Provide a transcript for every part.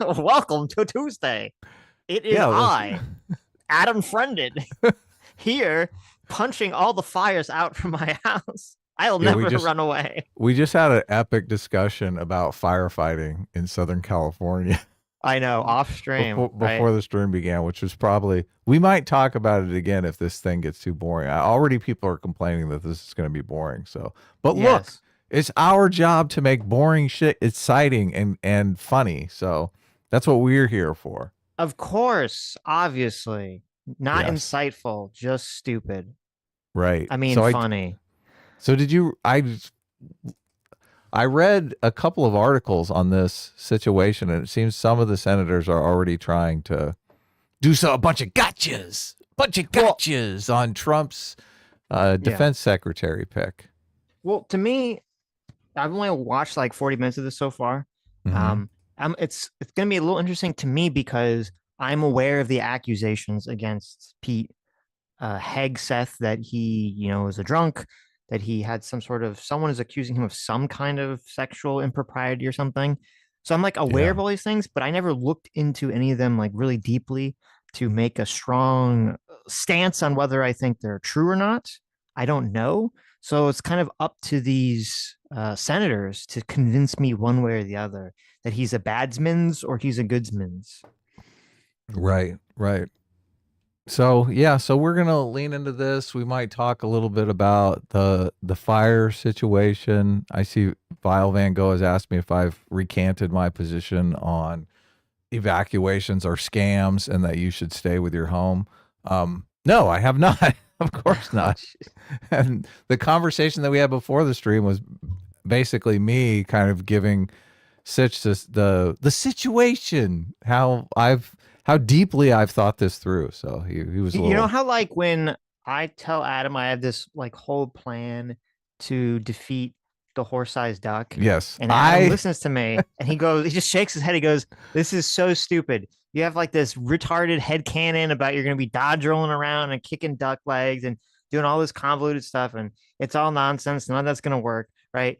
Welcome to Tuesday. It is Yeah, I, Adam Friended, here punching all the fires out from my house. I'll yeah, we never just run away. we just had an epic discussion about firefighting in Southern California I know, off stream, before right? the stream began, which was probably we might talk about it again if this thing gets too boring. Already people are complaining that this is going to be boring. So, but look, Yes, it's our job to make boring shit exciting and funny. So that's what we're here for. of course, obviously. Not Yes, insightful, just stupid. right. I mean, funny. So did you? I read a couple of articles on this situation, and it seems some of the senators are already trying to do a bunch of Well, gotchas on Trump's yeah. defense secretary pick. Well, to me, I've only watched like 40 minutes of this so far. Mm-hmm. Um, it's gonna be a little interesting to me because I'm aware of the accusations against Pete Hegseth that he, is a drunk, that he had some sort of someone is accusing him of some kind of sexual impropriety or something. So I'm like aware Yeah, of all these things, but I never looked into any of them like really deeply to make a strong stance on whether I think they're true or not. I don't know. So it's kind of up to these senators to convince me one way or the other that he's a badsman's or he's a goodsman's. right, right. So yeah, so we're gonna lean into this. We might talk a little bit about the fire situation. I see Vile Van Gogh has asked me if I've recanted my position on evacuations are scams and that you should stay with your home. No, I have not. Of course not. And the conversation that we had before the stream was basically me kind of giving Sitch the situation, how deeply I've thought this through. So he was a You know little how like when I tell Adam I have this like whole plan to defeat the horse-sized duck, yes. and Adam I listens to me and he just shakes his head. He goes, "This is so stupid. You have like this retarded head canon about you're gonna be dodge rolling around and kicking duck legs and doing all this convoluted stuff, and it's all nonsense. None of that's gonna work, right?"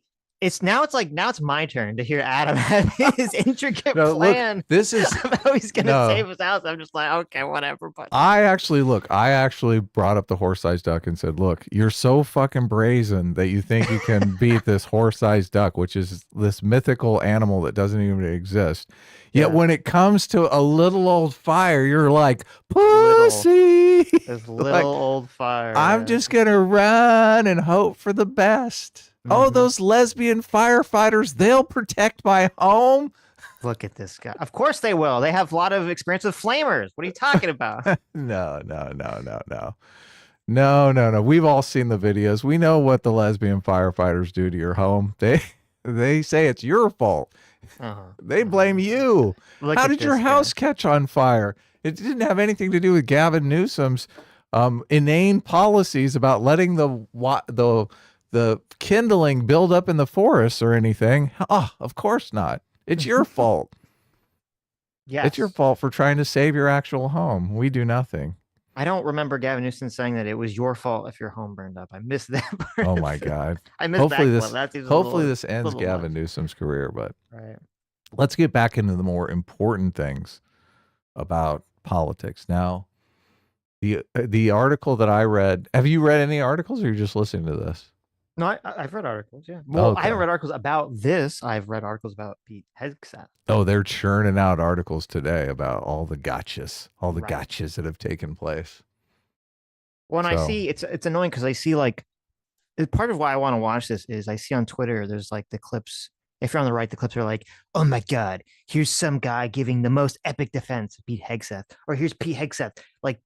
Now it's my turn to hear Adam have his intricate no look. plan This is of how he's gonna no. save his house. I'm just like, okay, whatever, but I actually brought up the horse-sized duck and said, "Look, you're so fucking brazen that you think you can beat this horse-sized duck, which is this mythical animal that doesn't even exist. Yet yeah. when it comes to a little old fire, you're like, Little, pussy." this little Like, old I'm fire. just gonna run and hope for the best. Oh, Mm-hmm. those lesbian firefighters, they'll protect my home. Look at this guy. Of course they will. They have a lot of experience with flamers. What are you talking about? No, no, no, no, no. No, no, no. We've all seen the videos. We know what the lesbian firefighters do to your home. They say it's your fault. Uh-huh. They Uh-huh. blame you. Look How at did your this guy. house catch on fire? It didn't have anything to do with Gavin Newsom's inane policies about letting the kindling build up in the forests or anything. Oh, of course not. It's your fault. It's your Yes. fault for trying to save your actual home. We do nothing. I don't remember Gavin Newsom saying that it was your fault if your home burned up. I missed that part Oh of my it. God. I missed Hopefully that clip. this That seems hopefully this a ends little much. Gavin Newsom's career, but Right. let's get back into the more important things about politics. Now, the article that I read, have you read any articles or are you just listening to this? No, I've read articles. Yeah. Well, I haven't Okay. read articles about this. I've read articles about Pete Hegseth. Oh, they're churning out articles today about all the Right. gotchas that have taken place. When I So, see it's annoying because I see like part of why I want to watch this is I see on Twitter there's like the clips. If you're on the right, the clips are like, "Oh my God, here's some guy giving the most epic defense of Pete Hegseth," or here's Pete Hegseth like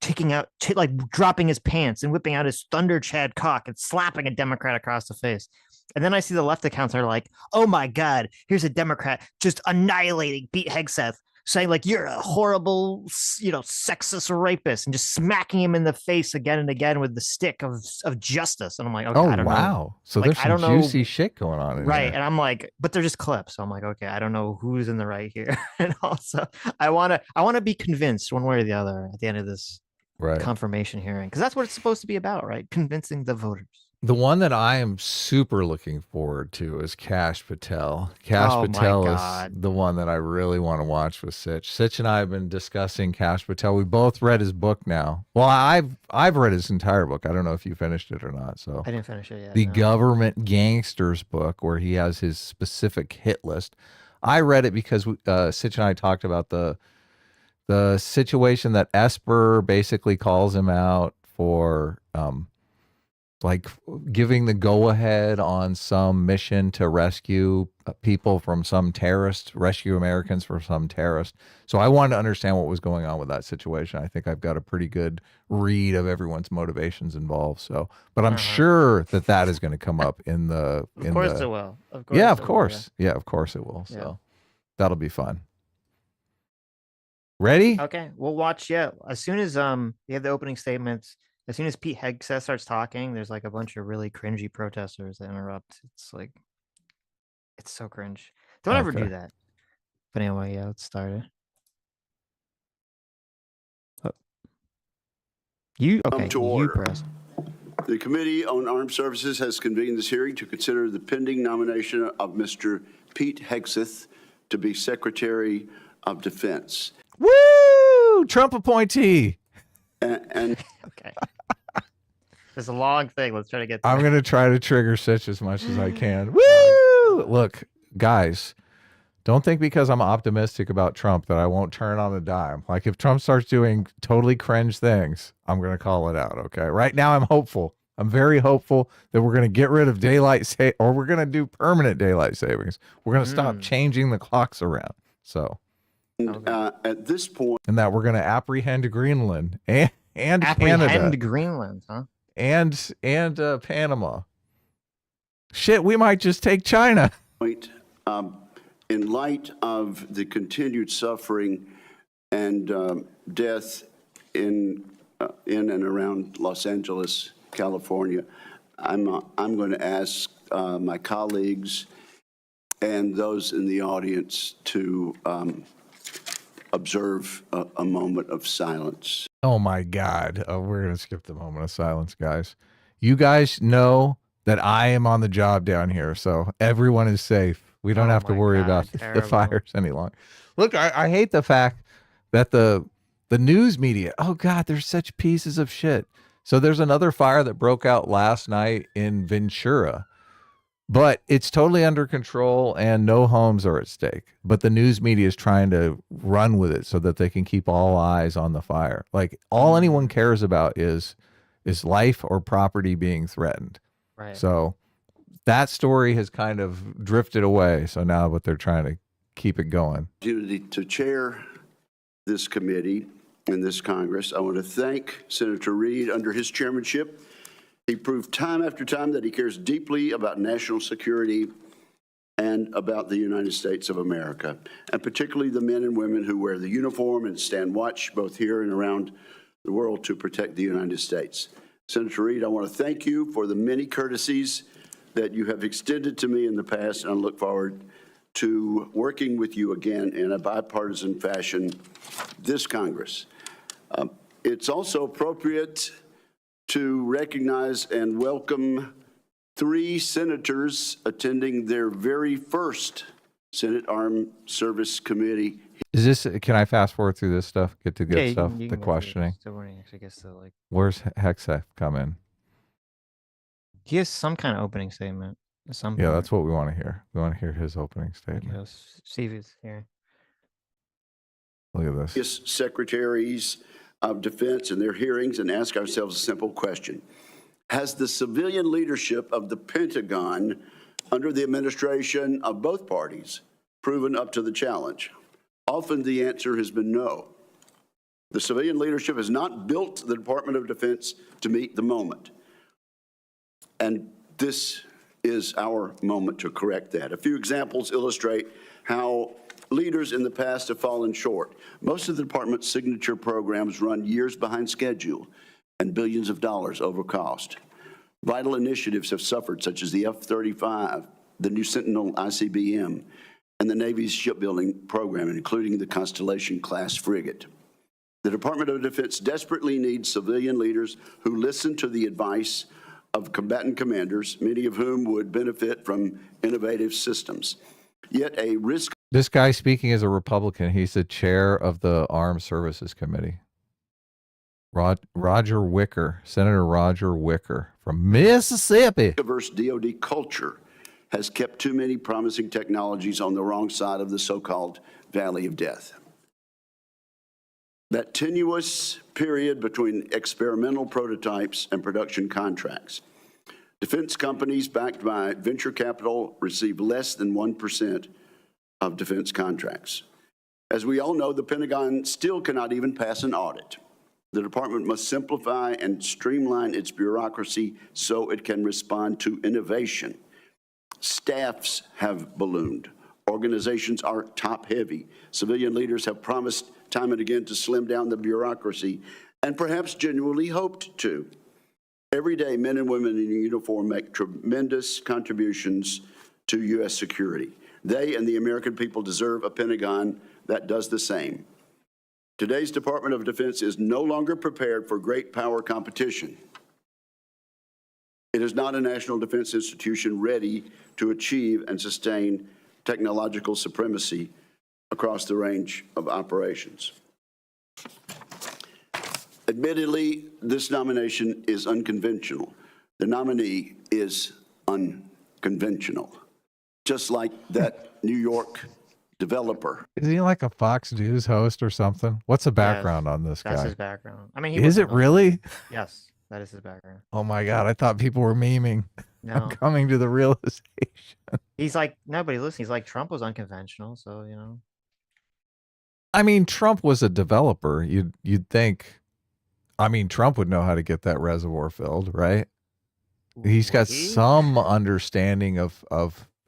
like dropping his pants and whipping out his thunder Chad cock and slapping a Democrat across the face. And then I see the left accounts are like, "Oh my God, here's a Democrat just annihilating Pete Hegseth, saying like you're a horrible, sexist rapist, and just smacking him in the face again and again with the stick of justice." And I'm like, okay, oh I don't know, wow. So like there's I some don't know, juicy shit going on in right? here. And I'm like, but they're just clips, so I'm like, okay, I don't know who's in the right here. And also, I want to be convinced one way or the other at the end of this Right. confirmation hearing because that's what it's supposed to be about, right? Convincing the voters. The one that I am super looking forward to is Kash Patel. Kash Oh my Patel is God. the one that I really want to watch with Sitch. Sitch and I have been discussing Kash Patel. We both read his book now. Well, I've read his entire book. I don't know if you finished it or not. So I didn't finish it yet. the No. Government Gangsters book, where he has his specific hit list. I read it because Sitch and I talked about the situation that Esper basically calls him out for, like giving the go ahead on some mission to rescue people from some terrorist, rescue Americans from some terrorist. So I wanted to understand what was going on with that situation. I think I've got a pretty good read of everyone's motivations involved. So, but I'm sure that that is going to come up in the. Of course it will. Of course. Yeah, of it will, course. Yeah, of course it will. Yeah. So that'll be fun. Ready? Okay, we'll watch. Yeah, as soon as you have the opening statements, as soon as Pete Hegseth starts talking, there's like a bunch of really cringy protesters that interrupt. It's like, it's so cringe. Don't ever do Okay. that. But anyway, yeah, let's start it. Oh. You okay? To You order. press. The Committee on Armed Services has convened this hearing to consider the pending nomination of Mr. Pete Hegseth to be Secretary of Defense. Woo! Trump appointee. And Okay. There's a long thing. Let's try to get. I'm going to try to trigger Sitch as much as I can. Woo! Look, guys, don't think because I'm optimistic about Trump that I won't turn on a dime. Like if Trump starts doing totally cringe things, I'm going to call it out. Okay. Right now, I'm hopeful. I'm very hopeful that we're going to get rid of or we're going to do permanent daylight savings. We're going to stop changing the clocks around. So, at this point, and that we're going to apprehend Greenland and apprehend Canada Greenland, huh? and Panama. Shit, we might just take China. in light of the continued suffering and death in and around Los Angeles, California, I'm going to ask my colleagues and those in the audience to observe a moment of silence. Oh my God. Oh, we're going to skip the moment of silence, guys. You guys know that I am on the job down here, so everyone is safe. We don't have to worry about the fires any longer. Look, I hate the fact that the news media, oh God, they're such pieces of shit. So there's another fire that broke out last night in Ventura, but it's totally under control and no homes are at stake. But the news media is trying to run with it so that they can keep all eyes on the fire. Like all anyone cares about is life or property being threatened. Right. So that story has kind of drifted away. So now what they're trying to keep it going. To chair this committee in this Congress, I want to thank Senator Reid. Under his chairmanship, he proved time after time that he cares deeply about national security and about the United States of America, and particularly the men and women who wear the uniform and stand watch both here and around the world to protect the United States. Senator Reid, I want to thank you for the many courtesies that you have extended to me in the past, and I look forward to working with you again in a bipartisan fashion this Congress. It's also appropriate to recognize and welcome 3 senators attending their very first Senate Armed Service Committee. Is this, can I fast forward through this stuff, get to good stuff, you the can questioning? I guess the like. Where's Hegseth come in? He has some kind of opening statement. Yeah, that's what we want to hear. We want to hear his opening statement. Let's see if he's here. Look at this. Secretaries of Defense in their hearings and ask ourselves a simple question. Has the civilian leadership of the Pentagon under the administration of both parties proven up to the challenge? Often the answer has been no. The civilian leadership has not built the Department of Defense to meet the moment. And this is our moment to correct that. A few examples illustrate how leaders in the past have fallen short. Most of the department's signature programs run years behind schedule and billions of dollars over cost. Vital initiatives have suffered, such as the F-35, the new Sentinel ICBM, and the Navy's shipbuilding program, including the Constellation-class frigate. The Department of Defense desperately needs civilian leaders who listen to the advice of combatant commanders, many of whom would benefit from innovative systems. Yet a risk. This guy speaking as a Republican, he's the chair of the Armed Services Committee. Roger Wicker, Senator Roger Wicker from Mississippi. Diverse DoD culture has kept too many promising technologies on the wrong side of the so-called valley of death. That tenuous period between experimental prototypes and production contracts. Defense companies backed by venture capital receive less than 1% of defense contracts. As we all know, the Pentagon still cannot even pass an audit. The department must simplify and streamline its bureaucracy so it can respond to innovation. Staffs have ballooned. Organizations are top-heavy. Civilian leaders have promised time and again to slim down the bureaucracy, and perhaps genuinely hoped to. Every day, men and women in uniform make tremendous contributions to U.S. security. They and the American people deserve a Pentagon that does the same. Today's Department of Defense is no longer prepared for great power competition. It is not a national defense institution ready to achieve and sustain technological supremacy across the range of operations. Admittedly, this nomination is unconventional. The nominee is unconventional, just like that New York developer. Is he like a Fox News host or something? What's the background on this guy? That's his background. I mean, Is it really? Yes, that is his background. Oh my God, I thought people were memeing. No, I'm coming to the realization. he's like nobody. Listen, he's like Trump was unconventional, so you know. I mean, Trump was a developer. You'd think. I mean, Trump would know how to get that reservoir filled, right? He's got some understanding of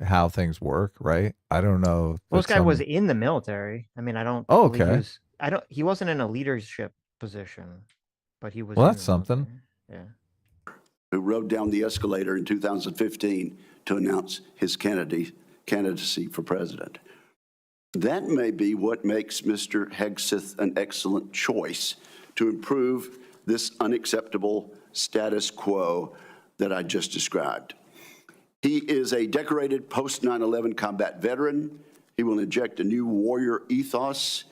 how things work, right? I don't know. Well, this guy was in the military. I mean, I don't. Oh, believe okay. I don't. He wasn't in a leadership position, but he was. Well, in that's the military. something. Yeah. Who rode down the escalator in 2015 to announce his candidacy for president. That may be what makes Mr. Hegseth an excellent choice to improve this unacceptable status quo that I just described. He is a decorated post-9/11 combat veteran. He will inject a new warrior ethos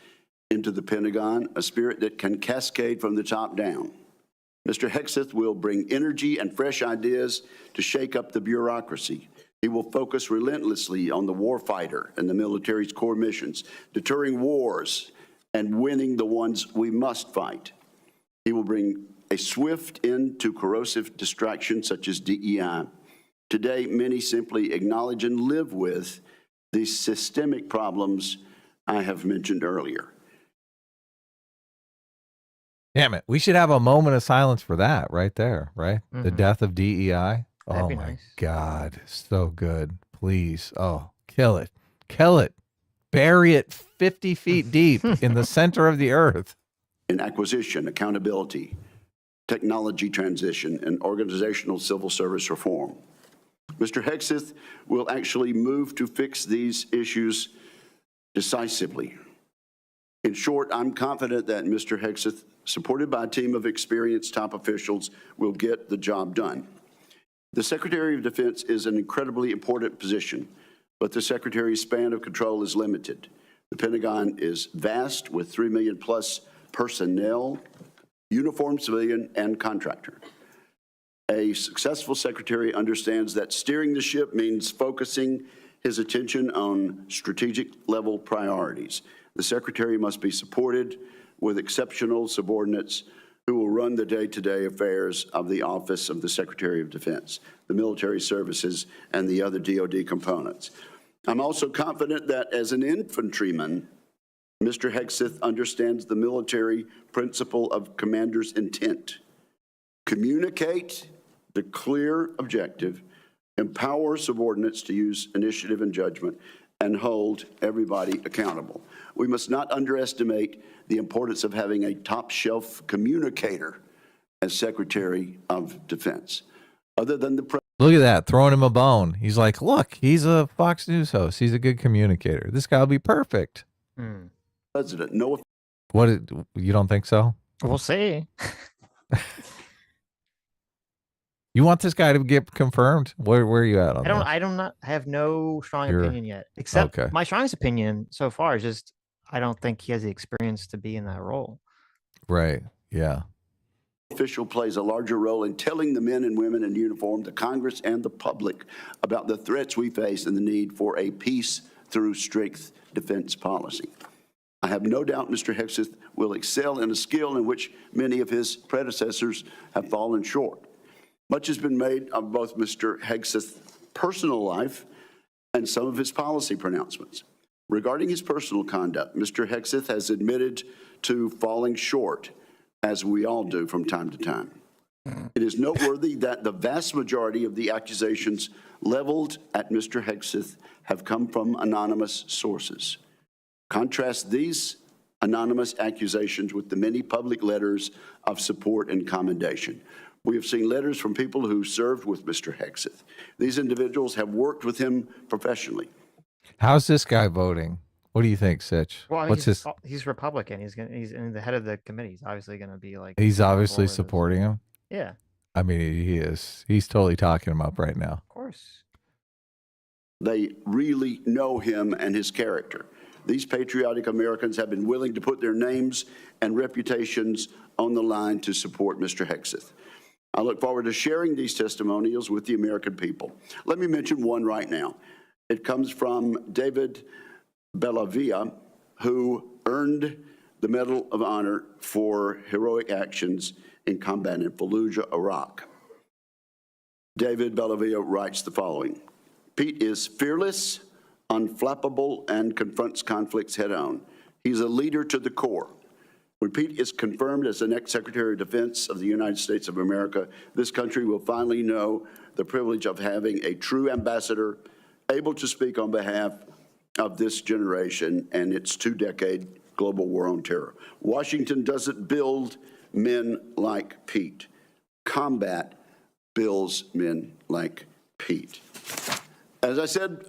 into the Pentagon, a spirit that can cascade from the top down. Mr. Hegseth will bring energy and fresh ideas to shake up the bureaucracy. He will focus relentlessly on the warfighter and the military's core missions, deterring wars and winning the ones we must fight. He will bring a swift end to corrosive distractions such as DEI. Today, many simply acknowledge and live with the systemic problems I have mentioned earlier. Damn it. We should have a moment of silence for that right there, right? Mm-hmm. The death of DEI. That'd Oh be my nice. God. So good. Please. Oh, kill it. Kill it. Bury it 50 feet deep in the center of the earth. In acquisition, accountability, technology transition, and organizational civil service reform. Mr. Hegseth will actually move to fix these issues decisively. In short, I'm confident that Mr. Hegseth, supported by a team of experienced top officials, will get the job done. The Secretary of Defense is an incredibly important position, but the Secretary's span of control is limited. The Pentagon is vast, with 3 million plus personnel, uniformed civilian and contractor. A successful secretary understands that steering the ship means focusing his attention on strategic level priorities. The secretary must be supported with exceptional subordinates who will run the day-to-day affairs of the Office of the Secretary of Defense, the military services, and the other DoD components. I'm also confident that as an infantryman, Mr. Hegseth understands the military principle of commander's intent. Communicate the clear objective, empower subordinates to use initiative and judgment, and hold everybody accountable. We must not underestimate the importance of having a top-shelf communicator as Secretary of Defense. Other than the Look at that, throwing him a bone. He's like, look, he's a Fox News host. He's a good communicator. This guy will be perfect. president, no. You don't think so? We'll see. You want this guy to get confirmed? Where are you at on this? I have no strong You're- opinion yet, except okay. my strongest opinion so far is just I don't think he has the experience to be in that role. Right. Yeah. Official plays a larger role in telling the men and women in uniform, the Congress and the public about the threats we face and the need for a peace through strength defense policy. I have no doubt Mr. Hegseth will excel in a skill in which many of his predecessors have fallen short. Much has been made of both Mr. Hegseth's personal life and some of his policy pronouncements. Regarding his personal conduct, Mr. Hegseth has admitted to falling short, as we all do from time to time. It is noteworthy that the vast majority of the accusations leveled at Mr. Hegseth have come from anonymous sources. Contrast these anonymous accusations with the many public letters of support and commendation. We have seen letters from people who served with Mr. Hegseth. These individuals have worked with him professionally. How's this guy voting? What do you think, Sitch? Well, What's his? he's Republican. He's in the head of the committee. He's obviously going to be like. He's on obviously board with this. supporting him. Yeah, I mean, he is. He's totally talking him up right now. of course. They really know him and his character. These patriotic Americans have been willing to put their names and reputations on the line to support Mr. Hegseth. I look forward to sharing these testimonials with the American people. Let me mention one right now. It comes from David Bellavia, who earned the Medal of Honor for heroic actions in combat in Fallujah, Iraq. David Bellavia writes the following: Pete is fearless, unflappable, and confronts conflicts head-on. He's a leader to the core. When Pete is confirmed as the next Secretary of Defense of the United States of America, this country will finally know the privilege of having a true ambassador able to speak on behalf of this generation and its two-decade global war on terror. Washington doesn't build men like Pete. Combat builds men like Pete. As I said,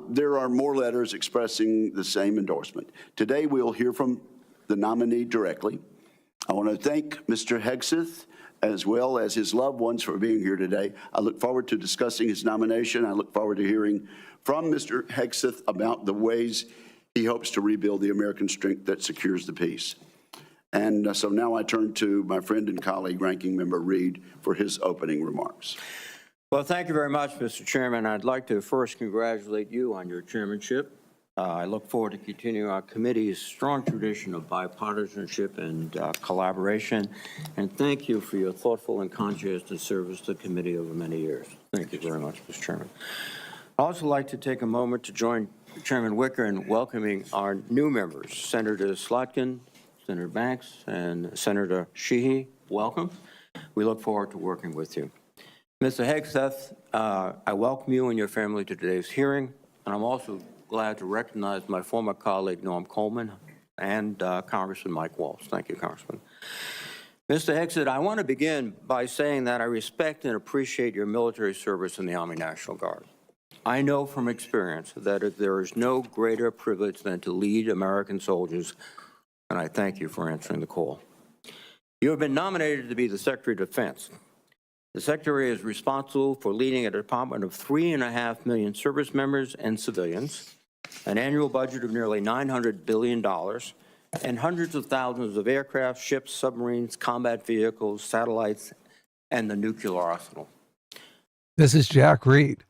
there are more letters expressing the same endorsement. Today, we'll hear from the nominee directly. I want to thank Mr. Hegseth as well as his loved ones for being here today. I look forward to discussing his nomination. I look forward to hearing from Mr. Hegseth about the ways he hopes to rebuild the American strength that secures the peace. And so now I turn to my friend and colleague, Ranking Member Reed, for his opening remarks. Well, thank you very much, Mr. Chairman. I'd like to first congratulate you on your chairmanship. I look forward to continuing our committee's strong tradition of bipartisanship and collaboration. And thank you for your thoughtful and conscientious service to the committee over many years. Thank you very much, Mr. Chairman. I'd also like to take a moment to join Chairman Wicker in welcoming our new members, Senator Slotkin, Senator Banks, and Senator Sheehy. Welcome. We look forward to working with you. Mr. Hegseth, I welcome you and your family to today's hearing, and I'm also glad to recognize my former colleague, Norm Coleman, and Congressman Mike Waltz. Thank you, Congressman. Mr. Hegseth, I want to begin by saying that I respect and appreciate your military service in the Army National Guard. I know from experience that there is no greater privilege than to lead American soldiers, and I thank you for answering the call. You have been nominated to be the Secretary of Defense. The Secretary is responsible for leading a department of 3.5 million service members and civilians, an annual budget of nearly $900 billion, and hundreds of thousands of aircraft, ships, submarines, combat vehicles, satellites, and the nuclear arsenal. This is Jack Reed.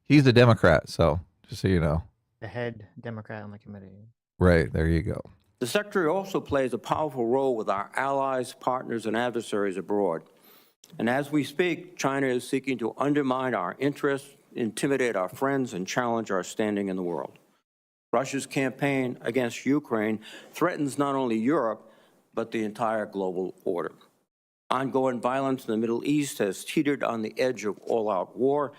He's a Democrat, so just so you know. The head Democrat on the committee. Right, there you go. The Secretary also plays a powerful role with our allies, partners, and adversaries abroad. And as we speak, China is seeking to undermine our interests, intimidate our friends, and challenge our standing in the world. Russia's campaign against Ukraine threatens not only Europe, but the entire global order. Ongoing violence in the Middle East has teetered on the edge of all-out war,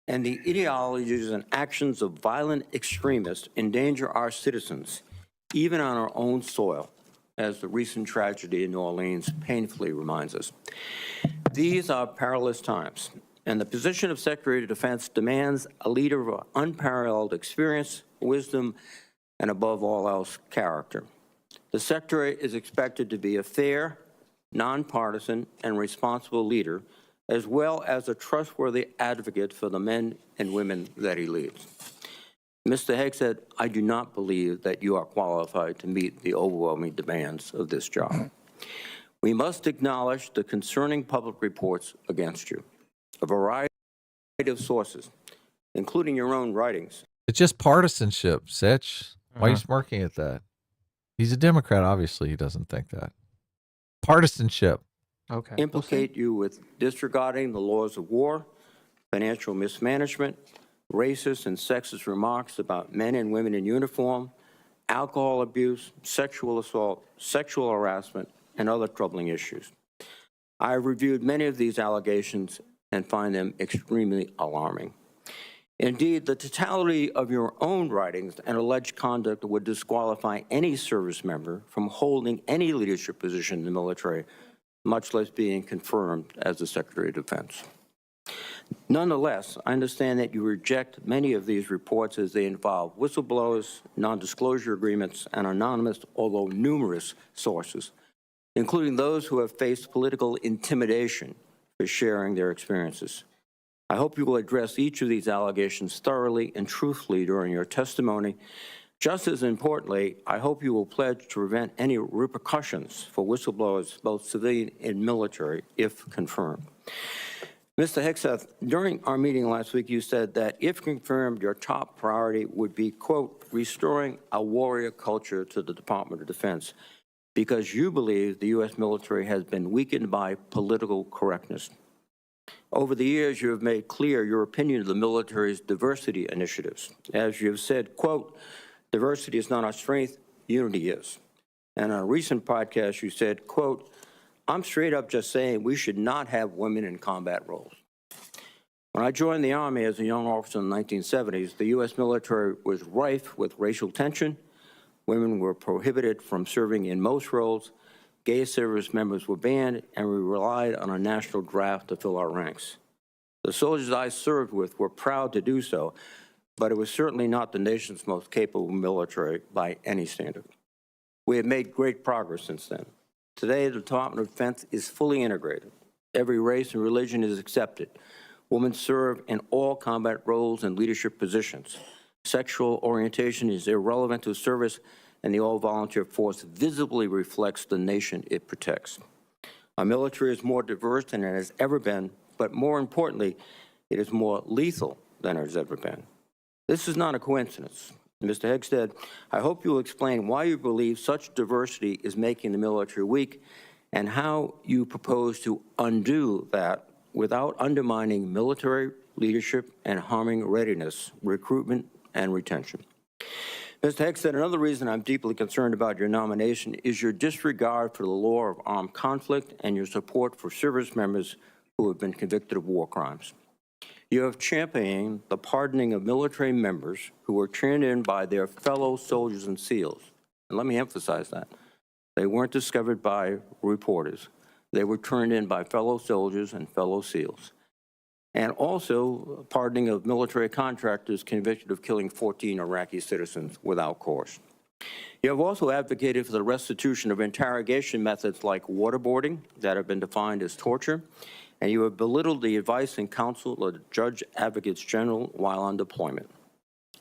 and the ideologies and actions of violent extremists endanger our citizens, even on our own soil, as the recent tragedy in New Orleans painfully reminds us. These are perilous times, and the position of Secretary of Defense demands a leader of unparalleled experience, wisdom, and above all else, character. The Secretary is expected to be a fair, nonpartisan, and responsible leader as well as a trustworthy advocate for the men and women that he leads. Mr. Hegseth, I do not believe that you are qualified to meet the overwhelming demands of this job. We must acknowledge the concerning public reports against you, a variety of sources, including your own writings. It's just partisanship, Sitch. Why are you smirking at that? He's a Democrat. Obviously, he doesn't think that. Partisanship. Okay. Implicate you with disregarding the laws of war, financial mismanagement, racist and sexist remarks about men and women in uniform, alcohol abuse, sexual assault, sexual harassment, and other troubling issues. I have reviewed many of these allegations and find them extremely alarming. Indeed, the totality of your own writings and alleged conduct would disqualify any service member from holding any leadership position in the military, much less being confirmed as the Secretary of Defense. Nonetheless, I understand that you reject many of these reports as they involve whistleblowers, non-disclosure agreements, and anonymous, although numerous, sources, including those who have faced political intimidation for sharing their experiences. I hope you will address each of these allegations thoroughly and truthfully during your testimony. Just as importantly, I hope you will pledge to prevent any repercussions for whistleblowers, both civilian and military, if confirmed. Mr. Hegseth, during our meeting last week, you said that if confirmed, your top priority would be, quote, restoring a warrior culture to the Department of Defense, because you believe the U.S. military has been weakened by political correctness. Over the years, you have made clear your opinion of the military's diversity initiatives. As you have said, quote, diversity is not our strength, unity is. And on a recent podcast, you said, quote, I'm straight up just saying we should not have women in combat roles. When I joined the Army as a young officer in the 1970s, the U.S. military was rife with racial tension. Women were prohibited from serving in most roles. Gay service members were banned, and we relied on a national draft to fill our ranks. The soldiers I served with were proud to do so, but it was certainly not the nation's most capable military by any standard. We have made great progress since then. Today, the Department of Defense is fully integrated. Every race and religion is accepted. Women serve in all combat roles and leadership positions. Sexual orientation is irrelevant to service, and the all-volunteer force visibly reflects the nation it protects. Our military is more diverse than it has ever been, but more importantly, it is more lethal than it has ever been. This is not a coincidence. Mr. Hegseth, I hope you will explain why you believe such diversity is making the military weak and how you propose to undo that without undermining military leadership and harming readiness, recruitment, and retention. Mr. Hegseth, another reason I'm deeply concerned about your nomination is your disregard for the law of armed conflict and your support for service members who have been convicted of war crimes. You have championed the pardoning of military members who were turned in by their fellow soldiers and SEALs. And let me emphasize that. They weren't discovered by reporters. They were turned in by fellow soldiers and fellow SEALs. And also pardoning of military contractors convicted of killing 14 Iraqi citizens without cause. You have also advocated for the restitution of interrogation methods like waterboarding that have been defined as torture, and you have belittled the advice and counsel of the Judge Advocates General while on deployment.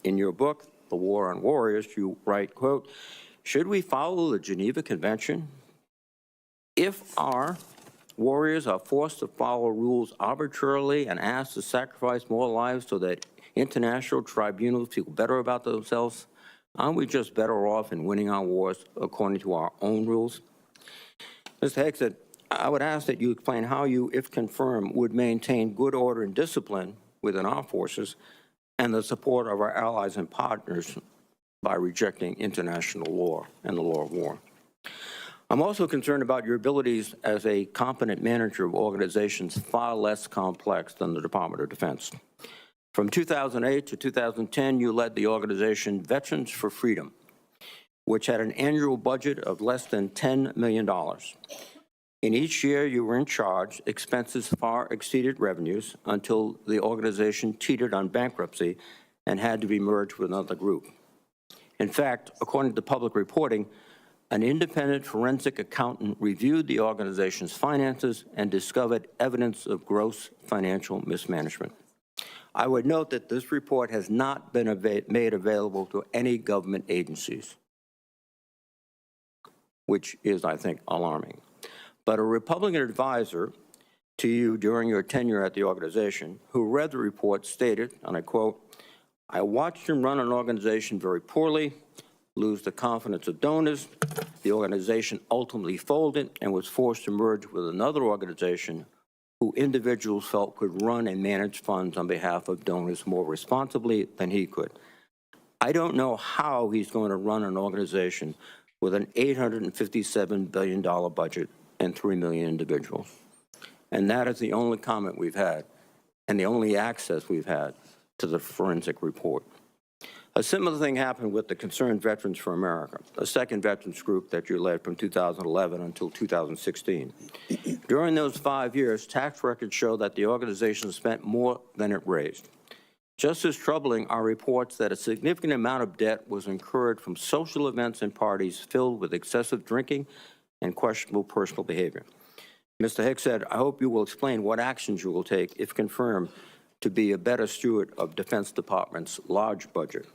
In your book, The War on Warriors, you write, quote, should we follow the Geneva Convention? If our warriors are forced to follow rules arbitrarily and asked to sacrifice more lives so that international tribunals feel better about themselves, aren't we just better off in winning our wars according to our own rules? Mr. Hegseth, I would ask that you explain how you, if confirmed, would maintain good order and discipline within our forces and the support of our allies and partners by rejecting international law and the law of war. I'm also concerned about your abilities as a competent manager of organizations far less complex than the Department of Defense. From 2008 to 2010, you led the organization Veterans for Freedom, which had an annual budget of less than $10 million. In each year you were in charge, expenses far exceeded revenues until the organization teetered on bankruptcy and had to be merged with another group. In fact, according to public reporting, an independent forensic accountant reviewed the organization's finances and discovered evidence of gross financial mismanagement. I would note that this report has not been made available to any government agencies, which is, I think, alarming. But a Republican advisor to you during your tenure at the organization who read the report stated, and I quote, "I watched him run an organization very poorly, lose the confidence of donors. The organization ultimately folded and was forced to merge with another organization who individuals felt could run and manage funds on behalf of donors more responsibly than he could. I don't know how he's going to run an organization with an $857 billion budget and 3 million individuals." And that is the only comment we've had and the only access we've had to the forensic report. A similar thing happened with the Concerned Veterans for America, a second veterans group that you led from 2011 until 2016. During those 5 years, tax records show that the organization spent more than it raised. Just as troubling are reports that a significant amount of debt was incurred from social events and parties filled with excessive drinking and questionable personal behavior. Mr. Hegseth, I hope you will explain what actions you will take, if confirmed, to be a better steward of Defense Department's large budget.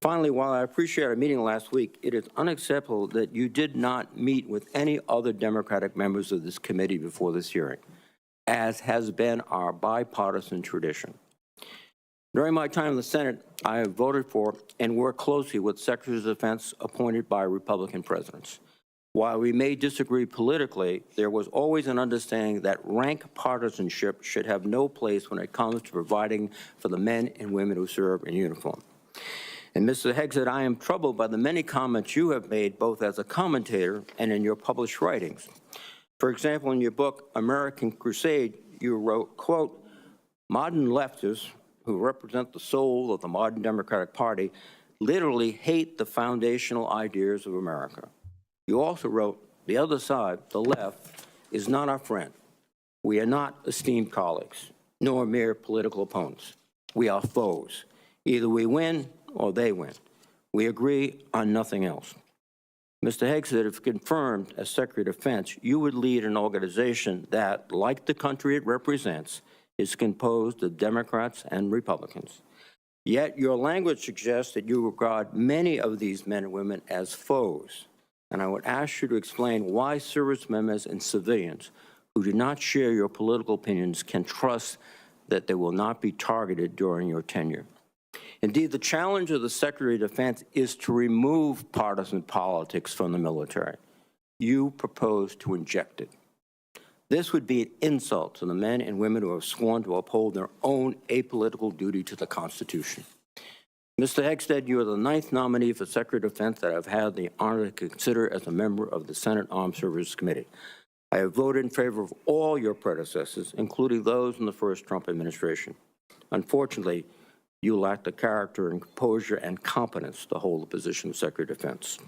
Finally, while I appreciate our meeting last week, it is unacceptable that you did not meet with any other Democratic members of this committee before this hearing, as has been our bipartisan tradition. During my time in the Senate, I have voted for and worked closely with Secretaries of Defense appointed by Republican presidents. While we may disagree politically, there was always an understanding that rank partisanship should have no place when it comes to providing for the men and women who serve in uniform. And Mr. Hegseth, I am troubled by the many comments you have made both as a commentator and in your published writings. For example, in your book, American Crusade, you wrote, quote, "Modern leftists who represent the soul of the modern Democratic Party literally hate the foundational ideas of America." You also wrote, "The other side, the left, is not our friend. We are not esteemed colleagues, nor mere political opponents. We are foes. Either we win or they win. We agree on nothing else." Mr. Hegseth, if confirmed as Secretary of Defense, you would lead an organization that, like the country it represents, is composed of Democrats and Republicans. Yet your language suggests that you regard many of these men and women as foes. And I would ask you to explain why service members and civilians who do not share your political opinions can trust that they will not be targeted during your tenure. Indeed, the challenge of the Secretary of Defense is to remove partisan politics from the military. You propose to inject it. This would be an insult to the men and women who have sworn to uphold their own apolitical duty to the Constitution. Mr. Hegseth, you are the 9th nominee for Secretary of Defense that I've had the honor to consider as a member of the Senate Armed Services Committee. I have voted in favor of all your predecessors, including those in the first Trump administration. Unfortunately, you lack the character and composure and competence to hold the position of Secretary of Defense.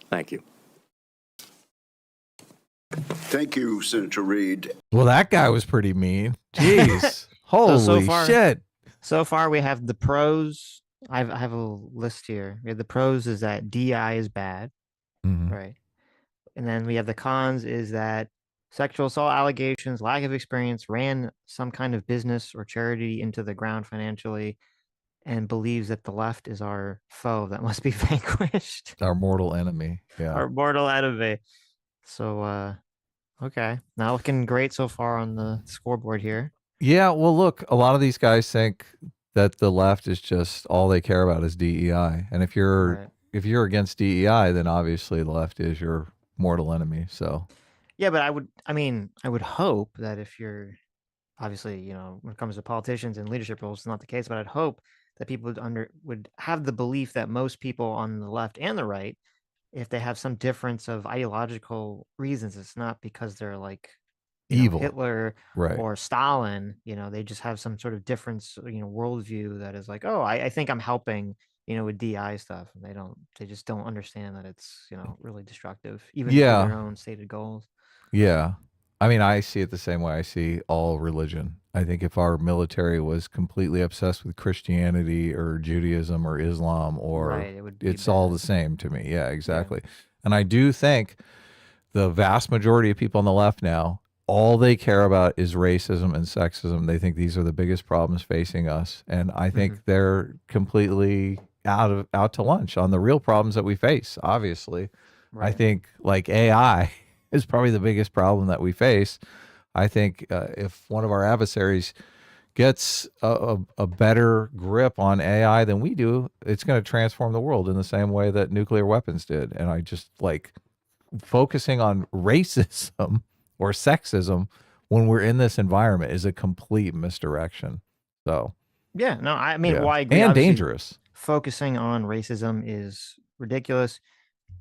Thank you. Thank you, Senator Reid. Well, that guy was pretty mean. Jeez. Holy so far, shit. So far, we have the pros. I have a list here. We have the pros is that DI is bad, right? And then we have the cons is that sexual assault allegations, lack of experience, ran some kind of business or charity into the ground financially, and believes that the left is our foe that must be vanquished. Our mortal enemy. Yeah. Our mortal enemy. So, okay. Not looking great so far on the scoreboard here. Yeah. Well, look, a lot of these guys think that the left is just all they care about is DEI. And if you're against DEI, then obviously the left is your mortal enemy. So yeah, but I would hope that if you're obviously, when it comes to politicians and leadership roles, it's not the case, but I'd hope that people would have the belief that most people on the left and the right, if they have some difference of ideological reasons, it's not because they're like evil, Hitler right, or Stalin, they just have some sort of difference, worldview that is like, oh, I think I'm helping, with DI stuff. And they just don't understand that it's, really destructive, even for their own stated goals. Yeah. I mean, I see it the same way I see all religion. I think if our military was completely obsessed with Christianity or Judaism or Islam or right, it would be it's all the same to me. Yeah, exactly. And I do think the vast majority of people on the left now, all they care about is racism and sexism. They think these are the biggest problems facing us. And I think they're completely out to lunch on the real problems that we face, obviously. I think like AI is probably the biggest problem that we face. I think if one of our adversaries gets a better grip on AI than we do, it's going to transform the world in the same way that nuclear weapons did. And I just like focusing on racism or sexism when we're in this environment is a complete misdirection. So, Yeah, no, I mean, yeah. well, I agree. And Obviously, dangerous. focusing on racism is ridiculous.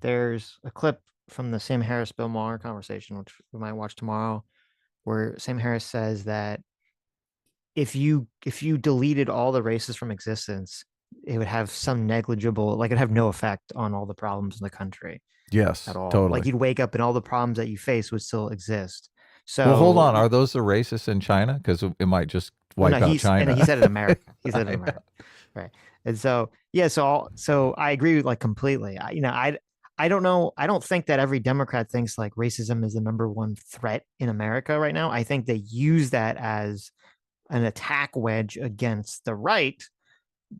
There's a clip from the Sam Harris Bill Maher conversation, which we might watch tomorrow, where Sam Harris says that if you deleted all the races from existence, it would have some negligible, like it'd have no effect on all the problems in the country Yes, at all. totally. Like you'd wake up and all the problems that you face would still exist. So Well, hold on. Are those the racists in China? Because it might just wipe out China. And he said in America. He said in America. Right. And so, yeah, so I agree with like completely. I don't know. I don't think that every Democrat thinks like racism is the number one threat in America right now. I think they use that as an attack wedge against the right,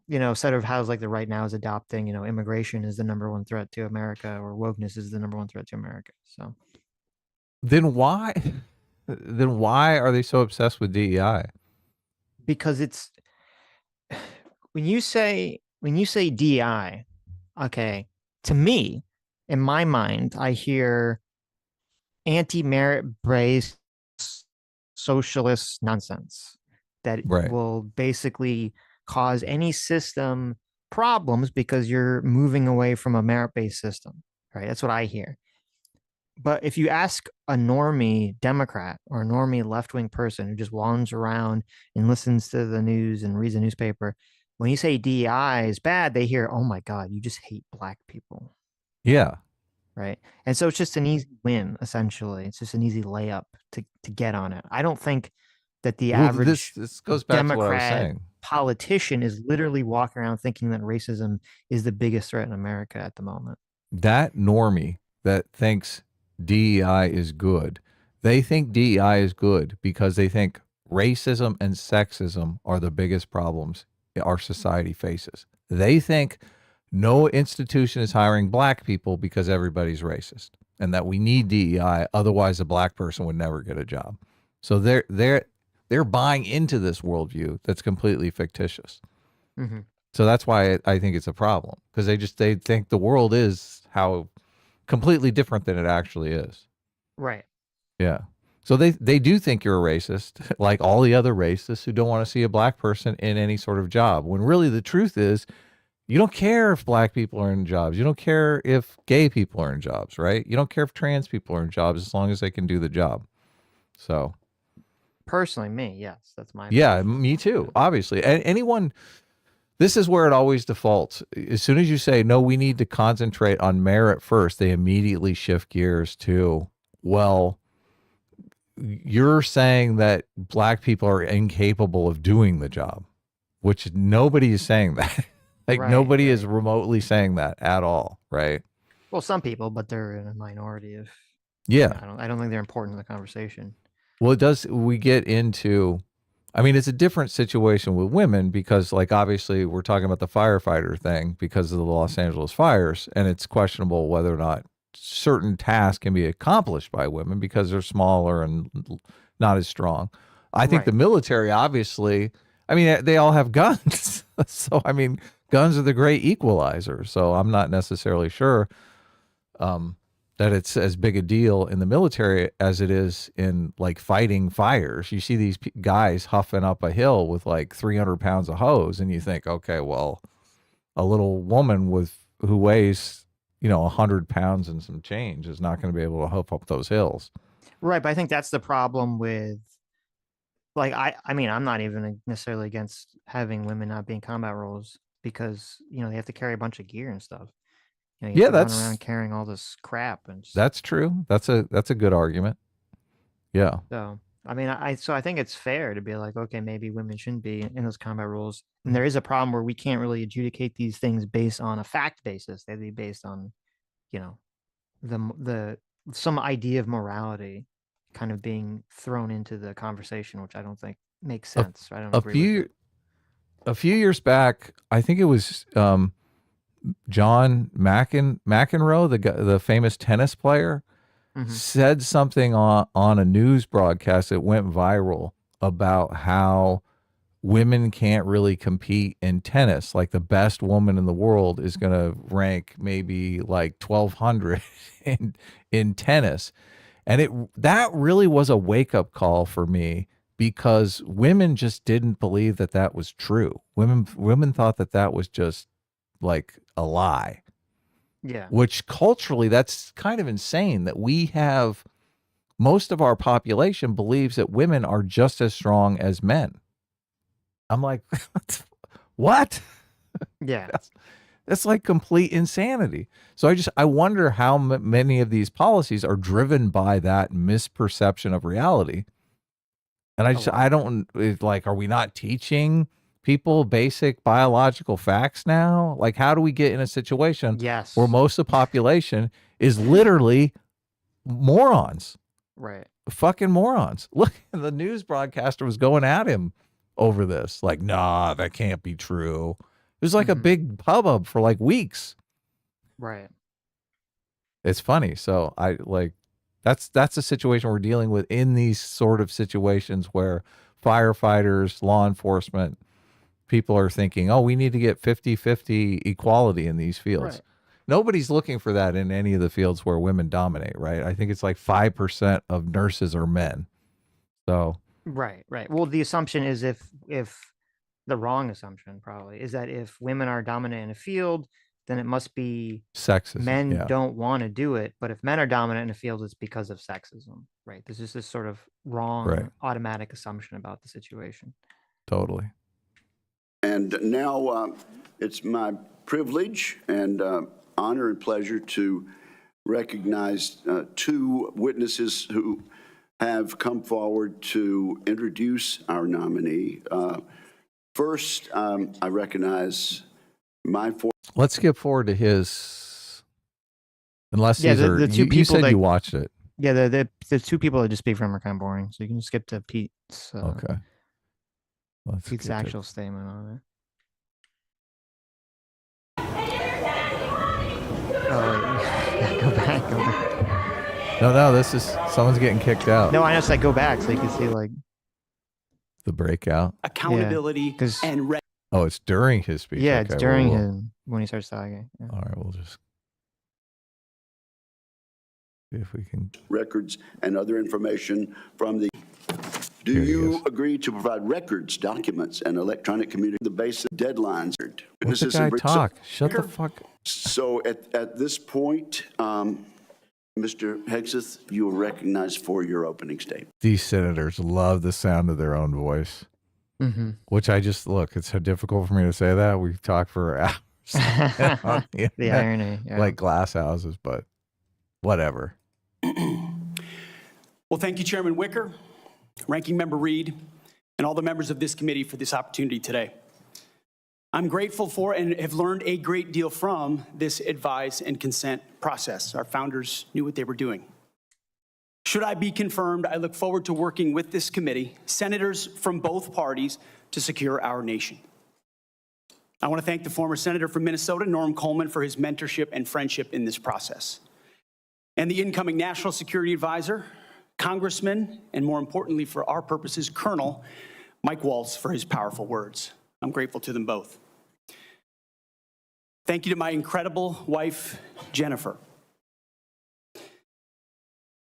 sort of how like the right now is adopting, immigration is the number one threat to America, or wokeness is the number one threat to America. So then why are they so obsessed with DEI? because it's when you say DI, okay, to me, in my mind, I hear anti-merit based socialist nonsense that Right. will basically cause any system problems because you're moving away from a merit-based system, right? That's what I hear. But if you ask a normie Democrat or a normie left-wing person who just wanders around and listens to the news and reads a newspaper, when you say DEI is bad, they hear, "Oh my God, you just hate black people." Yeah. Right. And so it's just an easy win, essentially. It's just an easy layup to get on it. I don't think that the Well, average this goes back to what I was Democrat saying. politician is literally walking around thinking that racism is the biggest threat in America at the moment. That normie that thinks DEI is good, they think DEI is good because they think racism and sexism are the biggest problems our society faces. They think no institution is hiring black people because everybody's racist and that we need DEI, otherwise a black person would never get a job. So they're buying into this worldview that's completely fictitious. Mm-hmm. So that's why I think it's a problem, because they think the world is how completely different than it actually is. Right. Yeah. So they do think you're a racist, like all the other racists who don't want to see a black person in any sort of job, when really the truth is you don't care if black people are in jobs. You don't care if gay people are in jobs, right? You don't care if trans people are in jobs as long as they can do the job. So Personally, me, yes, that's my yeah, position. me too, obviously. And anyone, this is where it always defaults. As soon as you say, no, we need to concentrate on merit first, they immediately shift gears to, well, you're saying that black people are incapable of doing the job, which nobody is saying that. Like nobody is remotely saying that at all, right? Well, some people, but they're in a minority of. Yeah. I don't think they're important in the conversation. Well, it does. We get into, I mean, it's a different situation with women because, like, obviously, we're talking about the firefighter thing because of the Los Angeles fires, and it's questionable whether or not certain tasks can be accomplished by women because they're smaller and not as strong. I think the military, obviously, I mean, they all have guns. So, I mean, guns are the great equalizer. So I'm not necessarily sure that it's as big a deal in the military as it is in like fighting fires. You see these guys huffing up a hill with like 300 pounds of hose, and you think, okay, well, a little woman who weighs 100 pounds and some change is not going to be able to huff up those hills. Right, but I think that's the problem with, like, I mean, I'm not even necessarily against having women not being combat roles because they have to carry a bunch of gear and stuff. You have to run around carrying all this crap, and that's true. That's a good argument. Yeah. So I mean, I think it's fair to be like, okay, maybe women shouldn't be in those combat roles, and there is a problem where we can't really adjudicate these things based on a fact basis. They'd be based on, the some idea of morality kind of being thrown into the conversation, which I don't think makes A, sense. I don't a agree with few it. a few years back, I think it was John McEnroe, the famous tennis player, Mhm. said something on a news broadcast that went viral about how women can't really compete in tennis. Like the best woman in the world is going to rank maybe like 1200 in tennis. And that really was a wake-up call for me because women just didn't believe that that was true. Women thought that that was just like a lie, Yeah. which culturally that's kind of insane that we have most of our population believes that women are just as strong as men. I'm like, what? Yeah. That's like complete insanity. So I wonder how many of these policies are driven by that misperception of reality. And I don't like, are we not teaching people basic biological facts now? Like, how do we get in a situation Yes. where most of the population is literally morons, Right. fucking morons? Look, the news broadcaster was going at him over this. Like, nah, that can't be true. It was like a big hubbub for like weeks. Right. It's funny. So I like that's a situation we're dealing with in these sort of situations where firefighters, law enforcement, people are thinking, oh, we need to get 50-50 equality in these fields. Right. Nobody's looking for that in any of the fields where women dominate, right? I think it's like 5% of nurses are men. So Right. Right. Well, the assumption is if the wrong assumption probably is that if women are dominant in a field, then it must be sexism. men Yeah, don't want to do it. But if men are dominant in a field, it's because of sexism. Right. There's just this sort of wrong right. automatic assumption about the situation. Totally. And now it's my privilege and honor and pleasure to recognize two witnesses who have come forward to introduce our nominee. First, I recognize my Let's skip forward to his, unless Yeah, these are, the two you people said that you watched it. yeah, the two people that just speak from are kind of boring, so you can skip to Pete's Okay. Let's Pete's get to actual statement on it. Oh, yeah, go back, go back. No, this is someone's getting kicked out. No, I just like go back so you can see like The breakout. Accountability 'cause- and Oh, it's during his speech. yeah, Okay, it's during we'll- him when he starts talking. Yeah. All right, we'll just see if we can. records and other information from the. Do Here he you is. agree to provide records, documents, and electronic community, the basic deadlines? Let the Witnesses guy and- talk. Shut the fuck. So at this point, Mr. Hegseth, you are recognized for your opening statement. These senators love the sound of their own voice, Mm-hmm. which I just look. It's so difficult for me to say that. We've talked for hours. on the The internet, irony. Yeah. like glass houses, but whatever. well, thank you, Chairman Wicker, Ranking Member Reed, and all the members of this committee for this opportunity today. I'm grateful for and have learned a great deal from this advise and consent process. Our founders knew what they were doing. Should I be confirmed, I look forward to working with this committee, senators from both parties, to secure our nation. I want to thank the former senator from Minnesota, Norm Coleman, for his mentorship and friendship in this process, and the incoming National Security Advisor, Congressman, and more importantly for our purposes, Colonel Mike Waltz, for his powerful words. I'm grateful to them both. Thank you to my incredible wife, Jennifer,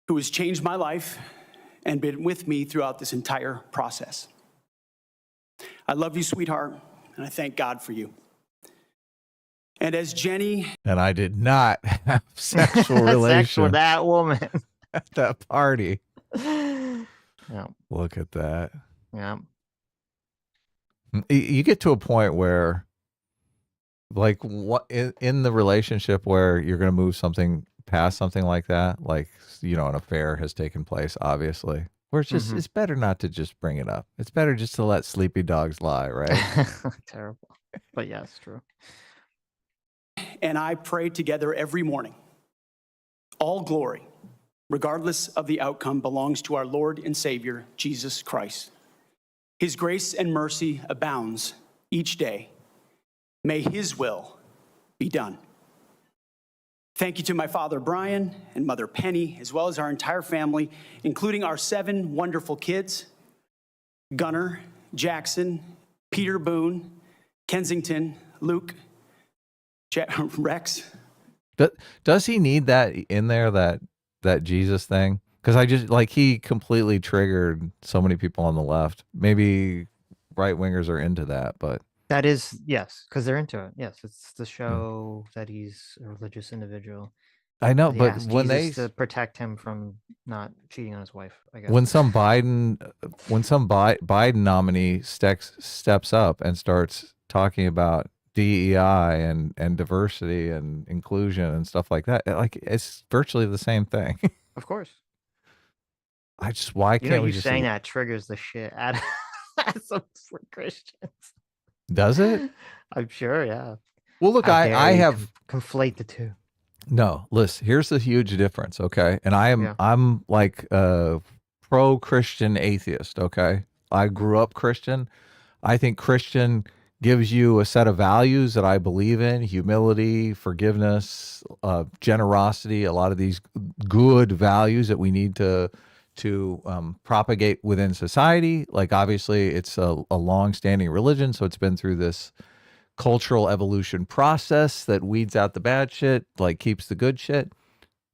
who has changed my life and been with me throughout this entire process. I love you, sweetheart, and I thank God for you. And as Jenny... And I did not have sexual Sex with relations that woman. at that party. Yeah. Look at that. Yeah. You get to a point where, like, what in the relationship where you're going to move something past something like that, like, you know, an affair has taken place, obviously, where it's just, it's better not to just bring it up. It's better just to let sleepy dogs lie, right? Terrible. But yes, true. and I pray together every morning. All glory, regardless of the outcome, belongs to our Lord and Savior, Jesus Christ. His grace and mercy abounds each day. May his will be done. Thank you to my father, Brian, and mother, Penny, as well as our entire family, including our 7 wonderful kids, Gunnar, Jackson, Peter Boone, Kensington, Luke, Rex. Does he need that in there, that Jesus thing? Because I just, like, he completely triggered so many people on the left. Maybe right wingers are into that, but That is, yes, because they're into it. Yes, it's the show that he's a religious individual. I know. He But asked when Jesus they to protect him from not cheating on his wife, I guess. when some Biden nominee steps up and starts talking about DEI and diversity and inclusion and stuff like that, like, it's virtually the same thing. Of course. Why You know, can't we you just saying that triggers the shit out of some Christians. Does it? I'm sure, yeah. Well, look, How dare I you have conflate the two. no. Listen, here's the huge difference, okay? And Yeah. I'm like a pro-Christian atheist, okay? I grew up Christian. I think Christian gives you a set of values that I believe in: humility, forgiveness, generosity, a lot of these good values that we need to propagate within society. Like, obviously, it's a long-standing religion, so it's been through this cultural evolution process that weeds out the bad shit, like keeps the good shit.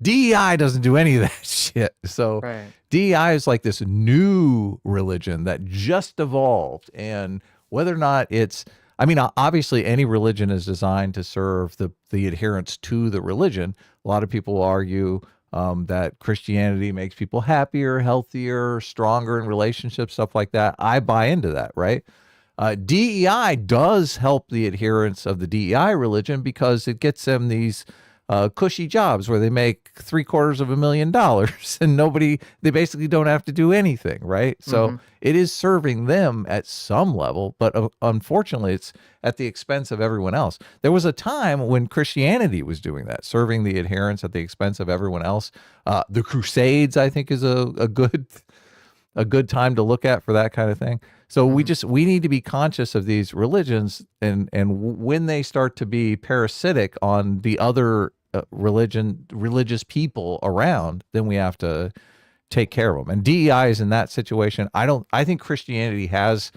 DEI doesn't do any of that shit. So Right. DEI is like this new religion that just evolved. And whether or not it's, I mean, obviously any religion is designed to serve the adherents to the religion. A lot of people argue that Christianity makes people happier, healthier, stronger in relationships, stuff like that. I buy into that, right? DEI does help the adherents of the DEI religion because it gets them these cushy jobs where they make $750,000 and they basically don't have to do anything, right? So it is serving them at some level, but unfortunately it's at the expense of everyone else. There was a time when Christianity was doing that, serving the adherents at the expense of everyone else. The Crusades, I think, is a good time to look at for that kind of thing. So we need to be conscious of these religions, and when they start to be parasitic on the other religious people around, then we have to take care of them. And DEI is in that situation. I think Christianity has,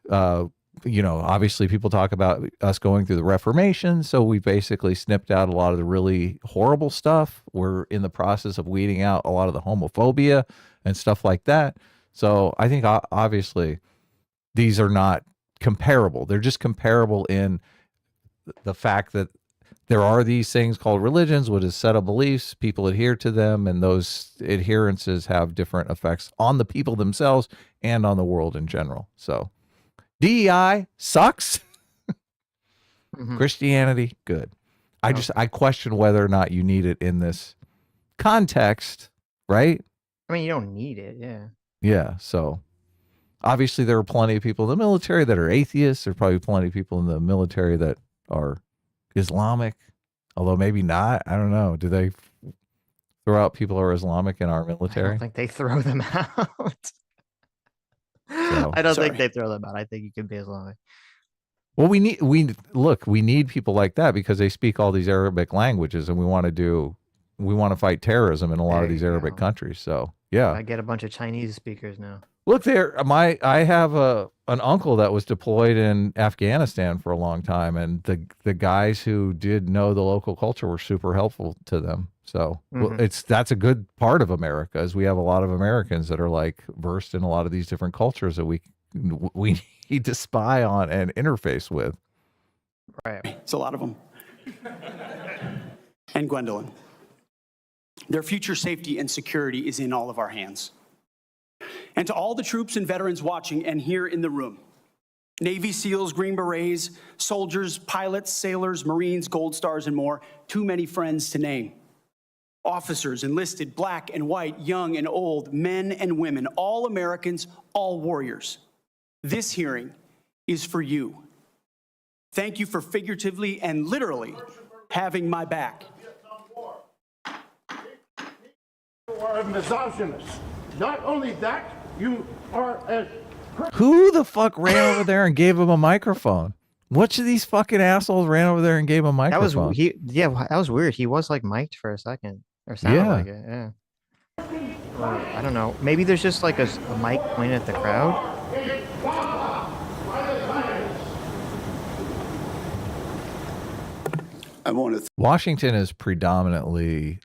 obviously people talk about us going through the Reformation. So we basically snipped out a lot of the really horrible stuff. We're in the process of weeding out a lot of the homophobia and stuff like that. So I think obviously these are not comparable. They're just comparable in the fact that there are these things called religions with a set of beliefs. People adhere to them, and those adherences have different effects on the people themselves and on the world in general. So DEI sucks. Christianity, good. I question whether or not you need it in this context, right? I mean, you don't need it, yeah. Yeah, so obviously there are plenty of people in the military that are atheists. There are probably plenty of people in the military that are Islamic, although maybe not. I don't know. Do they throw out people who are Islamic in our I military? don't think they throw them out. I don't think they throw them out. I think you can be Islamic. Well, we need people like that because they speak all these Arabic languages, and we want to fight terrorism in a lot of these Arabic countries. So yeah, I get a bunch of Chinese speakers now. Look, I have an uncle that was deployed in Afghanistan for a long time, and the guys who did know the local culture were super helpful to them. So that's a good part of America, is we have a lot of Americans that are like versed in a lot of these different cultures that we need to spy on and interface with. Right. It's a lot of them. And Gwendolyn. Their future safety and security is in all of our hands. And to all the troops and veterans watching and here in the room, Navy SEALs, Green Berets, soldiers, pilots, sailors, Marines, Gold Stars, and more, too many friends to name. Officers, enlisted, black and white, young and old, men and women, all Americans, all warriors. This hearing is for you. Thank you for figuratively and literally having my back. are a misogynist. Not only that, you are a... Who the fuck ran over there and gave him a microphone? Which of these fucking assholes ran over there and gave him a That was microphone? that was weird. He was like mic'd for a second, or sounded Yeah. like it. Yeah. Or, I don't know. Maybe there's just like a mic pointed at the crowd. I want to Washington is predominantly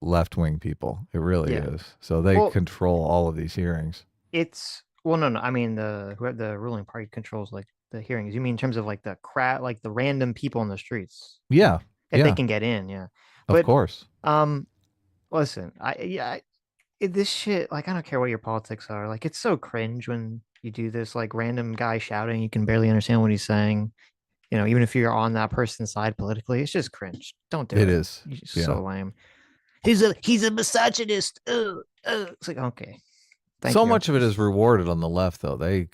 left-wing people. It really Yeah. is. So they Well- control all of these hearings. It's no. I mean the ruling party controls like the hearings. You mean in terms of like the crowd, like the random people in the streets Yeah. that Yeah. they can get in? Yeah. Of But course. listen, this shit, like, I don't care what your politics are. Like, it's so cringe when you do this, like, random guy shouting, you can barely understand what he's saying. You know, even if you're on that person's side politically, it's just cringe. Don't do it. It is. It's Yeah. so lame. He's a misogynist. It's like, okay. Thank So you. much of it is rewarded on the left, though. They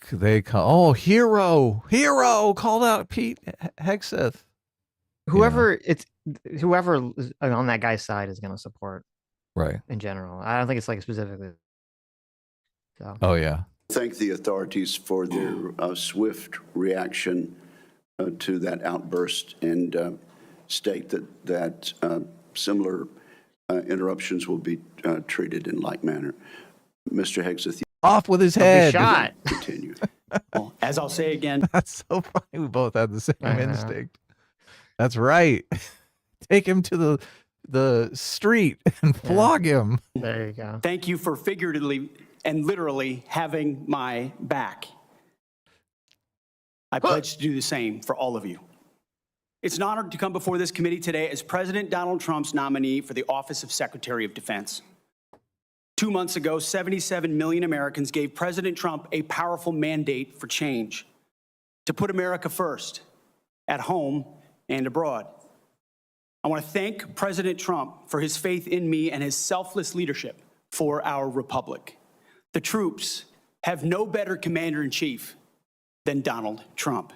come, hero, called out Pete Hegseth. Whoever is on that guy's side is going to support Right. in general. I don't think it's like specifically. So. Oh yeah. thank the authorities for their swift reaction to that outburst and state that similar interruptions will be treated in like manner. Mr. Hegseth, Off with his Don't be head. shot. continue. Well, as I'll say again, That's so funny. We both had the same I know. instinct. That's right. Take him to the street and flog him. There you go. thank you for figuratively and literally having my back. I pledge to do the same for all of you. It's an honor to come before this committee today as President Donald Trump's nominee for the office of Secretary of Defense. 2 months ago, 77 million Americans gave President Trump a powerful mandate for change, to put America first, at home and abroad. I want to thank President Trump for his faith in me and his selfless leadership for our republic. The troops have no better commander-in-chief than Donald Trump.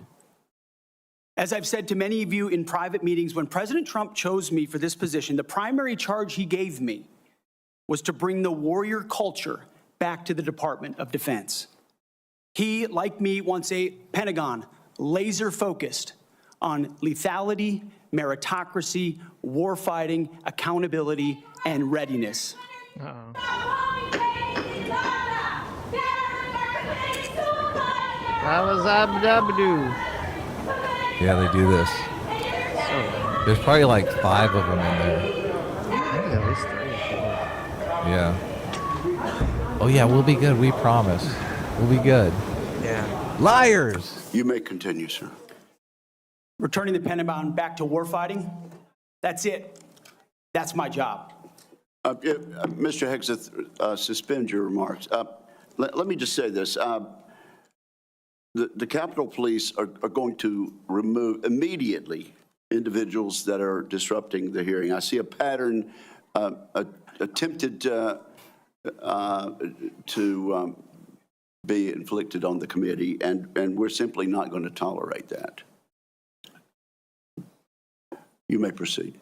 As I've said to many of you in private meetings, when President Trump chose me for this position, the primary charge he gave me was to bring the warrior culture back to the Department of Defense. He, like me, wants a Pentagon laser-focused on lethality, meritocracy, warfighting, accountability, and readiness. That was abdabdoo. Yeah, they do this. There's probably like 5 of them in there. Maybe at least 3 or 4. Yeah. Oh yeah, we'll be good. We promise. We'll be good. Yeah. Liars. You may continue, sir. Returning the Pentagon back to warfighting, that's it. That's my job. Mr. Hegseth, suspend your remarks. Let me just say this. The Capitol Police are going to remove immediately individuals that are disrupting the hearing. I see a pattern attempted to be inflicted on the committee, and we're simply not going to tolerate that. You may proceed.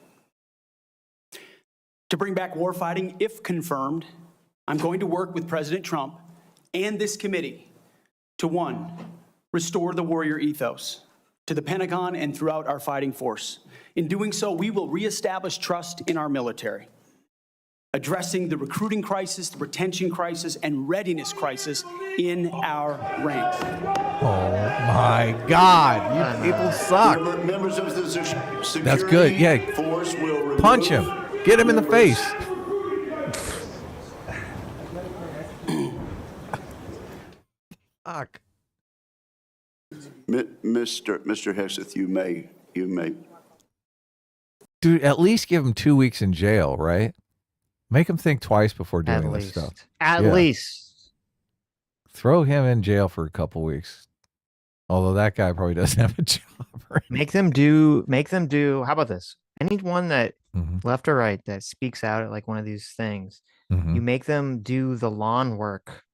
To bring back warfighting, if confirmed, I'm going to work with President Trump and this committee to, 1, restore the warrior ethos to the Pentagon and throughout our fighting force. In doing so, we will reestablish trust in our military, addressing the recruiting crisis, the retention crisis, and readiness crisis in our ranks. Oh my God! You people suck. Members of the security That's good. Yeah. force will remove Punch him. Get him in the members- face. Fuck. Mr. Hegseth, you may. Dude, at least give him 2 weeks in jail, right? Make him think twice before At doing this least. stuff. At Yeah. least. Throw him in jail for a couple weeks. Although that guy probably doesn't have a job. Right? Make them do, how about this? Anyone that Mhm. left or right that speaks out at like one of these things, Mhm. you make them do the lawn work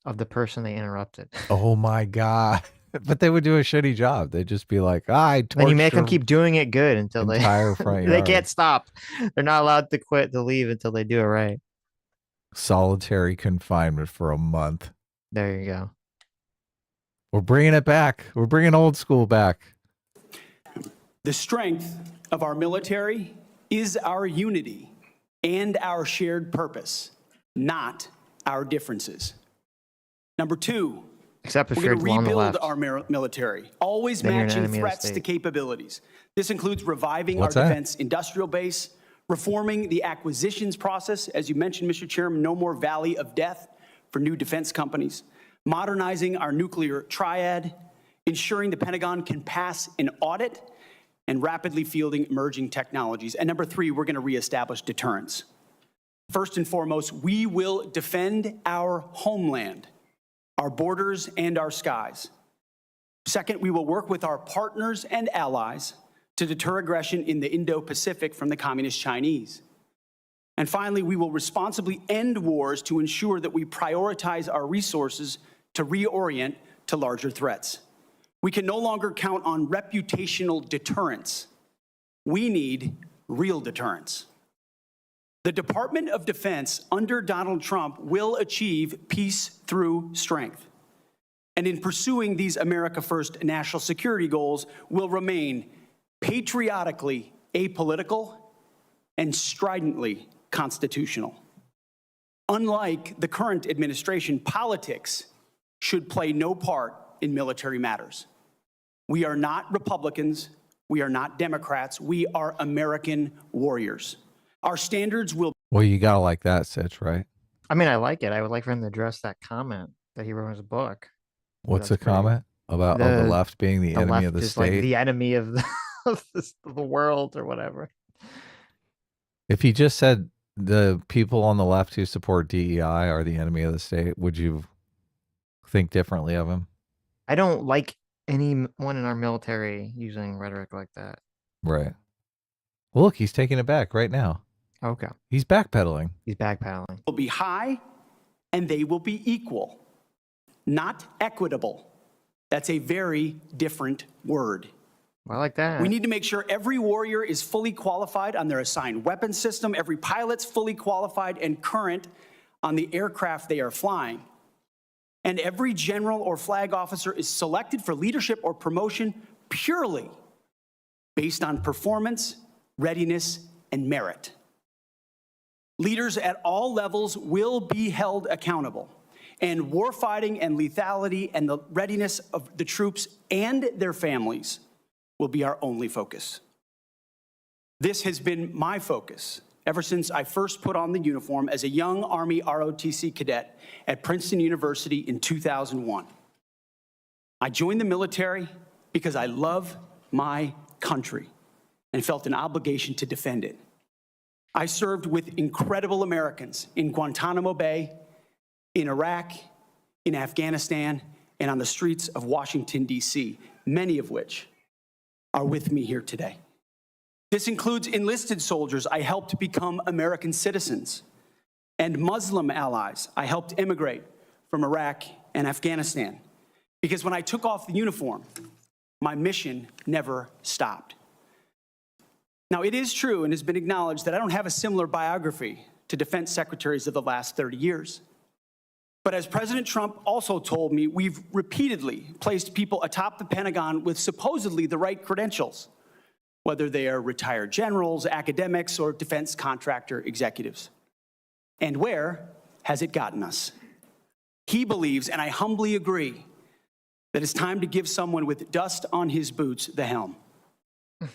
of the person they interrupted. Oh my God. But they would do a shitty job. They'd just be like, I Then you make them torched keep doing it good until your they entire front they yard. can't stop. They're not allowed to quit to leave until they do it right. solitary confinement for a month. There you go. We're bringing it back. We're bringing old school back. The strength of our military is our unity and our shared purpose, not our differences. Number two, Except if we're you're going to on the rebuild left. our military, always Then you're an matching enemy of the threats to state. capabilities. This includes reviving What's our that? defense industrial base, reforming the acquisitions process. As you mentioned, Mr. Chairman, no more valley of death for new defense companies, modernizing our nuclear triad, ensuring the Pentagon can pass an audit, and rapidly fielding emerging technologies. And number three, we're going to reestablish deterrence. First and foremost, we will defend our homeland, our borders, and our skies. Second, we will work with our partners and allies to deter aggression in the Indo-Pacific from the Communist Chinese. And finally, we will responsibly end wars to ensure that we prioritize our resources to reorient to larger threats. We can no longer count on reputational deterrence. We need real deterrence. The Department of Defense under Donald Trump will achieve peace through strength. And in pursuing these America First national security goals, will remain patriotically apolitical and stridently constitutional. Unlike the current administration, politics should play no part in military matters. We are not Republicans. We are not Democrats. We are American warriors. Our standards will. Well, you gotta like that, Sitch, right? I mean, I like it. I would like for him to address that comment that he wrote in his book. What's the That's pretty- comment about the left being the enemy left of the is state? like the enemy of of the world or whatever. If he just said the people on the left who support DEI are the enemy of the state, would you think differently of him? I don't like anyone in our military using rhetoric like that. Right. Well, look, he's taking it back right now. Okay. He's backpedaling. He's backpedaling. Will be high and they will be equal, not equitable. That's a very different word. I like that. We need to make sure every warrior is fully qualified on their assigned weapon system, every pilot's fully qualified and current on the aircraft they are flying, and every general or flag officer is selected for leadership or promotion purely based on performance, readiness, and merit. Leaders at all levels will be held accountable, and warfighting and lethality and the readiness of the troops and their families will be our only focus. This has been my focus ever since I first put on the uniform as a young Army ROTC cadet at Princeton University in 2001. I joined the military because I love my country and felt an obligation to defend it. I served with incredible Americans in Guantanamo Bay, in Iraq, in Afghanistan, and on the streets of Washington, D.C., many of which are with me here today. This includes enlisted soldiers I helped become American citizens, and Muslim allies I helped immigrate from Iraq and Afghanistan. Because when I took off the uniform, my mission never stopped. Now, it is true and has been acknowledged that I don't have a similar biography to defense secretaries of the last 30 years. But as President Trump also told me, we've repeatedly placed people atop the Pentagon with supposedly the right credentials, whether they are retired generals, academics, or defense contractor executives. And where has it gotten us? He believes, and I humbly agree, that it's time to give someone with dust on his boots the helm.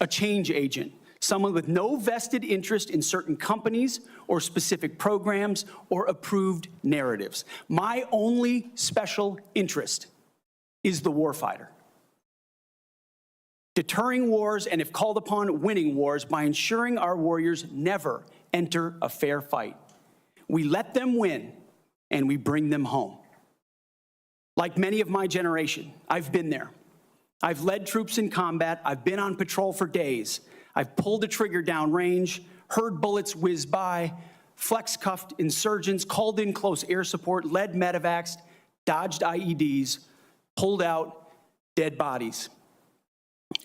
A change agent, someone with no vested interest in certain companies or specific programs or approved narratives. My only special interest is the warfighter. Deterring wars, and if called upon, winning wars by ensuring our warriors never enter a fair fight. We let them win, and we bring them home. Like many of my generation, I've been there. I've led troops in combat. I've been on patrol for days. I've pulled a trigger down range, heard bullets whiz by, flex-cuffed insurgents, called in close air support, led medevacs, dodged IEDs, pulled out dead bodies,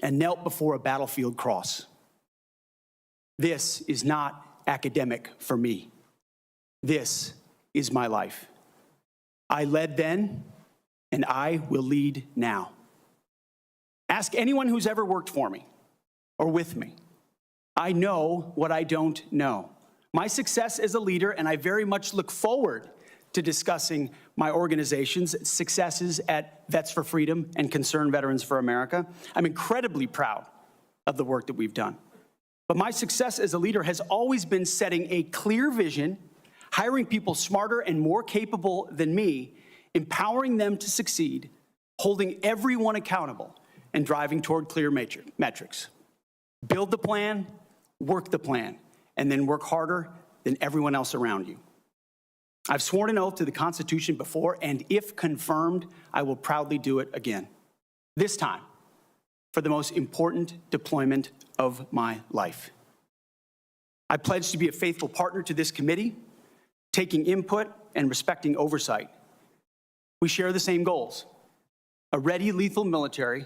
and knelt before a battlefield cross. This is not academic for me. This is my life. I led then, and I will lead now. Ask anyone who's ever worked for me or with me. I know what I don't know. My success as a leader, and I very much look forward to discussing my organization's successes at Vets for Freedom and Concerned Veterans for America. I'm incredibly proud of the work that we've done. But my success as a leader has always been setting a clear vision, hiring people smarter and more capable than me, empowering them to succeed, holding everyone accountable, and driving toward clear metrics. Build the plan, work the plan, and then work harder than everyone else around you. I've sworn an oath to the Constitution before, and if confirmed, I will proudly do it again. This time, for the most important deployment of my life. I pledge to be a faithful partner to this committee, taking input and respecting oversight. We share the same goals: a ready, lethal military,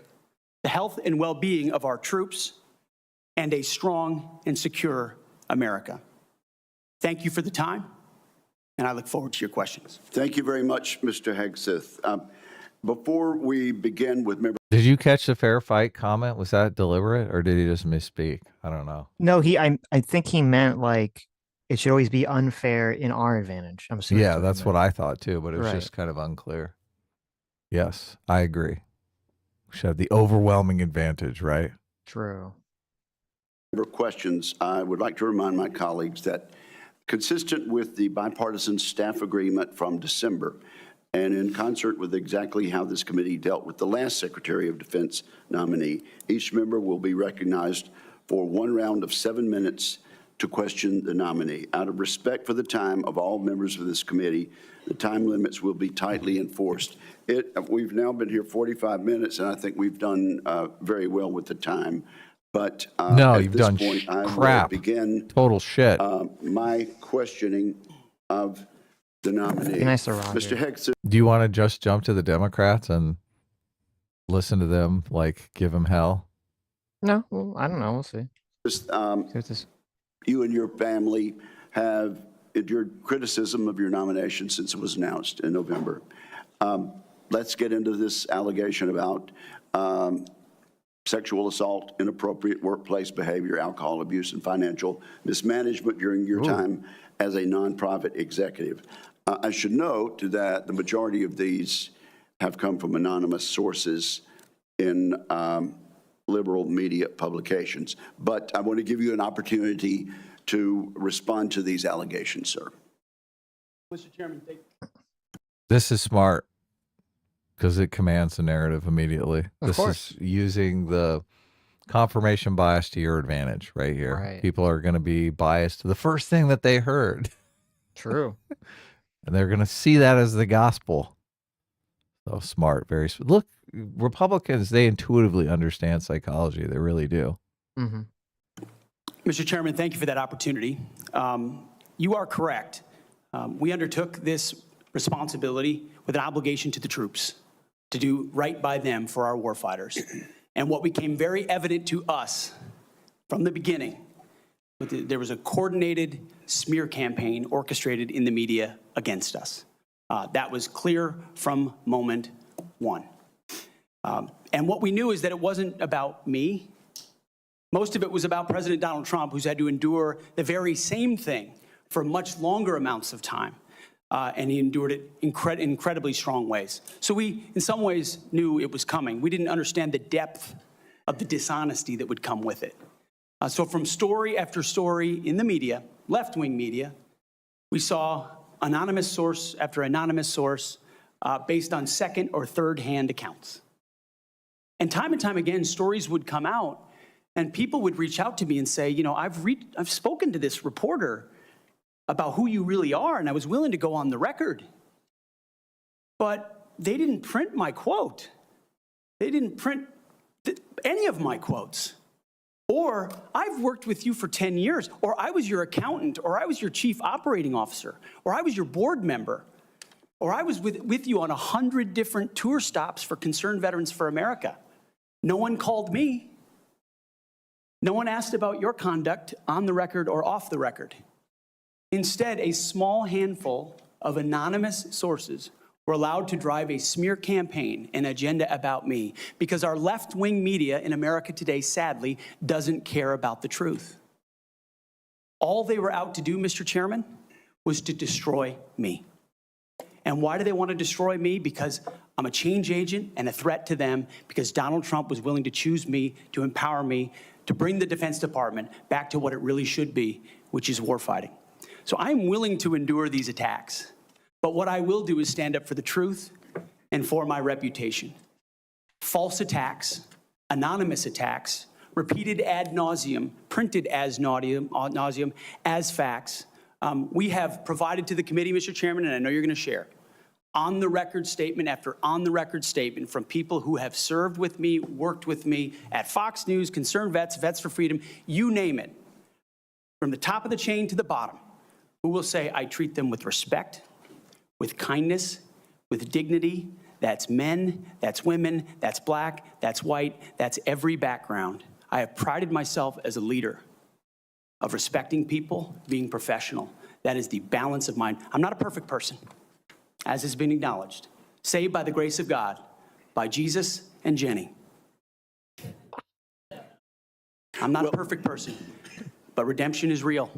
the health and well-being of our troops, and a strong and secure America. Thank you for the time, and I look forward to your questions. Thank you very much, Mr. Hegseth. Before we begin with members, Did you catch the fair fight comment? Was that deliberate or did he just misspeak? I don't know. No, I think he meant like it should always be unfair in our advantage. I'm assuming. Yeah, that's what I thought too, but it was Right. just kind of unclear. Yes, I agree. We should have the overwhelming advantage, right? True. questions, I would like to remind my colleagues that consistent with the bipartisan staff agreement from December, and in concert with exactly how this committee dealt with the last Secretary of Defense nominee, each member will be recognized for one round of 7 minutes to question the nominee. Out of respect for the time of all members of this committee, the time limits will be tightly enforced. We've now been here 45 minutes, and I think we've done very well with the time. But no, at you've this done point, I will crap. begin Total shit. my questioning of the nominee. Be nice to Roger. Mr. Hegseth. Do you want to just jump to the Democrats and listen to them, like give them hell? No, well, I don't know. We'll see. Just, See what this. you and your family have endured criticism of your nomination since it was announced in November. Let's get into this allegation about sexual assault, inappropriate workplace behavior, alcohol abuse, and financial mismanagement during your time as a nonprofit executive. I should note that the majority of these have come from anonymous sources in liberal media publications. But I want to give you an opportunity to respond to these allegations, sir. Mr. Chairman, thank you. This is smart because it commands the narrative immediately. Of This course. is using the confirmation bias to your advantage right here. Right. People are going to be biased to the first thing that they heard, True. and they're going to see that as the gospel. So smart, very smart. Look, Republicans, they intuitively understand psychology. They really do. Mm-hmm. Mr. Chairman, thank you for that opportunity. You are correct. We undertook this responsibility with an obligation to the troops to do right by them for our warfighters. And what became very evident to us from the beginning, there was a coordinated smear campaign orchestrated in the media against us. That was clear from moment one. And what we knew is that it wasn't about me. Most of it was about President Donald Trump, who's had to endure the very same thing for much longer amounts of time. And he endured it in incredibly strong ways. So we, in some ways, knew it was coming. We didn't understand the depth of the dishonesty that would come with it. So from story after story in the media, left-wing media, we saw anonymous source after anonymous source based on second or third-hand accounts. And time again, stories would come out, and people would reach out to me and say, you know, I've spoken to this reporter about who you really are, and I was willing to go on the record. But they didn't print my quote. They didn't print any of my quotes. Or, I've worked with you for 10 years, or I was your accountant, or I was your chief operating officer, or I was your board member, or I was with you on 100 different tour stops for Concerned Veterans for America. No one called me. No one asked about your conduct on the record or off the record. Instead, a small handful of anonymous sources were allowed to drive a smear campaign, an agenda about me, because our left-wing media in America today, sadly, doesn't care about the truth. All they were out to do, Mr. Chairman, was to destroy me. And why do they want to destroy me? Because I'm a change agent and a threat to them, because Donald Trump was willing to choose me, to empower me, to bring the Defense Department back to what it really should be, which is warfighting. So I'm willing to endure these attacks. But what I will do is stand up for the truth and for my reputation. False attacks, anonymous attacks, repeated ad nauseum, printed as nauseum, as facts. We have provided to the committee, Mr. Chairman, and I know you're going to share, on-the-record statement after on-the-record statement from people who have served with me, worked with me at Fox News, Concerned Vets, Vets for Freedom, you name it, from the top of the chain to the bottom, who will say, I treat them with respect, with kindness, with dignity. That's men, that's women, that's black, that's white, that's every background. I have prided myself as a leader of respecting people, being professional. That is the balance of mine. I'm not a perfect person, as has been acknowledged. Saved by the grace of God, by Jesus and Jenny. I'm not a perfect person, but redemption is real.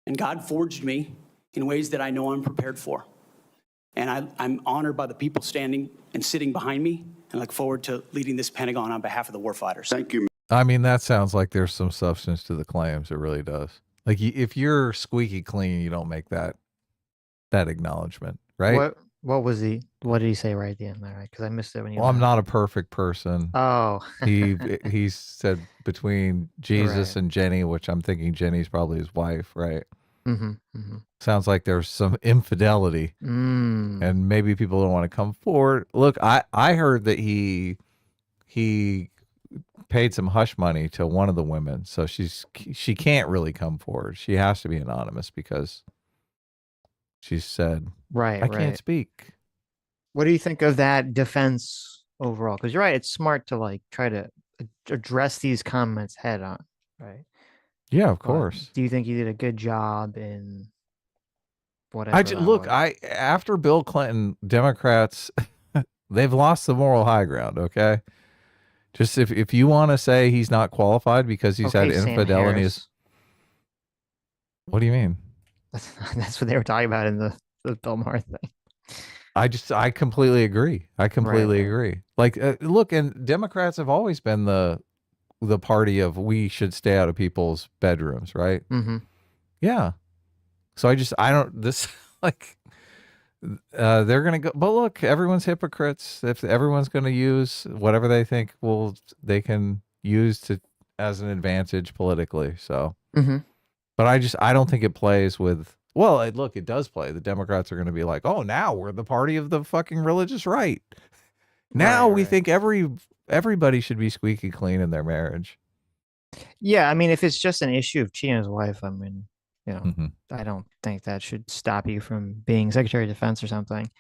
And God forged me in ways that I know I'm prepared for. And I'm honored by the people standing and sitting behind me, and look forward to leading this Pentagon on behalf of the warfighters. Thank you. I mean, that sounds like there's some substance to the claims. It really does. Like, if you're squeaky clean, you don't make that acknowledgement, right? What did he say right at the end there? Because I missed it when you. Well, I'm not a perfect person. Oh. he said between Jesus Right. and Jenny, which I'm thinking Jenny's probably his wife, right? Mm-hmm, mm-hmm. Sounds like there's some infidelity, and maybe people don't want to come forward. Look, I heard that he paid some hush money to one of the women, so she can't really come forward. She has to be anonymous because she said, Right. I can't speak. What do you think of that defense overall? Because you're right, it's smart to like try to address these comments head on, right? Yeah, of But course. do you think you did a good job in whatever that Look, was? after Bill Clinton, Democrats, they've lost the moral high ground. Okay, just if you want to say he's not qualified because he's had Sam infidelity, Harris. what do you mean? That's what they were talking about in the Bill Maher thing. I completely agree. I completely agree. Like, look, and Democrats have always been the party of we should stay out of people's bedrooms, right? Mm-hmm. Yeah. So I don't this like they're gonna go, but look, everyone's hypocrites. If everyone's gonna use whatever they think they can use to as an advantage politically. So, but I don't think it plays with. Well, look, it does play. The Democrats are going to be like, oh, now we're the party of the fucking religious right. Now we think everybody should be squeaky clean in their marriage. Yeah, I mean, if it's just an issue of cheating on his wife, I mean, Mm-hmm. I don't think that should stop you from being Secretary of Defense or something.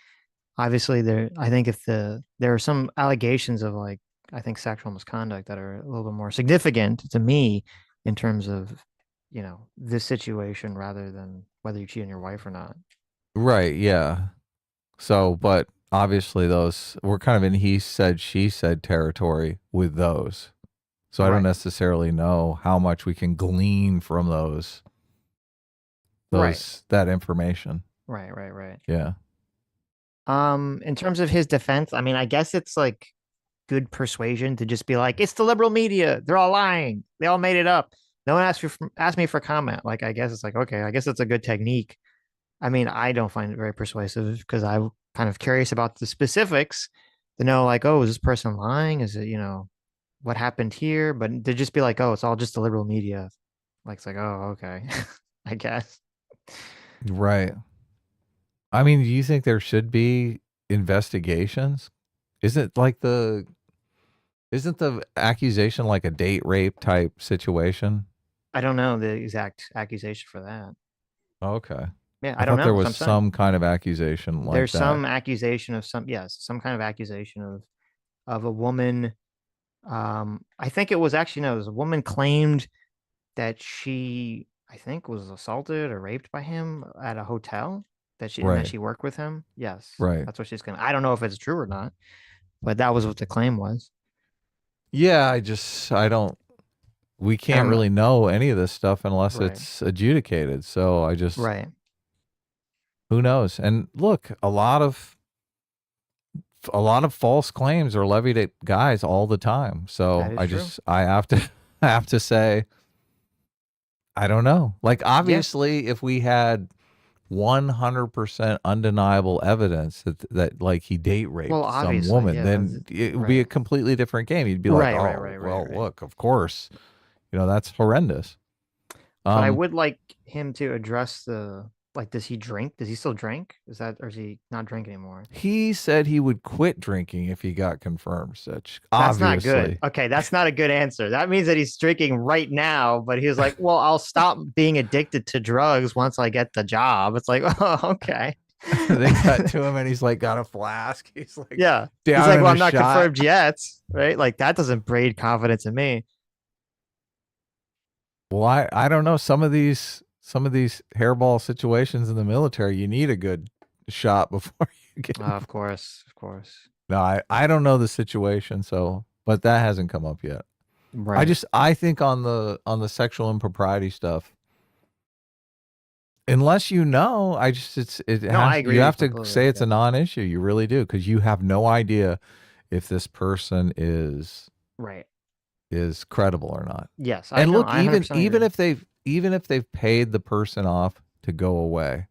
Obviously, I think if there are some allegations of like, I think sexual misconduct that are a little bit more significant to me in terms of, this situation rather than whether you cheat on your wife or not. Right. Yeah. So, but obviously those we're kind of in he said, she said territory with those. So I don't necessarily know how much we can glean from that information. Right. Yeah. In terms of his defense, I mean, I guess it's like good persuasion to just be like, it's the liberal media. They're all lying. They all made it up. No one asked me for comment. Like, I guess it's like, okay, I guess it's a good technique. I mean, I don't find it very persuasive because I'm kind of curious about the specifics to know, like, oh, is this person lying? Is it, what happened here? But to just be like, oh, it's all just the liberal media. Like, it's like, oh, okay, I guess. Right. I mean, do you think there should be investigations? Isn't the accusation like a date rape type situation? I don't know the exact accusation for that. Okay. Yeah, I don't know. There was some kind of accusation like there's that. some accusation of some kind of accusation of a woman. I think it was actually no, it was a woman claimed that she, I think, was assaulted or raped by him at a hotel. that Right. she worked with him. Yes. Right. That's what she's gonna. I don't know if it's true or not, but that was what the claim was. Yeah, I don't. We can't I'm- really know any of this stuff unless Right. it's adjudicated. So I just, Right. who knows? And look, a lot of false claims are levied at guys all the time. So That is true. I have to I have to say, I don't know. Like, obviously, if we had 100% undeniable evidence that like he date raped Well, some obviously, woman, yeah, then it would be a right. completely different game. You'd be like, Right, oh, right, right, well, right. look, of course, that's horrendous. But I would like him to address the like. Does he drink? Does he still drink? Or is he not drink anymore? He said he would quit drinking if he got confirmed. Sitch. That's not Obviously, good. Okay, that's not a good answer. That means that he's drinking right now, but he was like, "Well, I'll stop being addicted to drugs once I get the job." It's like, oh, okay. they cut to him and he's like got a flask. He's like, Yeah. He's down like, in "Well, a I'm not shot." confirmed yet." Right? Like that doesn't breed confidence in me. Well, I don't know. Some of these hairball situations in the military, you need a good shot before you get. Of course, of course. No, I don't know the situation, so but that hasn't come up yet. Right. I think on the sexual impropriety stuff, unless you know, I agree you have to completely, say it's yeah. a non-issue. You really do, because you have no idea if this person is Right. credible or not. Yes. And know, look, I 100% even agree. if they've paid the person off to go away,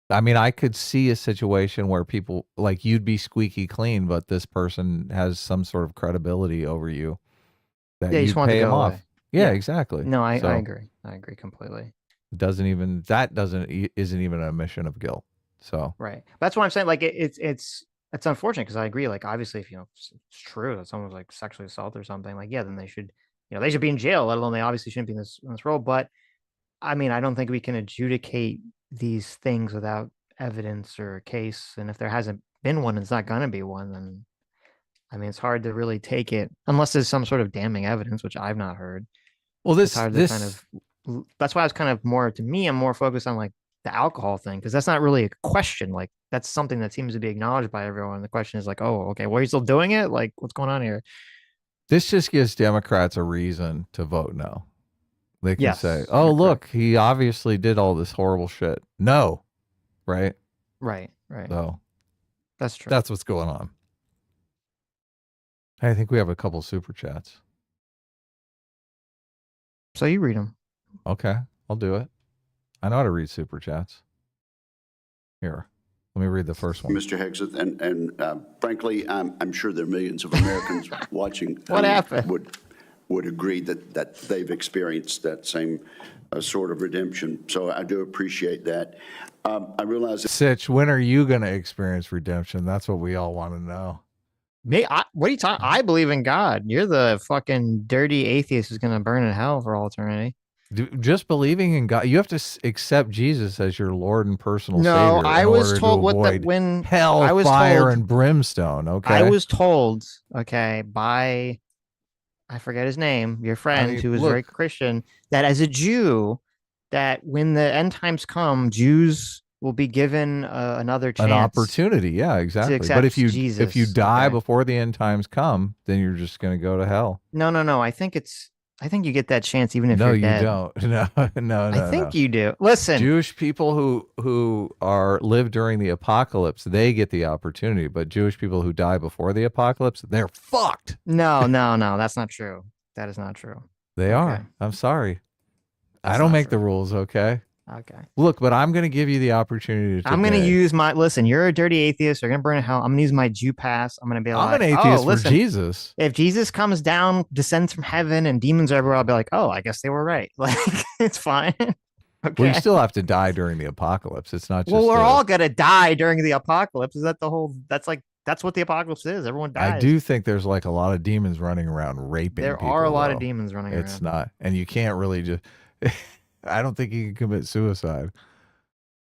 I mean, I could see a situation where people like you'd be squeaky clean, but this person has some sort of credibility over you that Yeah, you just you'd want to pay him go off. away. Yeah, exactly. No, I So agree. I agree completely. isn't even a admission of guilt. So Right. That's what I'm saying. Like it's unfortunate because I agree. Like obviously, if it's true that someone's like sexually assaulted or something, like yeah, then they should, they should be in jail. Let alone they obviously shouldn't be in this role. But I mean, I don't think we can adjudicate these things without evidence or a case. And if there hasn't been one, it's not going to be one. Then I mean, it's hard to really take it unless there's some sort of damning evidence, which I've not heard. well, It's hard to kind of. That's why I was kind of more to me. I'm more focused on like the alcohol thing because that's not really a question. Like that's something that seems to be acknowledged by everyone. The question is like, oh, okay, well, are you still doing it? Like, what's going on here? this just gives Democrats a reason to vote no. They can Yes, say, "Oh, you're look, correct. he obviously did all this horrible shit." No, right? Right. So That's true. that's what's going on. I think we have a couple super chats. So you read them. Okay, I'll do it. I know how to read super chats. Here, let me read the first one. Mr. Hegseth, and frankly, I'm sure there are millions of Americans watching. What happened? Would agree that they've experienced that same sort of redemption. So I do appreciate that. I realize that Sitch, when are you going to experience redemption? That's what we all want to know. Me? What are you talking? I believe in God. You're the fucking dirty atheist who's gonna burn in hell for all eternity. Just believing in God, you have to accept Jesus as your Lord and personal No, Savior. I in was order told to what the avoid when hell, I was fire, told and brimstone. Okay, I was told, okay, by I forget his name, your friend mean, who was very look. Christian, that as a Jew, that when the end times come, Jews will be given another chance. An opportunity, yeah, exactly. But accept if you Jesus, die okay. before the end times come, then you're just going to go to hell. No. I think you get that chance even if No, you're you dead. don't. No. I think you do. Listen, Jewish people who live during the apocalypse, they get the opportunity, but Jewish people who die before the apocalypse, they're fucked. no, that's not true. That is not true. They Okay. are. I'm sorry. That's I don't not make true. the rules, okay? Okay. Look, but I'm going to give you the opportunity to I'm going to use listen, you're a dirty atheist. You're going to burn in hell. I'm going to use my Jew pass. I'm going to be like, I'm an atheist for listen, Jesus. if Jesus comes down, descends from heaven and demons are everywhere, I'll be like, oh, I guess they were right. Like, it's fine. Okay. Well, you still have to die during the apocalypse. It's not just well, we're all going to die during the apocalypse. Is that that's what the apocalypse is. Everyone dies. I do think there's like a lot of demons running around raping There people. are a lot of though. demons running around. It's not. And you can't really just I don't think you can commit suicide.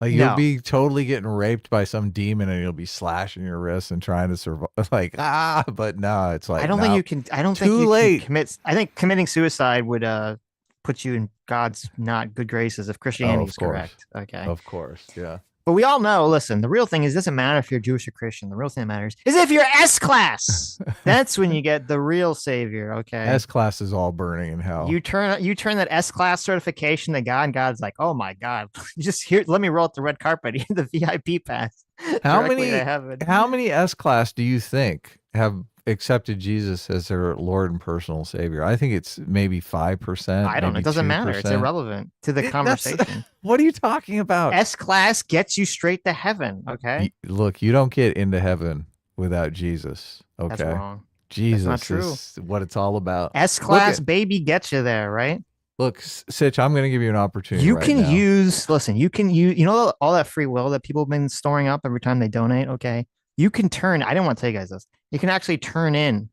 Like you'll be totally getting raped by some demon and you'll be slashing your wrists and trying to survive. Like, but no, it's like I don't think you can. I don't think you late. can commit. I think committing suicide would put you in God's not good graces if Christianity is correct. Okay. Of course, yeah. But we all know, listen, the real thing is, it doesn't matter if you're Jewish or Christian. The real thing that matters is if you're S-class. That's when you get the real savior, okay? S-class is all burning in hell. You turn that S-class certification to God, and God's like, oh my God, just here, let me roll out the red carpet, the VIP pass. How directly to heaven. many S-class do you think have accepted Jesus as their Lord and personal Savior? I think it's maybe 5%. I don't know. It doesn't matter. It's irrelevant to the conversation. What are you talking about? S-class gets you straight to heaven, okay? Look, you don't get into heaven without Jesus, okay? That's wrong. Jesus That's not true. is what it's all about. S-class baby gets you there, right? Look, Sitch, I'm going to give you an opportunity. You right can now. listen, you can use, all that free will that people have been storing up every time they donate, okay? You can turn, I didn't want to tell you guys this, you can actually turn in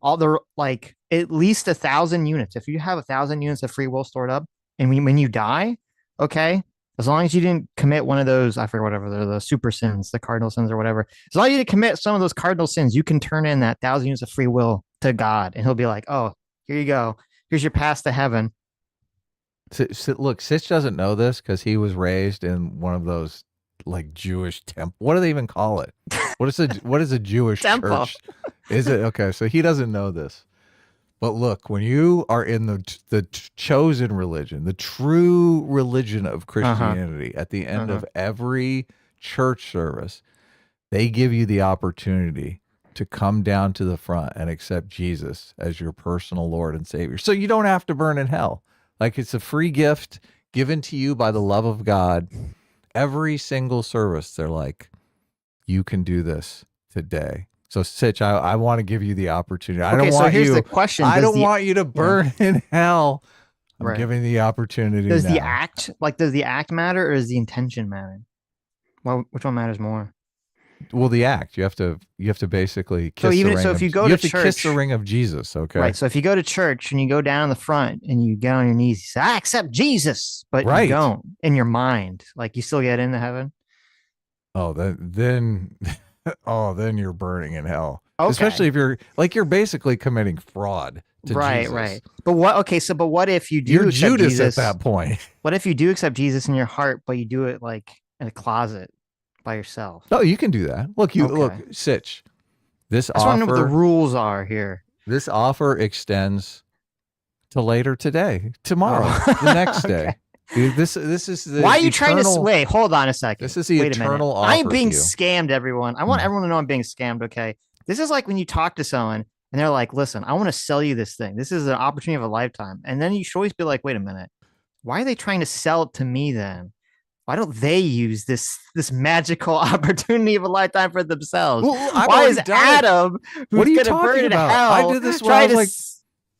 all the, like, at least 1,000 units. If you have 1,000 units of free will stored up, and when you die, okay, as long as you didn't commit one of those, I forget whatever, the super sins, the cardinal sins or whatever, as long as you didn't commit some of those cardinal sins, you can turn in that 1,000 units of free will to God, and he'll be like, oh, here you go. Here's your pass to heaven. Look, Sitch doesn't know this because he was raised in one of those like Jewish temple. What do they even call it? What is a Jewish Temple. church? Is it okay? So he doesn't know this. But look, when you are in the chosen religion, the true religion of Christianity, at the end of every church service, they give you the opportunity to come down to the front and accept Jesus as your personal Lord and Savior. So you don't have to burn in hell. Like, it's a free gift given to you by the love of God. Every single service, they're like, you can do this today. So, Sitch, I want to give you the opportunity. I don't want here's you. the question. I don't want you to burn in hell. I'm Right. giving the opportunity. Does now. does the act matter, or does the intention matter? Well, which one matters more? Well, the act. You have to basically kiss So even the ring if of, you go you to have to kiss the church- ring of Jesus. Okay. Right. So if you go to church and you go down the front and you get on your knees, you say, I accept Jesus, but Right. you don't in your mind. Like, you still get into heaven. Oh, then then you're burning in hell. Okay. Especially if you're basically committing fraud to Right, Jesus. right. But what if you do You're accept Judas Jesus, at that point. What if you do accept Jesus in your heart, but you do it like in a closet by yourself? Oh, you can do that. Look, look, Okay. Sitch. This I just want to know what the offer, rules are here. this offer extends to later today, tomorrow, Oh. the next Okay. day. Dude, this is the Why are you trying to eternal- wait? Hold on a second. This is the Wait a minute. eternal I am offer being to you. scammed, everyone. I want everyone to know I'm being scammed, okay? This is like when you talk to someone and they're like, listen, I want to sell you this thing. This is an opportunity of a lifetime. And then you should always be like, wait a minute. Why are they trying to sell it to me then? Why don't they use this magical opportunity of a lifetime for themselves? Well, I've Why already is done it. Adam, who's What are you gonna burn talking in about? hell, I did this when I trying was to like,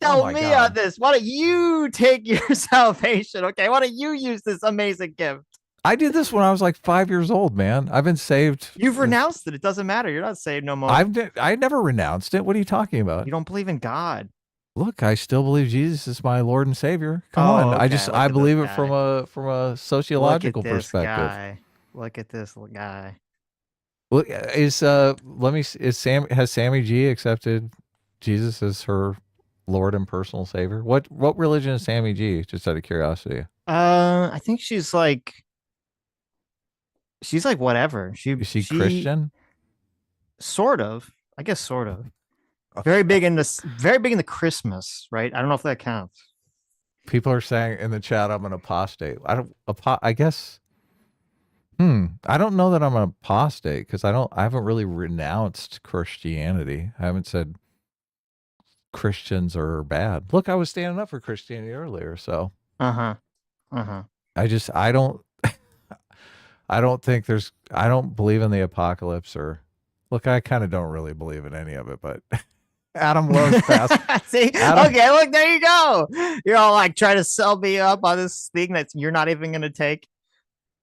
sell oh my me God. on this? Why don't you take your salvation? Okay, why don't you use this amazing gift? I did this when I was like 5 years old, man. I've been saved. You've renounced it. It doesn't matter. You're not saved no more. I never renounced it. What are you talking about? You don't believe in God. Look, I still believe Jesus is my Lord and Savior. Come Oh, on. okay. Look I at believe this it from guy. a sociological Look at this perspective. guy. Look at this little guy. Look, has Sammy G accepted Jesus as her Lord and personal Savior? What religion is Sammy G? Just out of curiosity. I think she's like whatever. Is she Christian? Sort of. I guess sort of. Very big in the Christmas, right? I don't know if that counts. People are saying in the chat I'm an apostate. I guess. I don't know that I'm an apostate because I haven't really renounced Christianity. I haven't said Christians are bad. Look, I was standing up for Christianity earlier, so Uh-huh. I don't I don't believe in the apocalypse, or look, I kind of don't really believe in any of it, but Adam loves past. See? Adam- Okay, look, there you go. You're all like trying to sell me up on this thing that you're not even gonna take.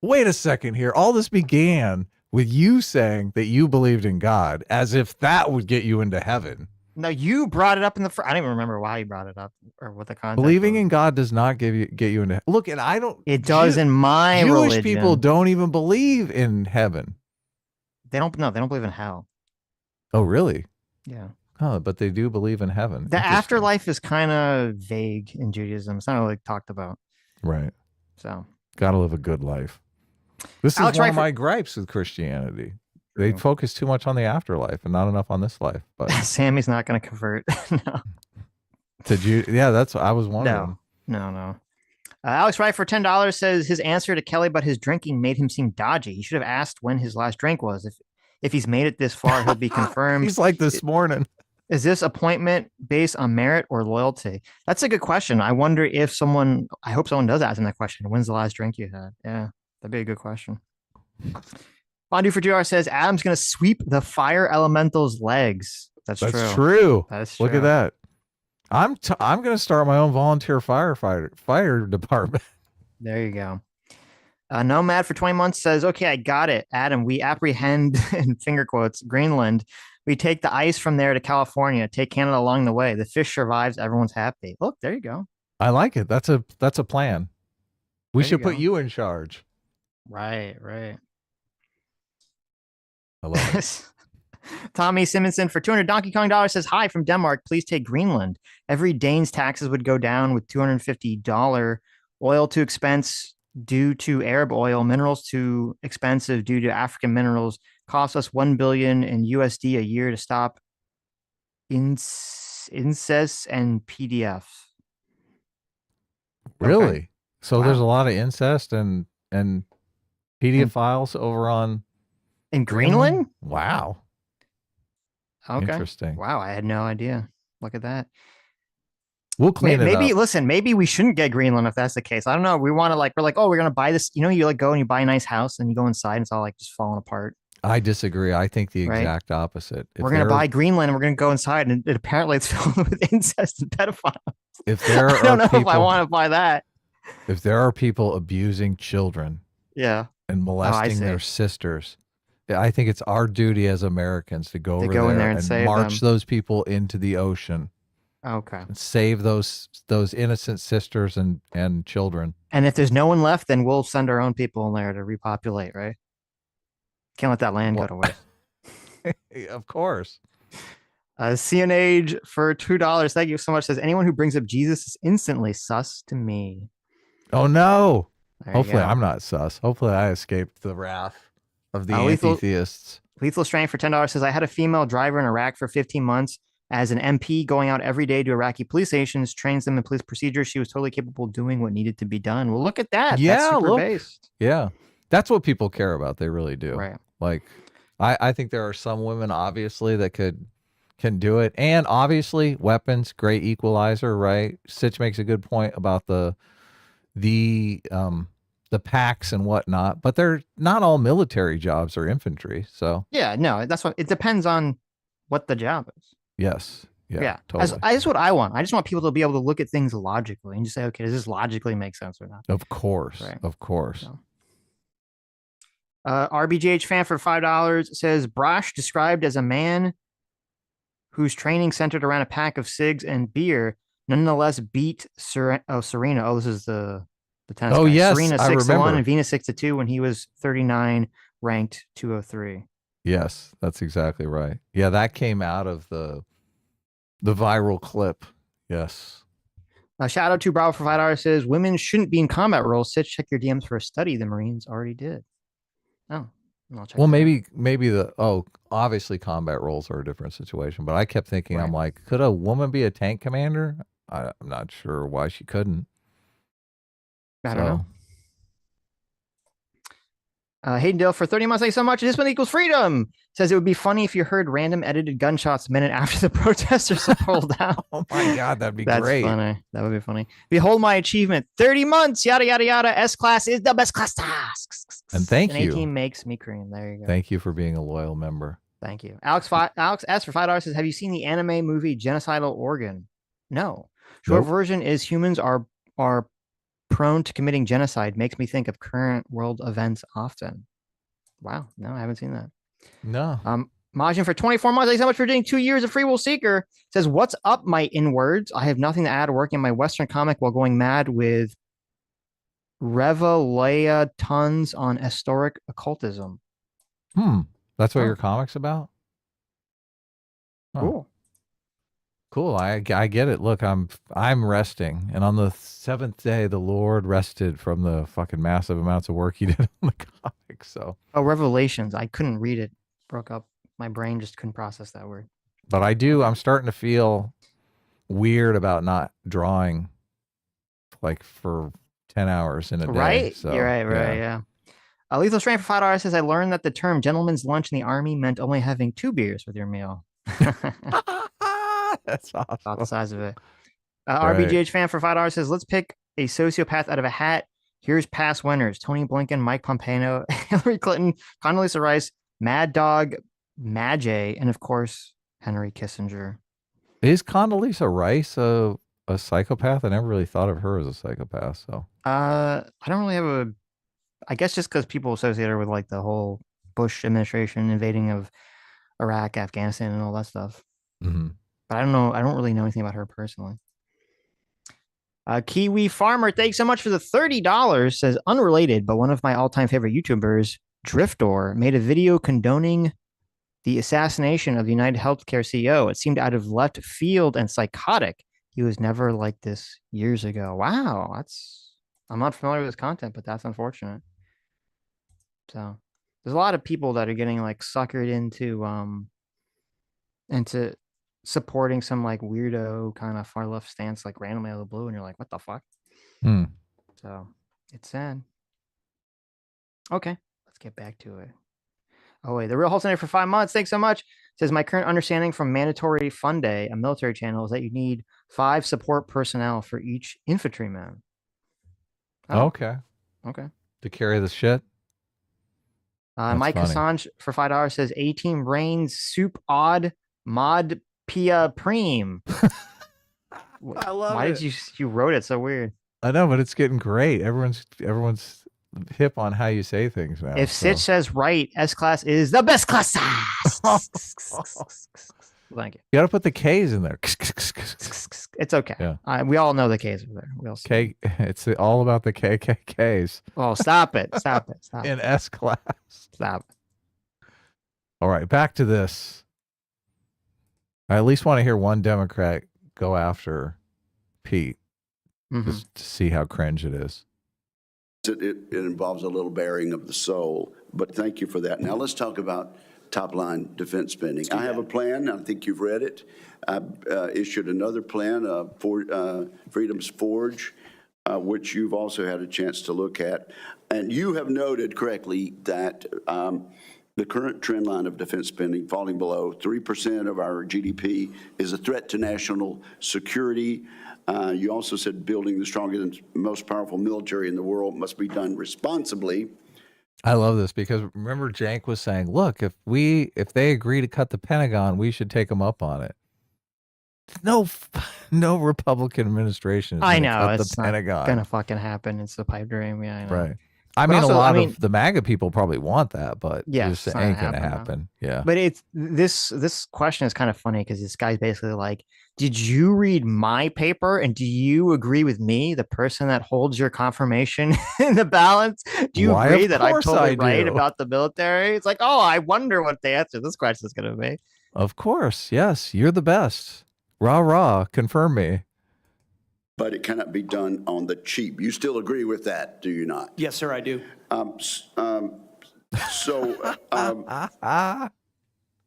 Wait a second here. All this began with you saying that you believed in God, as if that would get you into heaven. No, you brought it up in the I don't even remember why you brought it up or what the context Believing was. in God does not get you into. Look, and I don't. It does in my Jewish religion. people don't even believe in heaven. They don't believe in hell. Oh, really? Yeah. Oh, but they do believe in heaven. The Interesting. afterlife is kind of vague in Judaism. It's not really talked about. Right. So Gotta live a good life. This is Alex one of Reifert- my gripes with Christianity. They focus too much on the afterlife and not enough on this life. But Sammy's not going to convert. No. did you? Yeah, that's what I was wondering. No. Alex Wright for $10 says his answer to Kelly about his drinking made him seem dodgy. He should have asked when his last drink was. If he's made it this far, he'll be confirmed. He's like this morning. Is this appointment based on merit or loyalty? That's a good question. I wonder if I hope someone does ask him that question. When's the last drink you had? Yeah, that'd be a good question. Bondu for $2 says Adam's going to sweep the fire elemental's legs. That's true. That's true. Look at that. I'm going to start my own volunteer fire department. There you go. Nomad for 20 months says, okay, I got it. Adam, we apprehend, in finger quotes, Greenland. We take the ice from there to California, take Canada along the way. The fish survives. Everyone's happy. Look, there you go. I like it. That's a plan. We should put you in charge. Right. I love it. Tommy Simonson for $200 Donkey Kong says, hi from Denmark. Please take Greenland. Every Dane's taxes would go down with $250. Oil too expense due to Arab oil. Minerals too expensive due to African minerals. Cost us $1 billion in USD a year to stop incest and PDF. Really? Okay. So Wow. there's a lot of incest and PDF files over on in Greenland? Wow. Okay. Interesting. Wow, I had no idea. Look at that. We'll clean it up. Listen, maybe we shouldn't get Greenland if that's the case. I don't know. We're like, oh, we're going to buy this. You like go and you buy a nice house and you go inside and it's all like just falling apart. I disagree. I think the exact opposite. We're going to buy Greenland and we're going to go inside and apparently it's filled with incest and pedophiles. If there I don't know people, if I want to buy that. If there are people abusing children and molesting their sisters, I think it's our duty as Americans to go over there and march those people into the ocean. Okay. And save those innocent sisters and children. And if there's no one left, then we'll send our own people in there to repopulate, right? Can't let that land go to waste. Of course. CNAge for $2. Thank you so much. Says anyone who brings up Jesus is instantly sus to me. Oh no. Hopefully I'm not sus. Hopefully I escaped the wrath of the anti-theists. Lethal Strength for $10 says I had a female driver in Iraq for 15 months as an MP going out every day to Iraqi police stations, trains them in police procedures. She was totally capable of doing what needed to be done. Well, look at that. Yeah, that's super based. Yeah. That's what people care about. They really do. Right. Like, I think there are some women, obviously, that can do it. And obviously, weapons, great equalizer, right? Sitch makes a good point about the packs and whatnot, but they're not all military jobs or infantry. So yeah, no, that's what it depends on what the job is. Yes. Yeah. Totally. That's what I want. I just want people to be able to look at things logically and just say, okay, does this logically make sense or not? Of course. Right. Of course. So. RBGH fan for $5 says Brosh described as a man whose training centered around a pack of cigs and beer, nonetheless beat Serena. Oh, this is the tennis guy. Yes, Serena 6-1 and Venus 6-2 when he was 39, ranked 203. Yes, that's exactly right. Yeah, that came out of the viral clip. Yes. Shout out to Bravo for $5 says women shouldn't be in combat roles. Sitch, check your DMs for a study the Marines already did. Oh, well, maybe obviously combat roles are a different situation, but I kept thinking, right. I'm like, could a woman be a tank commander? I'm not sure why she couldn't. I don't know. Hayden Dale for 30 months. Thank you so much. This one equals freedom. Says it would be funny if you heard random edited gunshots a minute after the protesters are pulled out. Oh my God, that'd be That's great. Funny. That would be funny. Behold my achievement. 30 months. Yada, yada, yada. S-class is the best class. And thank you. 18 makes me cream. There you go. Thank you for being a loyal member. Thank you. Alex S for $5 says, have you seen the anime movie Genocidal Organ? No. Short version is humans are prone to committing genocide. Makes me think of current world events often. Wow. No, I haven't seen that. No. Majin for 24 months. Thanks so much for doing 2 years of Free Will Seeker. Says, what's up, my in-words? I have nothing to add, working my Western comic while going mad with Revelaya tons on historic occultism. That's what your comic's about? Cool. Cool. I get it. Look, I'm resting, and on the 7th day, the Lord rested from the fucking massive amounts of work He did on the comic. So, Oh, Revelations. I couldn't read it. Broke up. My brain just couldn't process that word. but I'm starting to feel weird about not drawing like for 10 hours in a day. Right? So, You're right, yeah. Lethal Strain for $5 says, I learned that the term gentleman's lunch in the army meant only having 2 beers with your meal. That's awesome. About the size of it. Right. RBGH fan for $5 says, let's pick a sociopath out of a hat. Here's past winners: Tony Blinken, Mike Pompeo, Hillary Clinton, Condoleezza Rice, Mad Dog, Madjay, and of course, Henry Kissinger. Is Condoleezza Rice a psychopath? I never really thought of her as a psychopath. So, I don't really have I guess just because people associate her with like the whole Bush administration invading of Iraq, Afghanistan, and all that stuff. mm-hmm. But I don't know. I don't really know anything about her personally. Kiwi Farmer, thanks so much for the $30. Says, unrelated, but one of my all-time favorite YouTubers, Driftor, made a video condoning the assassination of the United Healthcare CEO. It seemed out of left field and psychotic. He was never like this years ago. Wow, I'm not familiar with his content, but that's unfortunate. So there's a lot of people that are getting like suckered into supporting some like weirdo kind of far left stance like randomly out of the blue, and you're like, what the fuck? So it's sad. Okay, let's get back to it. Oh wait, the Real Whole Center for 5 months. Thanks so much. Says, my current understanding from Mandatory Fun Day, a military channel, is that you need 5 support personnel for each infantryman. Oh, Okay. okay. To carry the shit. Mike funny. Assange for $5 says, A-Team Brains Soup Odd Mod Pia Preem. I love Why it. did you wrote it so weird? I know, but it's getting great. Everyone's hip on how you say things now. If Sitch says right, S-Class is the best class. Thank you. You got to put the K's in there. It's okay. Yeah. We all know the K's over there. We all K. It's all about the KKKs. Oh, stop it. Stop it. Stop in it. S class. Stop it. All right, back to this. I at least want to hear one Democrat go after Pete just to see how cringe it is. It involves a little bearing of the soul, but thank you for that. Now let's talk about top-line defense spending. I have a plan. I think you've read it. I've issued another plan for Freedom's Forge, which you've also had a chance to look at. And you have noted correctly that the current trend line of defense spending falling below 3% of our GDP is a threat to national security. You also said building the strongest and most powerful military in the world must be done responsibly. I love this because remember Jank was saying, look, if they agree to cut the Pentagon, we should take them up on it. No Republican administration is going to cut it's the Pentagon. not gonna fucking happen. It's a pipe dream. Yeah, I know. Right. I mean, also, a lot of the MAGA people probably want that, but yes, it ain't going to happen. Yeah. But it's this question is kind of funny because this guy's basically like, did you read my paper and do you agree with me, the person that holds your confirmation in the balance? Do you agree that I'm totally right about the military? It's like, oh, I wonder what the answer to this question is going to be. Of course. Yes. You're the best. Rah, rah. Confirm me. But it cannot be done on the cheap. You still agree with that, do you not? Yes, sir, I do.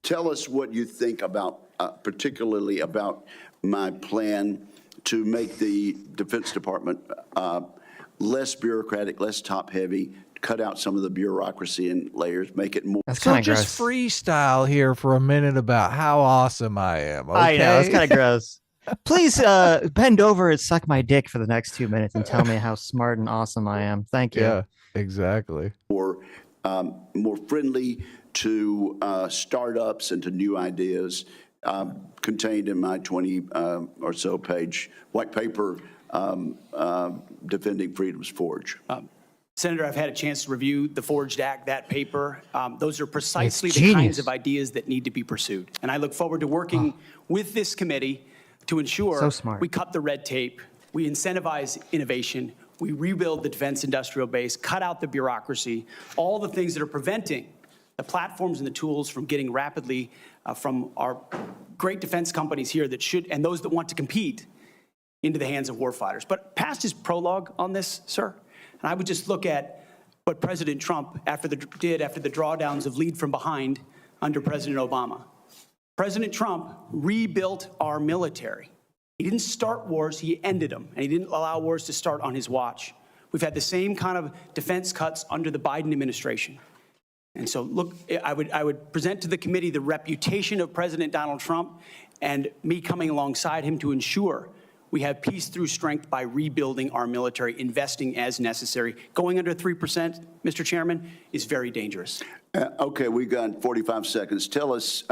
Tell us what you think about, particularly about my plan to make the Defense Department less bureaucratic, less top-heavy, cut out some of the bureaucracy and layers, make it more. That's So kind of just gross. freestyle here for a minute about how awesome I am. Okay? I know, it's kind of gross. Please bend over and suck my dick for the next 2 minutes and tell me how smart and awesome I am. Thank you. Yeah, exactly. More friendly to startups and to new ideas, contained in my 20 or so page white paper, Defending Freedom's Forge. Senator, I've had a chance to review the Forged Act, that paper. Those are precisely It's the kinds genius. of ideas that need to be pursued. And I look forward to working with this committee to ensure So smart. we cut the red tape, we incentivize innovation, we rebuild the defense industrial base, cut out the bureaucracy, all the things that are preventing the platforms and the tools from getting rapidly from our great defense companies here that should, and those that want to compete, into the hands of warfighters. But past his prologue on this, sir, and I would just look at what President Trump did after the drawdowns of lead from behind under President Obama. President Trump rebuilt our military. He didn't start wars, he ended them, and he didn't allow wars to start on his watch. We've had the same kind of defense cuts under the Biden administration. And so, look, I would present to the committee the reputation of President Donald Trump and me coming alongside him to ensure we have peace through strength by rebuilding our military, investing as necessary. Going under 3%, Mr. Chairman, is very dangerous. Okay, we got 45 seconds. Tell us,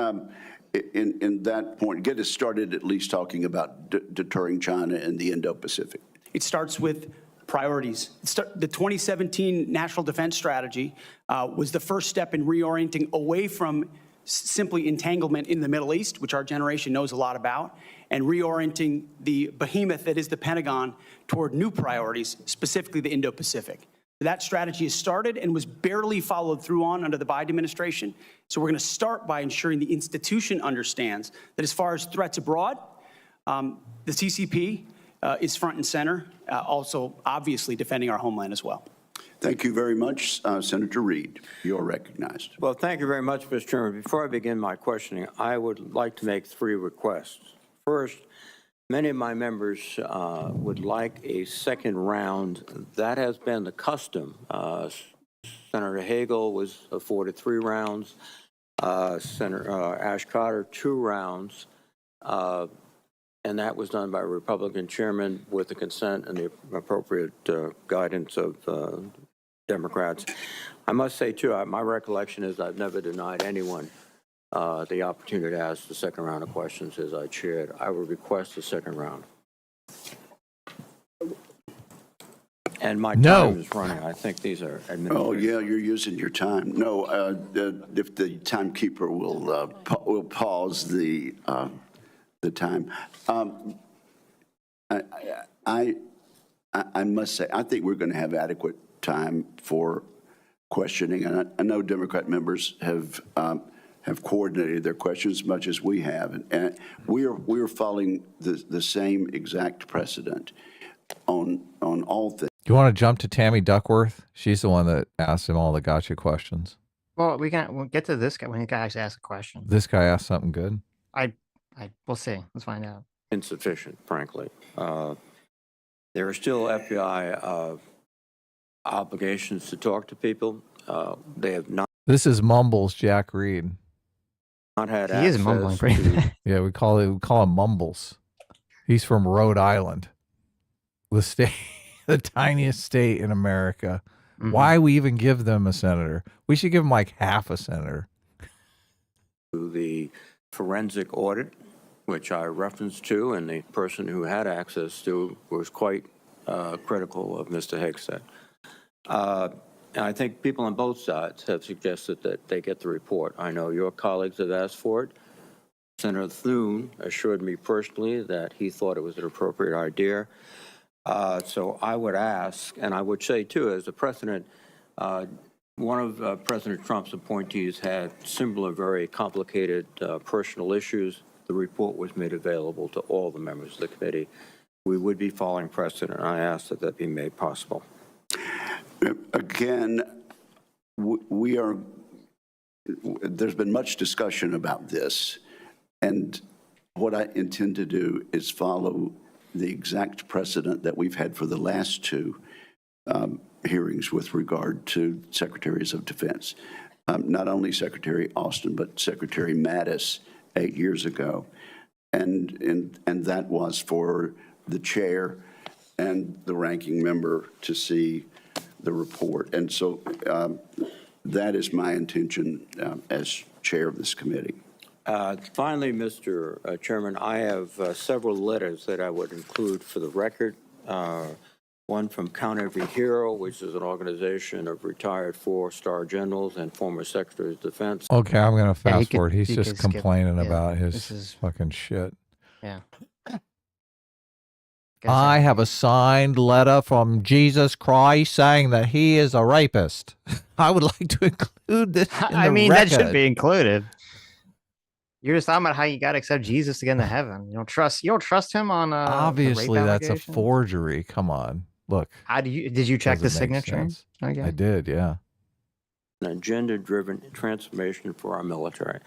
in that point, get us started at least talking about deterring China and the Indo-Pacific. It starts with priorities. The 2017 National Defense Strategy was the first step in reorienting away from simply entanglement in the Middle East, which our generation knows a lot about, and reorienting the behemoth that is the Pentagon toward new priorities, specifically the Indo-Pacific. That strategy has started and was barely followed through on under the Biden administration. So we're going to start by ensuring the institution understands that as far as threats abroad, the CCP is front and center, also obviously defending our homeland as well. Thank you very much. Senator Reid, you're recognized. Well, thank you very much, Mr. Chairman. Before I begin my questioning, I would like to make 3 requests. First, many of my members would like a second round. That has been the custom. Senator Hagel was afforded 3 rounds. Senator Ash Carter, 2 rounds. And that was done by a Republican chairman with the consent and the appropriate guidance of Democrats. I must say, too, my recollection is I've never denied anyone the opportunity to ask the second round of questions as I chaired. I would request the second round. And my time is running. I think these are administrative. Oh, yeah, you're using your time. No, if the timekeeper will pause the time. I must say, I think we're going to have adequate time for questioning, and I know Democrat members have coordinated their questions as much as we have, and we are following the same exact precedent on all things. Do you want to jump to Tammy Duckworth? She's the one that asked him all the gotcha questions. Well, we'll get to this guy when the guy actually asks a question. This guy asked something good. We'll see. Let's find out. Insufficient, frankly. There are still FBI obligations to talk to people. They have not. This is Mumbles Jack Reed. Not had He access is mumbling to. pretty bad. Yeah, we call him Mumbles. He's from Rhode Island, the state, the tiniest state in America. Mm-hmm. Why we even give them a senator? We should give them like half a senator. The forensic audit, which I referenced to, and the person who had access to was quite critical of Mr. Hegseth. And I think people on both sides have suggested that they get the report. I know your colleagues have asked for it. Senator Thune assured me personally that he thought it was an appropriate idea. So I would ask, and I would say too, as a precedent, one of President Trump's appointees had similar, very complicated personal issues. The report was made available to all the members of the committee. We would be following precedent, and I ask that that be made possible. Again, there's been much discussion about this, and what I intend to do is follow the exact precedent that we've had for the last 2 hearings with regard to secretaries of defense. Not only Secretary Austin, but Secretary Mattis 8 years ago. And that was for the chair and the ranking member to see the report. And so that is my intention as chair of this committee. Finally, Mr. Chairman, I have several letters that I would include for the record. One from Count Every Hero, which is an organization of retired 4-star generals and former secretaries of defense. Okay, I'm going to fast forward. He's he just could skip. complaining Yeah, about this his is- fucking shit. Yeah. I have a signed letter from Jesus Christ saying that he is a rapist. I would like to include this in I the mean, record. that should be included. You're just talking about how you got to accept Jesus to get into heaven. You don't trust him on the rape Obviously, that's a allegations? forgery. Come on. Look, How did you check the doesn't make signature? sense. Okay. I did, yeah. An agenda-driven transformation for our military.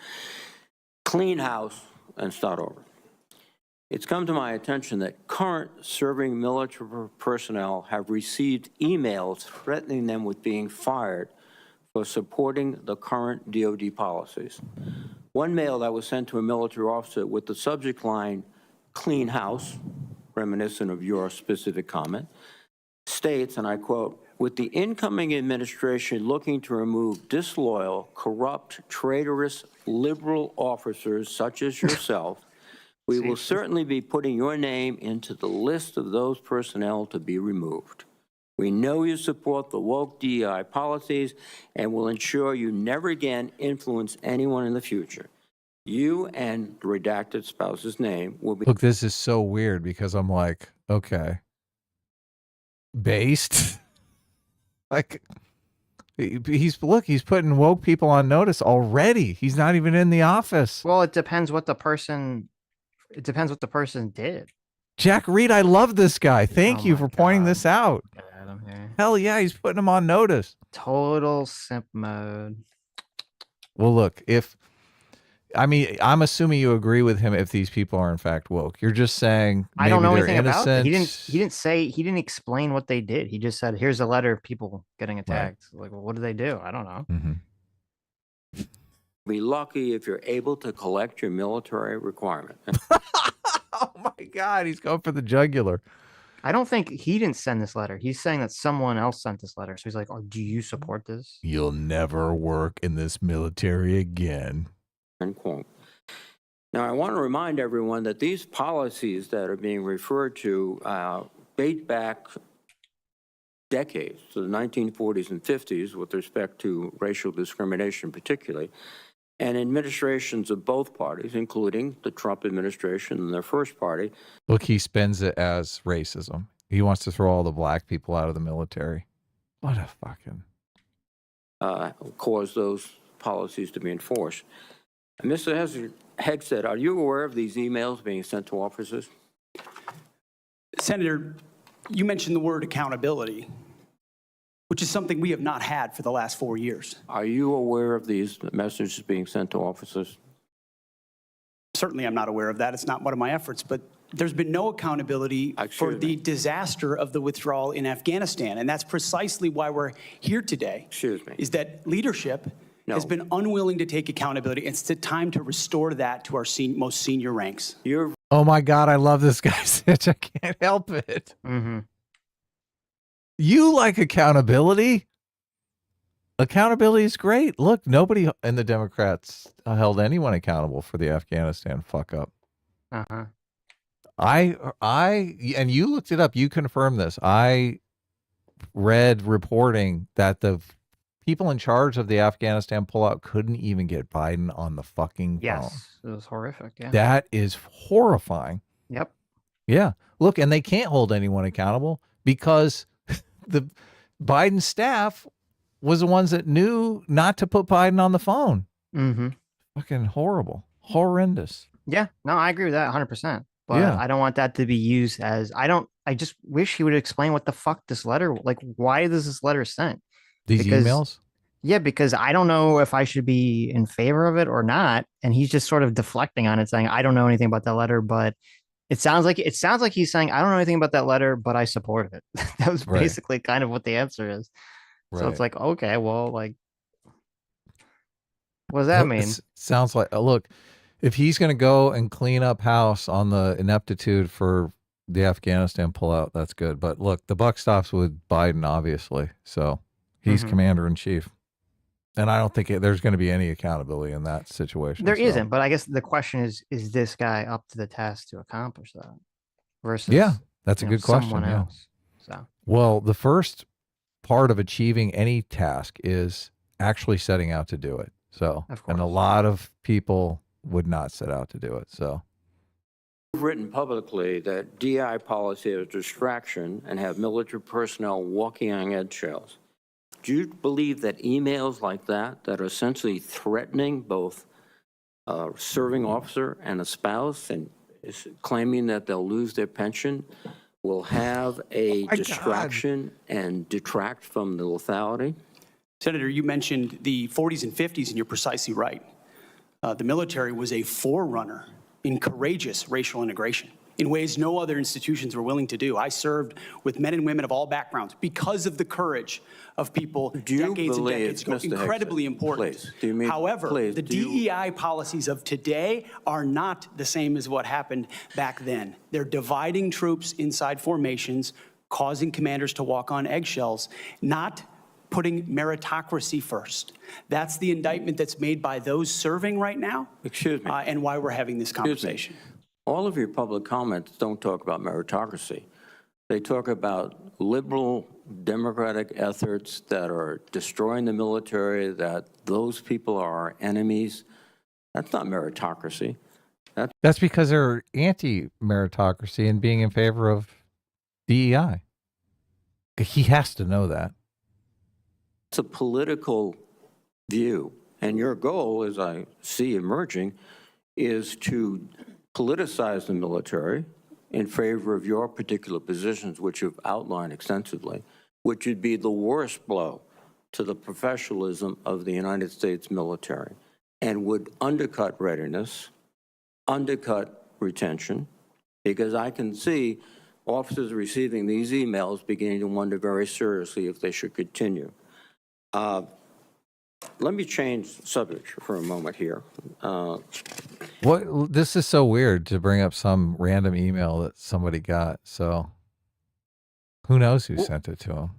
Clean house and start over. It's come to my attention that current serving military personnel have received emails threatening them with being fired for supporting the current DoD policies. One mail that was sent to a military officer with the subject line, clean house, reminiscent of your specific comment, states, and I quote, with the incoming administration looking to remove disloyal, corrupt, traitorous, liberal officers such as yourself, we will certainly be putting your name into the list of those personnel to be removed. We know you support the woke DEI policies and will ensure you never again influence anyone in the future. You and the redacted spouse's name will be... Look, this is so weird because I'm like, okay. Based? Like, he's putting woke people on notice already. He's not even in the office. Well, it depends what the person did. Jack Reed, I love this guy. Thank Oh you my for pointing God. this out. Get at him here. Hell yeah, he's putting him on notice. Total simp mode. Well, look, I'm assuming you agree with him if these people are in fact woke. You're just saying maybe I don't know they're anything about it. innocent. He didn't explain what they did. He just said, here's a letter of people getting attacked. Like, well, what do they do? I don't know. Mm-hmm. Be lucky if you're able to collect your military requirement. Oh my God, he's going for the jugular. I don't think he didn't send this letter. He's saying that someone else sent this letter. So he's like, oh, do you support this? You'll never work in this military again. End quote. Now, I want to remind everyone that these policies that are being referred to date back decades, to the 1940s and 50s, with respect to racial discrimination particularly, and administrations of both parties, including the Trump administration and their first party. Look, he spends it as racism. He wants to throw all the black people out of the military. What a fucking... cause those policies to be enforced. And Mr. Hegseth, are you aware of these emails being sent to officers? Senator, you mentioned the word accountability, which is something we have not had for the last 4 years. Are you aware of these messages being sent to officers? Certainly, I'm not aware of that. It's not one of my efforts, but there's been no accountability for the disaster of the withdrawal in Afghanistan. And that's precisely why we're here today. Excuse me. Is that leadership has been unwilling to take accountability. It's the time to restore that to our most senior ranks. Oh my God, I love this guy, Sitch. I can't help it. Mm-hmm. You like accountability? Accountability is great. Look, nobody in the Democrats held anyone accountable for the Afghanistan fuck up. Uh-huh. And you looked it up. You confirmed this. I read reporting that the people in charge of the Afghanistan pullout couldn't even get Biden on the fucking phone. Yes, it was horrific. Yeah. That is horrifying. Yep. Yeah. Look, and they can't hold anyone accountable because the Biden staff was the ones that knew not to put Biden on the phone. Mm-hmm. Fucking horrible. Horrendous. Yeah. No, I agree with that 100%. But Yeah. I don't want that to be used as, I just wish he would explain what the fuck this letter, like, why is this letter sent? These emails? Yeah, because I don't know if I should be in favor of it or not. And he's just sort of deflecting on it, saying, I don't know anything about that letter, but it sounds like he's saying, I don't know anything about that letter, but I support it. That was basically kind of what the answer is. So it's like, okay, well, like, what does that mean? It sounds like, look, if he's going to go and clean up house on the ineptitude for the Afghanistan pullout, that's good. But look, the buck stops with Biden, obviously. So he's commander in chief. And I don't think there's going to be any accountability in that situation. There isn't, but I guess the question is this guy up to the task to accomplish that? Versus, that's a good question. Someone else. So, well, the first part of achieving any task is actually setting out to do it. So, and a lot of people would not set out to do it. So, You've written publicly that DI policy is a distraction and have military personnel walking on eggshells. Do you believe that emails like that are essentially threatening both a serving officer and a spouse and is claiming that they'll lose their pension will have a my distraction and detract from the lethality? Senator, you mentioned the 40s and 50s, and you're precisely right. The military was a forerunner in courageous racial integration in ways no other institutions were willing to do. I served with men and women of all backgrounds because of the courage of people decades and decades ago. Mr. Incredibly Hegseth, important. please, do you mean, However, please, the DEI policies of today are not the same as what happened back then. They're dividing troops inside formations, causing commanders to walk on eggshells, not putting meritocracy first. That's the indictment that's made by those serving right now. Excuse me. And why we're having this Excuse me. conversation. All of your public comments don't talk about meritocracy. They talk about liberal democratic efforts that are destroying the military, that those people are our enemies. That's not meritocracy. That's because they're anti-meritocracy and being in favor of DEI. He has to know that. It's a political view. And your goal, as I see emerging, is to politicize the military in favor of your particular positions, which you've outlined extensively, which would be the worst blow to the professionalism of the United States military and would undercut readiness, undercut retention, because I can see officers receiving these emails beginning to wonder very seriously if they should continue. Let me change subject for a moment here. What? This is so weird to bring up some random email that somebody got. So who knows who sent it to him?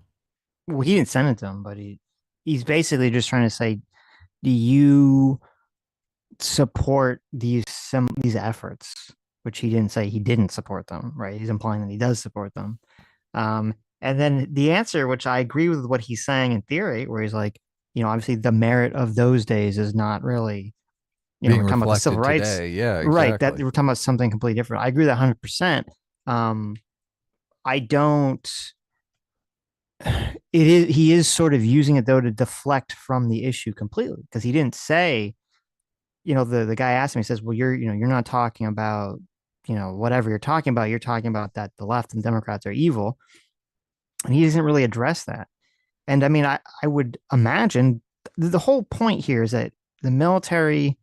Well, he didn't send it to him, but he's basically just trying to say, do you support these efforts? Which he didn't say he didn't support them, right? He's implying that he does support them. And then the answer, which I agree with what he's saying in theory, where he's like, obviously the merit of those days is not really, Being we're talking about the civil rights. today. Yeah, exactly. Right. That we're talking about something completely different. I agree with that 100%. I don't, he is sort of using it though to deflect from the issue completely, because he didn't say, the guy asked me, he says, well, you're not talking about, whatever you're talking about that the left and Democrats are evil. And he doesn't really address that. And I mean, I would imagine the whole point here is that the military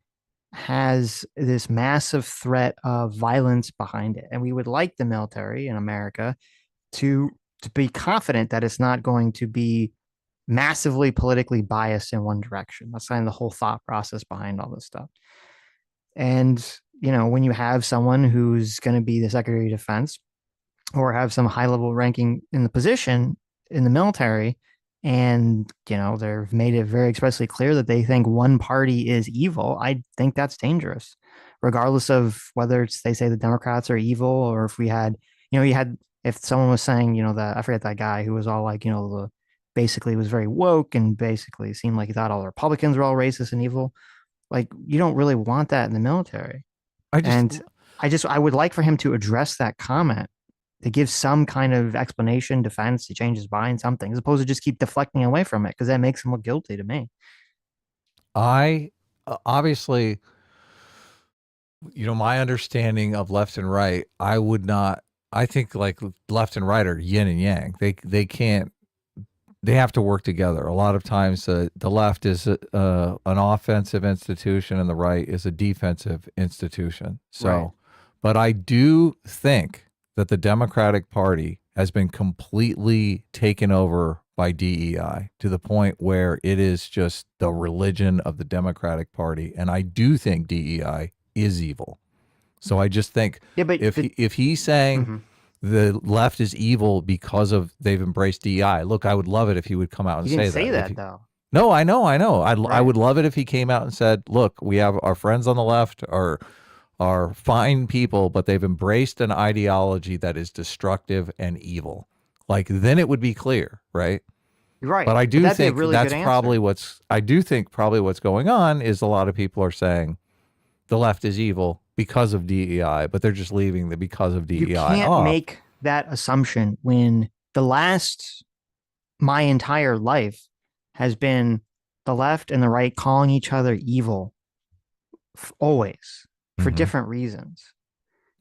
has this massive threat of violence behind it. And we would like the military in America to be confident that it's not going to be massively politically biased in one direction. That's kind of the whole thought process behind all this stuff. And, when you have someone who's going to be the Secretary of Defense or have some high level ranking in the position in the military, and, they've made it very expressly clear that they think one party is evil, I think that's dangerous, regardless of whether they say the Democrats are evil, or if we had, if someone was saying, I forget that guy who was all like, basically was very woke and basically seemed like he thought all the Republicans were all racist and evil. Like, you don't really want that in the military. I would like for him to address that comment, to give some kind of explanation, defense, to change his mind, something, as opposed to just keep deflecting away from it, because that makes him look guilty to me. I obviously, my understanding of left and right, I think like left and right are yin and yang. They have to work together. A lot of times the left is an offensive institution and the right is a defensive institution. So, right. But I do think that the Democratic Party has been completely taken over by DEI to the point where it is just the religion of the Democratic Party. And I do think DEI is evil. So I just think if he's saying the left is evil because of they've embraced DEI, look, I would love it if he would come out and say that. He didn't say that, though. No, I know. I would love it if he came out and said, look, we have our friends on the left are fine people, but they've embraced an ideology that is destructive and evil. Like, then it would be clear, right? Right. But I do think that's probably what's going on is a lot of people are saying the left is evil because of DEI, but they're just leaving the because of DEI You can't off. make that assumption when my entire life has been the left and the right calling each other evil always for Mhm. different reasons.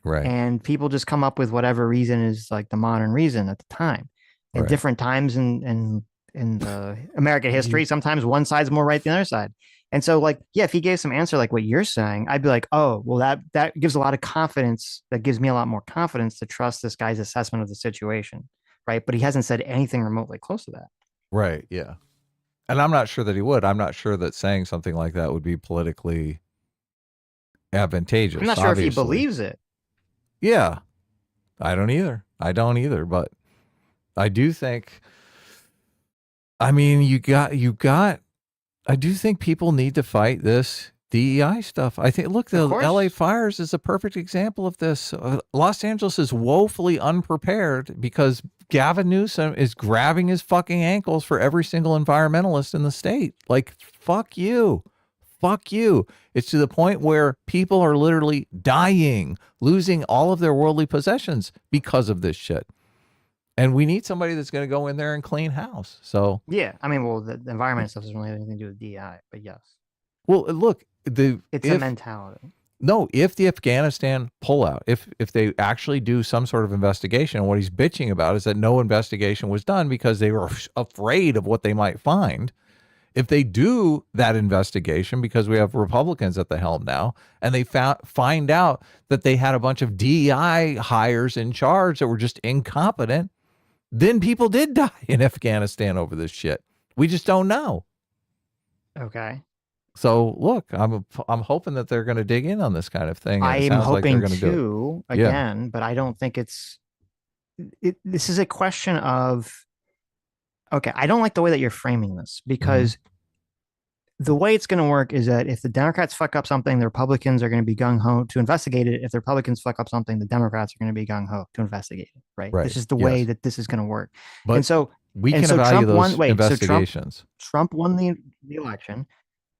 Right. And people just come up with whatever reason is like the modern reason at the time. In Right. different times in the American history, sometimes one side's more right than the other side. And so, like, yeah, if he gave some answer like what you're saying, I'd be like, oh, well, that gives a lot of confidence. That gives me a lot more confidence to trust this guy's assessment of the situation, right? But he hasn't said anything remotely close to that. Right. Yeah. And I'm not sure that he would. I'm not sure that saying something like that would be politically advantageous. I'm not sure if he obviously. believes it. Yeah. I don't either. But I do think, I mean, I do think people need to fight this DEI stuff. I think, look, the LA fires is a perfect example of this. Los Angeles is woefully unprepared because Gavin Newsom is grabbing his fucking ankles for every single environmentalist in the state. Like, fuck you. Fuck you. It's to the point where people are literally dying, losing all of their worldly possessions because of this shit. And we need somebody that's going to go in there and clean house. So yeah, I mean, well, the environment stuff doesn't really have anything to do with DI, but yes. Well, look, it's a mentality. No, if the Afghanistan pullout, if they actually do some sort of investigation, what he's bitching about is that no investigation was done because they were afraid of what they might find. If they do that investigation, because we have Republicans at the helm now, and they find out that they had a bunch of DEI hires in charge that were just incompetent, then people did die in Afghanistan over this shit. We just don't know. Okay. So look, I'm hoping that they're going to dig in on this kind of thing. I am hoping too, again, but I don't think this is a question of, okay, I don't like the way that you're framing this, because the way it's going to work is that if the Democrats fuck up something, the Republicans are going to be gung-ho to investigate it. If the Republicans fuck up something, the Democrats are going to be gung-ho to investigate it, right? This is the way that this is going to work. But and so we can evaluate those investigations. So Trump won the election.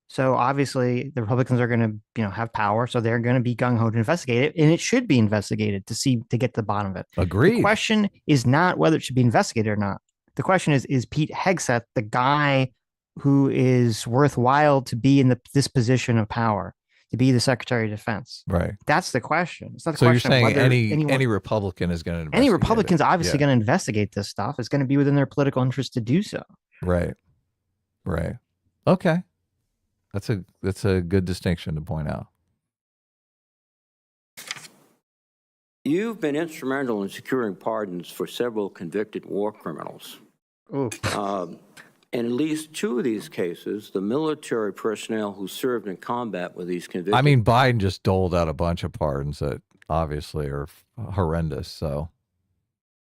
So obviously the Republicans are going to, have power. So they're going to be gung-ho to investigate it. And it should be investigated to get to the bottom of it. Agreed. The question is not whether it should be investigated or not. The question is Pete Hegseth the guy who is worthwhile to be in this position of power, to be the Secretary of Defense? Right. That's the question. It's not the so question you're saying of whether any Republican is going to investigate any Republican's it. obviously going to investigate this stuff. It's going to be within their political interest to do so. Right. Right. Okay. That's a good distinction to point out. You've been instrumental in securing pardons for several convicted war criminals. In at least two of these cases, the military personnel who served in combat with these convicted... I mean, Biden just doled out a bunch of pardons that obviously are horrendous, so...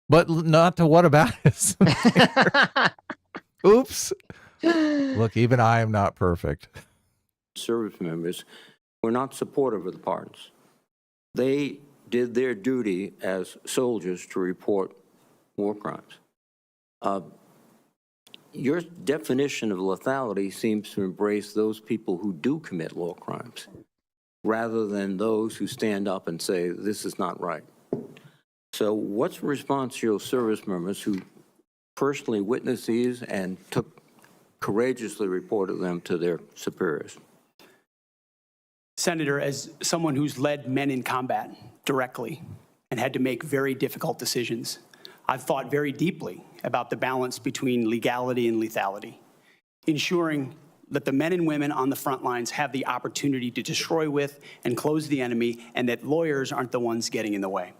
But not to what about us? Oops. Look, even I am not perfect. Service members were not supportive of the pardons. They did their duty as soldiers to report war crimes. Your definition of lethality seems to embrace those people who do commit war crimes, rather than those who stand up and say, this is not right. So what's the response to your service members who personally witnessed these and courageously reported them to their superiors? Senator, as someone who's led men in combat directly and had to make very difficult decisions, I've thought very deeply about the balance between legality and lethality, ensuring that the men and women on the front lines have the opportunity to destroy with and close the enemy, and that lawyers aren't the ones getting in the way.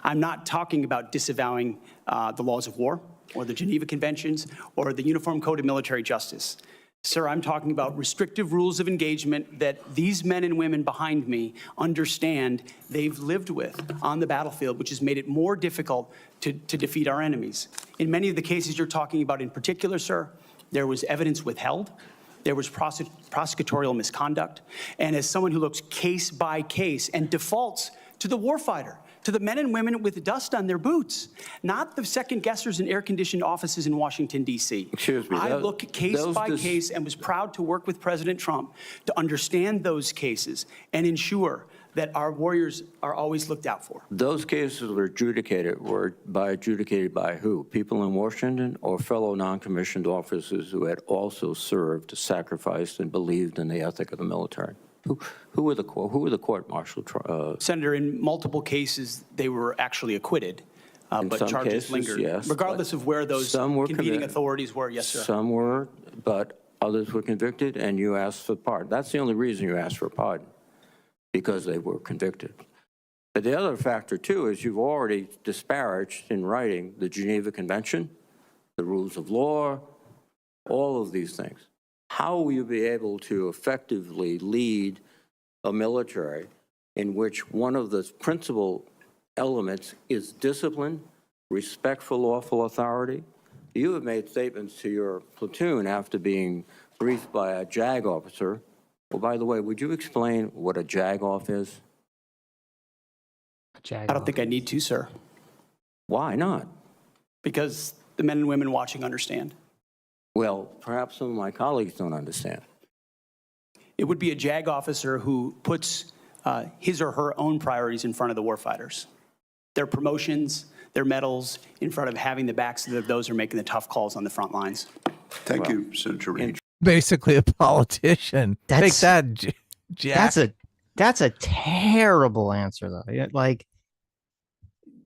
I'm not talking about disavowing the laws of war or the Geneva Conventions or the Uniform Code of Military Justice. Sir, I'm talking about restrictive rules of engagement that these men and women behind me understand they've lived with on the battlefield, which has made it more difficult to defeat our enemies. In many of the cases you're talking about in particular, sir, there was evidence withheld, there was prosecutorial misconduct, and as someone who looks case by case and defaults to the warfighter, to the men and women with dust on their boots, not the second guessers in air-conditioned offices in Washington, D.C. Excuse me. I look case by case and was proud to work with President Trump to understand those cases and ensure that our warriors are always looked out for. Those cases were adjudicated by who? People in Washington or fellow non-commissioned officers who had also served, sacrificed, and believed in the ethic of the military? Who were the court martial? Senator, in multiple cases, they were actually acquitted, but some charges cases, lingered. yes, Regardless of where those some were convening authorities were, yes, sir. Some were, but others were convicted, and you asked for pardon. That's the only reason you asked for pardon, because they were convicted. But the other factor, too, is you've already disparaged in writing the Geneva Convention, the rules of law, all of these things. How will you be able to effectively lead a military in which one of the principal elements is discipline, respect for lawful authority? You have made statements to your platoon after being briefed by a JAG officer. Well, by the way, would you explain what a JAG off is? I don't think I need to, sir, Why not? because the men and women watching understand. Well, perhaps some of my colleagues don't understand. It would be a JAG officer who puts his or her own priorities in front of the warfighters. Their promotions, their medals, in front of having the backs of those who are making the tough calls on the front lines. Thank you, Senator Reid. Basically a politician. Take that, Jack. That's a terrible answer, though. Like,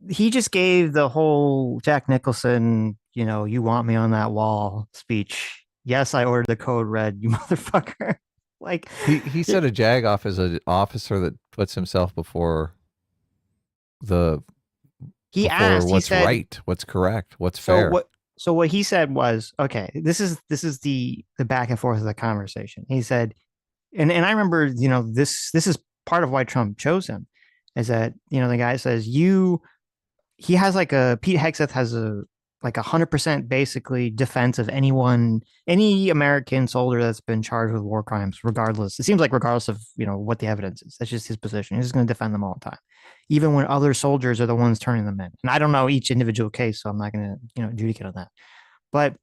he just gave the whole Jack Nicholson, you want me on that wall speech. Yes, I ordered the code red, you motherfucker. Like, he said a JAG off is an officer that puts himself before what's right, what's correct, what's fair. So what he said was, okay, this is the back and forth of the conversation. He said, and I remember, this is part of why Trump chose him, is that, the guy says he has Pete Hegseth has a 100% basically defense of any American soldier that's been charged with war crimes, regardless. It seems like regardless of, what the evidence is, that's just his position. He's just going to defend them all the time, even when other soldiers are the ones turning them in. And I don't know each individual case, so I'm not going to, adjudicate on that. But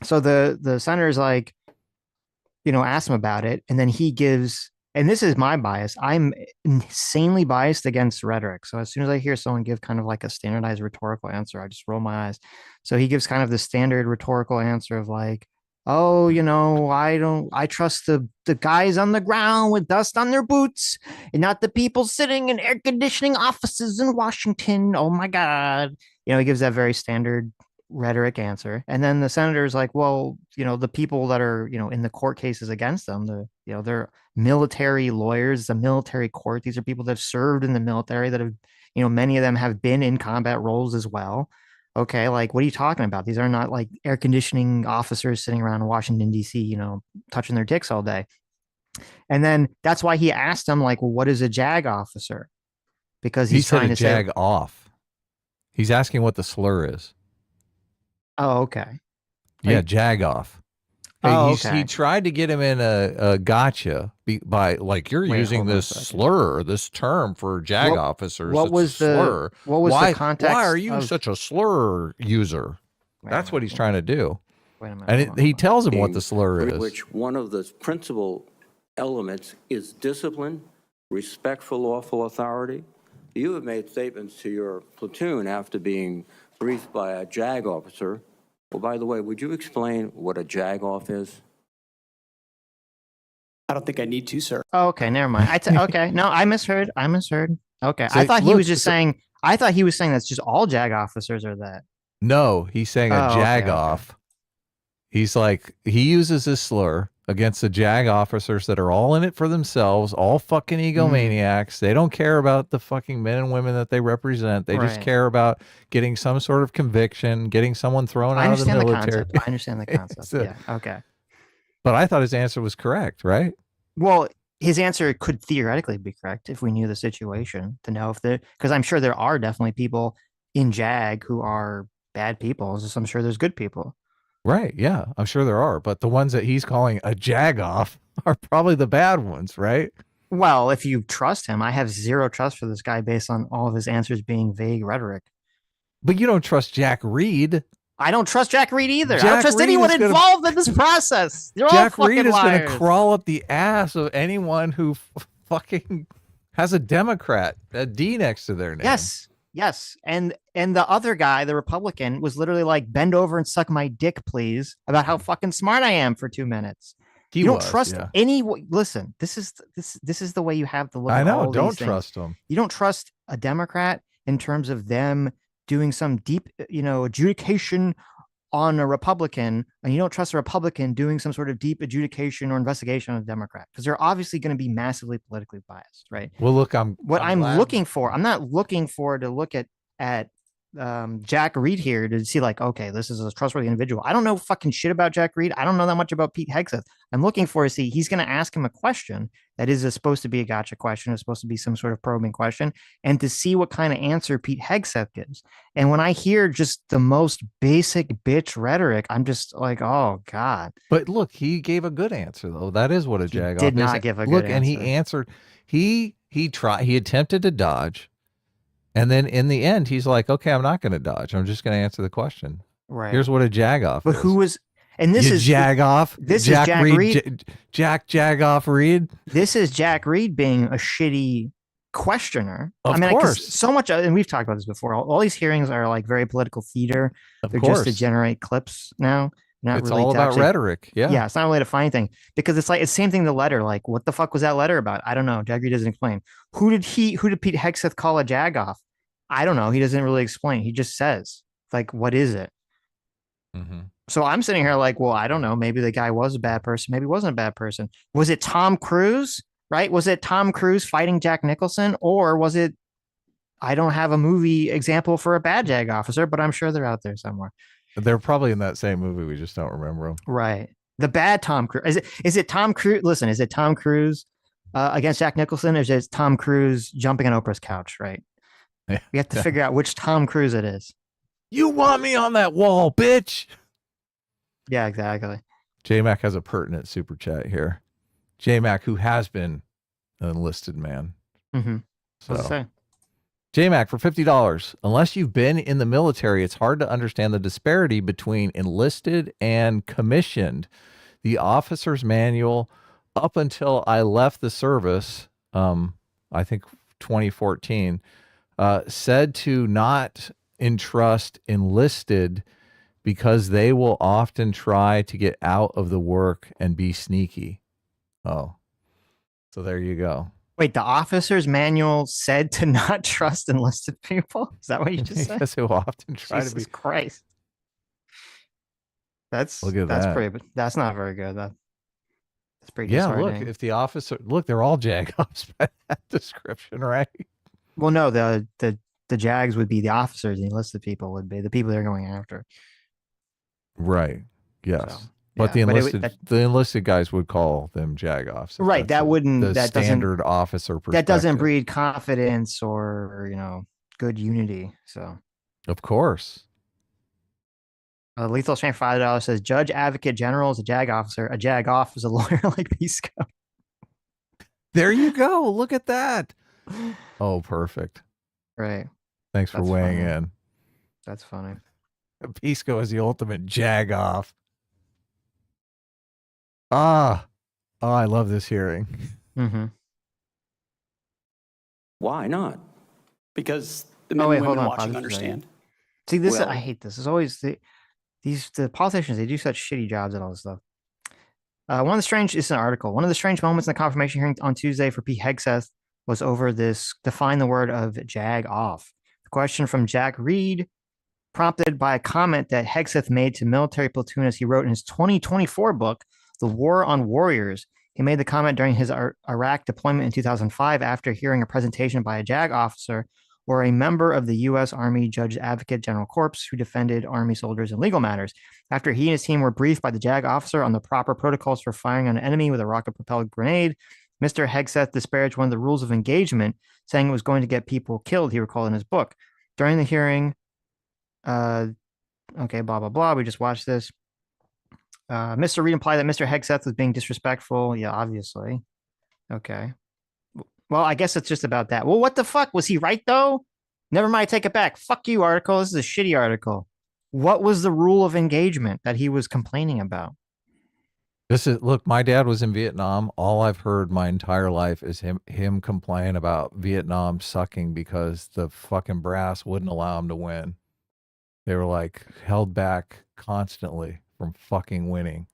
so the senator's ask him about it. And then he gives, and this is my bias, I'm insanely biased against rhetoric. So as soon as I hear someone give kind of like a standardized rhetorical answer, I just roll my eyes. So he gives kind of the standard rhetorical answer of like, oh, I trust the guys on the ground with dust on their boots and not the people sitting in air conditioning offices in Washington. Oh my God. He gives that very standard rhetoric answer. And then the senator's like, well, the people that are, in the court cases against them, they're military lawyers, it's a military court. These are people that have served in the military that have, many of them have been in combat roles as well. Okay, like, what are you talking about? These are not like air conditioning officers sitting around in Washington, D.C., touching their dicks all day. And then that's why he asked him, like, well, what is a JAG officer? Because he's trying to JAG off. He's asking what the slur is. Oh, okay. Yeah, JAG off. Okay. He tried to get him in a gotcha by like, you're using this slur, this term for JAG officers. What was slur. What was the context? Why are you such a slur user? That's what he's trying to do. Wait a minute. And he tells him what the slur is. Which one of the principal elements is discipline, respect for lawful authority. You have made statements to your platoon after being briefed by a JAG officer. Well, by the way, would you explain what a JAG off is? I don't think I need to, sir. Oh, okay, never mind. Okay, no, I misheard. Okay, so I thought he was just saying. I thought he was saying that's just all JAG officers are that. No, he's saying a JAG off. He's like, he uses this slur against the JAG officers that are all in it for themselves, all fucking egomaniacs. They don't care about the fucking men and women that they represent. They just care about getting some sort of conviction, getting someone thrown out of the military. I understand the concept. Yeah. Okay. But I thought his answer was correct, right? Well, his answer could theoretically be correct if we knew the situation to know because I'm sure there are definitely people in JAG who are bad people. So I'm sure there's good people. Right. Yeah, I'm sure there are. But the ones that he's calling a JAG off are probably the bad ones, right? Well, if you trust him, I have zero trust for this guy based on all of his answers being vague rhetoric. But you don't trust Jack Reed. I don't trust Jack Reed either. I don't trust anyone involved in this process. They're all fucking Reed is liars. Going to crawl up the ass of anyone who fucking has a Democrat, a D next to their name. Yes. And the other guy, the Republican, was literally like, bend over and suck my dick, please, about how fucking smart I am for 2 minutes. You don't was, trust yeah. any. Listen, this is the way you have to look I at know. all Don't these things. trust him. You don't trust a Democrat in terms of them doing some deep, adjudication on a Republican, and you don't trust a Republican doing some sort of deep adjudication or investigation on a Democrat, because they're obviously going to be massively politically biased, right? Well, look, I'm glad. looking for. I'm not looking for to look at Jack Reed here to see like, okay, this is a trustworthy individual. I don't know fucking shit about Jack Reed. I don't know that much about Pete Hegseth. I'm looking for to see he's going to ask him a question that is supposed to be a gotcha question. It's supposed to be some sort of probing question, and to see what kind of answer Pete Hegseth gives. And when I hear just the most basic bitch rhetoric, I'm just like, oh God. But look, he gave a good answer though. That is what a jag did off not is. give a look, good and he answer. answered. He attempted to dodge, and then in the end, he's like, "Okay, I'm not going to dodge. I'm just going to answer the question." Right. Here's what a jag off But is. who was? And this you is jag off. This Jack is Jack Reed. Jag off Reed. This is Jack Reed being a shitty questioner. Of I mean, course. so much, and we've talked about this before. All these hearings are like very political theater. Of They're course. just to generate clips now. Not It's really all to about actually, rhetoric. Yeah. Yeah, it's not really to find anything, because it's like it's the same thing. The letter, like, what the fuck was that letter about? I don't know. Jack Reed doesn't explain. Who did Pete Hegseth call a jag off? I don't know. He doesn't really explain. He just says, like, what is it? Mm-hmm. So I'm sitting here like, well, I don't know. Maybe the guy was a bad person. Maybe he wasn't a bad person. Was it Tom Cruise? Right? Was it Tom Cruise fighting Jack Nicholson? Or was it, I don't have a movie example for a bad JAG officer, but I'm sure they're out there somewhere. They're probably in that same movie. We just don't remember them. Right. The bad Tom Cruise. Is it Tom Cruise? Listen, is it Tom Cruise against Jack Nicholson? Or is it Tom Cruise jumping on Oprah's couch? Right. Yeah. We have to figure out which Tom Cruise it is. You want me on that wall, bitch. Yeah, exactly. J-Mac has a pertinent super chat here. J-Mac, who has been an enlisted man. Mm-hmm. So. What's it say? J-Mac for $50. Unless you've been in the military, it's hard to understand the disparity between enlisted and commissioned. The officer's manual up until I left the service, I think 2014, said to not entrust enlisted because they will often try to get out of the work and be sneaky. Oh, so there you go. Wait, the officer's manual said to not trust enlisted people? Is that what you just said? Because they will often try Jesus to be. Christ. That's Look at that's that. pretty. That's not very good. That's pretty. Yeah, look, disheartening. if the officer, look, they're all jag-offs by that description, right? Well, no, the JAGs would be the officers, and the enlisted people would be the people they're going after. Right. Yes. So, but yeah, the enlisted guys would call them jag-offs. if Right, that's that wouldn't- the that doesn't- standard officer perspective. that doesn't breed confidence or good unity. So Of course. Lethal Strength $5 says Judge Advocate General is a JAG officer. A JAG off is a lawyer like Pisco. There you go. Look at that. Oh, perfect. Right. Thanks for That's weighing funny. in. That's funny. Pisco is the ultimate jag-off. Oh, I love this hearing. Mm-hmm. Why not? Because the men Oh, wait, and hold women on. watching Pause this a second. understand. See, this Well- I hate this. It's always the politicians. They do such shitty jobs at all this stuff. One of the strange, it's an article. One of the strange moments in the confirmation hearing on Tuesday for Pete Hegseth was over this define the word of jag off. The question from Jack Reed, prompted by a comment that Hegseth made to military platoonists he wrote in his 2024 book, The War on Warriors. He made the comment during his Iraq deployment in 2005 after hearing a presentation by a JAG officer or a member of the U.S. Army Judge Advocate General Corps who defended Army soldiers in legal matters. After he and his team were briefed by the JAG officer on the proper protocols for firing on an enemy with a rocket-propelled grenade, Mr. Hegseth disparaged one of the rules of engagement, saying it was going to get people killed, he recalled in his book. During the hearing, okay, blah, blah, blah. We just watched this. Mr. Reed implied that Mr. Hegseth was being disrespectful. Yeah, obviously. Okay. Well, I guess it's just about that. Well, what the fuck? Was he right, though? Never mind, take it back. Fuck you, article. This is a shitty article. What was the rule of engagement that he was complaining about? Look, my dad was in Vietnam. All I've heard my entire life is him complain about Vietnam sucking because the fucking brass wouldn't allow him to win. They were like held back constantly from fucking winning.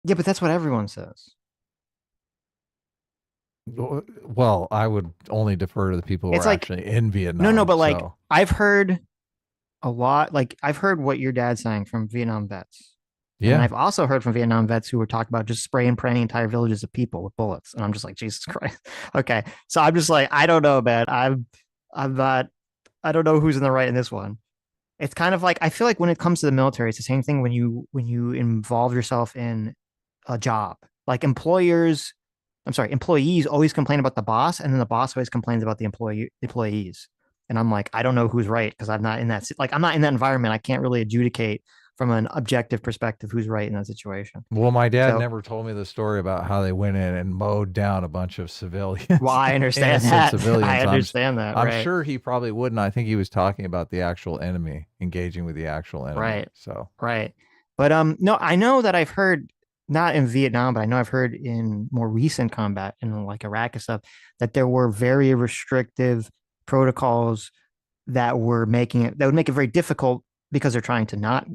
Yeah, but that's what everyone says. Well, I would only defer to the people who It's are like, actually in no, Vietnam. but like So I've heard a lot, like I've heard what your dad's saying from Vietnam vets. And then yeah. I've also heard from Vietnam vets who were talking about just spray and praying entire villages of people with bullets. And I'm just like, Jesus Christ. Okay. So I'm just like, I don't know, man. I'm not, I don't know who's in the right in this one. It's kind of like, I feel like when it comes to the military, it's the same thing when you involve yourself in a job. Like employees always complain about the boss, and then the boss always complains about the employees. And I'm like, I don't know who's right because I'm not in that, like, I'm not in that environment. I can't really adjudicate from an objective perspective who's right in that situation. Well, my dad So, never told me the story about how they went in and mowed down a bunch of civilians, well, I understand innocent that. I civilians. understand that. I'm Right. sure he probably wouldn't. I think he was talking about the actual enemy, engaging with the actual enemy. Right. So, Right. But no, I know that I've heard not in Vietnam, but I know I've heard in more recent combat in like Iraq and stuff that there were very restrictive protocols that would make it very difficult because they're trying to not,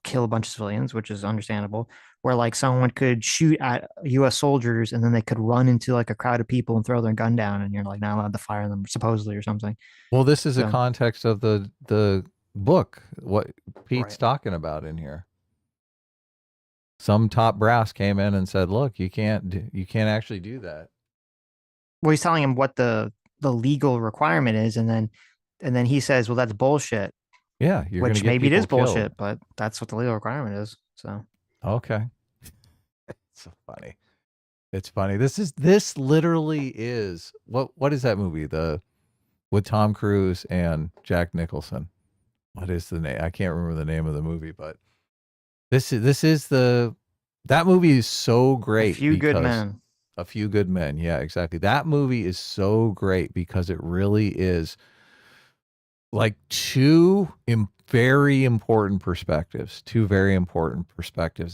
kill a bunch of civilians, which is understandable. Where like someone could shoot at US soldiers and then they could run into like a crowd of people and throw their gun down and you're like not allowed to fire them supposedly or something. well, this is a So, context of the book. What Pete's right. talking about in here. Some top brass came in and said, "Look, you can't actually do that." Well, he's telling him what the legal requirement is, and then he says, "Well, that's bullshit," Yeah, you're going to which get maybe it people is killed. bullshit, but that's what the legal requirement is. So Okay. So funny. It's funny. This literally is what is that movie? With Tom Cruise and Jack Nicholson. What is the name? I can't remember the name of the movie, but that movie is so a great few good because men. A Few Good Men. Yeah, exactly. That movie is so great because it really is like two very important perspectives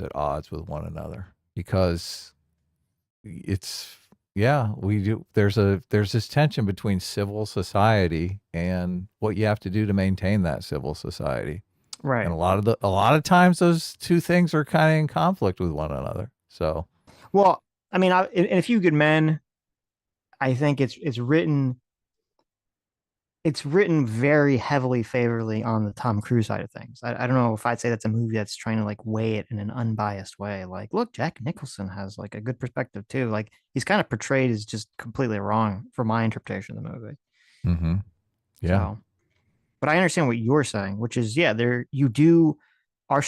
at odds with one another because it's there's this tension between civil society and what you have to do to maintain that civil society. And Right. a lot of times those two things are kind of in conflict with one another. So, Well, I mean, in a few good men, I think it's written very heavily favorably on the Tom Cruise side of things. I don't know if I'd say that's a movie that's trying to like weigh it in an unbiased way. Like, look, Jack Nicholson has like a good perspective too. Like he's kind of portrayed as just completely wrong for my interpretation of the movie. mm-hmm. Yeah. So, but I understand what you're saying, which is, yeah, there you do are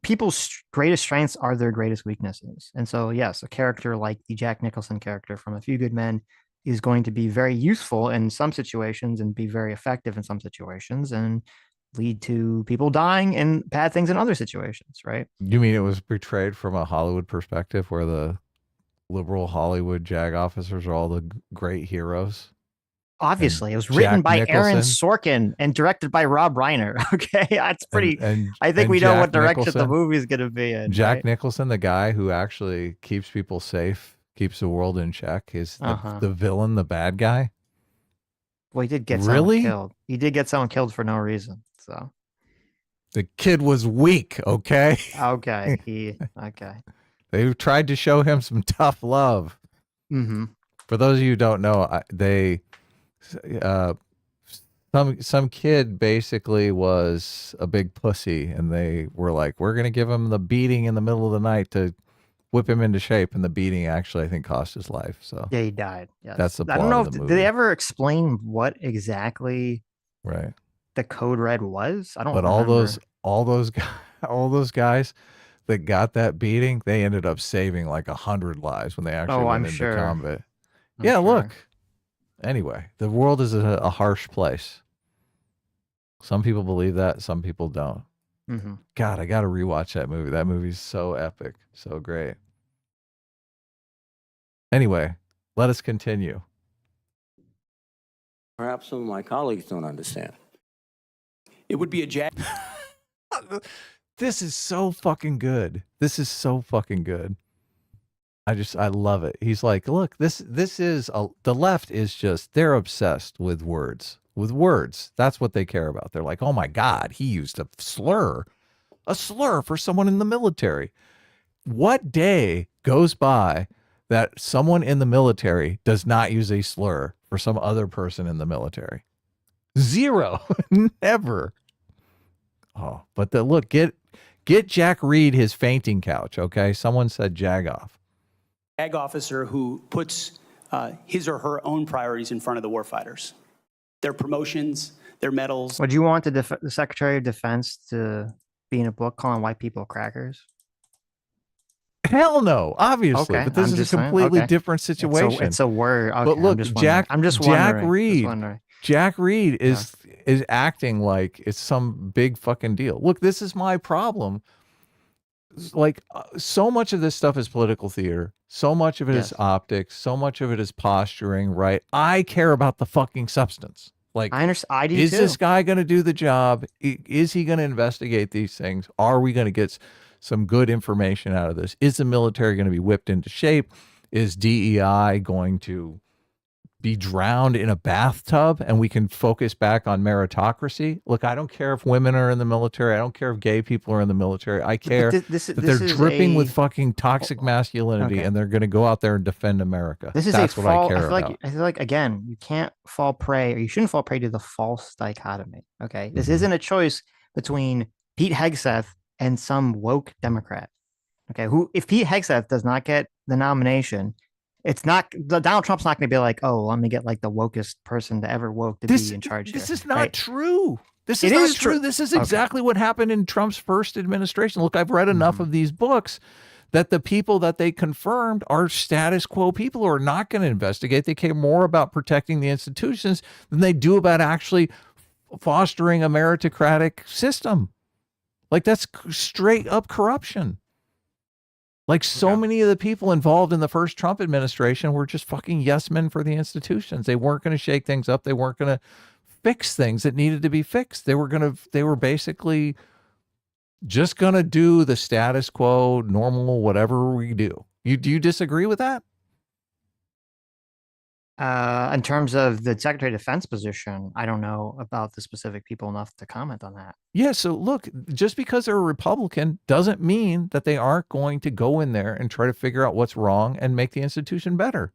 people's greatest strengths are their greatest weaknesses. And so, yes, a character like the Jack Nicholson character from A Few Good Men is going to be very useful in some situations and be very effective in some situations and lead to people dying and bad things in other situations, right? You mean it was portrayed from a Hollywood perspective where the liberal Hollywood JAG officers are all the great heroes? And Obviously, it was written Jack by Aaron Nicholson Sorkin and directed by Rob Reiner. Okay, that's pretty. I think we know Jack what direction the Nicholson, movie is going to be in, Jack right? Nicholson, the guy who actually keeps people safe, keeps the world in check, is Uh-huh. the villain, the bad guy. Well, he did get someone Really? killed. He did get someone killed for no reason. So The kid was weak, okay? okay. They tried to show him some tough love. Mm-hmm. For those of you who don't know, uh, some kid basically was a big pussy, and they were like, "We're gonna give him the beating in the middle of the night to whip him into shape," and the beating actually, I think, cost his life. So Yeah, he died. Yes. that's the I don't plot know of if the did they movie, ever explain what exactly right? the code red was? I don't But remember. all those guys, all those guys that got that beating, they ended up saving like 100 lives when they actually Oh, I'm went into sure. combat. I'm Yeah, sure. look. Anyway, the world is a harsh place. Some people believe that, some people don't. Mm-hmm. God, I got to rewatch that movie. That movie's so epic, so great. Anyway, let us continue. Perhaps some of my colleagues don't understand. It would be a Jag. This is so fucking good. This is so fucking good. I love it. He's like, look, this is the left is just, they're obsessed with words. With words. That's what they care about. They're like, oh my God, he used a slur for someone in the military. what day goes by that someone in the military does not use a slur for some other person in the military? Zero. Never. Oh, but look, get Jack Reed his fainting couch, okay? Someone said Jagoff. JAG officer who puts his or her own priorities in front of the warfighters. Their promotions, their medals. Would you want the Secretary of Defense to be in a book calling white people crackers? Hell no, obviously. Okay, But this I'm is just a saying, completely okay. different situation. It's a word. Okay, but look, I'm just Jack wondering. Jack Reed is acting like it's some big fucking deal. Look, this is my problem. Like so much of this stuff is political theater. So much of it is optics. So much of it is posturing, right? I care about the fucking substance. Like, I understand. I do is too. this guy going to do the job? Is he going to investigate these things? Are we going to get some good information out of this? Is the military going to be whipped into shape? Is DEI going to be drowned in a bathtub and we can focus back on meritocracy? Look, I don't care if women are in the military. I don't care if gay people are in the military. I care that they're dripping with fucking toxic masculinity and they're going to go out there and defend America. That's what I care about. I feel like, again, you can't fall prey, or you shouldn't fall prey to the false dichotomy. Okay. This isn't a choice between Pete Hegseth and some woke Democrat. Okay. If Pete Hegseth does not get the nomination, it's not, Donald Trump's not going to be like, oh, let me get like the wokest person to ever woke to be in charge. This is not true. This is not true. This is exactly what happened in Trump's first administration. Look, I've read enough of these books that the people that they confirmed are status quo people who are not going to investigate. They care more about protecting the institutions than they do about actually fostering a meritocratic system. Like, that's straight up corruption. Like, so many of the people involved in the first Trump administration were just fucking yes men for the institutions. They weren't going to shake things up. They weren't going to fix things that needed to be fixed. They were basically just going to do the status quo, normal, whatever we do. Do you disagree with that? In terms of the Secretary of Defense position, I don't know about the specific people enough to comment on that. Yeah, so look, just because they're a Republican doesn't mean that they aren't going to go in there and try to figure out what's wrong and make the institution better.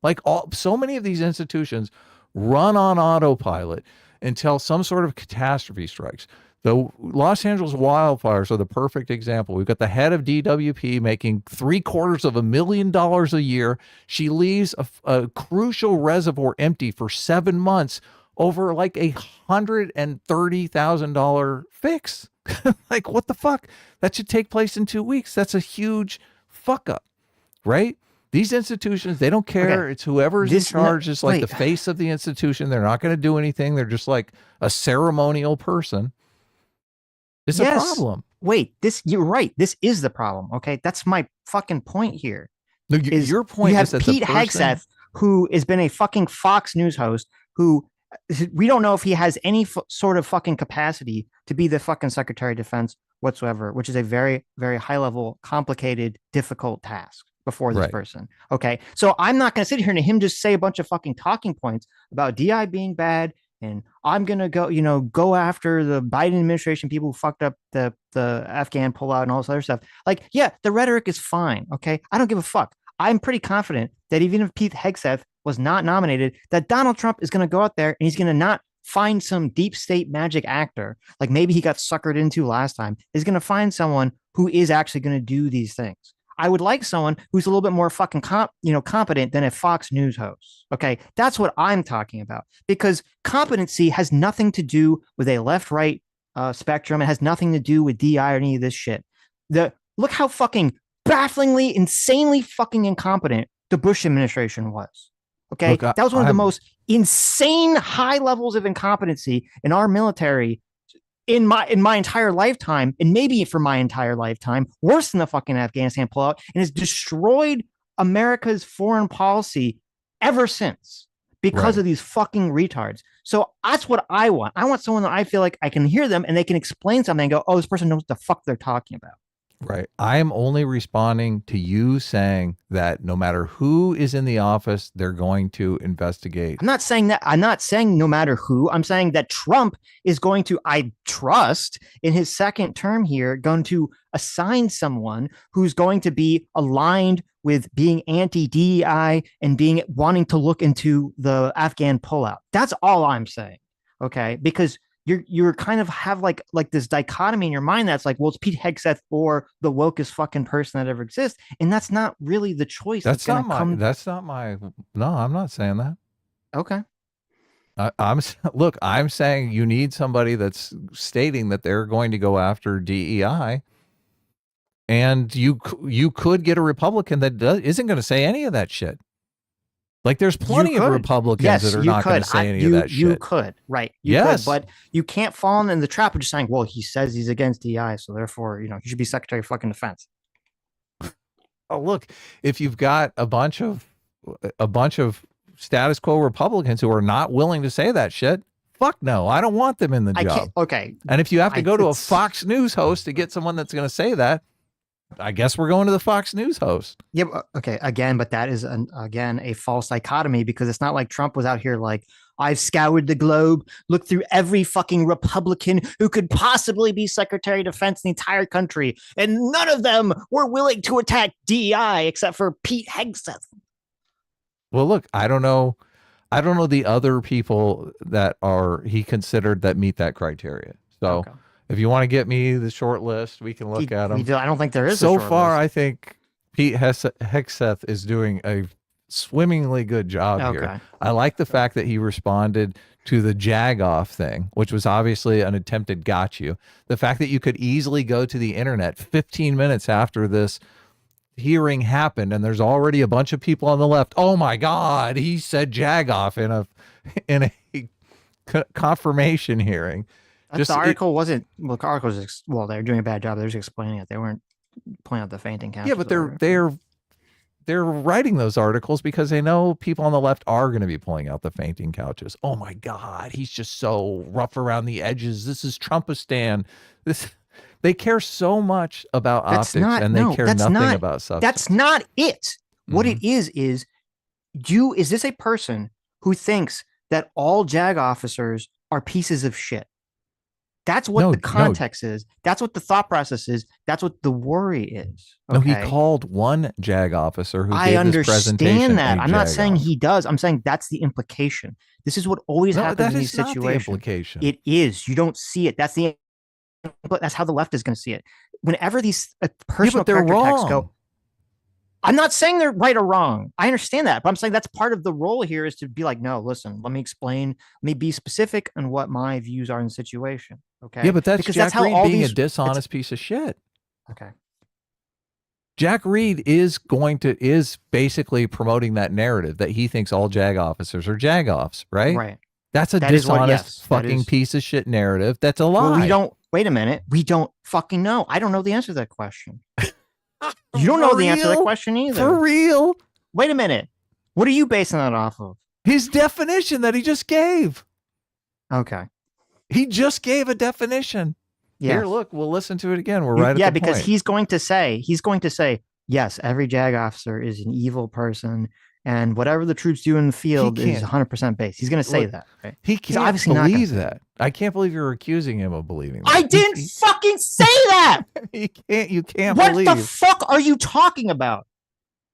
Like, so many of these institutions run on autopilot until some sort of catastrophe strikes. The Los Angeles wildfires are the perfect example. We've got the head of DWP making $750,000 a year. She leaves a crucial reservoir empty for 7 months over like $130,000 fix. Like, what the fuck? That should take place in 2 weeks. That's a huge fuck up, right? These institutions, they don't care. Okay. It's whoever's in charge is like the face of the institution. They're not going to do anything. They're just like a ceremonial person. It's a problem. Wait, you're right. This is the problem. Okay. That's my fucking point here. No, your point is that Pete Hegseth, who has been a fucking Fox News host, who we don't know if he has any sort of fucking capacity to be the fucking Secretary of Defense whatsoever, which is a very, very high level, complicated, difficult task before this person. Okay. So I'm not going to sit here and him just say a bunch of fucking talking points about DI being bad. And I'm going to go after the Biden administration, people who fucked up the Afghan pullout and all this other stuff. Like, yeah, the rhetoric is fine. Okay. I don't give a fuck. I'm pretty confident that even if Pete Hegseth was not nominated, that Donald Trump is going to go out there and he's going to not find some deep state magic actor, like maybe he got suckered into last time. He's going to find someone who is actually going to do these things. I would like someone who's a little bit more fucking competent than a Fox News host. Okay. That's what I'm talking about, because competency has nothing to do with a left-right spectrum. It has nothing to do with DI or any of this shit. Look how fucking bafflingly, insanely fucking incompetent the Bush administration was. Okay. Look, that was one of the most insane high levels of incompetency in our military in my entire lifetime, and maybe for my entire lifetime, worse than the fucking Afghanistan pullout, and has destroyed America's foreign policy ever since because of these fucking retards. So that's what I want. I want someone that I feel like I can hear them and they can explain something and go, oh, this person knows what the fuck they're talking about. Right. I am only responding to you saying that no matter who is in the office, they're going to investigate. I'm not saying that. I'm not saying no matter who. I'm saying that Trump is going to, I trust, in his second term here, going to assign someone who's going to be aligned with being anti-DEI and being wanting to look into the Afghan pullout. That's all I'm saying. Okay, because you're kind of have like this dichotomy in your mind that's like, well, it's Pete Hegseth or the wokest fucking person that ever exists, and that's not really the choice. That's not my. That's not my. No, I'm not saying that. Okay. I'm saying you need somebody that's stating that they're going to go after DEI, and you could get a Republican that isn't going to say any of that shit. Like there's plenty of Republicans that are not going to say any of that shit. You could, right? You could, but you can't fall in the trap of just saying, "Well, he says he's against DEI, so therefore, he should be Secretary of fucking Defense." Oh, look, if you've got a bunch of status quo Republicans who are not willing to say that shit, fuck no, I don't want them in the job. Okay. And if you have to go to a Fox News host to get someone that's going to say that, I guess we're going to the Fox News host. Yeah. Okay. Again, but that is again a false dichotomy, because it's not like Trump was out here like, I've scoured the globe, looked through every fucking Republican who could possibly be Secretary of Defense in the entire country, and none of them were willing to attack DEI except for Pete Hegseth. Well, look, I don't know the other people that he considered that meet that criteria. So if you want to get me the short list, we can look at them. I don't think there is. So far, I think Pete Hegseth is doing a swimmingly good job here. I like the fact that he responded to the jagoff thing, which was obviously an attempted got you. The fact that you could easily go to the internet 15 minutes after this hearing happened and there's already a bunch of people on the left. Oh my God, he said jagoff in a confirmation hearing. The article wasn't. Well, the article was, they're doing a bad job. They're just explaining it. They weren't pointing out the fainting couches. Yeah, but they're writing those articles because they know people on the left are going to be pulling out the fainting couches. Oh my God, he's just so rough around the edges. This is Trumpistan. They care so much about optics, and they care nothing about substance. That's not it. What it is is this a person who thinks that all JAG officers are pieces of shit? That's what the context is. That's what the thought process is. That's what the worry is. Okay? No, he called one JAG officer who I gave this presentation. understand that. I'm not saying he does. I'm saying that's the implication. This is what always happens in these situations. Not the implication. It is. You don't see it. That's how the left is going to see it. Whenever these personal character attacks go, I'm not saying they're right or wrong. I understand that, but I'm saying that's part of the role here is to be like, no, listen, let me explain. Let me be specific on what my views are in the situation. Okay. Yeah, but that's how Reed being a dishonest piece of shit. Okay. Jack Reed is basically promoting that narrative that he thinks all JAG officers are JAG-offs, right? Right. That's a dishonest fucking piece of shit narrative. That's a lie. Well, wait a minute. We don't fucking know. I don't know the answer to that question. You don't know the answer to that question either. For real? Wait a minute. What are you basing that off of? His definition that he just gave. Okay. He just gave a definition. Yeah. Here, look, we'll listen to it again. We're right at the point. Because he's going to say, yes, every JAG officer is an evil person, and whatever the troops do in the field is 100% based. He's going to say that. Right? He can't obviously believe that. I can't believe you're accusing him of believing that. I didn't fucking say that. You can't what believe. What the fuck are you talking about?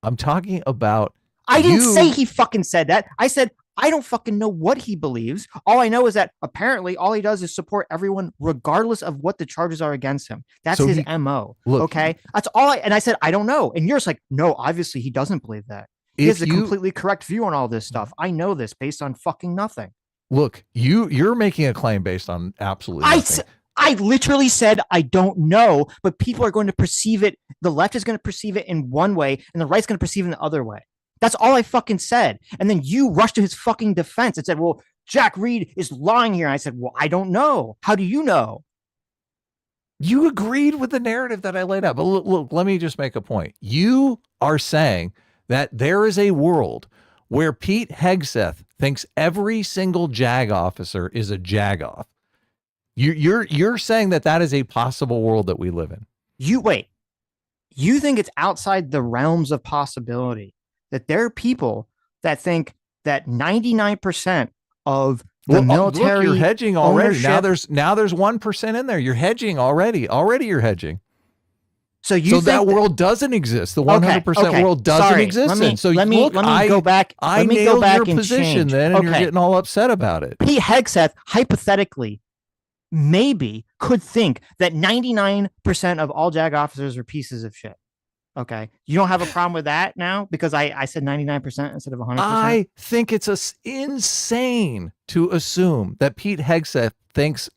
I'm talking about. I didn't say he fucking said that. I said, I don't fucking know what he believes. All I know is that apparently all he does is support everyone regardless of what the charges are against him. That's his MO. Look, okay. That's all and I said, I don't know. And you're just like, no, obviously he doesn't believe that. He has a completely correct view on all this stuff. I know this based on fucking nothing. Look, you're making a claim based on absolutely nothing. I literally said, I don't know, but people are going to perceive it. The left is going to perceive it in one way and the right's going to perceive it in the other way. That's all I fucking said. And then you rushed to his fucking defense and said, well, Jack Reed is lying here. And I said, well, I don't know. How do you know? You agreed with the narrative that I laid out. But look, let me just make a point. You are saying that there is a world where Pete Hegseth thinks every single JAG officer is a JAG-off. You're saying that is a possible world that we live in. Wait. You think it's outside the realms of possibility that there are people that think that 99% of the military look, you're hedging already. ownership, Now there's 1% in there. You're hedging already. Already you're hedging. so you So think that world doesn't exist. The 100% okay, world doesn't sorry. exist. Let me go back. I Let me nailed go back your and position change. then, and you're Okay. getting all upset about it. Pete Hegseth hypothetically maybe could think that 99% of all JAG officers are pieces of shit. Okay. You don't have a problem with that now because I said 99% instead of 100%? I think it's insane to assume that Pete Hegseth thinks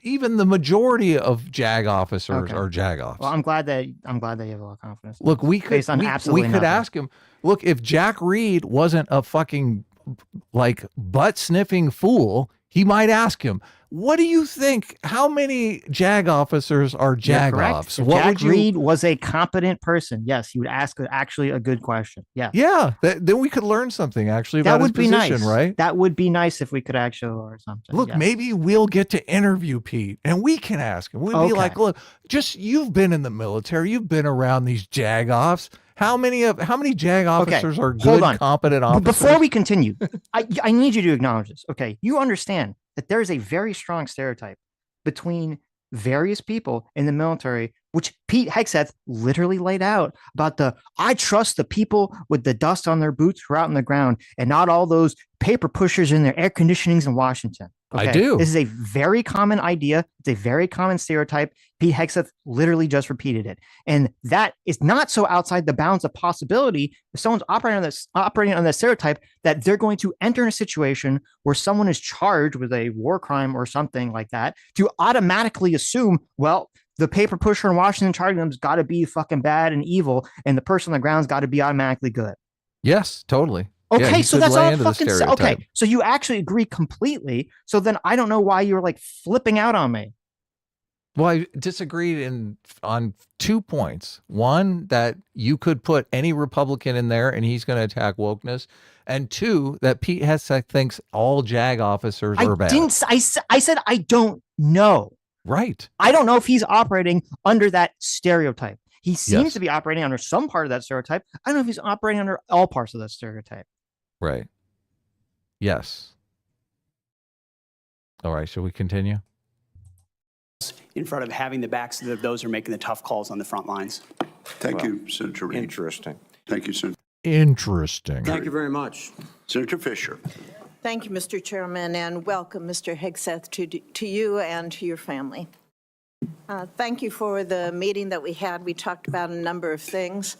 even the majority of JAG officers are JAG officers. Well, I'm glad that you have a lot of confidence. Look, we could ask him. Look, if Jack Reed wasn't a fucking like butt sniffing fool, he might ask him, "What do you think? How many JAG officers are JAG offs?" If Jack Reed was a competent person, yes, he would ask actually a good question. Yeah. Yeah, then we could learn something actually about his position, right? That would be nice if we could actually learn something. Look, maybe we'll get to interview Pete and we can ask him. We'll be like, "Look, just you've been in the military, you've been around these JAG offs. How many JAG officers are good, competent officers?" Before we continue, I need you to acknowledge this. Okay, you understand that there is a very strong stereotype between various people in the military, which Pete Hegseth literally laid out about I trust the people with the dust on their boots who are out on the ground and not all those paper pushers in their air conditionings in Washington. Okay? I do. This is a very common idea. It's a very common stereotype. Pete Hegseth literally just repeated it. And that is not so outside the bounds of possibility if someone's operating on this stereotype that they're going to enter in a situation where someone is charged with a war crime or something like that to automatically assume, well, the paper pusher in Washington charging them's got to be fucking bad and evil, and the person on the ground's got to be automatically good. Yes, totally. Okay, yeah, so that's all fucking okay. So you actually agree completely. So then I don't know why you're like flipping out on me. Well, I disagreed on 2 points. One, that you could put any Republican in there and he's going to attack wokeness. And 2, that Pete Hegseth thinks all JAG officers are bad. I said I don't know. Right. I don't know if he's operating under that stereotype. He seems to be operating under some part of that stereotype. I don't know if he's operating under all parts of that stereotype. Right. Yes. All right. Shall we continue? In front of having the backs of those who are making the tough calls on the front lines. Thank you, Senator Reed. Interesting. Thank you, Senator. Interesting. Thank you very much. Senator Fisher. Thank you, Mr. Chairman, and welcome, Mr. Hegseth, to you and to your family. Thank you for the meeting that we had. We talked about a number of things.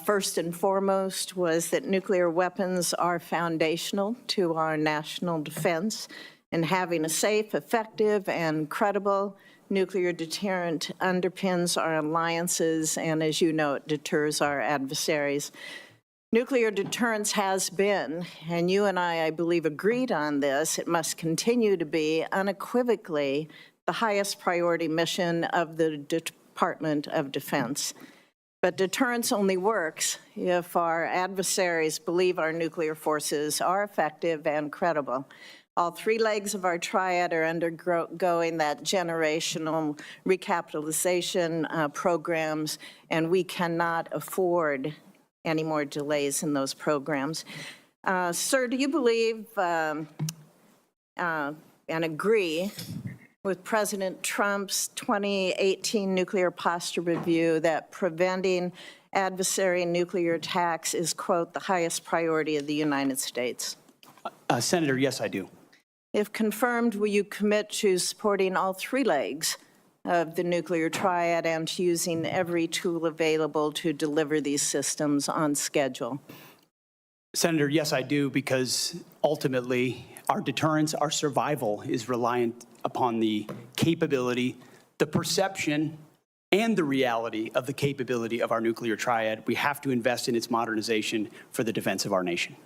First and foremost was that nuclear weapons are foundational to our national defense, and having a safe, effective, and credible nuclear deterrent underpins our alliances, and as you know, it deters our adversaries. Nuclear deterrence has been, and you and I believe, agreed on this, it must continue to be unequivocally the highest priority mission of the Department of Defense. But deterrence only works if our adversaries believe our nuclear forces are effective and credible. All 3 legs of our triad are undergoing that generational recapitalization programs, and we cannot afford any more delays in those programs. Sir, do you believe and agree with President Trump's 2018 nuclear posture review that preventing adversary nuclear attacks is, quote, the highest priority of the United States? Senator, yes, I do. If confirmed, will you commit to supporting all 3 legs of the nuclear triad and to using every tool available to deliver these systems on schedule? Senator, yes, I do, because ultimately our deterrence, our survival is reliant upon the capability, the perception, and the reality of the capability of our nuclear triad. We have to invest in its modernization for the defense of our nation.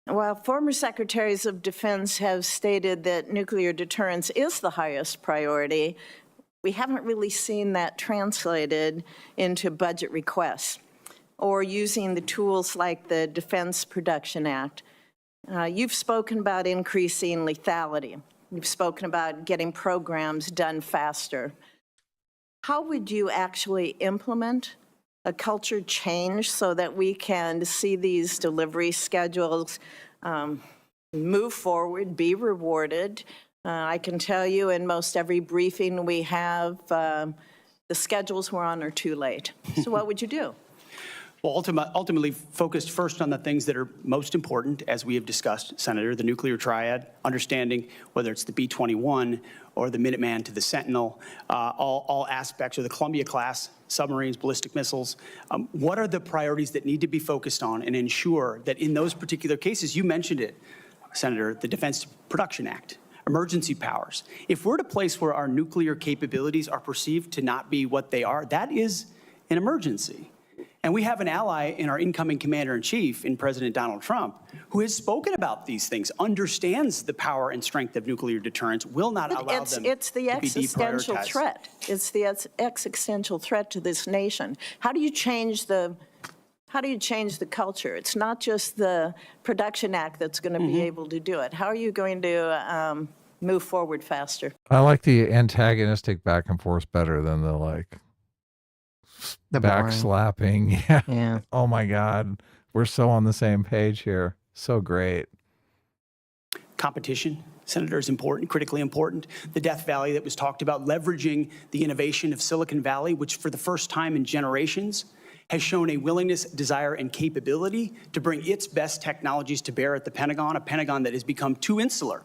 While former secretaries of defense have stated that nuclear deterrence is the highest priority, we haven't really seen that translated into budget requests or using the tools like the Defense Production Act. You've spoken about increasing lethality. You've spoken about getting programs done faster. How would you actually implement a culture change so that we can see these delivery schedules move forward, be rewarded? I can tell you in most every briefing we have, the schedules we're on are too late. So what would you do? Well, ultimately focused first on the things that are most important, as we have discussed, Senator, the nuclear triad, understanding whether it's the B-21 or the Minuteman to the Sentinel, all aspects, or the Columbia-class submarines, ballistic missiles. What are the priorities that need to be focused on and ensure that in those particular cases, you mentioned it, Senator, the Defense Production Act, emergency powers. If we're at a place where our nuclear capabilities are perceived to not be what they are, that is an emergency. And we have an ally in our incoming commander-in-chief, in President Donald Trump, who has spoken about these things, understands the power and strength of nuclear deterrence, will not allow them It's the to be existential deprioritized. threat. It's the existential threat to this nation. How do you change the culture? It's not just the Production Act that's going to be able to do it. How are you going to move forward faster? I like the antagonistic back and forth better than the The back boring. slapping. Yeah. Yeah. Oh my God. We're so on the same page here. So great. Competition, Senator, is important, critically important. The Death Valley that was talked about, leveraging the innovation of Silicon Valley, which for the first time in generations has shown a willingness, desire, and capability to bring its best technologies to bear at the Pentagon, a Pentagon that has become too insular,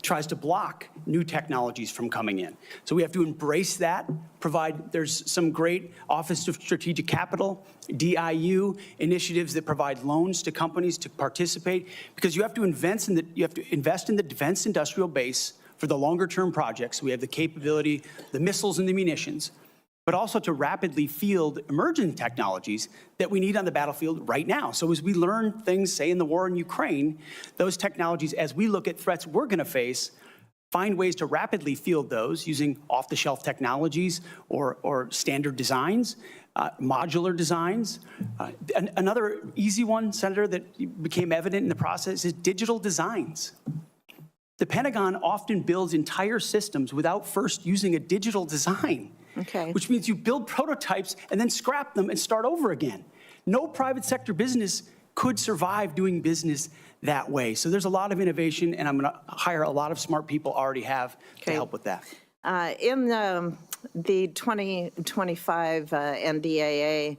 tries to block new technologies from coming in. So we have to embrace that, there's some great Office of Strategic Capital, DIU initiatives that provide loans to companies to participate, because you have to invest in the defense industrial base for the longer term projects. We have the capability, the missiles and the munitions, but also to rapidly field emerging technologies that we need on the battlefield right now. So as we learn things, say in the war in Ukraine, those technologies, as we look at threats we're gonna face, find ways to rapidly field those using off-the-shelf technologies or standard designs, modular designs. Another easy one, Senator, that became evident in the process is digital designs. The Pentagon often builds entire systems without first using a digital design. Okay. Which means you build prototypes and then scrap them and start over again. No private sector business could survive doing business that way. So there's a lot of innovation, and I'm going to hire a lot of smart people already have to help with that. In the 2025 NDAA,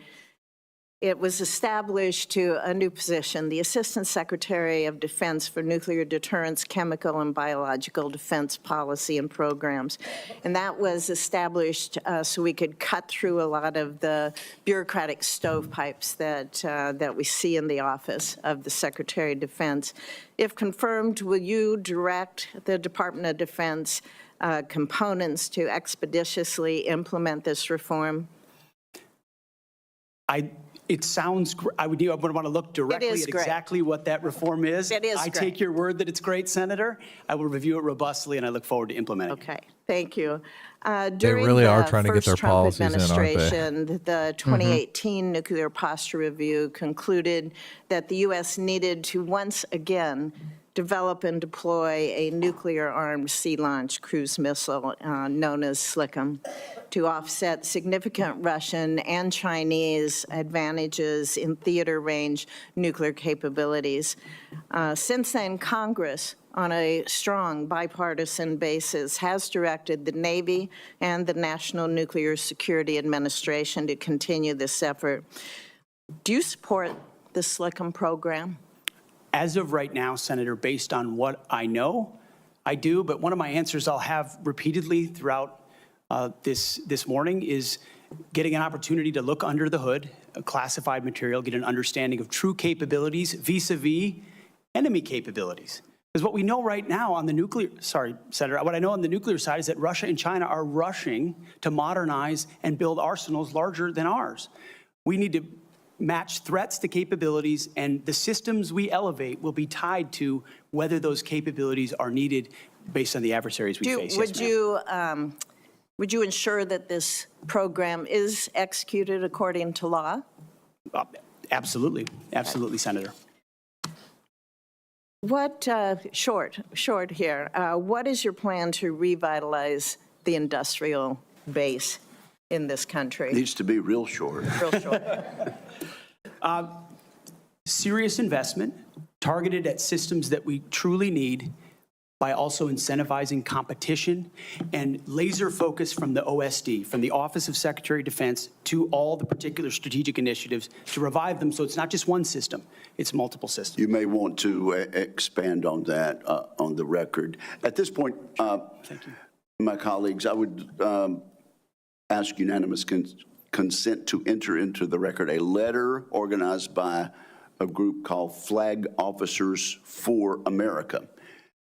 it was established to a new position, the Assistant Secretary of Defense for Nuclear Deterrence, Chemical and Biological Defense Policy and Programs. And that was established so we could cut through a lot of the bureaucratic stovepipes that we see in the office of the Secretary of Defense. If confirmed, will you direct the Department of Defense components to expeditiously implement this reform? It sounds, I would want to look directly at exactly what that reform is. It is I great. take your word that it's great, Senator. I will review it robustly, and I look forward to implementing it. Okay, thank you. They really are trying to get their policies in, aren't they? The 2018 Nuclear Posture Review concluded that the U.S. needed to once again develop and deploy a nuclear-armed sea-launched cruise missile known as SLCM to offset significant Russian and Chinese advantages in theater-range nuclear capabilities. Since then, Congress, on a strong bipartisan basis, has directed the Navy and the National Nuclear Security Administration to continue this effort. Do you support the SLCM program? As of right now, Senator, based on what I know, I do, but one of my answers I'll have repeatedly throughout this morning is getting an opportunity to look under the hood, classified material, get an understanding of true capabilities vis-a-vis enemy capabilities. Because what we know right now on the nuclear, Senator, what I know on the nuclear side is that Russia and China are rushing to modernize and build arsenals larger than ours. We need to match threats to capabilities, and the systems we elevate will be tied to whether those capabilities are needed based on the adversaries we face. Would you ensure that this program is executed according to law? Absolutely. Absolutely, Senator. What, short here, what is your plan to revitalize the industrial base? in this country. Needs to be real short. Real short. Serious investment targeted at systems that we truly need by also incentivizing competition and laser focus from the OSD, from the Office of Secretary of Defense, to all the particular strategic initiatives to revive them so it's not just one system, it's multiple systems. You may want to expand on that on the record. At this point, Thank you. my colleagues, I would ask unanimous consent to enter into the record a letter organized by a group called Flag Officers for America,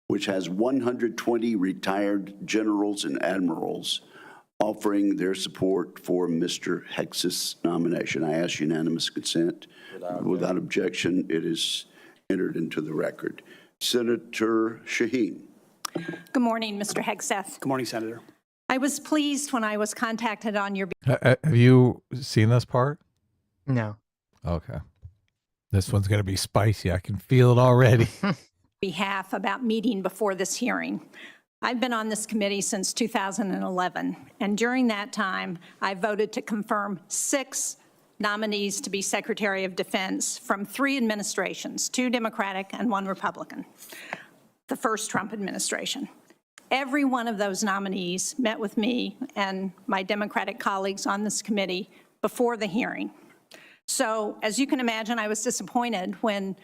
which has 120 retired generals and admirals offering their support for Mr. Hegseth's nomination. I ask unanimous consent. Without objection, it is entered into the record. Senator Shaheen. Good morning, Mr. Hegseth. Good morning, Senator. I was pleased when I was contacted on your Have you seen this part? No. Okay. This one's going to be spicy. I can feel it already. behalf about meeting before this hearing. I've been on this committee since 2011, and during that time, I voted to confirm 6 nominees to be Secretary of Defense from 3 administrations, 2 Democratic and 1 Republican, the first Trump administration. Every one of those nominees met with me and my Democratic colleagues on this committee before the hearing. So, as you can imagine, I was disappointed when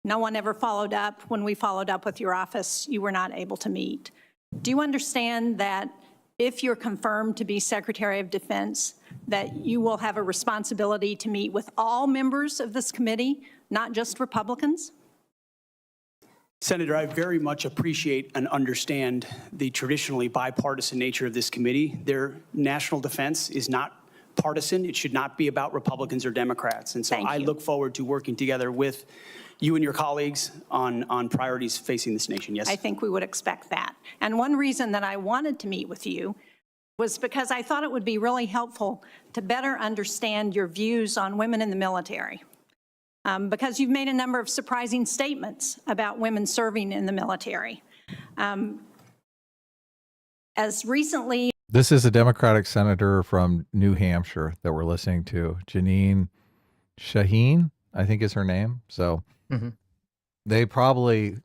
no one ever followed up. When we followed up with your office, you were not able to meet. Do you understand that if you're confirmed to be Secretary of Defense, that you will have a responsibility to meet with all members of this committee, not just Republicans? Senator, I very much appreciate and understand the traditionally bipartisan nature of this committee. Their national defense is not partisan. It should not be about Republicans or Democrats. And so I look forward to working together with you and your colleagues on priorities facing this nation. Yes. I think we would expect that. And one reason that I wanted to meet with you was because I thought it would be really helpful to better understand your views on women in the military. Because you've made a number of surprising statements about women serving in the military. As recently This is a Democratic senator from New Hampshire that we're listening to. Jeanine Shaheen, I think is her name. So they probably,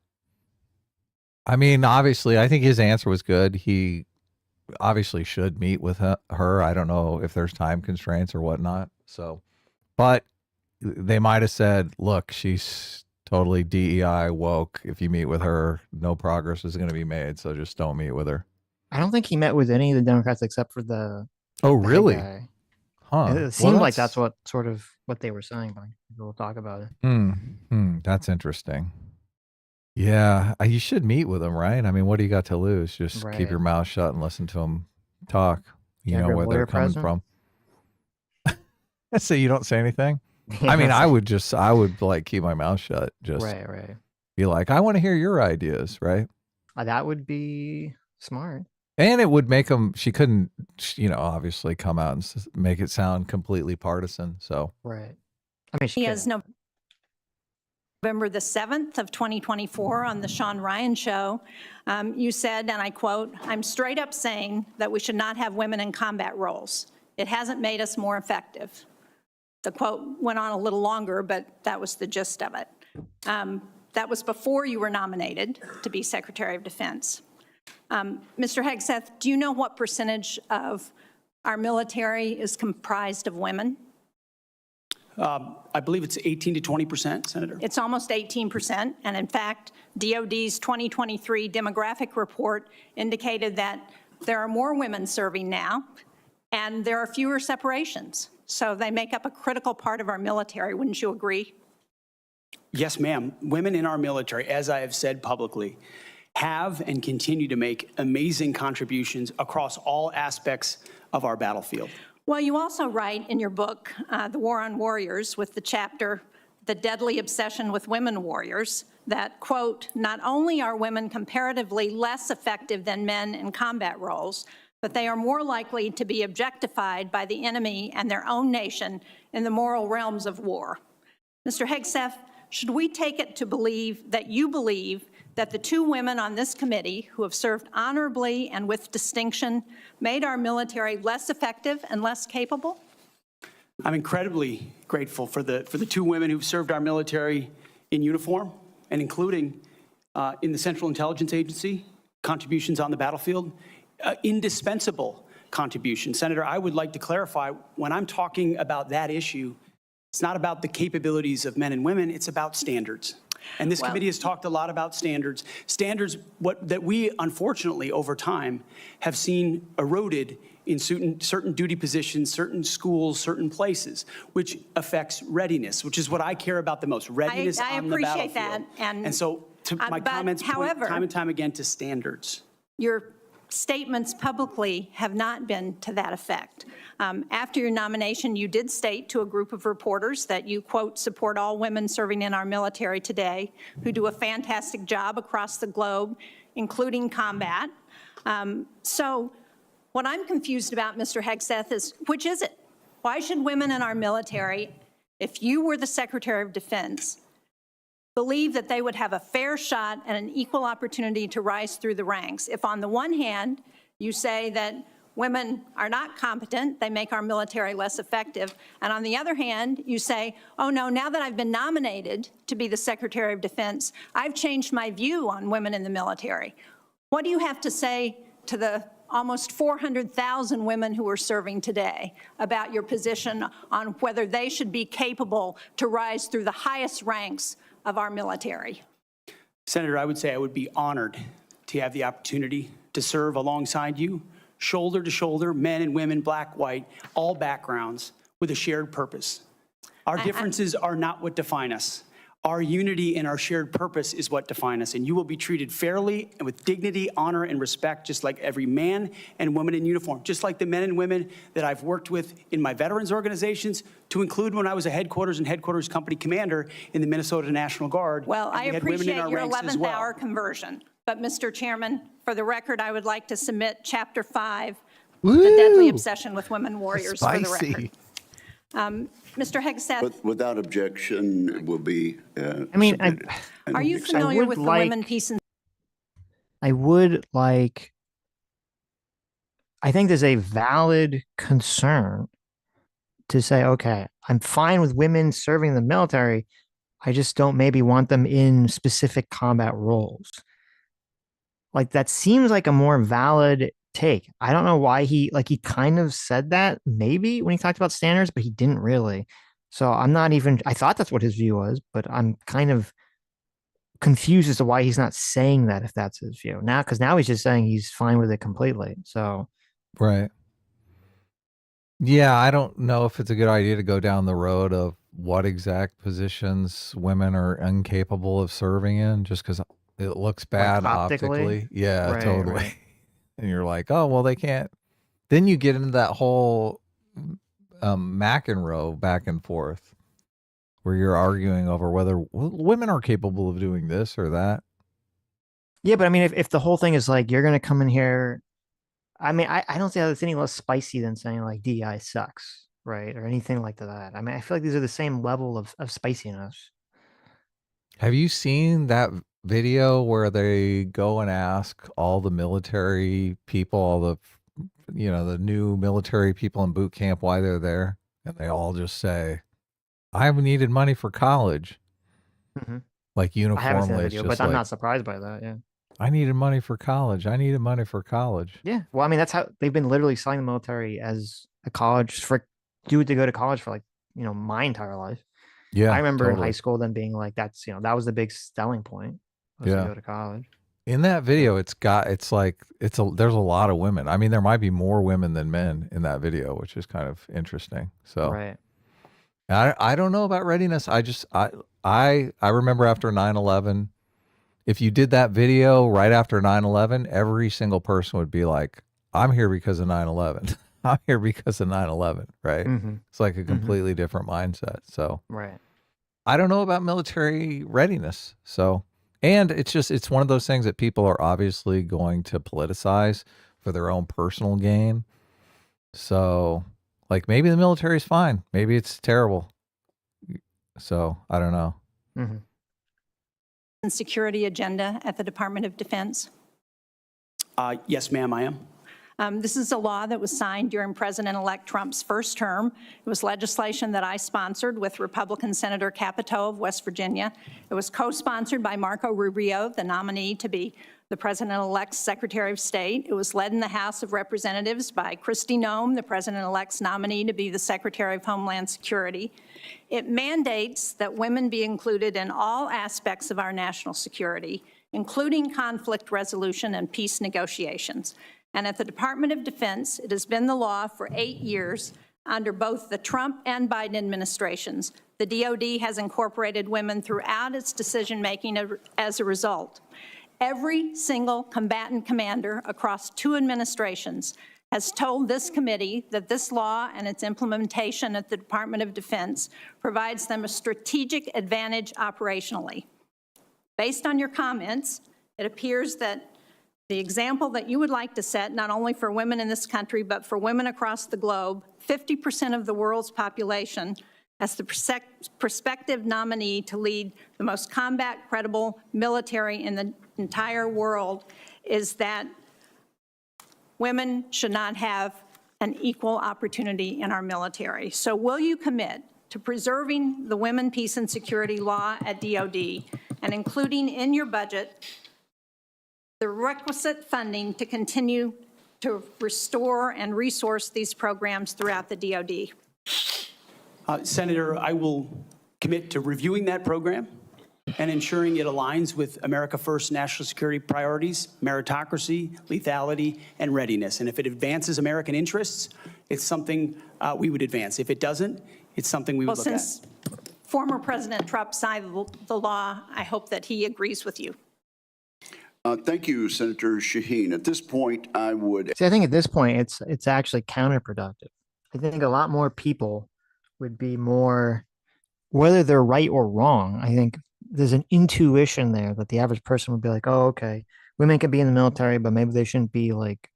I mean, obviously, I think his answer was good. He obviously should meet with her. I don't know if there's time constraints or whatnot. So, but they might have said, look, she's totally DEI woke. If you meet with her, no progress is going to be made. So just don't meet with her. I don't think he met with any of the Democrats except for the Oh, really? guy. Huh. It seemed like that's what sort of what they were saying, but we'll talk about it. That's interesting. Yeah, you should meet with him, right? I mean, what do you got to lose? Just keep your mouth shut and listen to them talk. You know where they're coming from. So you don't say anything? I mean, I would like keep my mouth shut. Just right. be like, I want to hear your ideas, right? That would be smart. And it would make them, she couldn't, obviously come out and make it sound completely partisan. So, right. I mean, he has November the 7th of 2024 on the Sean Ryan Show, you said, and I quote, "I'm straight up saying that we should not have women in combat roles. It hasn't made us more effective." The quote went on a little longer, but that was the gist of it. That was before you were nominated to be Secretary of Defense. Mr. Hegseth, do you know what percentage of our military is comprised of women? I believe it's 18 to 20%, Senator. It's almost 18%. And in fact, DOD's 2023 demographic report indicated that there are more women serving now, and there are fewer separations. So they make up a critical part of our military. Wouldn't you agree? Yes, ma'am. Women in our military, as I have said publicly, have and continue to make amazing contributions across all aspects of our battlefield. Well, you also write in your book, The War on Warriors, with the chapter, The Deadly Obsession with Women Warriors, that, quote, "Not only are women comparatively less effective than men in combat roles, but they are more likely to be objectified by the enemy and their own nation in the moral realms of war." Mr. Hegseth, should we take it to believe that you believe that the two women on this committee who have served honorably and with distinction made our military less effective and less capable? I'm incredibly grateful for the two women who've served our military in uniform and including in the Central Intelligence Agency, contributions on the battlefield, indispensable contributions. Senator, I would like to clarify, when I'm talking about that issue, it's not about the capabilities of men and women, it's about standards. And this committee has talked a lot about standards. Standards that we, unfortunately, over time, have seen eroded in certain duty positions, certain schools, certain places, which affects readiness, which is what I care about the most, readiness on the battlefield. I appreciate that. And so my comments point time and time again to standards. Your statements publicly have not been to that effect. After your nomination, you did state to a group of reporters that you, quote, support all women serving in our military today who do a fantastic job across the globe, including combat. So what I'm confused about, Mr. Hegseth, is which is it? Why should women in our military, if you were the Secretary of Defense, believe that they would have a fair shot and an equal opportunity to rise through the ranks? If on the one hand, you say that women are not competent, they make our military less effective, and on the other hand, you say, oh no, now that I've been nominated to be the Secretary of Defense, I've changed my view on women in the military. What do you have to say to the almost 400,000 women who are serving today about your position on whether they should be capable to rise through the highest ranks of our military? Senator, I would say I would be honored to have the opportunity to serve alongside you, shoulder to shoulder, men and women, black, white, all backgrounds, with a shared purpose. Our differences are not what define us. Our unity and our shared purpose is what define us, and you will be treated fairly and with dignity, honor, and respect, just like every man and woman in uniform, just like the men and women that I've worked with in my veterans organizations, to include when I was a headquarters and headquarters company commander in the Minnesota National Guard. Well, I appreciate your 11th well. hour conversion, but Mr. Chairman, for the record, I would like to submit Chapter 5, The Deadly Obsession with Women Warriors, for the record. Mr. Hegseth. Without objection, it will be Are you familiar with the Women, Peace, and... I think there's a valid concern to say, okay, I'm fine with women serving in the military. I just don't maybe want them in specific combat roles. Like, that seems like a more valid take. I don't know why he kind of said that maybe when he talked about standards, but he didn't really. So I thought that's what his view was, but I'm kind of confused as to why he's not saying that if that's his view now, because now he's just saying he's fine with it completely. So, right. Yeah, I don't know if it's a good idea to go down the road of what exact positions women are incapable of serving in just because it looks bad optically. Yeah, right, totally. Right. And you're like, oh, well, they can't. Then you get into that whole McEnroe back and forth where you're arguing over whether women are capable of doing this or that. Yeah, but I mean, if the whole thing is like, you're going to come in here, I mean, I don't see how it's any less spicy than saying like DEI sucks, right? Or anything like that. I mean, I feel like these are the same level of spiciness. Have you seen that video where they go and ask all the military people, all the new military people in boot camp why they're there, and they all just say, "I needed money for college," like uniformly. I haven't seen the video, but I'm not surprised by that. Yeah, I needed money for college. I needed money for college. Yeah, well, I mean, that's how they've been literally selling the military as a college for dude to go to college for, like, my entire life. Yeah, I remember in high school them being like, that's that was the big selling point. To go to college. In that video, there's a lot of women. I mean, there might be more women than men in that video, which is kind of interesting. So, right. I don't know about readiness. I remember after 9/11, if you did that video right after 9/11, every single person would be like, I'm here because of 9/11. I'm here because of 9/11, right? It's like a completely different mindset. So, right. I don't know about military readiness. So, and it's one of those things that people are obviously going to politicize for their own personal gain. So, like, maybe the military is fine. Maybe it's terrible. So, I don't know. and security agenda at the Department of Defense? Yes, ma'am, I am. This is a law that was signed during President-elect Trump's first term. It was legislation that I sponsored with Republican Senator Capito of West Virginia. It was co-sponsored by Marco Rubio, the nominee to be the President-elect's Secretary of State. It was led in the House of Representatives by Kristi Noem, the President-elect's nominee to be the Secretary of Homeland Security. It mandates that women be included in all aspects of our national security, including conflict resolution and peace negotiations. And at the Department of Defense, it has been the law for 8 years under both the Trump and Biden administrations. The DoD has incorporated women throughout its decision-making as a result. Every single combatant commander across 2 administrations has told this committee that this law and its implementation at the Department of Defense provides them a strategic advantage operationally. Based on your comments, it appears that the example that you would like to set, not only for women in this country, but for women across the globe, 50% of the world's population, as the prospective nominee to lead the most combat-credible military in the entire world, is that women should not have an equal opportunity in our military. So will you commit to preserving the Women, Peace, and Security law at DoD and including in your budget the requisite funding to continue to restore and resource these programs throughout the DoD? Senator, I will commit to reviewing that program and ensuring it aligns with America First national security priorities, meritocracy, lethality, and readiness. And if it advances American interests, it's something we would advance. If it doesn't, it's something we would look at. Since former President Trump signed the law, I hope that he agrees with you. Thank you, Senator Shaheen. At this point, I would. See, I think at this point, it's actually counterproductive. I think a lot more people would be more, whether they're right or wrong, I think there's an intuition there that the average person would be like, oh, okay, women can be in the military, but maybe they shouldn't be like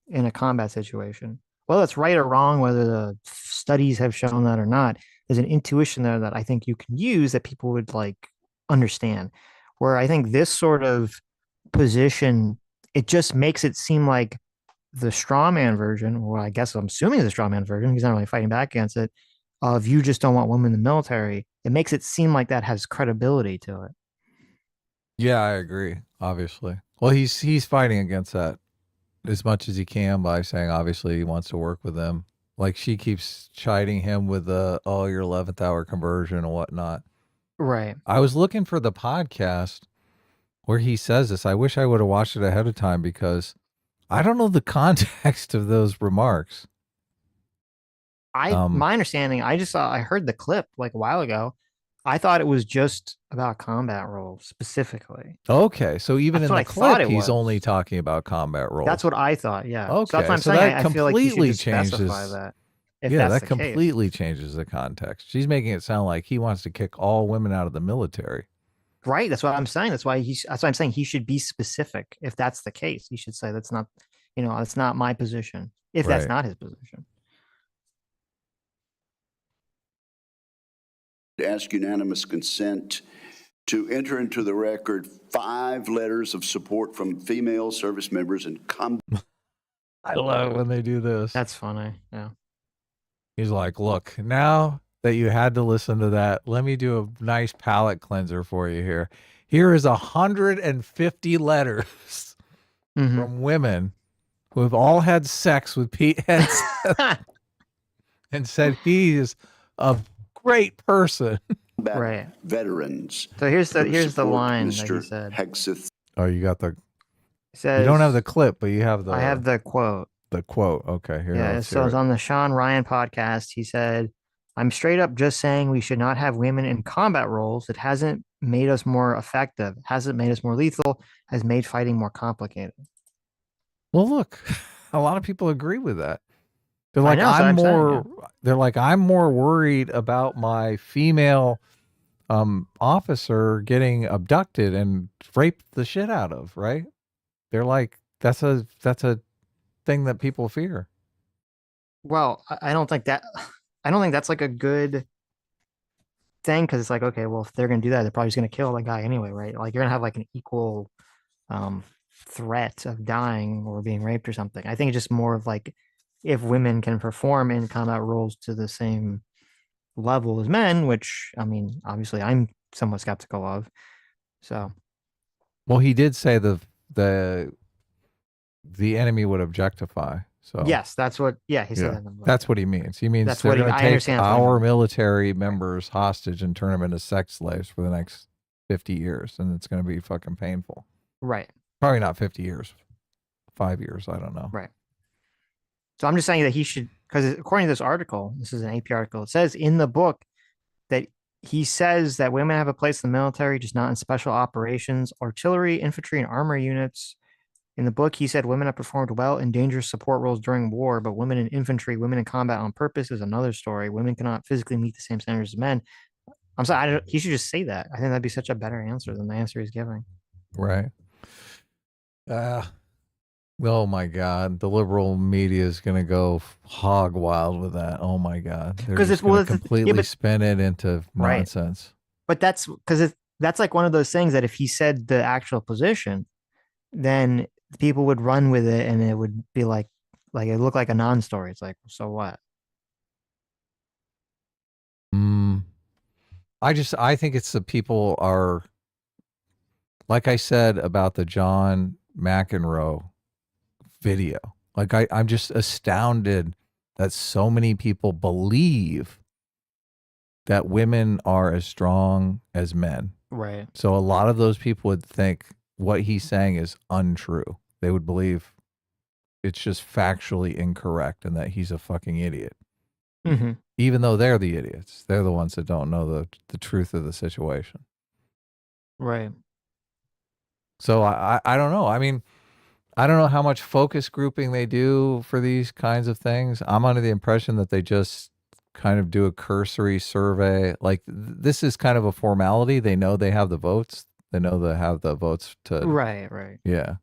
in a combat situation. Whether it's right or wrong, whether the studies have shown that or not, there's an intuition there that I think you can use that people would like understand. Where I think this sort of position, it just makes it seem like the straw man version, or I guess I'm assuming the straw man version, he's not really fighting back against it, of you just don't want women in the military. It makes it seem like that has credibility to it. Yeah, I agree, obviously. Well, he's fighting against that as much as he can by saying obviously he wants to work with them. Like she keeps chiding him with the, oh, your 11th hour conversion and whatnot. Right. I was looking for the podcast where he says this. I wish I would have watched it ahead of time because I don't know the context of those remarks. My understanding, I heard the clip like a while ago. I thought it was just about combat roles specifically. Okay, so even That's in what the I thought clip, it he's was. only talking about combat roles. That's what I thought. Yeah. Okay, So that's what I'm so saying. that I feel like you should completely just specify changes- that. If Yeah, that's that the case. completely changes the context. She's making it sound like he wants to kick all women out of the military. Right. That's what I'm saying. That's why I'm saying he should be specific. If that's the case, he should say that's not, that's not my position. If that's Right. not his position. Ask unanimous consent to enter into the record 5 letters of support from female service members and I love when they do this. That's funny. Yeah. He's like, look, now that you had to listen to that, let me do a nice palate cleanser for you here. Here is 150 letters Mhm. from women who have all had sex with Pete Hegseth and said he is a great person. combat Right. veterans. So here's the who support line that he Mr. said. Hegseth. Oh, you got the, He says, you don't have the clip, but you have the, I have the quote. the quote. Okay, here. Yeah, let's so hear it's it. on the Sean Ryan podcast. He said, I'm straight up just saying we should not have women in combat roles. It hasn't made us more effective, hasn't made us more lethal, has made fighting more complicated. Well, look, a lot of people agree with that. They're I like, know, that's what I'm I'm saying, more, they're like, I'm more worried about my female officer getting abducted and raped the shit out of, right? They're like, that's a thing that people fear. Well, I don't think that's like a good thing because it's like, okay, well, if they're gonna do that, they're probably just gonna kill the guy anyway, right? Like you're gonna have like an equal threat of dying or being raped or something. I think it's just more of like if women can perform in combat roles to the same level as men, which I mean, obviously I'm somewhat skeptical of. So Well, he did say the the enemy would objectify. So yes, that's what. Yeah, he said yeah, that in the book. that's what he means. He means That's they're what going to I take understand. That's what I our meant. military members hostage and turn them into sex slaves for the next 50 years, and it's going to be fucking painful. Right. Probably not 50 years, 5 years. I don't know. Right. So I'm just saying that he should, because according to this article, this is an AP article, it says in the book that he says that women have a place in the military, just not in special operations, artillery, infantry, and armor units. In the book, he said women have performed well in dangerous support roles during war, but women in infantry, women in combat on purpose is another story. Women cannot physically meet the same standards as men. I'm sorry, he should just say that. I think that'd be such a better answer than the answer he's giving. Right. Oh my God, the liberal media is going to go hog wild with that. Oh my God, they're 'Cause just it's- well, going to it's- yeah, completely but- spin it into Right. nonsense. But that's because that's like one of those things that if he said the actual position, then people would run with it and it would be like it looked like a non-story. It's like, so what? I think it's the people are, like I said about the John McEnroe video. Like I'm just astounded that so many people believe that women are as strong as men. Right. So a lot of those people would think what he's saying is untrue. They would believe it's just factually incorrect and that he's a fucking idiot. Mm-hmm. Even though they're the idiots. They're the ones that don't know the truth of the situation. Right. So I don't know. I mean, I don't know how much focus grouping they do for these kinds of things. I'm under the impression that they just kind of do a cursory survey. Like this is kind of a formality. They know they have the votes. They know they have the votes to. Right. Right. Yeah.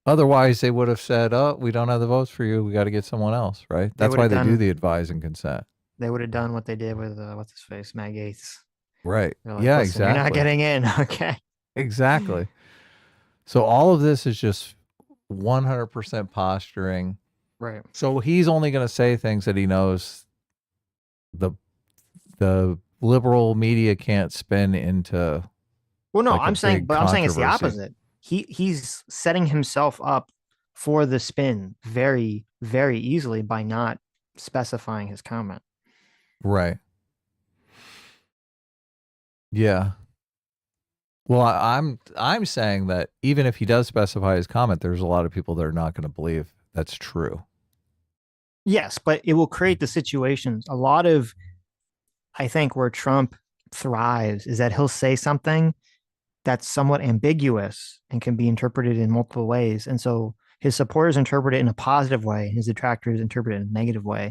Otherwise, they would have said, "Oh, we don't have the votes for you. We got to get someone else." Right. That's why they do the advise and consent. They would have done what they did with what's his face, Matt Gaetz. Right. Like, yeah. exactly. Exactly. You're not getting in. Okay. Exactly. So all of this is just 100% posturing. Right. So he's only going to say things that he knows the liberal media can't spin into. Well, no, like I'm saying it's the controversy. opposite. He's setting himself up for the spin very, very easily by not specifying his comment. Right. Yeah. Well, I'm saying that even if he does specify his comment, there's a lot of people that are not going to believe that's true. Yes, but it will create the situations. A lot of, I think, where Trump thrives is that he'll say something that's somewhat ambiguous and can be interpreted in multiple ways. And so his supporters interpret it in a positive way, his detractors interpret it in a negative way.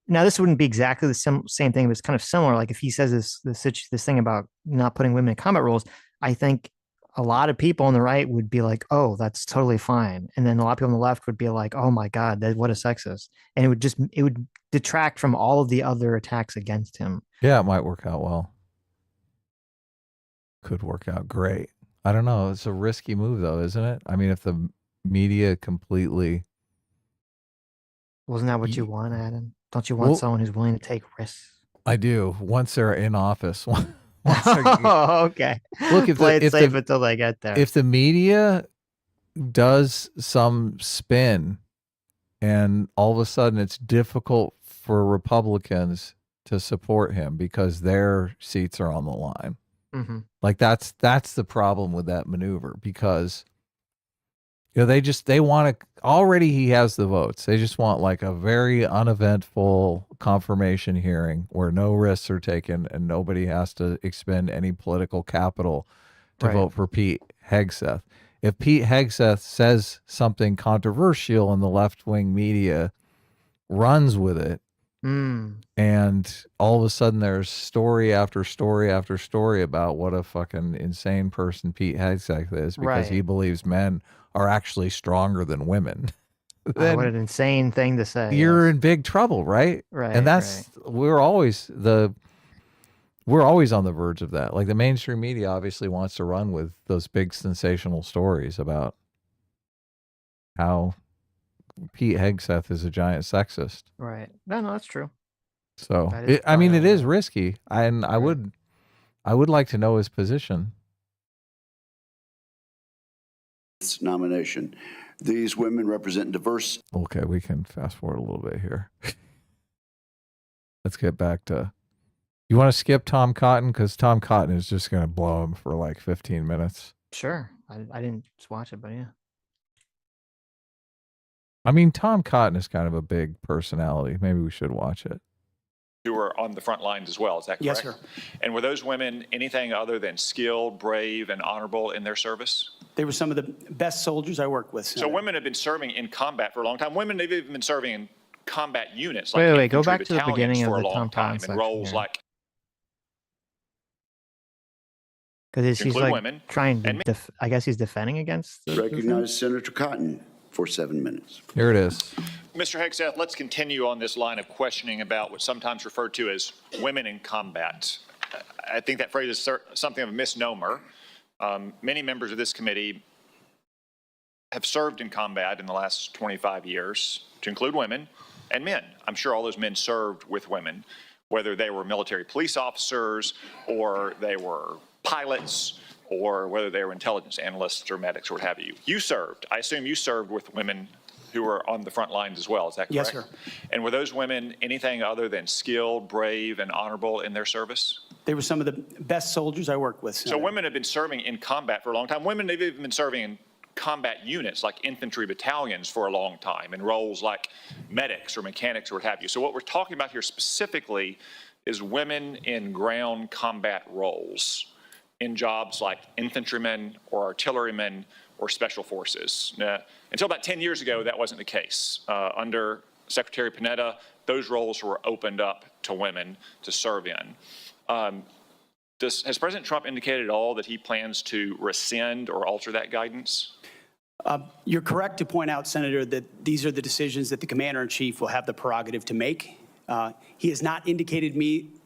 Now, this wouldn't be exactly the same thing, but it's kind of similar. Like if he says this thing about not putting women in combat roles, I think a lot of people on the right would be like, "Oh, that's totally fine," and then a lot of people on the left would be like, "Oh my God, what a sexist!" And it would detract from all of the other attacks against him. Yeah, it might work out well. Could work out great. I don't know. It's a risky move, though, isn't it? I mean, if the media completely. Wasn't that what you want, Adam? Don't you want someone who's willing to take risks? I do. Once they're in office. Oh, okay. Look, Play it safe until they get there. If the media does some spin and all of a sudden it's difficult for Republicans to support him because their seats are on the line. Mm-hmm. Like that's the problem with that maneuver because they want to already he has the votes. They just want like a very uneventful confirmation hearing where no risks are taken and nobody has to expend any political capital to vote for Pete Hegseth. If Pete Hegseth says something controversial and the left-wing media runs with it, and all of a sudden there's story after story after story about what a fucking insane person Pete Hegseth is because he believes men are actually stronger than women. What an insane thing to say. You're in big trouble, right? Right. And we're always we're always on the verge of that. Like the mainstream media obviously wants to run with those big sensational stories about how Pete Hegseth is a giant sexist. Right. No, that's true. So That is I mean, it probably is risky, and I would like to know his position. This nomination. These women represent diverse. Okay, we can fast forward a little bit here. Let's get back to. You want to skip Tom Cotton, because Tom Cotton is just going to blow him for like 15 minutes. Sure. I didn't just watch it, but yeah. I mean, Tom Cotton is kind of a big personality. Maybe we should watch it. Who were on the front lines as well, is that correct? Yes, sir. And were those women anything other than skilled, brave, and honorable in their service? They were some of the best soldiers I worked with. So women have been serving in combat for a long time. Women have even been serving in combat units Wait, like wait, go infantry back to the battalions beginning of for a the long Tom Cotton time, section and roles here. like Because he's include like women trying and to, I guess he's defending against the Recognize Senator Cotton for 7 minutes. Here it is. Mr. Hegseth, let's continue on this line of questioning about what's sometimes referred to as women in combat. I think that phrase is something of a misnomer. Many members of this committee have served in combat in the last 25 years, to include women and men. I'm sure all those men served with women, whether they were military police officers or they were pilots or whether they were intelligence analysts or medics or what have you. You served. I assume you served with women who were on the front lines as well. Is that correct? Yes, sir. And were those women anything other than skilled, brave, and honorable in their service? They were some of the best soldiers I worked with. So women have been serving in combat for a long time. Women have even been serving in combat units like infantry battalions for a long time in roles like medics or mechanics or what have you. So what we're talking about here specifically is women in ground combat roles in jobs like infantrymen or artillerymen or special forces. Now, until about 10 years ago, that wasn't the case. Under Secretary Panetta, those roles were opened up to women to serve in. Has President Trump indicated at all that he plans to rescind or alter that guidance? You're correct to point out, Senator, that these are the decisions that the Commander-in-Chief will have the prerogative to make. He has not indicated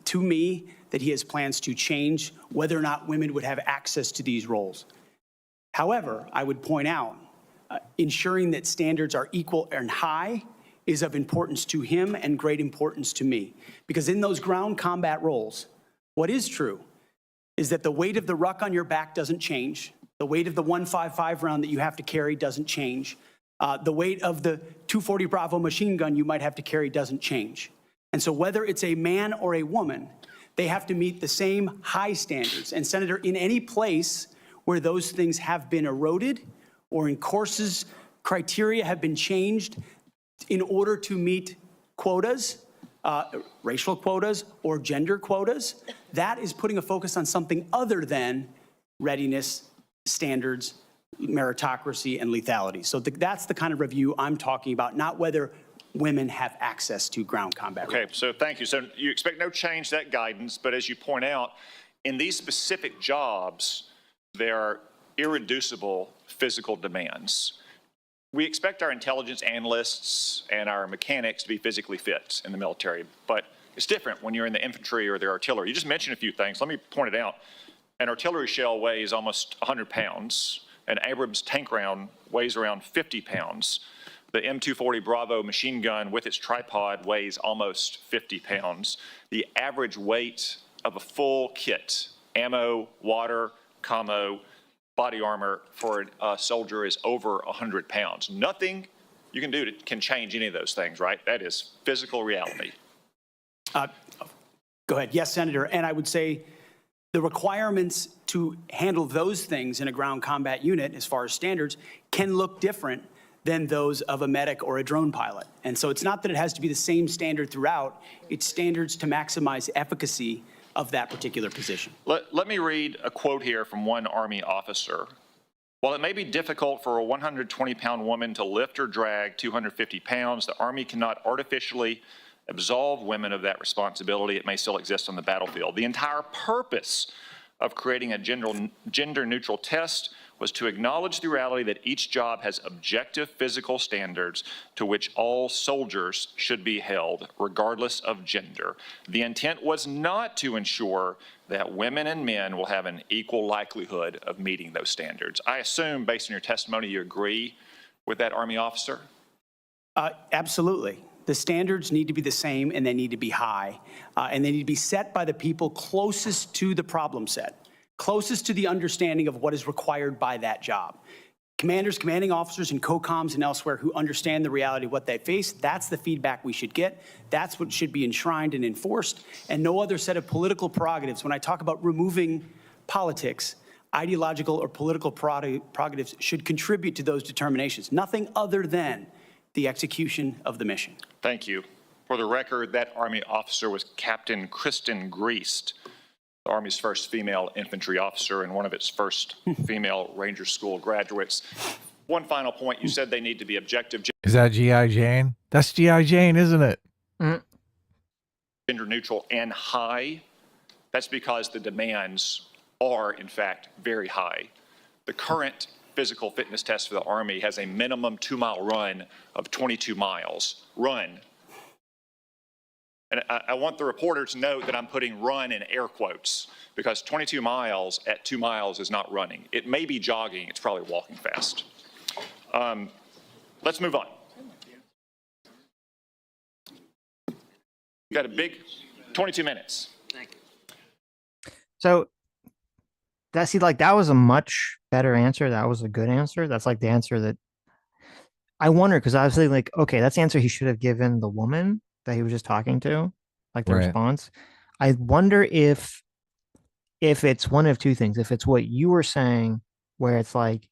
to me that he has plans to change whether or not women would have access to these roles. However, I would point out, ensuring that standards are equal and high is of importance to him and great importance to me. Because in those ground combat roles, what is true is that the weight of the ruck on your back doesn't change. The weight of the 155 round that you have to carry doesn't change. The weight of the 240 Bravo machine gun you might have to carry doesn't change. And so whether it's a man or a woman, they have to meet the same high standards. And Senator, in any place where those things have been eroded or in courses, criteria have been changed in order to meet quotas, racial quotas or gender quotas, that is putting a focus on something other than readiness, standards, meritocracy, and lethality. So that's the kind of review I'm talking about, not whether women have access to ground combat. Okay, so thank you. So you expect no change to that guidance, but as you point out, in these specific jobs, there are irreducible physical demands. We expect our intelligence analysts and our mechanics to be physically fit in the military, but it's different when you're in the infantry or the artillery. You just mentioned a few things. Let me point it out. An artillery shell weighs almost 100 pounds. An Abrams tank round weighs around 50 pounds. The M240 Bravo machine gun with its tripod weighs almost 50 pounds. The average weight of a full kit, ammo, water, commo, body armor for a soldier is over 100 pounds. Nothing you can do can change any of those things, right? That is physical reality. Go ahead. Yes, Senator. And I would say the requirements to handle those things in a ground combat unit, as far as standards, can look different than those of a medic or a drone pilot. And so it's not that it has to be the same standard throughout, it's standards to maximize efficacy of that particular position. Let me read a quote here from one Army officer. While it may be difficult for a 120-pound woman to lift or drag 250 pounds, the Army cannot artificially absolve women of that responsibility. It may still exist on the battlefield. The entire purpose of creating a gender-neutral test was to acknowledge the reality that each job has objective physical standards to which all soldiers should be held, regardless of gender. The intent was not to ensure that women and men will have an equal likelihood of meeting those standards. I assume, based on your testimony, you agree with that Army officer? Absolutely. The standards need to be the same, and they need to be high, and they need to be set by the people closest to the problem set, closest to the understanding of what is required by that job. Commanders, commanding officers, and COCOMs and elsewhere who understand the reality of what they face, that's the feedback we should get. That's what should be enshrined and enforced, and no other set of political prerogatives. When I talk about removing politics, ideological or political prerogatives should contribute to those determinations, nothing other than the execution of the mission. Thank you. For the record, that Army officer was Captain Kristen Griest, the Army's first female infantry officer and one of its first female Ranger School graduates. One final point, you said they need to be objective. Is that G.I. Jane? That's G.I. Jane, isn't it? Gender neutral and high. That's because the demands are, in fact, very high. The current physical fitness test for the Army has a minimum 2-mile run of 22 miles. Run. And I want the reporter to note that I'm putting run in air quotes because 22 miles at 2 miles is not running. It may be jogging. It's probably walking fast. Let's move on. You got a big 22 minutes. Thank you. So that was a much better answer. That was a good answer. That's like the answer that I wonder, because I was thinking like, okay, that's the answer he should have given the woman that he was just talking to, like the response. I wonder if it's one of two things. If it's what you were saying, where it's like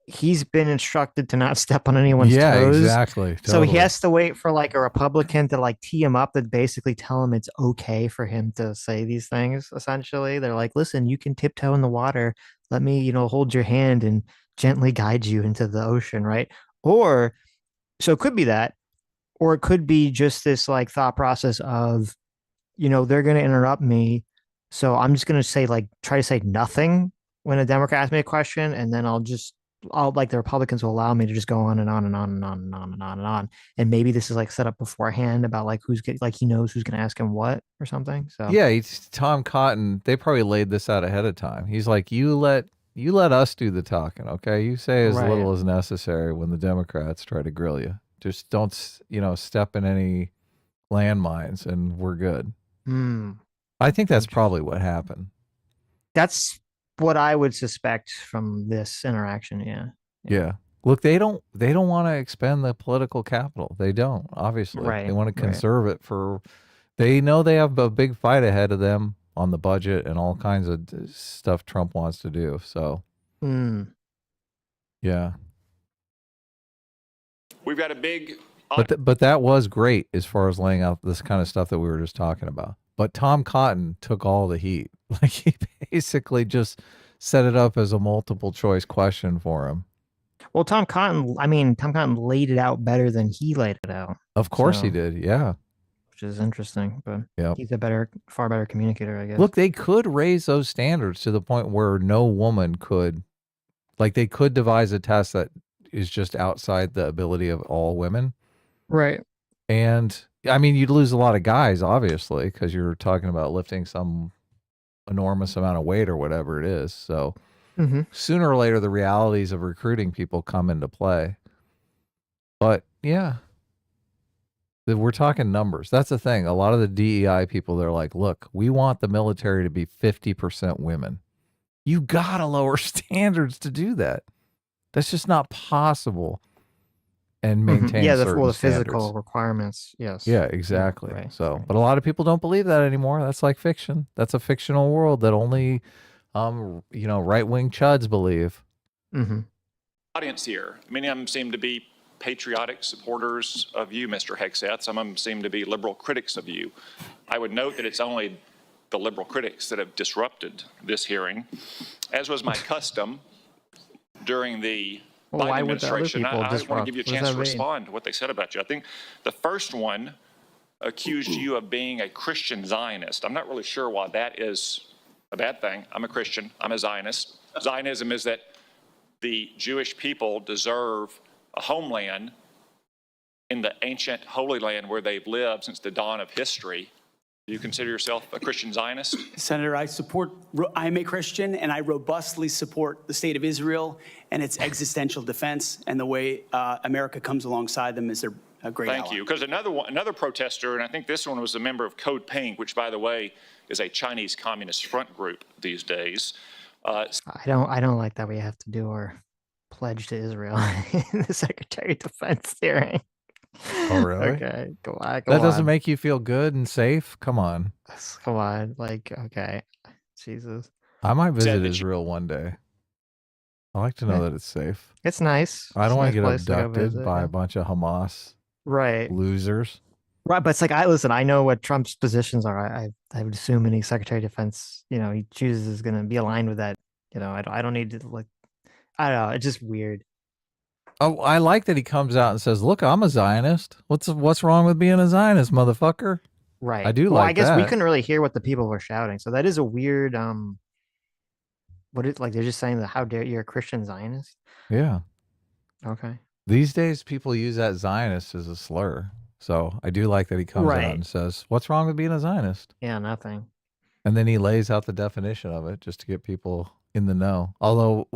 he's been instructed to not step on anyone's toes. Exactly. Totally. So he has to wait for like a Republican to like tee him up, to basically tell him it's okay for him to say these things. Essentially, they're like, listen, you can tiptoe in the water. Let me, hold your hand and gently guide you into the ocean, right? Or so it could be that, or it could be just this like thought process of, they're going to interrupt me. So I'm just going to say try to say nothing when a Democrat asks me a question. And then I'll like the Republicans will allow me to just go on and on and on and on and on and on and on. And maybe this is like set up beforehand about like he knows who's going to ask him what or something. So yeah, it's Tom Cotton. They probably laid this out ahead of time. He's like, you let us do the talking. Okay. You say as little as necessary when the Democrats try to grill you. Just don't, step in any landmines and we're good. I think that's probably what happened. That's what I would suspect from this interaction. Yeah. Look, they don't want to expend the political capital. They don't, obviously. Right. They want to conserve it they know they have a big fight ahead of them on the budget and all kinds of stuff Trump wants to do. So, yeah. We've got a big... But that was great as far as laying out this kind of stuff that we were just talking about. But Tom Cotton took all the heat. Like he basically just set it up as a multiple choice question for him. Well, Tom Cotton laid it out better than he laid it out. Of course he did. Yeah. Which is interesting, but he's a far better communicator, I guess. Look, they could raise those standards to the point where no woman could, like they could devise a test that is just outside the ability of all women. Right. And I mean, you'd lose a lot of guys, obviously, because you're talking about lifting some enormous amount of weight or whatever it is. So sooner or later, the realities of recruiting people come into play. But yeah, we're talking numbers. That's the thing. A lot of the DEI people, they're like, look, we want the military to be 50% women. You got to lower standards to do that. That's just not possible. And maintain the physical standards. requirements. Yes. Yeah, exactly. Right, But a lot of people don't believe that anymore. That's like fiction. That's a fictional world that only, right-wing chuds believe. Audience here. Many of them seem to be patriotic supporters of you, Mr. Hegseth. Some of them seem to be liberal critics of you. I would note that it's only the liberal critics that have disrupted this hearing, as was my custom during the Biden administration. I want to give you a chance to respond to what they said about you. I think the first one accused you of being a Christian Zionist. I'm not really sure why that is a bad thing. I'm a Christian. I'm a Zionist. Zionism is that the Jewish people deserve a homeland in the ancient Holy Land where they've lived since the dawn of history. Do you consider yourself a Christian Zionist? Senator, I am a Christian, and I robustly support the state of Israel and its existential defense, and the way America comes alongside them is a great ally. Thank you. Because another protester, and I think this one was a member of Code Pink, which, by the way, is a Chinese Communist front group these days. I don't like that we have to do our pledge to Israel in the Secretary of Defense hearing. Oh, really? Okay, go on. That doesn't make you feel good and safe? Come on. Come on, like, okay, Jesus. I might visit Israel one day. I like to know that it's safe. It's nice. I don't want to get place go abducted visit, by yeah. a bunch of Hamas Right. losers. Right, but it's like I know what Trump's positions are. I would assume any Secretary of Defense, he chooses is going to be aligned with that. I don't need to like. I don't know. It's just weird. Oh, I like that he comes out and says, "Look, I'm a Zionist. What's wrong with being a Zionist, motherfucker?" Right. I do well, like I guess we that. couldn't really hear what the people were shouting, so that is a weird. Like they're just saying that how dare you're a Christian Zionist? Yeah. Okay. These days, people use that Zionist as a slur. So I do like that he comes out and says, "What's wrong with being a Zionist?" Yeah, nothing. And then he lays out the definition of it just to get people in the know. Although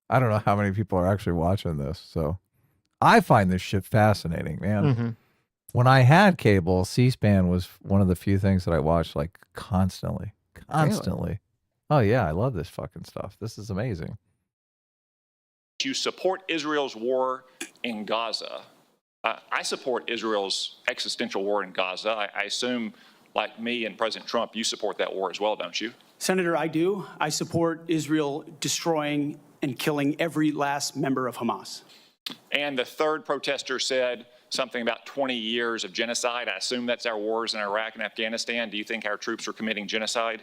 I don't know how many people are actually watching this. So I find this shit fascinating, man. Mm-hmm. When I had cable, C-SPAN was one of the few things that I watched like constantly. Really? Oh yeah, I love this fucking stuff. This is amazing. You support Israel's war in Gaza. I support Israel's existential war in Gaza. I assume, like me and President Trump, you support that war as well, don't you? Senator, I do. I support Israel destroying and killing every last member of Hamas. And the third protester said something about 20 years of genocide. I assume that's our wars in Iraq and Afghanistan. Do you think our troops are committing genocide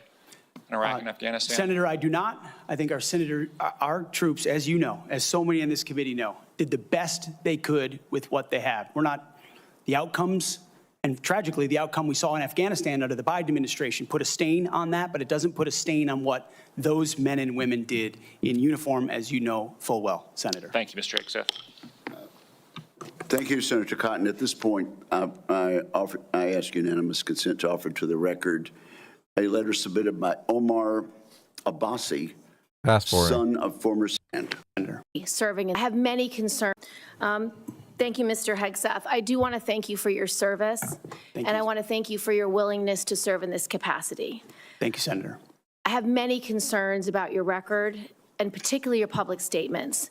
in Iraq and Afghanistan? Senator, I do not. I think our troops, as you know, as so many in this committee know, did the best they could with what they had. The outcomes, and tragically, the outcome we saw in Afghanistan under the Biden administration put a stain on that, but it doesn't put a stain on what those men and women did in uniform, as you know full well, Senator. Thank you, Mr. Hegseth. Thank you, Senator Cotton. At this point, I ask unanimous consent to offer to the record a letter submitted by Omar Abbasi, son of former senator. Serving, and I have many concerns. Thank you, Mr. Hegseth. I do want to thank you for your service, and I want to thank you for your willingness to serve in this capacity. Thank you, Senator. I have many concerns about your record, and particularly your public statements.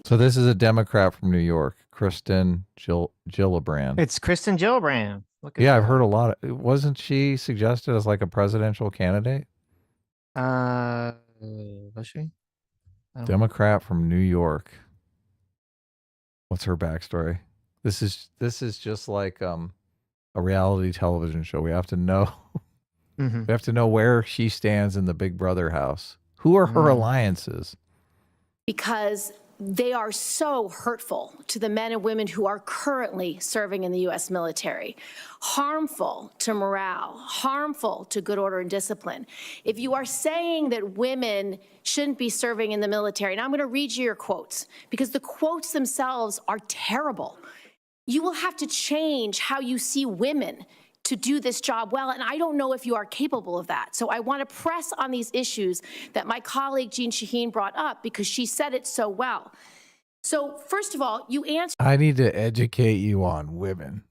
So this is a Democrat from New York, Kristen Gillibrand. It's Kristen Gillibrand. Yeah, I've heard a lot. Wasn't she suggested as like a presidential candidate? Was she? Democrat from New York. What's her backstory? This is just like a reality television show. We have to know. Mm-hmm. We have to know where she stands in the Big Brother house. Who are her alliances? Because they are so hurtful to the men and women who are currently serving in the U.S. military, harmful to morale, harmful to good order and discipline. If you are saying that women shouldn't be serving in the military, and I'm going to read you your quotes, because the quotes themselves are terrible. You will have to change how you see women to do this job well, and I don't know if you are capable of that. So I want to press on these issues that my colleague Jean Shaheen brought up, because she said it so well. So first of all, you answered— I need to educate you on women.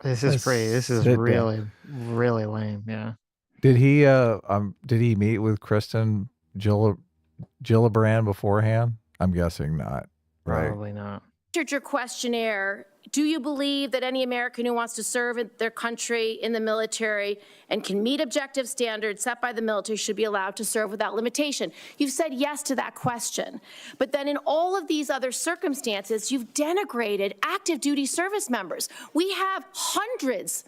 This is really lame. Yeah. Did he meet with Kristen Gillibrand beforehand? I'm guessing not. Right. Probably not. your questionnaire, do you believe that any American who wants to serve in their country in the military and can meet objective standards set by the military should be allowed to serve without limitation? You've said yes to that question. But then in all of these other circumstances, you've denigrated active duty service members. We have hundreds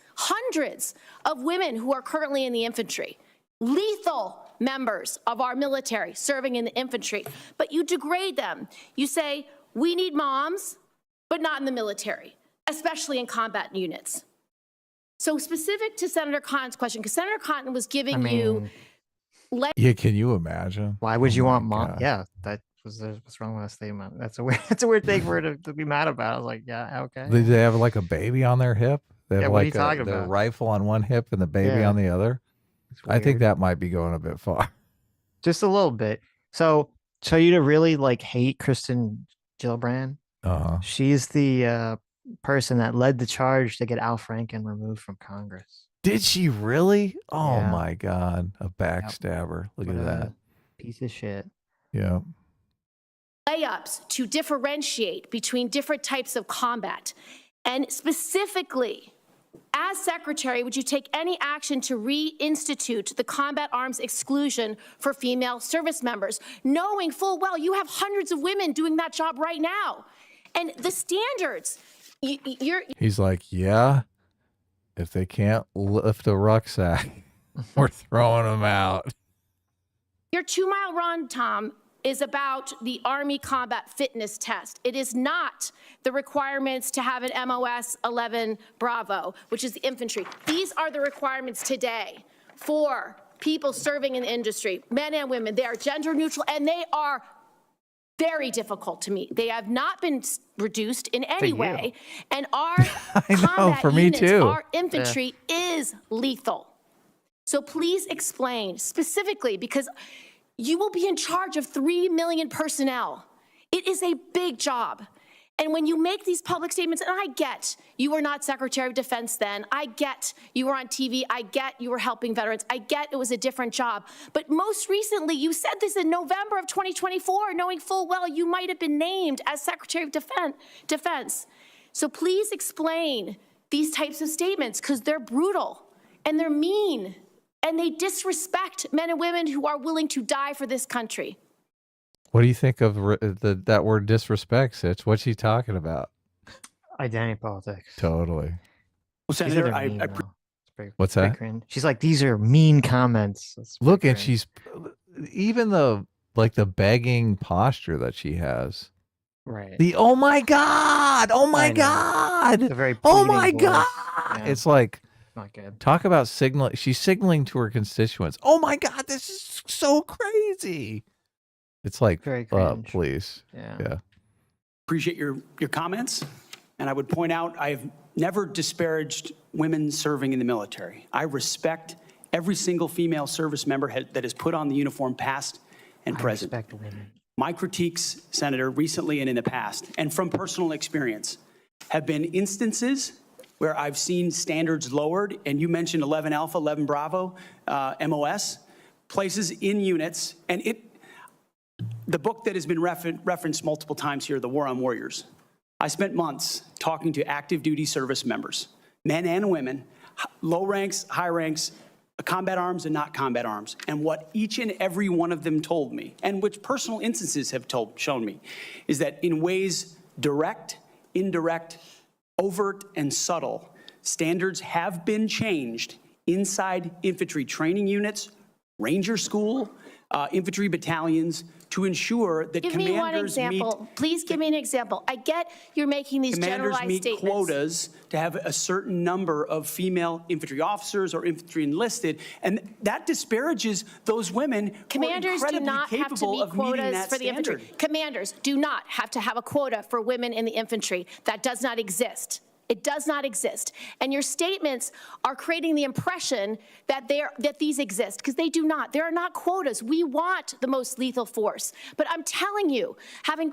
of women who are currently in the infantry, lethal members of our military serving in the infantry, but you degrade them. You say, we need moms, but not in the military, especially in combat units. So specific to Senator Cotton's question, because Senator Cotton was giving you... Yeah, can you imagine? Why would you want mom? Yeah, that what's wrong with that statement? That's a weird, it's a weird thing for her to be mad about. I was like, yeah, okay. Did they have like a baby on their hip? They have Yeah, what are like you talking their about? rifle on one hip and the baby Yeah. on the other. It's I think weird. that might be going a bit far. Just a little bit. So you to really like hate Kristen Gillibrand? Uh-huh. She's the person that led the charge to get Al Franken removed from Congress. Did she really? Oh Yeah. my God. A backstabber. Look What at a that. piece of shit. Yeah. Layups to differentiate between different types of combat. And specifically, as secretary, would you take any action to reinstitute the combat arms exclusion for female service members, knowing full well you have hundreds of women doing that job right now? And the standards, He's like, yeah, if they can't lift a rucksack, we're throwing them out. Your 2-mile run, Tom, is about the Army combat fitness test. It is not the requirements to have an MOS 11 Bravo, which is the infantry. These are the requirements today for people serving in the industry, men and women. They are gender neutral, and they are very difficult to meet. They have not been reduced in any way, and our combat for me units, too. our infantry is lethal. So please explain specifically, because you will be in charge of 3 million personnel. It is a big job. And when you make these public statements, and I get you were not Secretary of Defense then, I get you were on TV, I get you were helping veterans, I get it was a different job. But most recently, you said this in November of 2024, knowing full well you might have been named as Secretary of Defense. So please explain these types of statements, because they're brutal and they're mean and they disrespect men and women who are willing to die for this country. What do you think of that word disrespect, Sitch? What's she talking about? Identity politics. Totally. Well, These are Senator, mean, though. It's What's pretty that? cringe. She's like, these are mean comments. That's pretty Look, and cringe. she's even the begging posture that she has. right. The oh my God, oh my I know. God, It's a very oh my pleading voice. God. Yeah. It's like, Not good. talk about signaling. She's signaling to her constituents. Oh my God, this is so crazy. It's like, Very cringe. please. Yeah. Yeah. Appreciate your comments. And I would point out, I have never disparaged women serving in the military. I respect every single female service member that has put on the uniform, past and I present. respect women. My critiques, Senator, recently and in the past, and from personal experience, have been instances where I've seen standards lowered, and you mentioned 11 Alpha, 11 Bravo, MOS, places in units, and the book that has been referenced multiple times here, The War on Warriors. I spent months talking to active duty service members, men and women, low ranks, high ranks, combat arms and not combat arms. And what each and every one of them told me, and which personal instances have shown me, is that in ways direct, indirect, overt, and subtle, standards have been changed inside infantry training units, ranger school, infantry battalions, to ensure that Give me one commanders example. Please give me an example. I get you're making these generalized meet statements. quotas to have a certain number of female infantry officers or infantry enlisted, and that disparages those women who are Commanders do incredibly not have to capable meet of meeting quotas that for the standard. infantry. Commanders do not have to have a quota for women in the infantry. That does not exist. It does not exist. And your statements are creating the impression that these exist, because they do not. There are not quotas. We want the most lethal force. But I'm telling you, having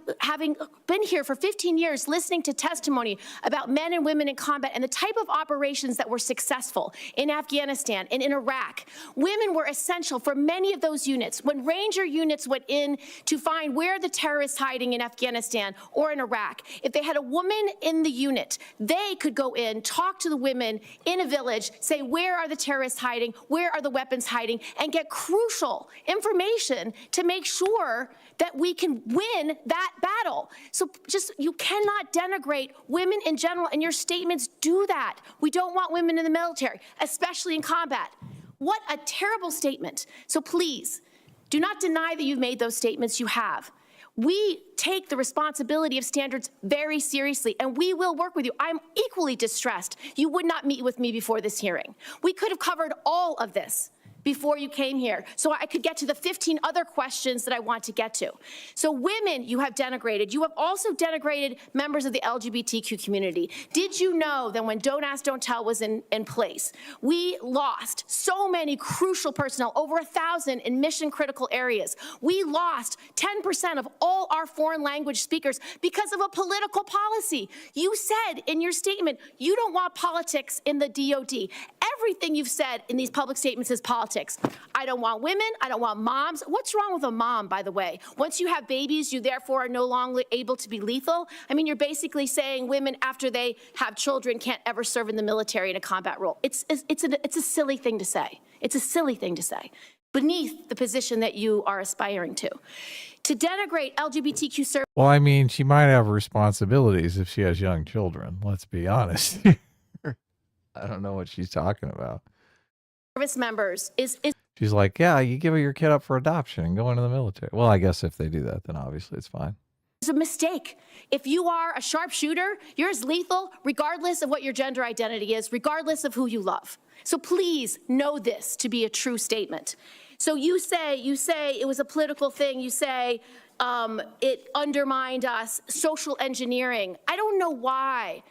been here for 15 years, listening to testimony about men and women in combat and the type of operations that were successful in Afghanistan and in Iraq, women were essential for many of those units. When Ranger units went in to find where the terrorists hiding in Afghanistan or in Iraq, if they had a woman in the unit, they could go in, talk to the women in a village, say, where are the terrorists hiding? Where are the weapons hiding? And get crucial information to make sure that we can win that battle. So you cannot denigrate women in general, and your statements do that. We don't want women in the military, especially in combat. What a terrible statement. So please, do not deny that you've made those statements. You have. We take the responsibility of standards very seriously, and we will work with you. I'm equally distressed you would not meet with me before this hearing. We could have covered all of this. before you came here, so I could get to the 15 other questions that I want to get to. So women you have denigrated. You have also denigrated members of the LGBTQ community. Did you know that when Don't Ask, Don't Tell was in place, we lost so many crucial personnel, over 1,000 in mission-critical areas. We lost 10% of all our foreign language speakers because of a political policy. You said in your statement, you don't want politics in the DOD. Everything you've said in these public statements is politics. I don't want women. I don't want moms. What's wrong with a mom, by the way? Once you have babies, you therefore are no longer able to be lethal. I mean, you're basically saying women, after they have children, can't ever serve in the military in a combat role. It's a silly thing to say. It's a silly thing to say, beneath the position that you are aspiring to. To denigrate LGBTQ service. Well, I mean, she might have responsibilities if she has young children. Let's be honest. I don't know what she's talking about. Service members is She's like, yeah, you give your kid up for adoption and go into the military. Well, I guess if they do that, then obviously it's fine. a mistake. If you are a sharpshooter, you're as lethal regardless of what your gender identity is, regardless of who you love. So please know this to be a true statement. So you say it was a political thing. You say it undermined us, social engineering. I don't know why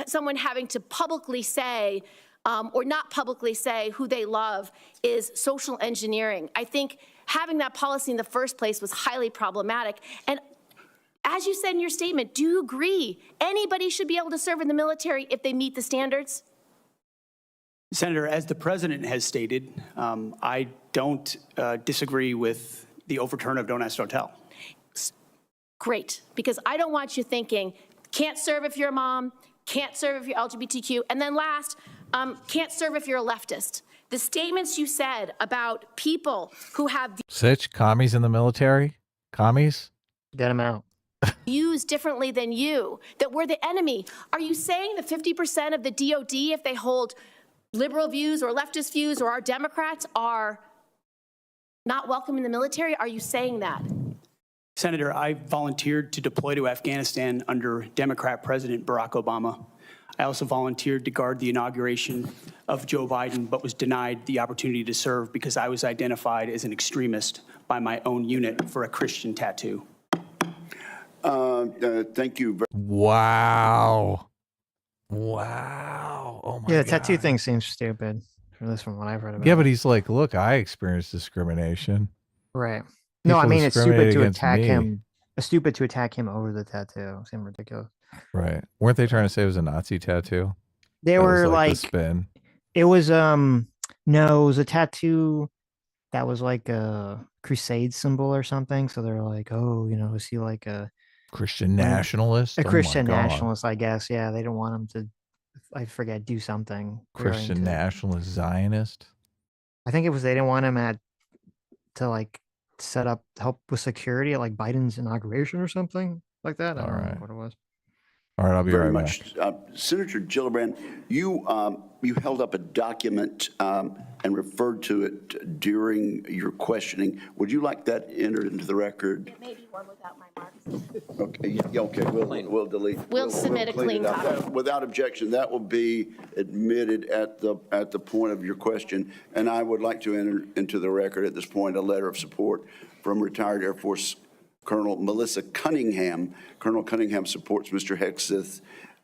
someone having to publicly say or not publicly say who they love is social engineering. I think having that policy in the first place was highly problematic. And as you said in your statement, do you agree anybody should be able to serve in the military if they meet the standards? Senator, as the president has stated, I don't disagree with the overturn of Don't Ask, Don't Tell. Great, because I don't want you thinking, can't serve if you're a mom, can't serve if you're LGBTQ, and then last, can't serve if you're a leftist. The statements you said about people who have Sitch, commies in the military? Commies? Get them out. views differently than you, that we're the enemy. Are you saying that 50% of the DOD, if they hold liberal views or leftist views or are Democrats, are not welcome in the military? Are you saying that? Senator, I volunteered to deploy to Afghanistan under Democrat President Barack Obama. I also volunteered to guard the inauguration of Joe Biden, but was denied the opportunity to serve because I was identified as an extremist by my own unit for a Christian tattoo. Thank you. Wow. Wow. Oh my God. Yeah, the tattoo thing seems stupid, at least from what I've read about. Yeah, but he's like, look, I experienced discrimination. Right. No, I People mean, it's stupid discriminated to against attack me. him. It's stupid to attack him over the tattoo. Seems ridiculous. Right. Weren't they trying to say it was a Nazi tattoo? They That was were the like, spin. it was no, it was a tattoo that was like a crusade symbol or something. So they're like, oh, you know, is he like a Christian nationalist? a Oh my Christian God. nationalist? I guess. Yeah, they don't want him to. I forget, do something. Christian nationalist Zionist? I think it was they didn't want him to like set up help with security at like Biden's inauguration or something like that. I don't know what it was. All right, I'll be Very right much. back. Senator Gillibrand, you held up a document and referred to it during your questioning. Would you like that entered into the record? It may be one without my marks. Okay, yeah, okay, we'll delete. We'll submit a clean it up. copy. Without objection, that will be admitted at the point of your question. And I would like to enter into the record at this point a letter of support from retired Air Force Colonel Melissa Cunningham. Colonel Cunningham supports Mr. Hegseth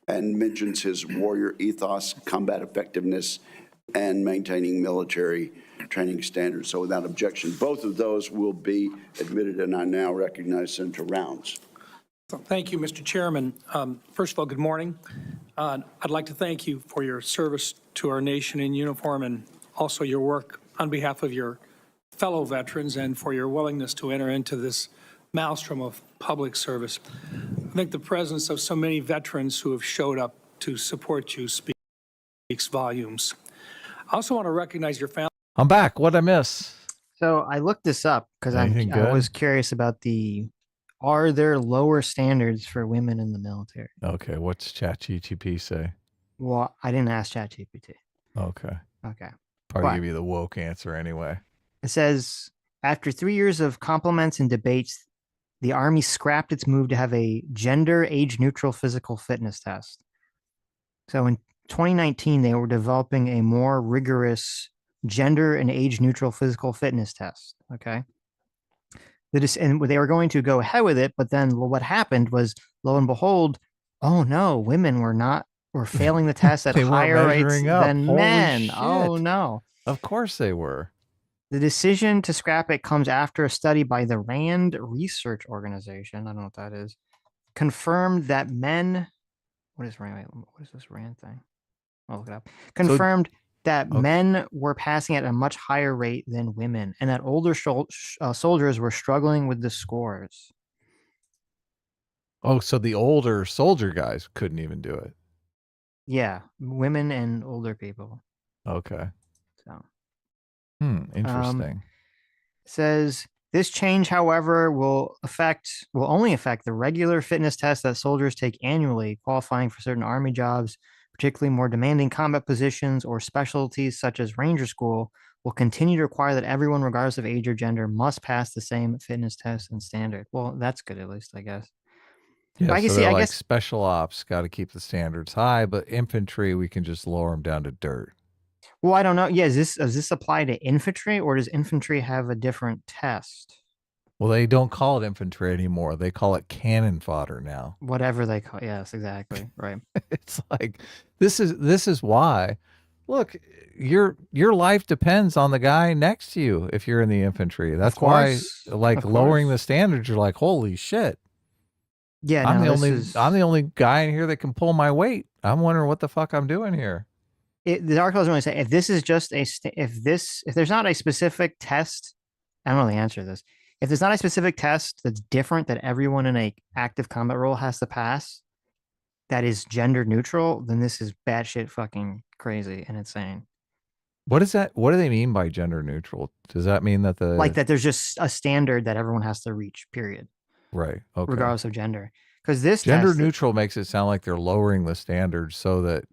and mentions his warrior ethos, combat effectiveness, and maintaining military training standards. So without objection, both of those will be admitted, and I now recognize Senator Rounds. Thank you, Mr. Chairman. First of all, good morning. I'd like to thank you for your service to our nation in uniform and also your work on behalf of your fellow veterans and for your willingness to enter into this maelstrom of public service. I think the presence of so many veterans who have showed up to support you speaks volumes. I also want to recognize your family. I'm back. What'd I miss? So I looked this up because I Anything good? was curious about are there lower standards for women in the military? Okay, what's ChatGPT say? Well, I didn't ask ChatGPT. Okay. Okay. Probably But- give you the woke answer anyway. It says, after 3 years of compliments and debates, the Army scrapped its move to have a gender age-neutral physical fitness test. So in 2019, they were developing a more rigorous gender and age neutral physical fitness test. Okay. And they were going to go ahead with it, but then what happened was, lo and behold, oh no, women were failing the test at They weren't higher rates measuring up. than Holy men. shit. Oh no. Of course they were. The decision to scrap it comes after a study by the Rand Research Organization, I don't know what that is, confirmed that men, what is Rand? What is this Rand thing? I'll look it up. Confirmed that men were passing at a much higher rate than women, and that older soldiers were struggling with the scores. Oh, so the older soldier guys couldn't even do it. Yeah, women and older people. Okay. So, interesting. says this change, however, will only affect the regular fitness tests that soldiers take annually, qualifying for certain Army jobs, particularly more demanding combat positions or specialties such as Ranger School, will continue to require that everyone, regardless of age or gender, must pass the same fitness test and standard. Well, that's good, at least, I guess. Yeah, I can so see, they're I like guess, special ops, got to keep the standards high, but infantry, we can just lower them down to dirt. well, I don't know. Yeah, does this apply to infantry, or does infantry have a different test? Well, they don't call it infantry anymore. They call it cannon fodder now. Whatever they call, yes, exactly, right. It's like this is why. Look, your life depends on the guy next to you if you're in the infantry. That's why, like, lowering the standards, you're like, holy shit. Yeah, I'm the only guy in here that can pull my weight. I'm wondering what the fuck I'm doing here. The article doesn't really say if this is just if there's not a specific test. I don't know the answer to this. If there's not a specific test that's different that everyone in a active combat role has to pass, that is gender neutral, then this is batshit fucking crazy and insane. What is that? What do they mean by gender neutral? Does that mean that like that there's just a standard that everyone has to reach, period, right? Okay. Regardless of gender. Because this gender neutral makes it sound like they're lowering the standards so that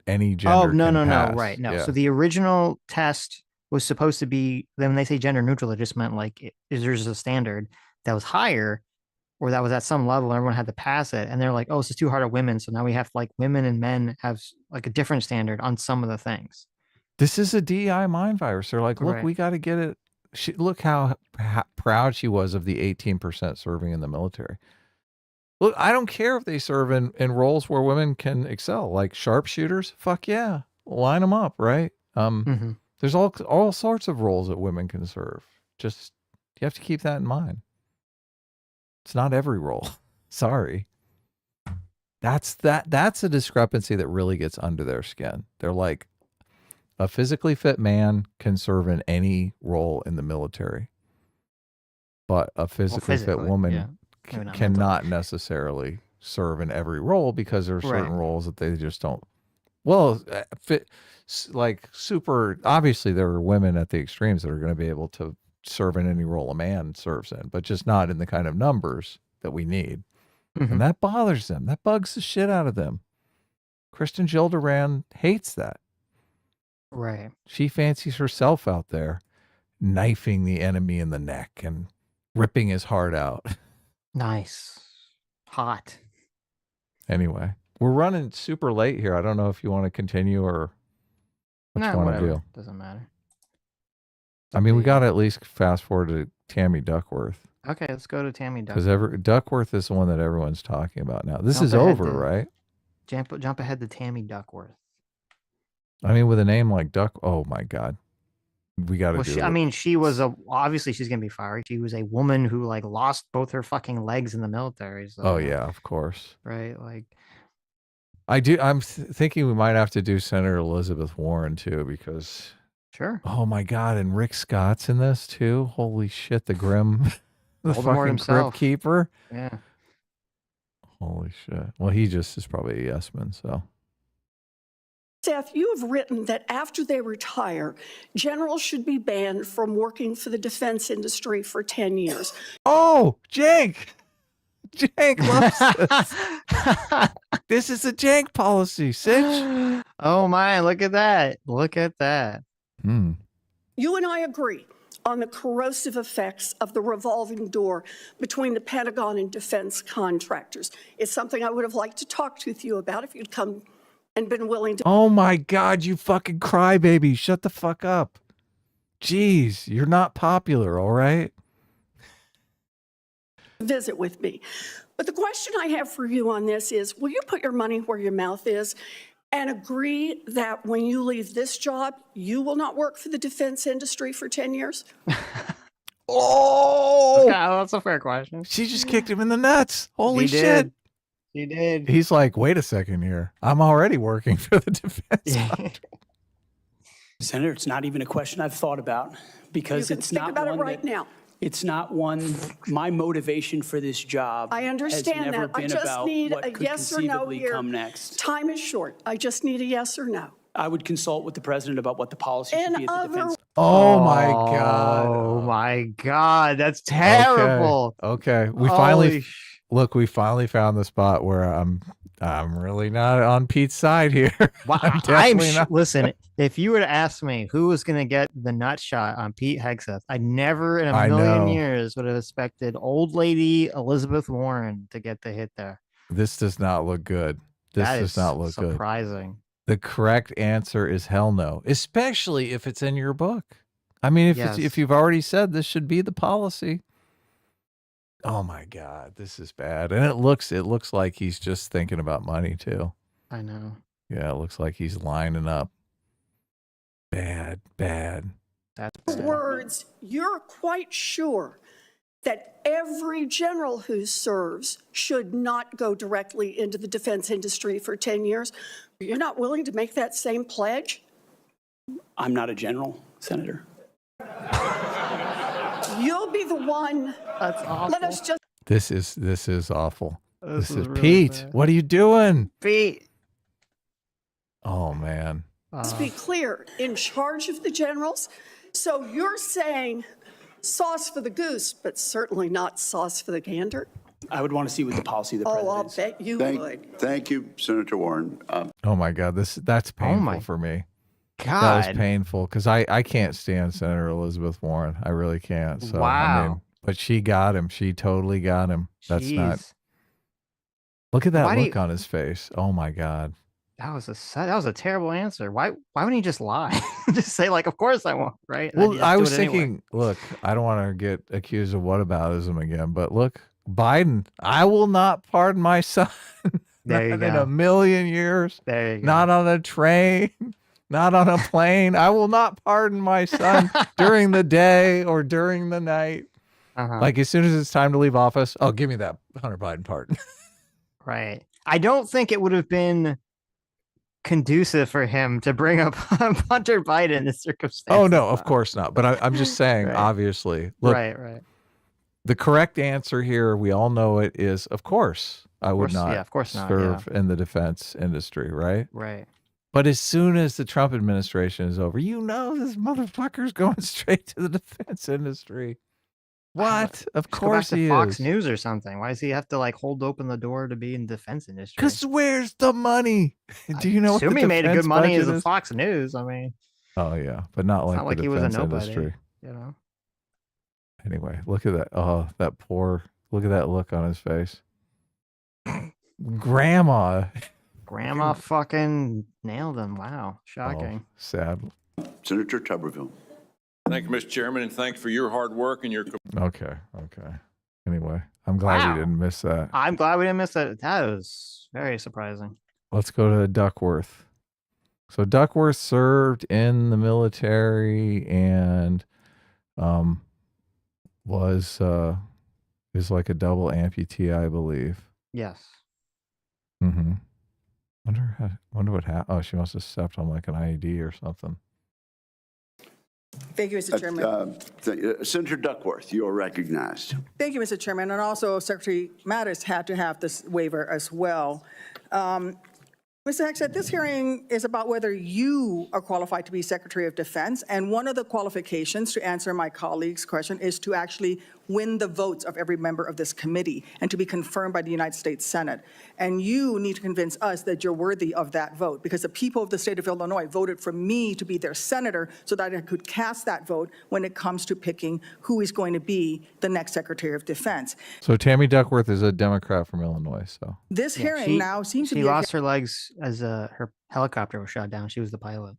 any gender no, pass. right. No. Yeah. So the original test was supposed to be, then when they say gender neutral, it just meant like there's a standard that was higher or that was at some level and everyone had to pass it. And they're like, oh, this is too hard on women. So now we have like women and men have like a different standard on some of the things. This is a DEI mind virus. They're like, look, we got to get it. Look how proud she was of the 18% serving in the military. Look, I don't care if they serve in roles where women can excel, like sharpshooters. Fuck yeah. Line them up, right? There's all sorts of roles that women can serve. Just, you have to keep that in mind. It's not every role. Sorry. That's a discrepancy that really gets under their skin. They're like, a physically fit man can serve in any role in the military, but a physically fit woman cannot necessarily serve in every role because there are certain roles that they just don't. Well, fit, like super, obviously there are women at the extremes that are going to be able to serve in any role a man serves in, but just not in the kind of numbers that we need. And that bothers them. That bugs the shit out of them. Kristen Gillibrand hates that. Right. She fancies herself out there knifing the enemy in the neck and ripping his heart out. Nice. Hot. Anyway, we're running super late here. I don't know if you want to continue or what you want to do. Doesn't matter. I mean, we got to at least fast forward to Tammy Duckworth. Okay, let's go to Tammy Duckworth. Because Duckworth is the one that everyone's talking about now. This is over, right? Jump ahead to Tammy Duckworth. I mean, with a name like Duck, oh my God. We got to do it. I mean, she was obviously she's going to be fiery. She was a woman who like lost both her fucking legs in the military. So, oh yeah, of course. Right. Like I'm thinking we might have to do Senator Elizabeth Warren too, because sure. Oh my God. And Rick Scott's in this too. Holy shit. The Grim, the fucking Crypt Keeper. Yeah. Holy shit. Well, he just is probably a yes man. So. Seth, you have written that after they retire, generals should be banned from working for the defense industry for 10 years. Oh, Jank loves this. This is a Jank policy, Sitch. Oh my, look at that. Look at that. You and I agree on the corrosive effects of the revolving door between the Pentagon and defense contractors. It's something I would have liked to talk with you about if you'd come and been willing to. Oh my God, you fucking crybaby. Shut the fuck up. Jeez, you're not popular, all right? Visit with me. But the question I have for you on this is, will you put your money where your mouth is and agree that when you leave this job, you will not work for the defense industry for 10 years? Oh, That's a fair question. she just kicked him in the nuts. Holy She shit. did. She did. He's like, wait a second here. I'm already working for the defense. Senator, it's not even a question I've thought about because You can it's think not about it one right now. It's not one, my motivation for this job I understand has never that. I been just about need what a could yes or no conceivably here. come next. Time is short. I just need a yes or no. I would consult with the president about what the policy should be In at the defense. other, Oh my God. Oh my God. That's terrible. Okay. We Holy finally look, we finally found the spot where I'm really not on Pete's side here. Wow, I'm definitely not. Listen, if you were to ask me who was going to get the nut shot on Pete Hegseth, I never in a I million know. years would have expected old lady Elizabeth Warren to get the hit there. This does not look good. This That does is not look good. surprising. The correct answer is hell no, especially if it's in your book. I mean, if you've already said this should be the policy. Oh my God, this is bad. And it looks like he's just thinking about money too. I know. Yeah, it looks like he's lining up. Bad. That's sad. words, you're quite sure that every general who serves should not go directly into the defense industry for 10 years. You're not willing to make that same pledge? I'm not a general, Senator. You'll be the one. That's awful. Let us just. This is awful. This is really Pete. bad. What are you doing? Pete. Oh man. Let's be clear, in charge of the generals. So you're saying sauce for the goose, but certainly not sauce for the gander? I would want to see what the policy of the Oh, president I'll is. bet you would. Thank you, Senator Warren. Oh my God. That's painful for me. God. That was painful because I can't stand Senator Elizabeth Warren. I really can't. So I mean, but she got him. She totally got him. That's not. Jeez. Look at that Why do look on his face. Oh my God. That was a terrible answer. Why wouldn't he just lie? Just say like, of course I won't, right? And then you Well, just I do was it anyway. thinking, look, I don't want to get accused of whataboutism again, but look, Biden, I will not pardon my son. There you Not in go. a million years. There you go. Not on a train, not on a plane. I will not pardon my son during the day or during the night. Like as soon as it's time to leave office, oh, give me that Hunter Biden pardon. Right. I don't think it would have been conducive for him to bring up Hunter Biden in this circumstance. Oh no, of course not. But I'm just saying, Right. obviously, look, Right. the correct answer here, we all know it is, of course, I would course, not yeah, of course not, serve in the defense industry, right? Right. But as soon as the Trump administration is over, you know this motherfucker's going straight to the defense industry. What? Of Just go back course to he Fox is. News or something. Why does he have to like hold open the door to be in the defense industry? Because where's the money? Do you know what Assume the he made a defense good money as budget a is? Fox News. I mean, Oh yeah, but not it's like not the like he was a defense nobody. industry. You know. Anyway, look at that. Oh, that poor. Look at that look on his face. Grandma. Grandma fucking nailed him. Wow. Shocking. Oh, sad. Senator Tuberville. Thank you, Mr. Chairman, and thank you for your hard work and your. Okay. Anyway, I'm glad Wow. we didn't miss that. I'm glad we didn't miss that. That was very surprising. Let's go to Duckworth. So Duckworth served in the military and was is like a double amputee, I believe. Yes. Mm-hmm. Wonder what happened. Oh, she must have stepped on like an IED or something. Thank you, Mr. Chairman. Senator Duckworth, you are recognized. Thank you, Mr. Chairman. And also, Secretary Mattis had to have this waiver as well. Mr. Hegseth, this hearing is about whether you are qualified to be Secretary of Defense. And one of the qualifications, to answer my colleague's question, is to actually win the votes of every member of this committee and to be confirmed by the United States Senate. And you need to convince us that you're worthy of that vote, because the people of the state of Illinois voted for me to be their senator so that I could cast that vote when it comes to picking who is going to be the next Secretary of Defense. So Tammy Duckworth is a Democrat from Illinois. So This hearing now seems to be She lost her legs as her helicopter was shot down. She was the pilot.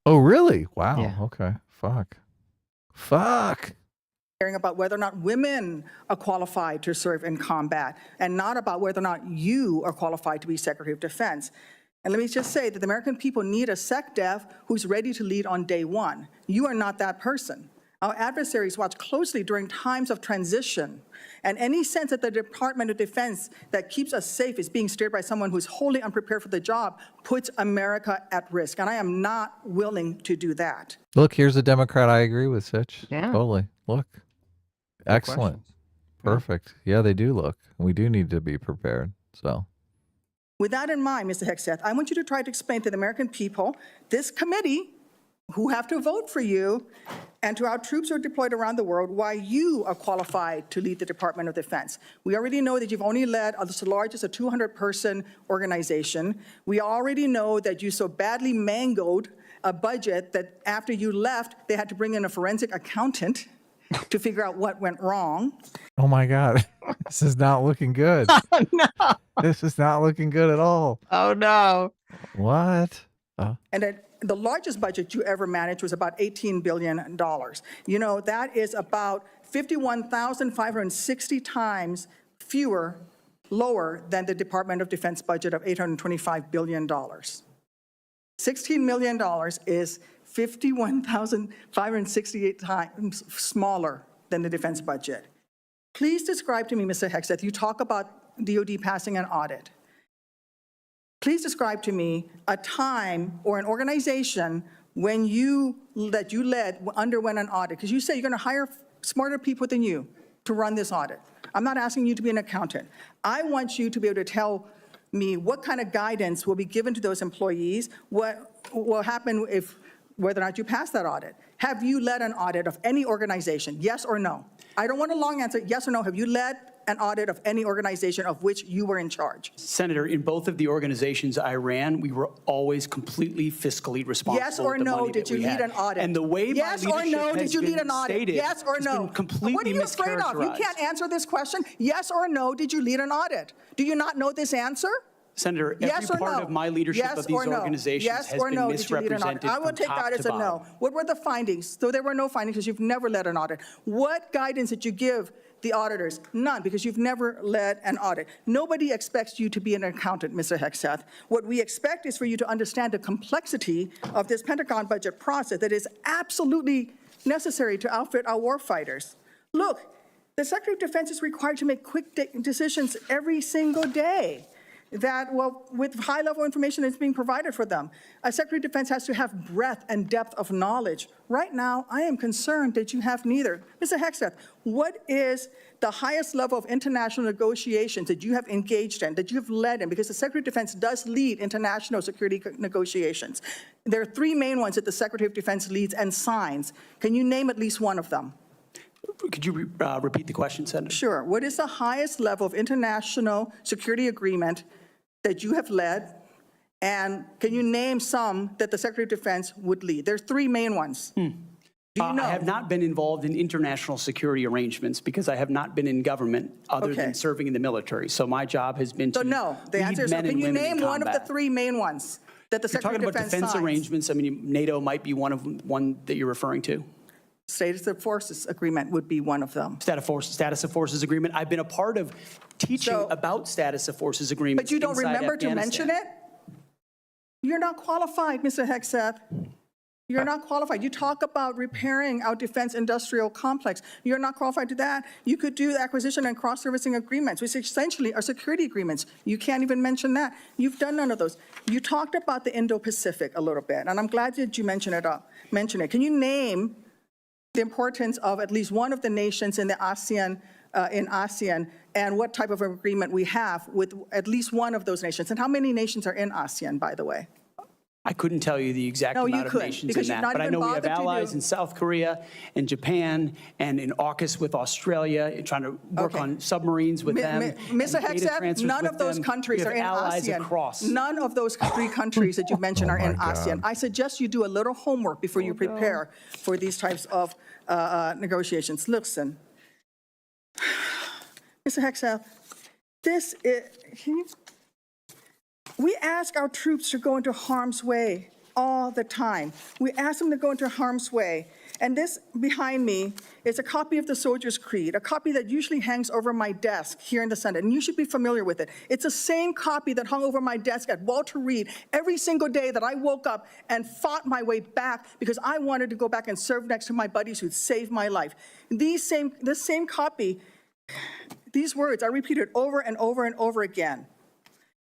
Oh, really? Wow. Yeah. Okay. Fuck. Fuck. Caring about whether or not women are qualified to serve in combat, and not about whether or not you are qualified to be Secretary of Defense. And let me just say that the American people need a SecDef who's ready to lead on day one. You are not that person. Our adversaries watch closely during times of transition, and any sense that the Department of Defense that keeps us safe is being steered by someone who's wholly unprepared for the job puts America at risk, and I am not willing to do that. Look, here's a Democrat I agree with, Sitch. Yeah. Totally. Look. Excellent. Perfect. Yeah, they do look. We do need to be prepared. So. With that in mind, Mr. Hegseth, I want you to try to explain to the American people, this committee, who have to vote for you, and to our troops who are deployed around the world, why you are qualified to lead the Department of Defense. We already know that you've only led as large as a 200-person organization. We already know that you so badly mangled a budget that after you left, they had to bring in a forensic accountant to figure out what went wrong. Oh my God. This is not looking good. Oh, no. This is not looking good at all. Oh, no. What? And the largest budget you ever managed was about $18 billion. You know, that is about 51,560 times lower than the Department of Defense budget of $825 billion. $16 million is 51,568 times smaller than the defense budget. Please describe to me, Mr. Hegseth, you talk about DOD passing an audit. Please describe to me a time or an organization when that you led underwent an audit, because you say you're going to hire smarter people than you to run this audit. I'm not asking you to be an accountant. I want you to be able to tell me what kind of guidance will be given to those employees, what will happen whether or not you pass that audit. Have you led an audit of any organization, yes or no? I don't want a long answer, yes or no. Have you led an audit of any organization of which you were in charge? Senator, in both of the organizations I ran, we were always completely fiscally responsible. Yes or no, did you lead an audit? And the way yes my leadership or no, did you lead an audit? Stated, yes or no? been completely what are you afraid of? You can't answer this question. Yes or no, did you lead an audit? Do you not know this answer? Senator, every yes or part no? of my leadership yes of these organizations yes has or been no, misrepresented I will take that as a no. What were the findings? So there were no findings because you've never led an audit. What guidance did you give the auditors? None, because you've never led an audit. Nobody expects you to be an accountant, Mr. Hegseth. What we expect is for you to understand the complexity of this Pentagon budget process that is absolutely necessary to outfit our warfighters. Look, the Secretary of Defense is required to make quick decisions every single day. That, well, with high-level information that's being provided for them. A Secretary of Defense has to have breadth and depth of knowledge. Right now, I am concerned that you have neither. Mr. Hegseth, what is the highest level of international negotiations that you have engaged in, that you have led in? Because the Secretary of Defense does lead international security negotiations. There are three main ones that the Secretary of Defense leads and signs. Can you name at least one of them? Could you repeat the question, Senator? Sure. What is the highest level of international security agreement that you have led? And can you name some that the Secretary of Defense would lead? There's three main ones. Do you know? I have not been involved in international security arrangements because I have not been in government other than serving in the military. So my job has been to no. The answer is no. Can you name one of the three main ones that the Secretary of Defense signs? You're talking about defense arrangements. I mean, NATO might be one that you're referring to. Status of Forces Agreement would be one of them. Status of Forces Agreement. I've been a part of teaching about Status of Forces Agreements. But you don't remember to mention it? You're not qualified, Mr. Hegseth. You're not qualified. You talk about repairing our defense industrial complex. You're not qualified to that. You could do acquisition and cross-servicing agreements, which essentially are security agreements. You can't even mention that. You've done none of those. You talked about the Indo-Pacific a little bit, and I'm glad that you mentioned it. Can you name the importance of at least one of the nations in the ASEAN, and what type of agreement we have with at least one of those nations? And how many nations are in ASEAN, by the way? I couldn't tell you the exact amount of nations in that, but I know we have allies in South Korea and Japan and in AUKUS with Australia, trying to work on submarines with them. Mr. Hegseth, none of those countries are in ASEAN. None of those three countries that you mentioned are in ASEAN. I suggest you do a little homework before you prepare for these types of negotiations. Listen, Mr. Hegseth, we ask our troops to go into harm's way all the time. We ask them to go into harm's way. And this behind me is a copy of the Soldier's Creed, a copy that usually hangs over my desk here in the Senate, and you should be familiar with it. It's the same copy that hung over my desk at Walter Reed every single day that I woke up and fought my way back because I wanted to go back and serve next to my buddies who'd saved my life. This same copy, these words are repeated over and over and over again.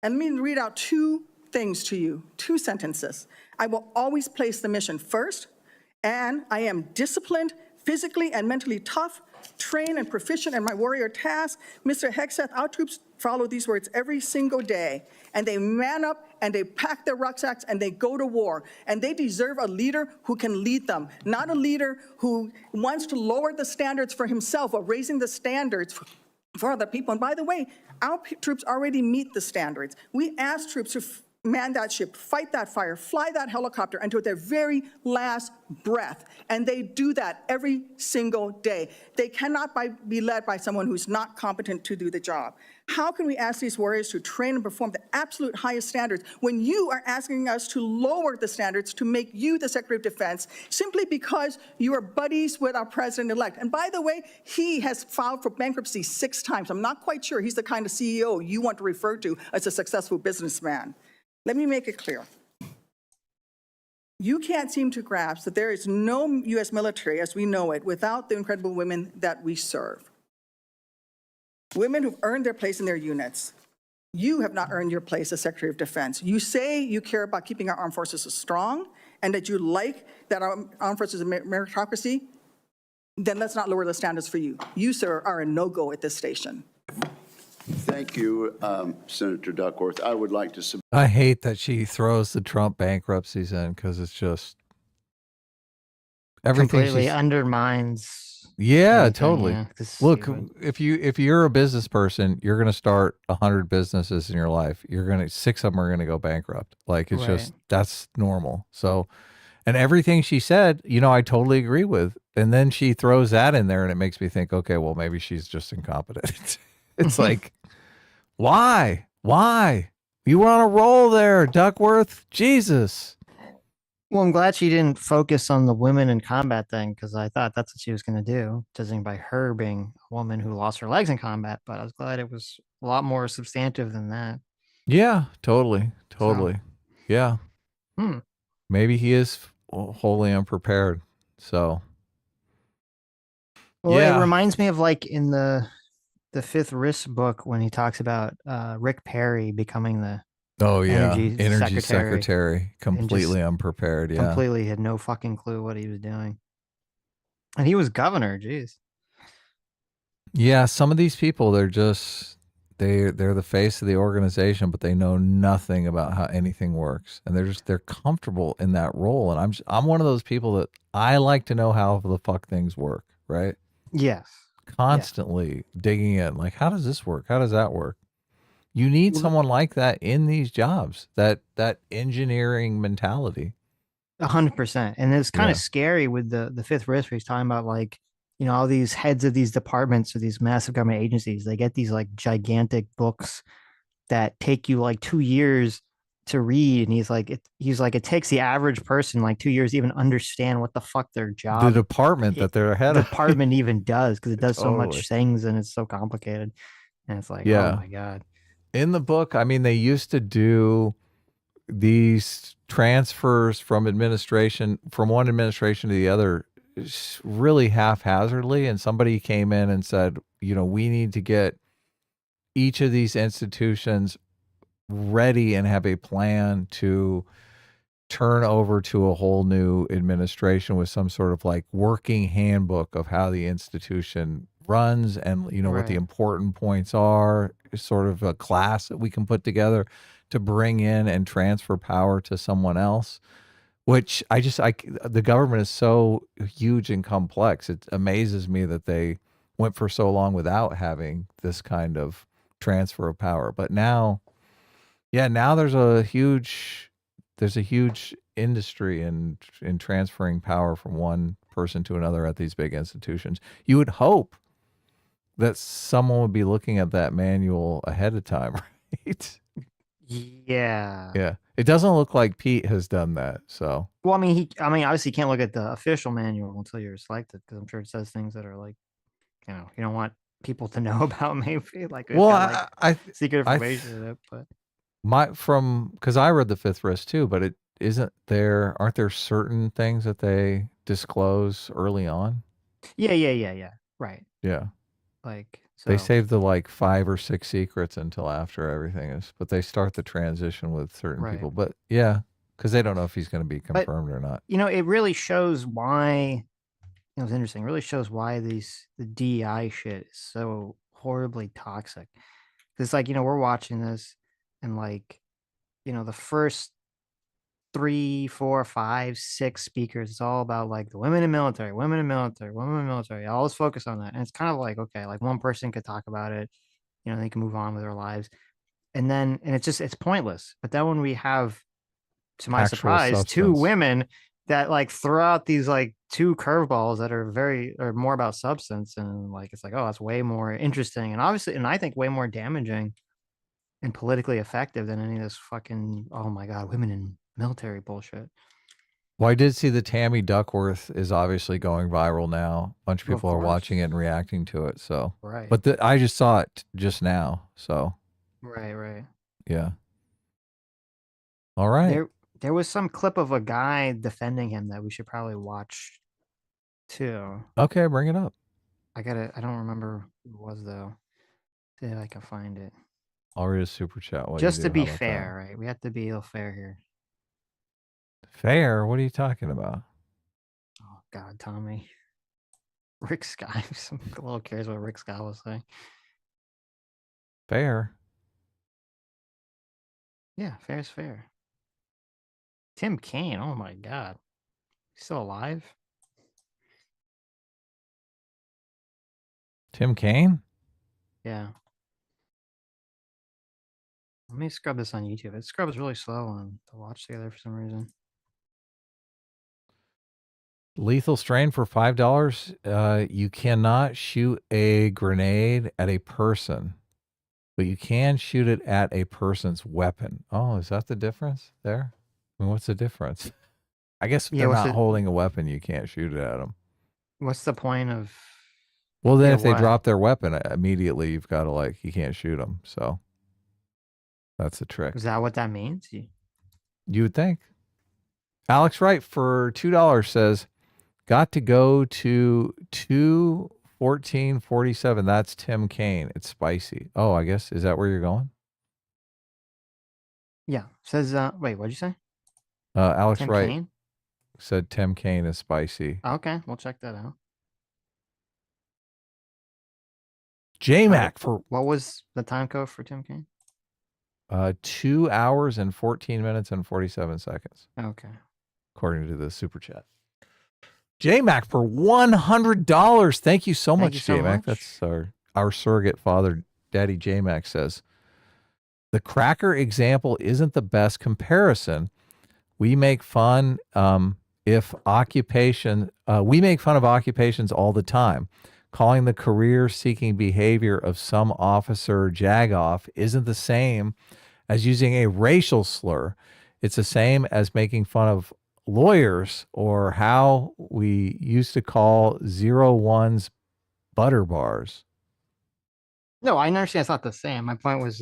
And let me read out two things to you, two sentences. I will always place the mission first, and I am disciplined, physically and mentally tough, trained and proficient in my warrior task. Mr. Hegseth, our troops follow these words every single day, and they man up and they pack their rucksacks and they go to war. And they deserve a leader who can lead them, not a leader who wants to lower the standards for himself or raising the standards for other people. And by the way, our troops already meet the standards. We ask troops to man that ship, fight that fire, fly that helicopter until their very last breath. And they do that every single day. They cannot be led by someone who's not competent to do the job. How can we ask these warriors to train and perform the absolute highest standards when you are asking us to lower the standards to make you the Secretary of Defense simply because you are buddies with our president-elect? And by the way, he has filed for bankruptcy 6 times. I'm not quite sure he's the kind of CEO you want to refer to as a successful businessman. Let me make it clear. You can't seem to grasp that there is no U.S. military as we know it without the incredible women that we serve. Women who've earned their place in their units. You have not earned your place as Secretary of Defense. You say you care about keeping our armed forces strong and that you like that our armed forces are meritocracy, then let's not lower the standards for you. You, sir, are a no-go at this station. Thank you, Senator Duckworth. I would like to I hate that she throws the Trump bankruptcies in because it's just everything completely undermines. Yeah, everything, totally. yeah, Look, if you're a business person, you're going to start 100 businesses in your life. 6 of them are going to go bankrupt. Like it's just that's normal. So, and everything she said, I totally agree with. And then she throws that in there, and it makes me think, okay, well, maybe she's just incompetent. It's like, why? You were on a roll there, Duckworth. Jesus. Well, I'm glad she didn't focus on the women in combat thing because I thought that's what she was going to do, judging by her being a woman who lost her legs in combat. But I was glad it was a lot more substantive than that. Yeah, totally. Yeah. Maybe he is wholly unprepared. So. Well, it reminds me of like in the Fifth Risk book when he talks about Rick Perry becoming the energy secretary, completely unprepared. Yeah, completely had no fucking clue what he was doing, and he was governor. Jeez. Yeah, some of these people, they're the face of the organization, but they know nothing about how anything works, and they're comfortable in that role. And I'm one of those people that I like to know how the fuck things work, right? Yes. Constantly digging in, like, how does this work? How does that work? You need someone like that in these jobs, that engineering mentality. 100%. And it's kind of scary with the Fifth Risk where he's talking about like, all these heads of these departments or these massive government agencies, they get these like gigantic books that take you like 2 years to read. And he's like, it takes the average person like 2 years to even understand what the fuck their job, the department that they're head of, department even does, because it does so much things and it's so complicated. And it's like, oh my God. In the book, I mean, they used to do these transfers from one administration to the other really haphazardly. And somebody came in and said, we need to get each of these institutions ready and have a plan to turn over to a whole new administration with some sort of like working handbook of how the institution runs and what the important points are, sort of a class that we can put together to bring in and transfer power to someone else, which the government is so huge and complex. It amazes me that they went for so long without having this kind of transfer of power. But now there's a huge industry in transferring power from one person to another at these big institutions. You would hope that someone would be looking at that manual ahead of time, right? Yeah. Yeah. It doesn't look like Pete has done that. So, Well, I mean, obviously you can't look at the official manual until you're selected, because I'm sure it says things that are like, you don't want people to know about, maybe like it's well, got like I secret I information in it, but because I read the fifth risk too, but aren't there certain things that they disclose early on? yeah, right. Yeah. Like, They so, save the like 5 or 6 secrets until after everything is, but they start the transition with certain right. people. But yeah, because they don't know if he's going to be But confirmed or not. it really shows why. It was interesting. It really shows why the DEI shit is so horribly toxic. It's like, we're watching this, and like, the first 3, 4, 5, 6 speakers, it's all about like the women in military, women in military, women in military. I always focus on that. And it's kind of like, okay, like one person could talk about it, they can move on with their lives. And it's pointless. But then when we have, to my Actual surprise, 2 substance. women that like throw out these like 2 curveballs that are more about substance, and like it's like, oh, that's way more interesting, and obviously, and I think way more damaging and politically effective than any of this fucking, oh my god, women in military bullshit. Well, I did see the Tammy Duckworth is obviously going viral now. A bunch of Of people are course. watching it and reacting to it. So, Right. but I just saw it just now. So, Right. yeah. All right. There was some clip of a guy defending him that we should probably watch too. Okay, bring it up. I don't remember who it was though. See if I can find it. I'll read a super chat. Just to be fair, right? We have to be a little fair here. Fair? What are you talking about? Oh God, Tommy. Rick Scott. Some little cares what Rick Scott was saying. Fair. Yeah, fair is fair. Tim Kaine. Oh my God. He's still alive? Tim Kaine? Yeah. Let me scrub this on YouTube. It scrubs really slow to watch together for some reason. Lethal Strain for $5. You cannot shoot a grenade at a person, but you can shoot it at a person's weapon. Oh, is that the difference there? I mean, what's the difference? I guess if they're not holding a weapon, you can't shoot it at them. What's the point of? Well, then if they drop their weapon, immediately you've got to you can't shoot them. So that's the trick. Is that what that means? You would think. Alex Wright for $2 says, got to go to 2:14:47. That's Tim Kaine. It's spicy. Oh, I guess, is that where you're going? Yeah. Says, wait, what'd you say? Alex Tim Wright Kaine? said Tim Kaine is spicy. Okay, we'll check that out. J-Mac for... What was the time code for Tim Kaine? 2 hours and 14 minutes and 47 seconds. Okay. According to the super chat. J-Mac for $100. Thank you so much, J-Mac. That's our surrogate father, Daddy J-Mac says, the cracker example isn't the best comparison. We make fun we make fun of occupations all the time. Calling the career-seeking behavior of some officer jagoff isn't the same as using a racial slur. It's the same as making fun of lawyers, or how we used to call 01's butter bars. No, I understand it's not the same. My point was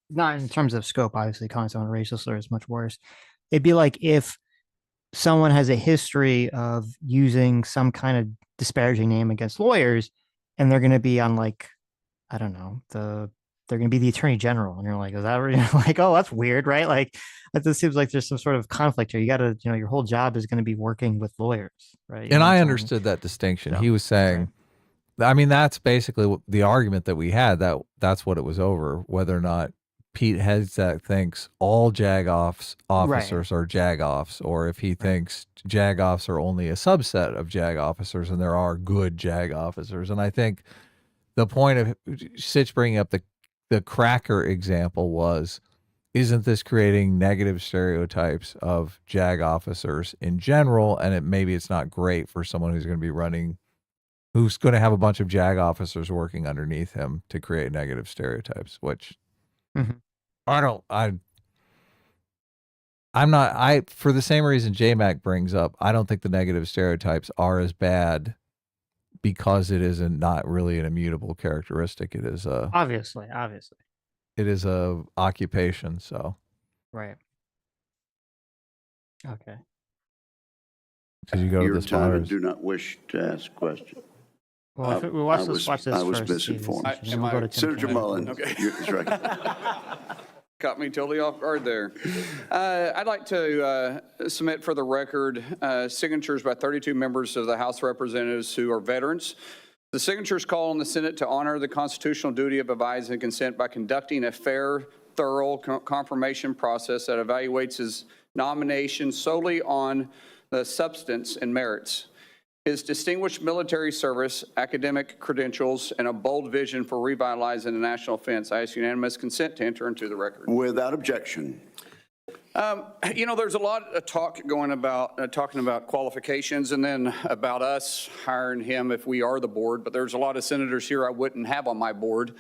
not in terms of scope, obviously calling someone a racial slur is much worse. It'd be like if someone has a history of using some kind of disparaging name against lawyers, and they're going to be on I don't know, they're going to be the attorney general, and you're like, is that really oh, that's weird, right? That just seems like there's some sort of conflict here. You got to, your whole job is going to be working with lawyers, right? And I understood that distinction. He was saying, I mean, that's basically the argument that we had, that's what it was over, whether or not Pete Hegseth thinks all jagoffs officers are jagoffs, or if he thinks jagoffs are only a subset of jag officers and there are good jag officers. And I think the point of Sitch bringing up the cracker example was, isn't this creating negative stereotypes of jag officers in general? And maybe it's not great for someone who's going to be who's going to have a bunch of jag officers working underneath him to create negative stereotypes, which I for the same reason J-Mac brings up, I don't think the negative stereotypes are as bad because it is not really an immutable characteristic. It is Obviously. it is a occupation. So Right. Okay. did you go to Your the time and spotters? do not wish to ask questions. Well, we watch this I was first, misinformed. Steve, and then we'll go to Tim Senator Kaine. Mullen, Okay. that's right. Caught me totally off guard there. I'd like to submit for the record signatures by 32 members of the House of Representatives who are veterans. The signatures call on the Senate to honor the constitutional duty of advise and consent by conducting a fair, thorough confirmation process that evaluates his nomination solely on the substance and merits. His distinguished military service, academic credentials, and a bold vision for revitalizing the national defense. I ask unanimous consent to enter into the record. Without objection. There's a lot of talk going about, talking about qualifications and then about us hiring him if we are the board, but there's a lot of senators here I wouldn't have on my board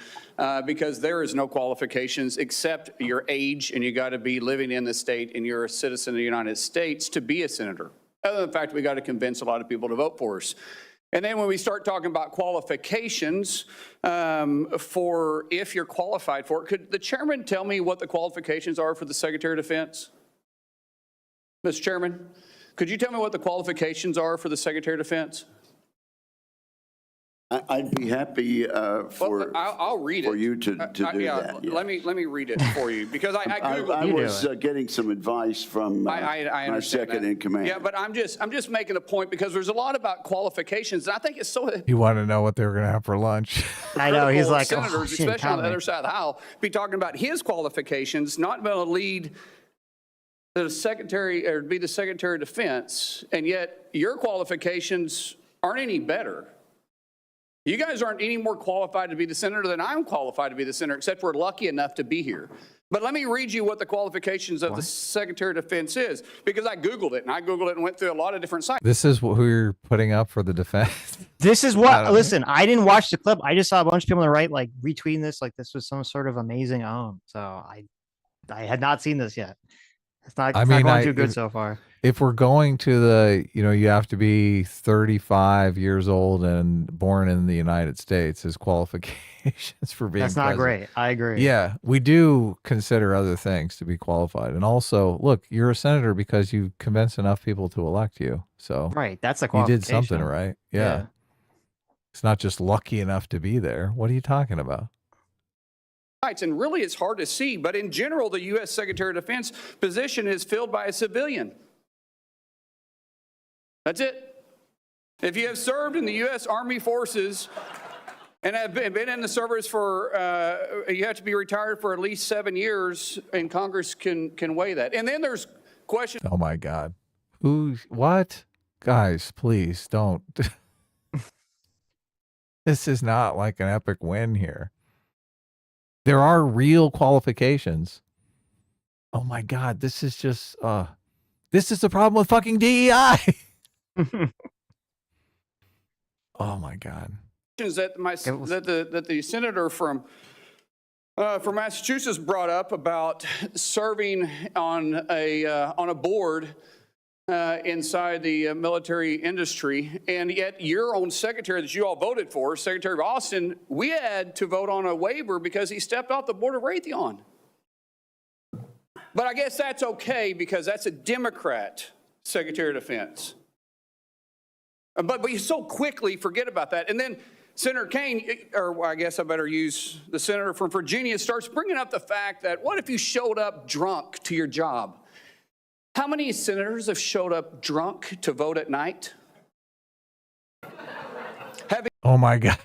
because there is no qualifications except your age, and you got to be living in the state and you're a citizen of the United States to be a senator. Other than the fact we got to convince a lot of people to vote for us. And then when we start talking about qualifications for if you're qualified for it, could the chairman tell me what the qualifications are for the Secretary of Defense? Mr. Chairman, could you tell me what the qualifications are for the Secretary of Defense? I'd be happy I'll read it. for you to do that. Yeah. Let me read it for you because I Googled I was getting some advice from I my second in command. Yeah, but I'm just making a point because there's a lot about qualifications, and I think it's so. You want to know what they were going to have for lunch? I know. He's like, senators, especially on the other side of the aisle, be talking about his qualifications, not going to lead the secretary or be the Secretary of Defense, and yet your qualifications aren't any better. You guys aren't any more qualified to be the senator than I'm qualified to be the senator, except we're lucky enough to be here. But let me read you what the qualifications of the Secretary of Defense is, because I Googled it, and went through a lot of different sites. This is who you're putting up for the defense. This is what, listen, I didn't watch the clip. I just saw a bunch of people on the right, like retweeting this, like this was some sort of amazing own. So I had not seen this yet. It's not going too good so far. If we're going to the, you have to be 35 years old and born in the United States as qualifications for being That's not president. great. I agree. Yeah, we do consider other things to be qualified. And also, look, you're a senator because you convinced enough people to elect you. So right, that's a you qualification. did something right. Yeah. It's not just lucky enough to be there. What are you talking about? And really it's hard to see, but in general, the U.S. Secretary of Defense position is filled by a civilian. That's it. If you have served in the U.S. Army Forces and have been in the service for, you have to be retired for at least 7 years, and Congress can weigh that. And then there's questions. Oh my God. What? Guys, please don't. This is not like an epic win here. There are real qualifications. Oh my God, this is just, this is the problem with fucking DEI. Oh my God. That the senator from Massachusetts brought up about serving on a board inside the military industry, and yet your own secretary that you all voted for, Secretary of Austin, we had to vote on a waiver because he stepped off the board of Raytheon. But I guess that's okay because that's a Democrat Secretary of Defense. But you so quickly forget about that. And then Senator Kaine, or I guess I better use the senator from Virginia, starts bringing up the fact that what if you showed up drunk to your job? How many senators have showed up drunk to vote at night? Oh my God.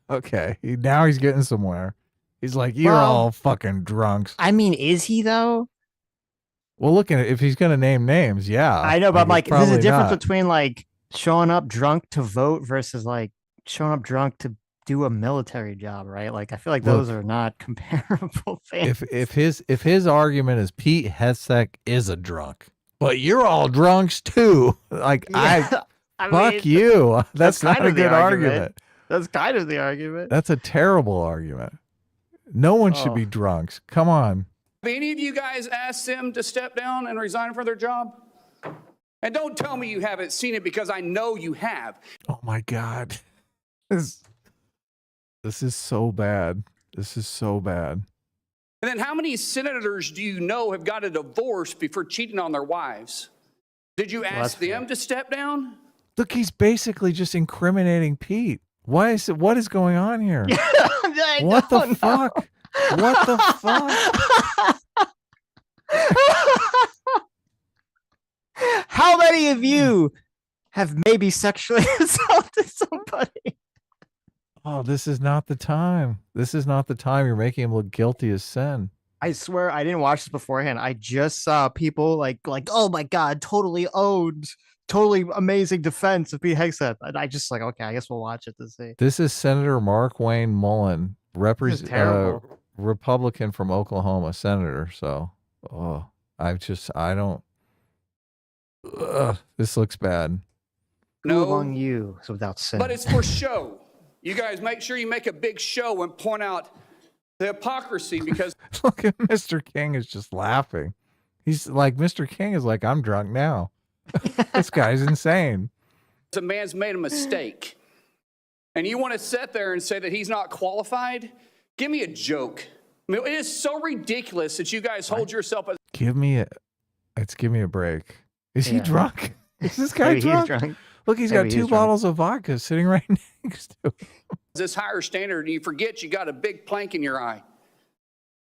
Okay. Now he's getting somewhere. He's like, you're all fucking drunks. I mean, is he though? Well, look at it. If he's going to name names, yeah. I know, but I'm like, there's a difference not. between like showing up drunk to vote versus like showing up drunk to do a military job, right? Like, I feel like those are not comparable things. If his argument is Pete Hegseth is a drunk, but you're all drunks too. Like, Yeah, fuck you. That's not a good argument. That's kind of the argument. That's a terrible argument. No one should be drunks. Come on. Have any of you guys asked them to step down and resign from their job? And don't tell me you haven't seen it, because I know you have. Oh my God. This is so bad. This is so bad. And then how many senators do you know have got a divorce before cheating on their wives? Did you ask them to step down? Look, he's basically just incriminating Pete. What is going on here? What the fuck? What the fuck? How many of you have maybe sexually assaulted somebody? Oh, this is not the time. This is not the time. You're making him look guilty as sin. I swear I didn't watch this beforehand. I just saw people like, oh my God, totally owned, totally amazing defense of Pete Hegseth. And I just like, okay, I guess we'll watch it to see. This is Senator Mark Wayne Mullen, Republican from Oklahoma, senator. So, I don't. This looks bad. No, among you, so without sin. but it's for show. You guys make sure you make a big show and point out the hypocrisy, because Look at Mr. King is just laughing. He's like, Mr. King is like, I'm drunk now. This guy's insane. a man's made a mistake. And you want to sit there and say that he's not qualified? Give me a joke. I mean, it is so ridiculous that you guys hold yourself as. Give me a break. Is he drunk? Is this guy Maybe drunk? he's drunk. Look, he's Maybe got two bottles of vodka sitting right next to him. This higher standard, and you forget you got a big plank in your eye.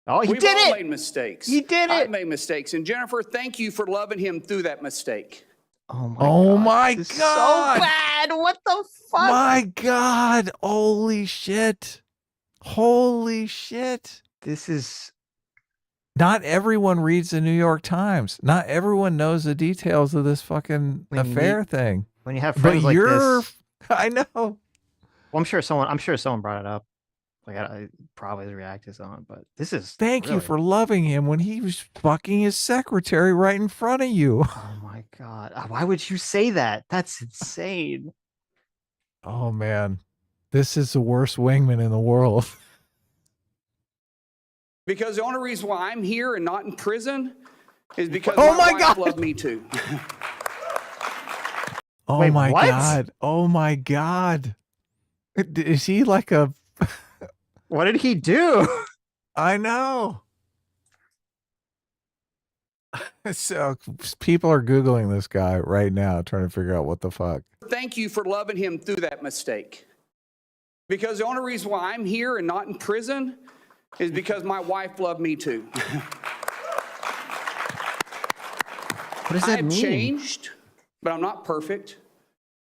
Oh, We've all made mistakes. He did it. I've made mistakes. And Jennifer, thank you for loving him through that mistake. Oh my This is God. so bad. What the fuck? My God. Holy shit. Holy shit. This is. Not everyone reads the New York Times. Not everyone knows the details of this fucking affair thing. When you have friends like this. I know. Well, I'm sure someone brought it up. Like I probably reacted to someone, but this is. Thank you for loving him when he was fucking his secretary right in front of you. Oh my God. Why would you say that? That's insane. Oh man. This is the worst wingman in the world. Because the only reason why I'm here and not in prison is because Oh my wife God. loved me too. Oh Wait, my what? God. Oh my God. Is he like a... What did he do? I know. So people are Googling this guy right now, trying to figure out what the fuck. Thank you for loving him through that mistake. Because the only reason why I'm here and not in prison is because my wife loved me too. What does that I've mean? changed, but I'm not perfect.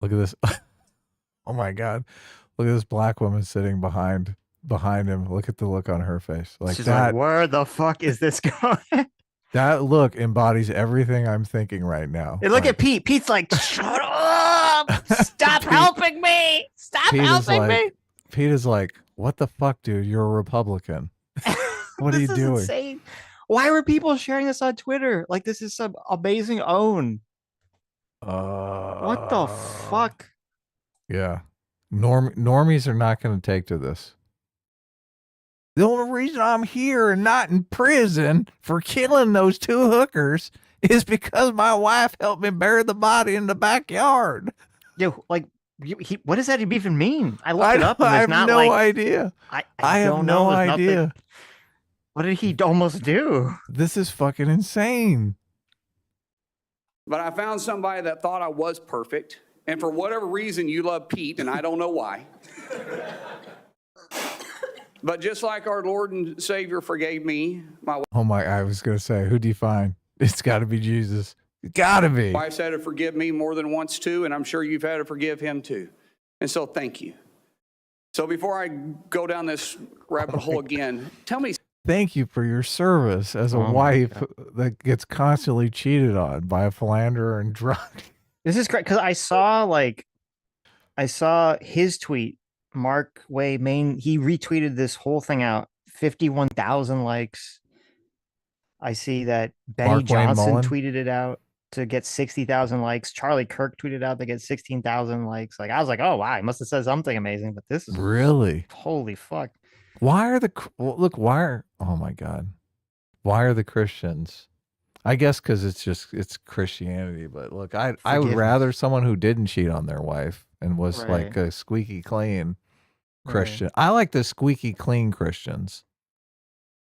Look at this. Oh my God. Look at this black woman sitting behind him. Look at the look on her face. Like She's that. like, where the fuck is this going? That look embodies everything I'm thinking right now. And look at Pete. Pete's like, shut up! Stop helping me! Stop helping me! Pete is like, what the fuck, dude? You're a Republican. What are you This is doing? insane. Why were people sharing this on Twitter? Like this is some amazing own. What the fuck? Yeah. Normies are not going to take to this. The only reason I'm here and not in prison for killing those two hookers is because my wife helped me bury the body in the backyard. Yo, like, what does that even mean? I looked it up. And I have not no like, idea. I have don't know. no There's nothing. idea. What did he almost do? This is fucking insane. But I found somebody that thought I was perfect. And for whatever reason, you love Pete, and I don't know why. But just like our Lord and Savior forgave me, my I was going to say, who do you find? It's got to be Jesus. It got to be. wife's had to forgive me more than once too, and I'm sure you've had to forgive him too. And so thank you. So before I go down this rabbit hole again, tell me. Thank you for your service as a wife that gets constantly cheated on by a philanderer and drunk. This is great because I saw his tweet. Mark Way Main, he retweeted this whole thing out. 51,000 likes. I see that Benny Mark Wayne Johnson Mullen? tweeted it out to get 60,000 likes. Charlie Kirk tweeted out to get 16,000 likes. Like I was like, oh wow, he must have said something amazing. But this is Really? holy fuck. Why are oh my God. Why are the Christians? I guess because it's Christianity. But look, I would Forgiveness. rather someone who didn't cheat on their wife and was Right. like a squeaky clean Right. Christian. I like the squeaky clean Christians,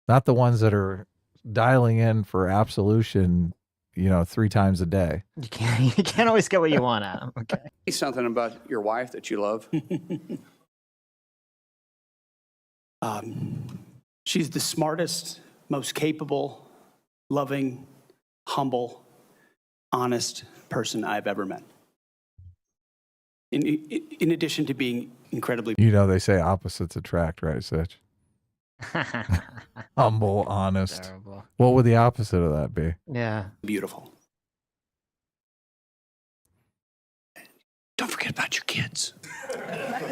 not the ones that are dialing in for absolution, 3 times a day. You can't always get what you want, Adam. Okay. Say something about your wife that you love. She's the smartest, most capable, loving, humble, honest person I've ever met. In addition to being incredibly They say opposites attract, right, Sitch? Humble, honest. Terrible. What would the opposite of that be? Yeah. beautiful. Don't forget about your kids.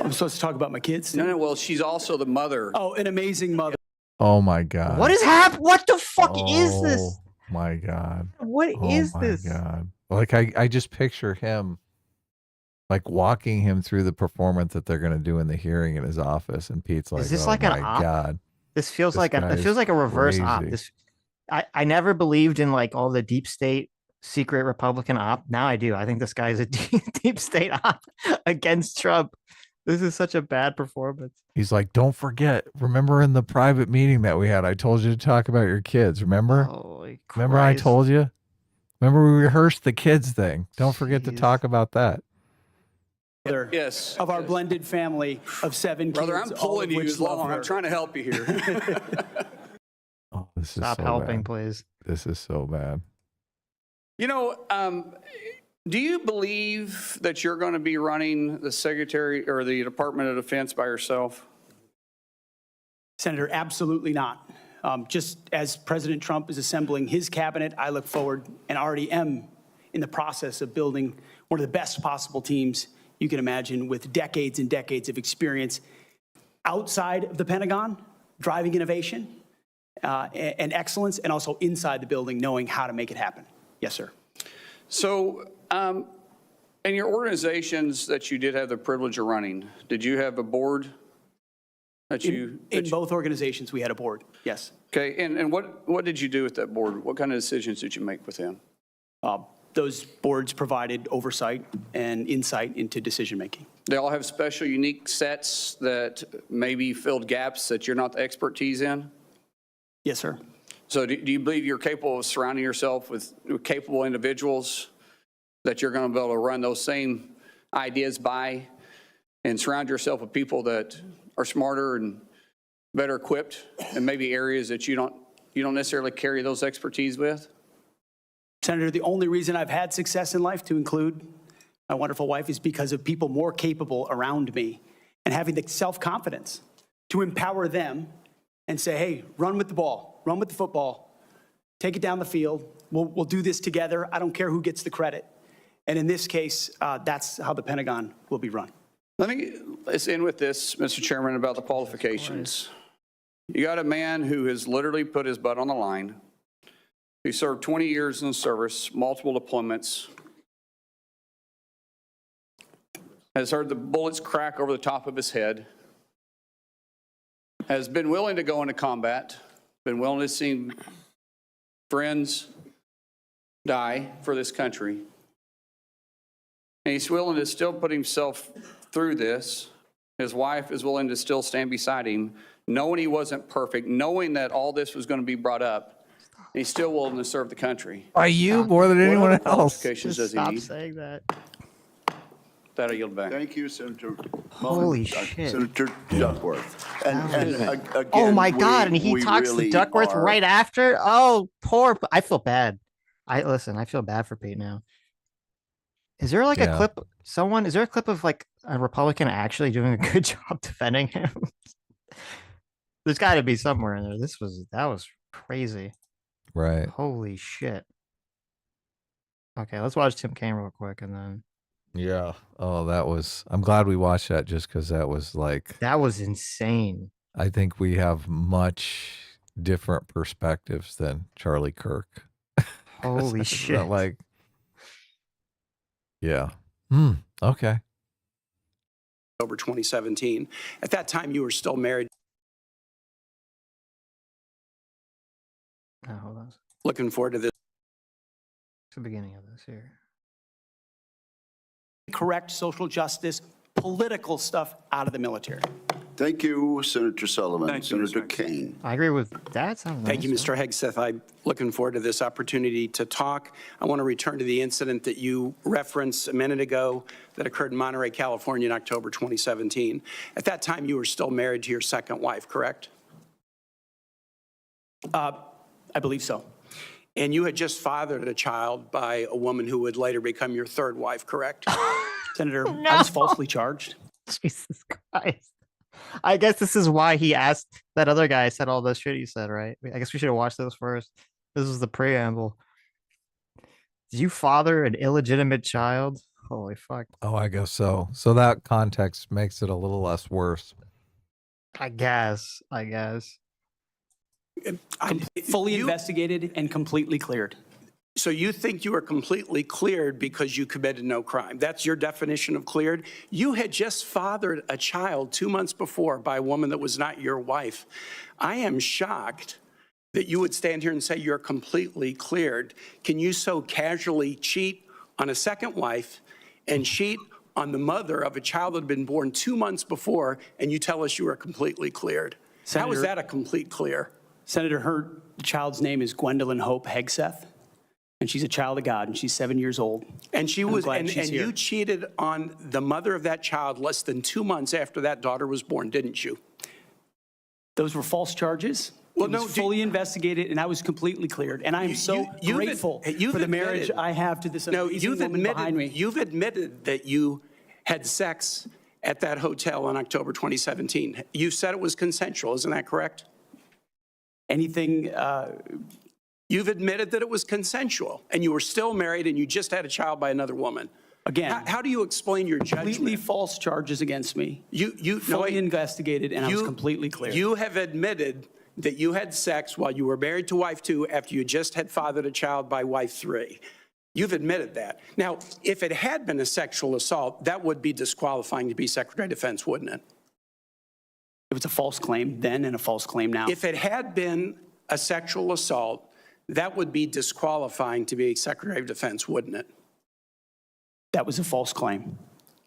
I'm supposed to talk about my kids? No, well, she's also the mother. Oh, an amazing mother. Oh my God. What is happening? What the fuck is this? Oh my God. What is this? Oh my God. Like I just picture him like walking him through the performance that they're going to do in the hearing in his office, and Pete's like, Is this oh like my an op? God. This feels This like guy it is feels like a reverse op. crazy. I never believed in like all the deep state secret Republican op. Now I do. I think this guy is a deep state op against Trump. This is such a bad performance. He's like, don't forget, remember in the private meeting that we had, I told you to talk about your kids. Remember? Holy Remember I Christ. told you? Remember we rehearsed the kids thing. Don't forget to Jeez. talk about that. Yes. Of our blended family of 7 Brother, kids. I'm all pulling of you which as love long. her. I'm trying to help you here. Oh, this is Stop so helping, bad. please. This is so bad. Do you believe that you're going to be running the Secretary or the Department of Defense by yourself? Senator, absolutely not. Just as President Trump is assembling his cabinet, I look forward and already am in the process of building one of the best possible teams you can imagine, with decades and decades of experience outside of the Pentagon, driving innovation and excellence, and also inside the building, knowing how to make it happen. Yes, sir. So, in your organizations that you did have the privilege of running, did you have a board that you? In both organizations, we had a board. Yes. Okay, and what did you do with that board? What kind of decisions did you make with them? Those boards provided oversight and insight into decision-making. They all have special, unique sets that maybe filled gaps that you're not the expertise in? Yes, sir. So do you believe you're capable of surrounding yourself with capable individuals that you're going to be able to run those same ideas by, and surround yourself with people that are smarter and better equipped in maybe areas that you don't necessarily carry those expertise with? Senator, the only reason I've had success in life, to include my wonderful wife, is because of people more capable around me and having the self-confidence to empower them and say, hey, run with the ball, run with the football, take it down the field. We'll do this together. I don't care who gets the credit. And in this case, that's how the Pentagon will be run. Let's end with this, Mr. Chairman, about the qualifications. You got a man who has literally put his butt on the line. He served 20 years in the service, multiple deployments, has heard the bullets crack over the top of his head, has been willing to go into combat, been willing to see friends die for this country. And he's willing to still put himself through this. His wife is willing to still stand beside him, knowing he wasn't perfect, knowing that all this was going to be brought up. And he's still willing to serve the country. By you more than anyone else. Qualifications does he Stop need? saying that. That I yield back. Thank you, Senator. Holy shit. Senator Duckworth. And again, Oh my God. And he we talks really to Duckworth are- right after. Oh, I feel bad. I feel bad for Pete now. Is there like a Yeah. clip? Is there a clip of like a Republican actually doing a good job defending him? There's got to be somewhere in there. That was crazy. Right. Holy shit. Okay, let's watch Tim Kaine real quick and then. Yeah. Oh, I'm glad we watched that, just because that was like, That was insane. I think we have much different perspectives than Charlie Kirk. Holy It's shit. not like, yeah. Okay. Over 2017. At that time, you were still married. Oh, hold on. It's Looking forward to this. the beginning of this here. Correct social justice, political stuff out of the military. Thank you, Senator Sullivan. Thank you, Senator Mr. Kane. I agree with that. Sounds Thank you, nice. Mr. Hegseth. I'm looking forward to this opportunity to talk. I want to return to the incident that you referenced a minute ago that occurred in Monterey, California in October 2017. At that time, you were still married to your second wife, correct? I believe so. And you had just fathered a child by a woman who would later become your third wife, correct? Senator, I was falsely charged. Jesus Christ. I guess this is why he asked that other guy said all the shit he said, right? I guess we should have watched those first. This is the preamble. Did you father an illegitimate child? Holy fuck. Oh, I guess so. So that context makes it a little less worse. I guess. Fully investigated and completely cleared. So you think you were completely cleared because you committed no crime? That's your definition of cleared? You had just fathered a child 2 months before by a woman that was not your wife. I am shocked that you would stand here and say you're completely cleared. Can you so casually cheat on a second wife and cheat on the mother of a child that had been born 2 months before, and you tell us you are completely cleared? How is that a complete clear? Senator, the child's name is Gwendolyn Hope Hegseth, and she's a child of God, and she's 7 years old. And she was, and you cheated on the mother of that child less than 2 months after that daughter was born, didn't you? Those were false charges. Well, no, fully investigated, and I was completely cleared. And I'm so grateful for the marriage I have to this amazing woman behind me. You've admitted that you had sex at that hotel in October 2017. You said it was consensual, isn't that correct? Anything, you've admitted that it was consensual, and you were still married, and you just had a child by another woman. Again, how do you explain your judgment? Completely false charges against me. You fully investigated, and I was completely clear. You have admitted that you had sex while you were married to wife 2 after you just had fathered a child by wife 3. You've admitted that. Now, if it had been a sexual assault, that would be disqualifying to be Secretary of Defense, wouldn't it? It was a false claim then and a false claim now. If it had been a sexual assault, that would be disqualifying to be Secretary of Defense, wouldn't it? That was a false claim.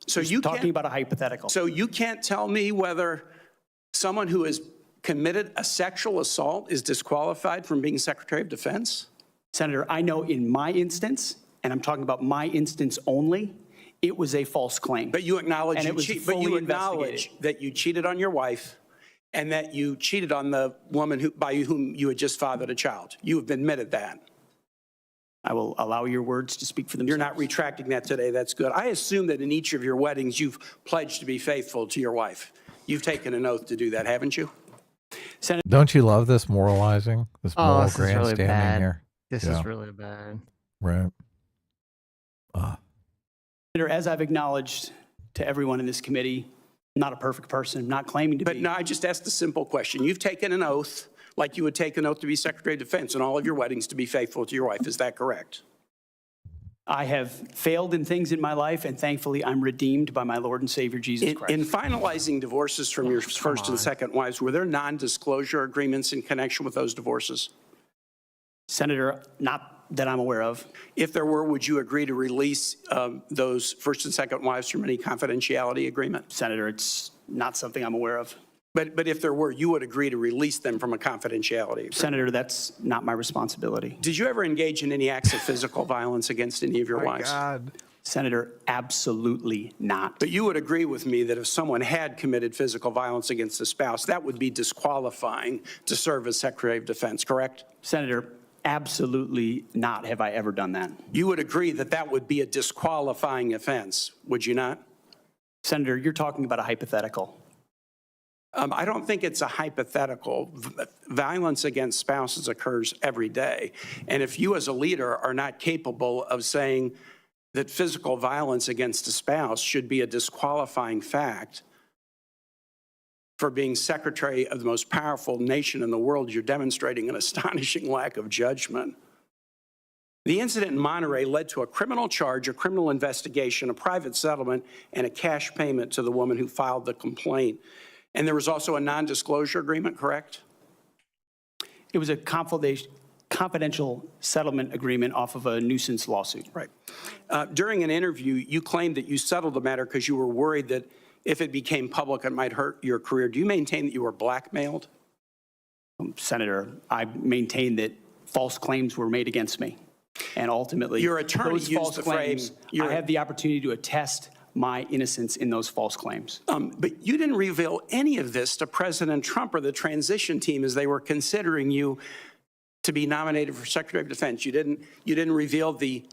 So you're talking about a hypothetical. So you can't tell me whether someone who has committed a sexual assault is disqualified from being Secretary of Defense? Senator, I know in my instance, and I'm talking about my instance only, it was a false claim. But you acknowledge that you cheated on your wife and that you cheated on the woman by whom you had just fathered a child. You have admitted that. I will allow your words to speak for themselves. You're not retracting that today. That's good. I assume that in each of your weddings, you've pledged to be faithful to your wife. You've taken an oath to do that, haven't you? Senator, Don't you love this moralizing? This moral this is really grandstanding bad. here? This is really bad. Right. as I've acknowledged to everyone in this committee, not a perfect person, not claiming to be. But no, I just asked a simple question. You've taken an oath like you would take an oath to be Secretary of Defense in all of your weddings to be faithful to your wife. Is that correct? I have failed in things in my life, and thankfully I'm redeemed by my Lord and Savior, Jesus Christ. In finalizing divorces from your first and second wives, were there non-disclosure agreements in connection with those divorces? Senator, not that I'm aware of. If there were, would you agree to release those first and second wives from any confidentiality agreement? Senator, it's not something I'm aware of. But if there were, you would agree to release them from a confidentiality agreement? Senator, that's not my responsibility. Did you ever engage in any acts of physical violence against any of your wives? God. Senator, absolutely not. But you would agree with me that if someone had committed physical violence against a spouse, that would be disqualifying to serve as Secretary of Defense, correct? Senator, absolutely not have I ever done that. You would agree that that would be a disqualifying offense, would you not? Senator, you're talking about a hypothetical. I don't think it's a hypothetical. Violence against spouses occurs every day. And if you as a leader are not capable of saying that physical violence against a spouse should be a disqualifying fact for being secretary of the most powerful nation in the world, you're demonstrating an astonishing lack of judgment. The incident in Monterey led to a criminal charge, a criminal investigation, a private settlement, and a cash payment to the woman who filed the complaint. And there was also a non-disclosure agreement, correct? It was a confidentiality confidential settlement agreement off of a nuisance lawsuit. Right. During an interview, you claimed that you settled the matter because you were worried that if it became public, it might hurt your career. Do you maintain that you were blackmailed? Senator, I maintain that false claims were made against me. And ultimately, Your attorney those used false the claims, phrase, I have the opportunity to attest my innocence in those false claims. But you didn't reveal any of this to President Trump or the transition team as they were considering you to be nominated for Secretary of Defense. You didn't reveal the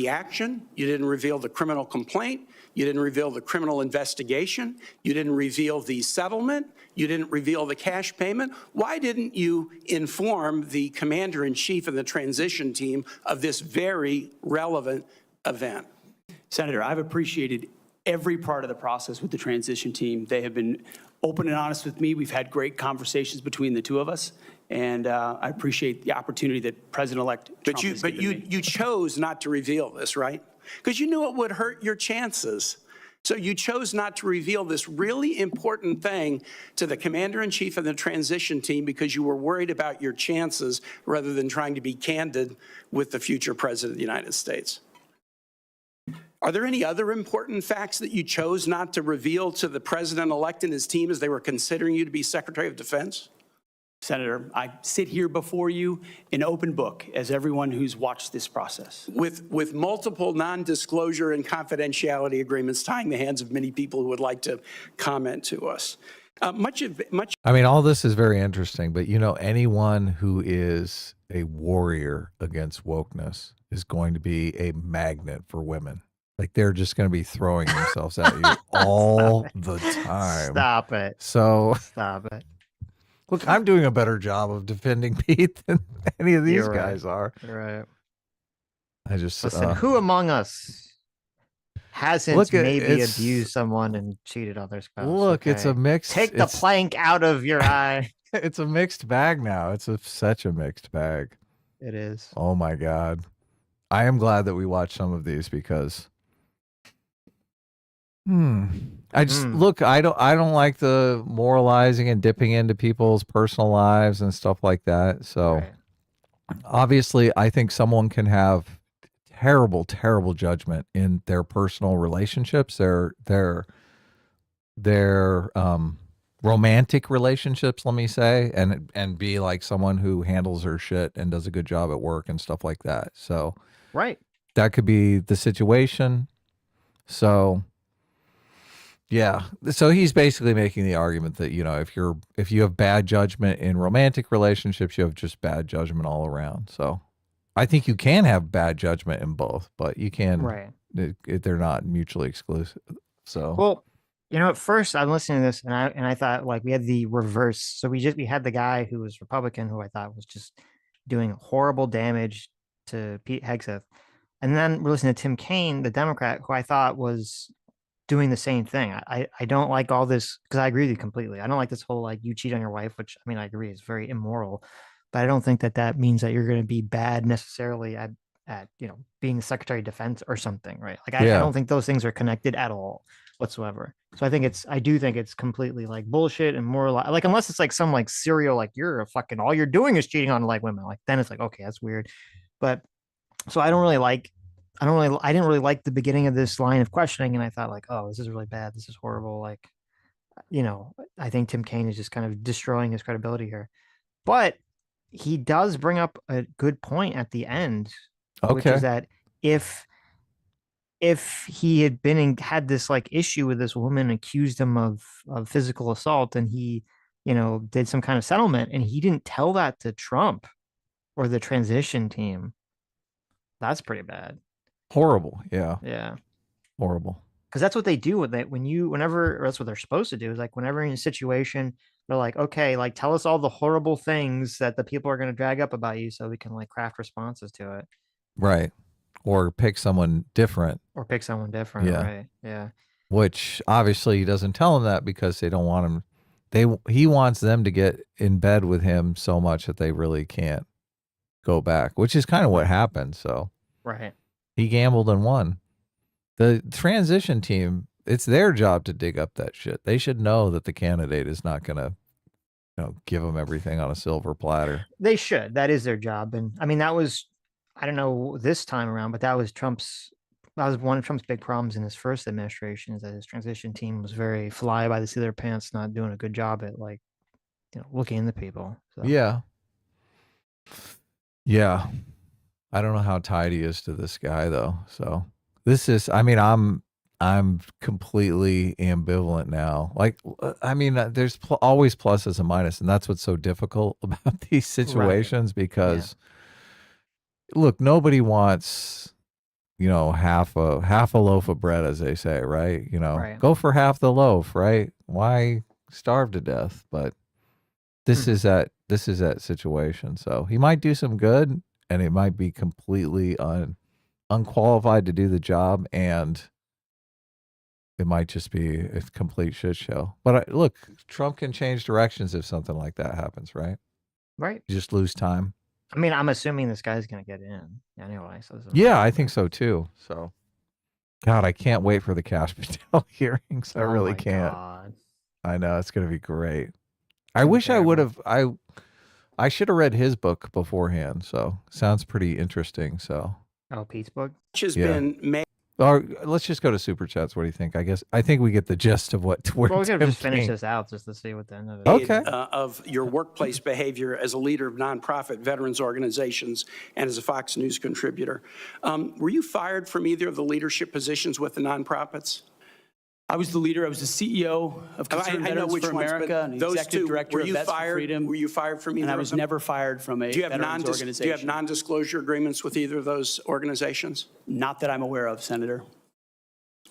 action. You didn't reveal the criminal complaint. You didn't reveal the criminal investigation. You didn't reveal the settlement. You didn't reveal the cash payment. Why didn't you inform the commander-in-chief and the transition team of this very relevant event? Senator, I've appreciated every part of the process with the transition team. They have been open and honest with me. We've had great conversations between the two of us, and I appreciate the opportunity that President-elect Trump has given me. You chose not to reveal this, right? Because you knew it would hurt your chances. So you chose not to reveal this really important thing to the commander-in-chief and the transition team because you were worried about your chances rather than trying to be candid with the future president of the United States. Are there any other important facts that you chose not to reveal to the president-elect and his team as they were considering you to be Secretary of Defense? Senator, I sit here before you in open book, as everyone who's watched this process. With multiple non-disclosure and confidentiality agreements tying the hands of many people who would like to comment to us. I mean, all this is very interesting, but you know, anyone who is a warrior against wokeness is going to be a magnet for women. Like they're just going to be throwing themselves at you all the time. Stop it. So stop it. Look, I'm doing a better job of defending Pete than any of these You're right. guys are. You're right. I just listen. Who among us hasn't maybe abused someone and cheated on their spouse? Look, it's a mixed. Take the plank out of your eye. It's a mixed bag now. It's such a mixed bag. It is. Oh my God. I am glad that we watched some of these because I just look, I don't like the moralizing and dipping into people's personal lives and stuff like that. So obviously I think someone can have terrible judgment in their personal relationships, their romantic relationships, let me say, and be like someone who handles her shit and does a good job at work and stuff like that. So that could be the situation. So yeah. So he's basically making the argument that, you know, if you have bad judgment in romantic relationships, you have just bad judgment all around. So I think you can have bad judgment in both, but you can, they're not mutually exclusive. So, well, you know, at first I'm listening to this and I thought like we had the reverse. So we had the guy who was Republican, who I thought was just doing horrible damage to Pete Hegseth. And then we're listening to Tim Kaine, the Democrat, who I thought was doing the same thing. I don't like all this, because I agree with you completely. I don't like this whole like you cheat on your wife, which I mean I agree is very immoral, but I don't think that means that you're going to be bad necessarily at you know being the Secretary of Defense or something, right? Like I don't think those things are connected at all whatsoever. So I do think it's completely like bullshit and moral, like unless it's like some like serial like you're a fucking all you're doing is cheating on like women, like then it's like okay that's weird. But so I didn't really like the beginning of this line of questioning, and I thought like, oh, this is really bad. This is horrible. Like, you know, I think Tim Kaine is just kind of destroying his credibility here. But he does bring up a good point at the end, which is that if he had had this like issue with this woman, accused him of physical assault, and he, you know, did some kind of settlement, and he didn't tell that to Trump or the transition team, that's pretty bad. Horrible. Yeah. Yeah. Horrible. Because that's what they do with it. Whenever that's what they're supposed to do is like whenever you're in a situation, they're like, okay, like tell us all the horrible things that the people are going to drag up about you so we can like craft responses to it. Right. Or pick someone different. Yeah. Right. Yeah. Which obviously he doesn't tell them that because they don't want him. He wants them to get in bed with him so much that they really can't go back, which is kind of what happened. So right. He gambled and won. The transition team, it's their job to dig up that shit. They should know that the candidate is not going to give them everything on a silver platter. They should. That is their job. And I mean, that was, I don't know this time around, but that was one of Trump's big problems in his first administration, is that his transition team was very fly by the seat of their pants, not doing a good job at looking into people. So. Yeah. Yeah. I don't know how tied he is to this guy though. So this is, I mean, I'm completely ambivalent now. Like, I mean, there's always pluses and minuses, and that's what's so difficult about these situations because, look, nobody wants, half a loaf of bread, as they say, right? Go for half the loaf, right? Why starve to death? But this is that situation. So he might do some good, and it might be completely unqualified to do the job, and it might just be a complete shit show. But look, Trump can change directions if something like that happens, right? Right. You just lose time. I mean, I'm assuming this guy's going to get in anyway. So yeah, I think so too. So, God, I can't wait for the Cash Patel hearings. I really can't. God. I know it's going to be great. I wish I would have. I should have read his book beforehand. So sounds pretty interesting. So. Oh, Pete's book. Which has been made. Or let's just go to Superchats. What do you think? I think we get the gist of what we're Well, we're going to just finish attempting. this out just to see what the end of it is. Okay. Of your workplace behavior as a leader of nonprofit veterans organizations and as a Fox News contributor. Were you fired from either of the leadership positions with the nonprofits? I was the leader. I was the CEO of Concerned I know Veterans which for ones, America but and the those executive two, director were of you Vets for fired? Freedom. Were you fired from either And I of was them? never fired from a Do you have veterans organization. do you have non-disclosure agreements with either of those organizations? Not that I'm aware of, Senator.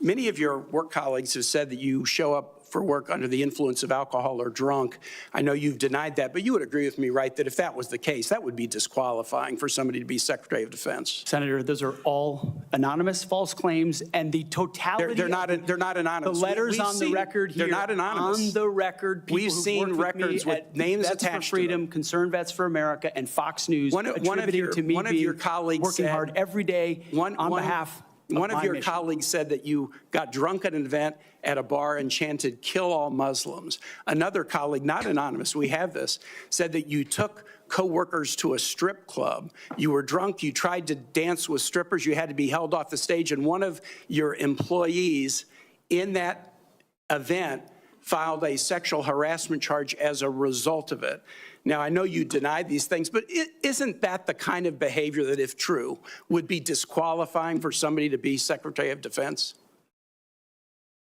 Many of your work colleagues have said that you show up for work under the influence of alcohol or drunk. I know you've denied that, but you would agree with me, right, that if that was the case, that would be disqualifying for somebody to be Secretary of Defense. Senator, those are all anonymous false claims, and the totality They're not anonymous. The letters We've on seen- the record here. They're not anonymous. On the record, people We've who've seen worked records me with at names Vets attached for to Freedom, them. Concerned Vets for America, and Fox News One of attributing to me your colleagues working said- hard every day on behalf of One of my your mission. colleagues said that you got drunk at an event at a bar and chanted, "Kill all Muslims." Another colleague, not anonymous, we have this, said that you took coworkers to a strip club. You were drunk, you tried to dance with strippers, you had to be held off the stage, and one of your employees in that event filed a sexual harassment charge as a result of it. Now, I know you denied these things, but isn't that the kind of behavior that, if true, would be disqualifying for somebody to be Secretary of Defense?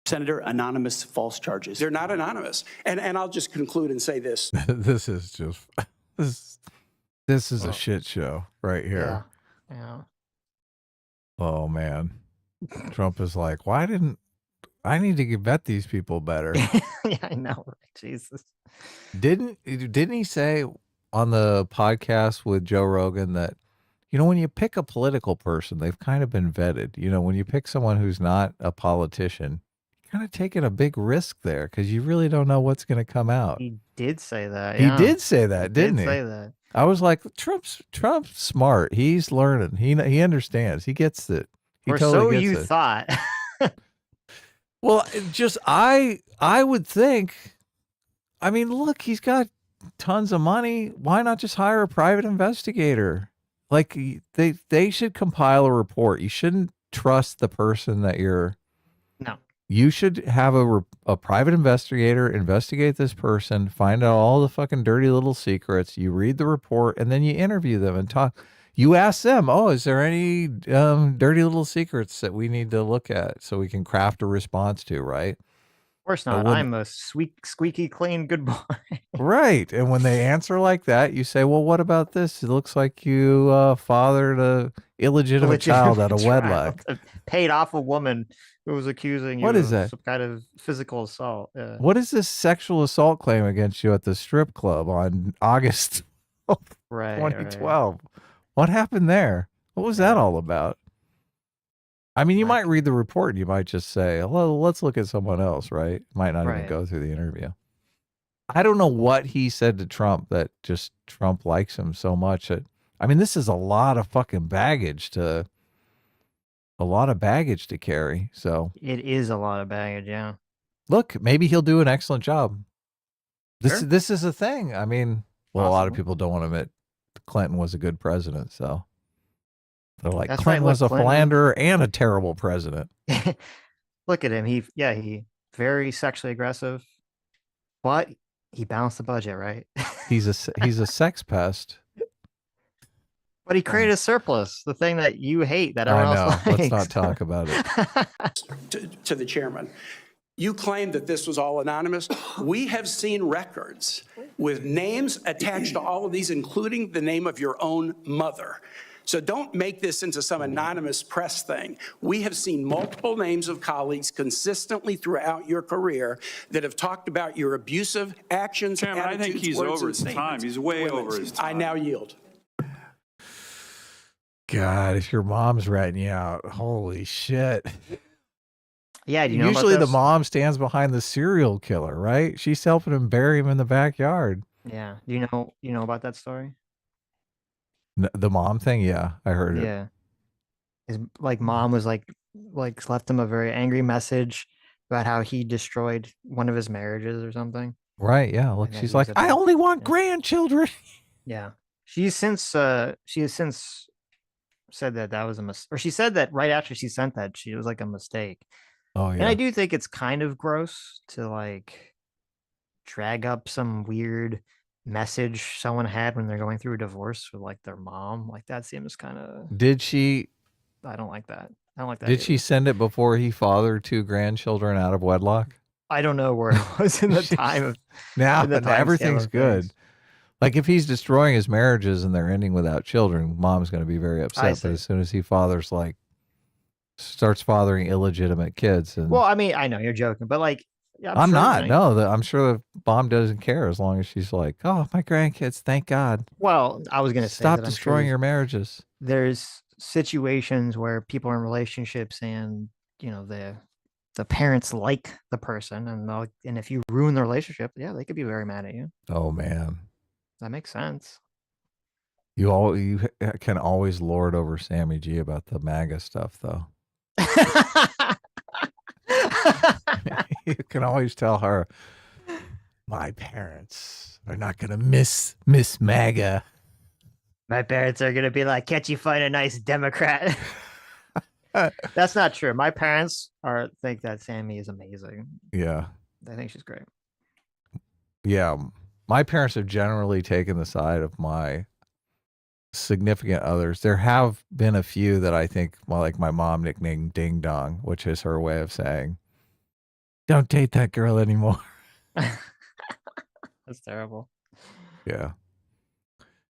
Senator, anonymous false charges. They're not anonymous. And I'll just conclude and say this. This is just this is a shit show right here. Yeah. Oh man, Trump is like, why didn't I need to vet these people better? Yeah, I know. Right? Jesus. Didn't he say on the podcast with Joe Rogan that, when you pick a political person, they've kind of been vetted. When you pick someone who's not a politician, you're kind of taking a big risk there because you really don't know what's going to come out. He did say that. He did say that, didn't he? Say that. I was like, Trump's smart. He's learning. He understands. He gets it. He Or totally so gets you it. thought. Well, I would think. I mean, look, he's got tons of money. Why not just hire a private investigator? Like they should compile a report. You shouldn't trust the person that you're. No. You should have a private investigator investigate this person, find out all the fucking dirty little secrets. You read the report, and then you interview them and talk. You ask them, oh, is there any dirty little secrets that we need to look at so we can craft a response to, right? Of course not. I'm a squeaky clean good boy. Right. And when they answer like that, you say, well, what about this? It looks like you fathered a illegitimate child out of wedlock. Paid off a woman who was accusing you What is of that? some kind of physical assault. Yeah. What is this sexual assault claim against you at the strip club on August 12th, Right, 2012? What happened there? What was that all about? I mean, you might read the report and you might just say, well, let's look at someone else, right? Might not even go through the interview. I don't know what he said to Trump that just Trump likes him so much. I mean, this is a lot of fucking baggage to carry. So It is a lot of baggage, yeah. look, maybe he'll do an excellent job. This is a thing. I mean, well, a lot of Possible. people don't want to admit Clinton was a good president, so they're like, That's Clinton right. was a Look, Clinton. philanderer and a terrible president. Look at him. He very sexually aggressive, but he balanced the budget, right? He's a sex pest. But he created a surplus, the thing that you hate that everyone I know. else likes. Let's not talk about it. To the chairman. You claim that this was all anonymous. We have seen records with names attached to all of these, including the name of your own mother. So don't make this into some anonymous press thing. We have seen multiple names of colleagues consistently throughout your career that have talked about your abusive actions, Chairman, I attitudes, think he's words, over and his time. statements. He's way Women. over his time. I now yield. God, if your mom's ratting you out, holy shit. Yeah, do you know Usually about the this? mom stands behind the serial killer, right? She's helping him bury him in the backyard. Yeah, do you know about that story? The mom thing, yeah, I heard it. Yeah, his mom was like left him a very angry message about how he destroyed one of his marriages or something. Right, yeah. Look, And that she's he was like, a I bad- only want yeah. grandchildren. Yeah, she has since said that was a mistake, or she said that right after she sent that, it was like a mistake. Oh, And yeah. I do think it's kind of gross to like drag up some weird message someone had when they're going through a divorce with like their mom. Like that seems kind of. Did she I don't like that. I don't like that. did she either. send it before he fathered 2 grandchildren out of wedlock? I don't know where it was in the time of. Now in the time everything's scale of good. things. Like if he's destroying his marriages and they're ending without children, mom's going to be very upset. see. But as soon as he starts fathering illegitimate kids, and Well, I mean, I know you're joking, but like, yeah, I'm sure not. like- No, I'm sure the mom doesn't care as long as she's like, oh, my grandkids, thank God. Well, I was gonna say Stop that I'm destroying sure your marriages. there's situations where people are in relationships and the parents like the person and if you ruin the relationship, yeah, they could be very mad at you. Oh man, That makes sense. you can always lord over Sammy G about the MAGA stuff, though. You can always tell her, my parents are not gonna miss MAGA. My parents are gonna be like, can't you find a nice Democrat? That's not true. My parents think that Sammy is amazing. Yeah. They think she's great. Yeah. My parents have generally taken the side of my significant others. There have been a few that I think, well, like my mom nicknamed Ding Dong, which is her way of saying, don't date that girl anymore. That's terrible. Yeah.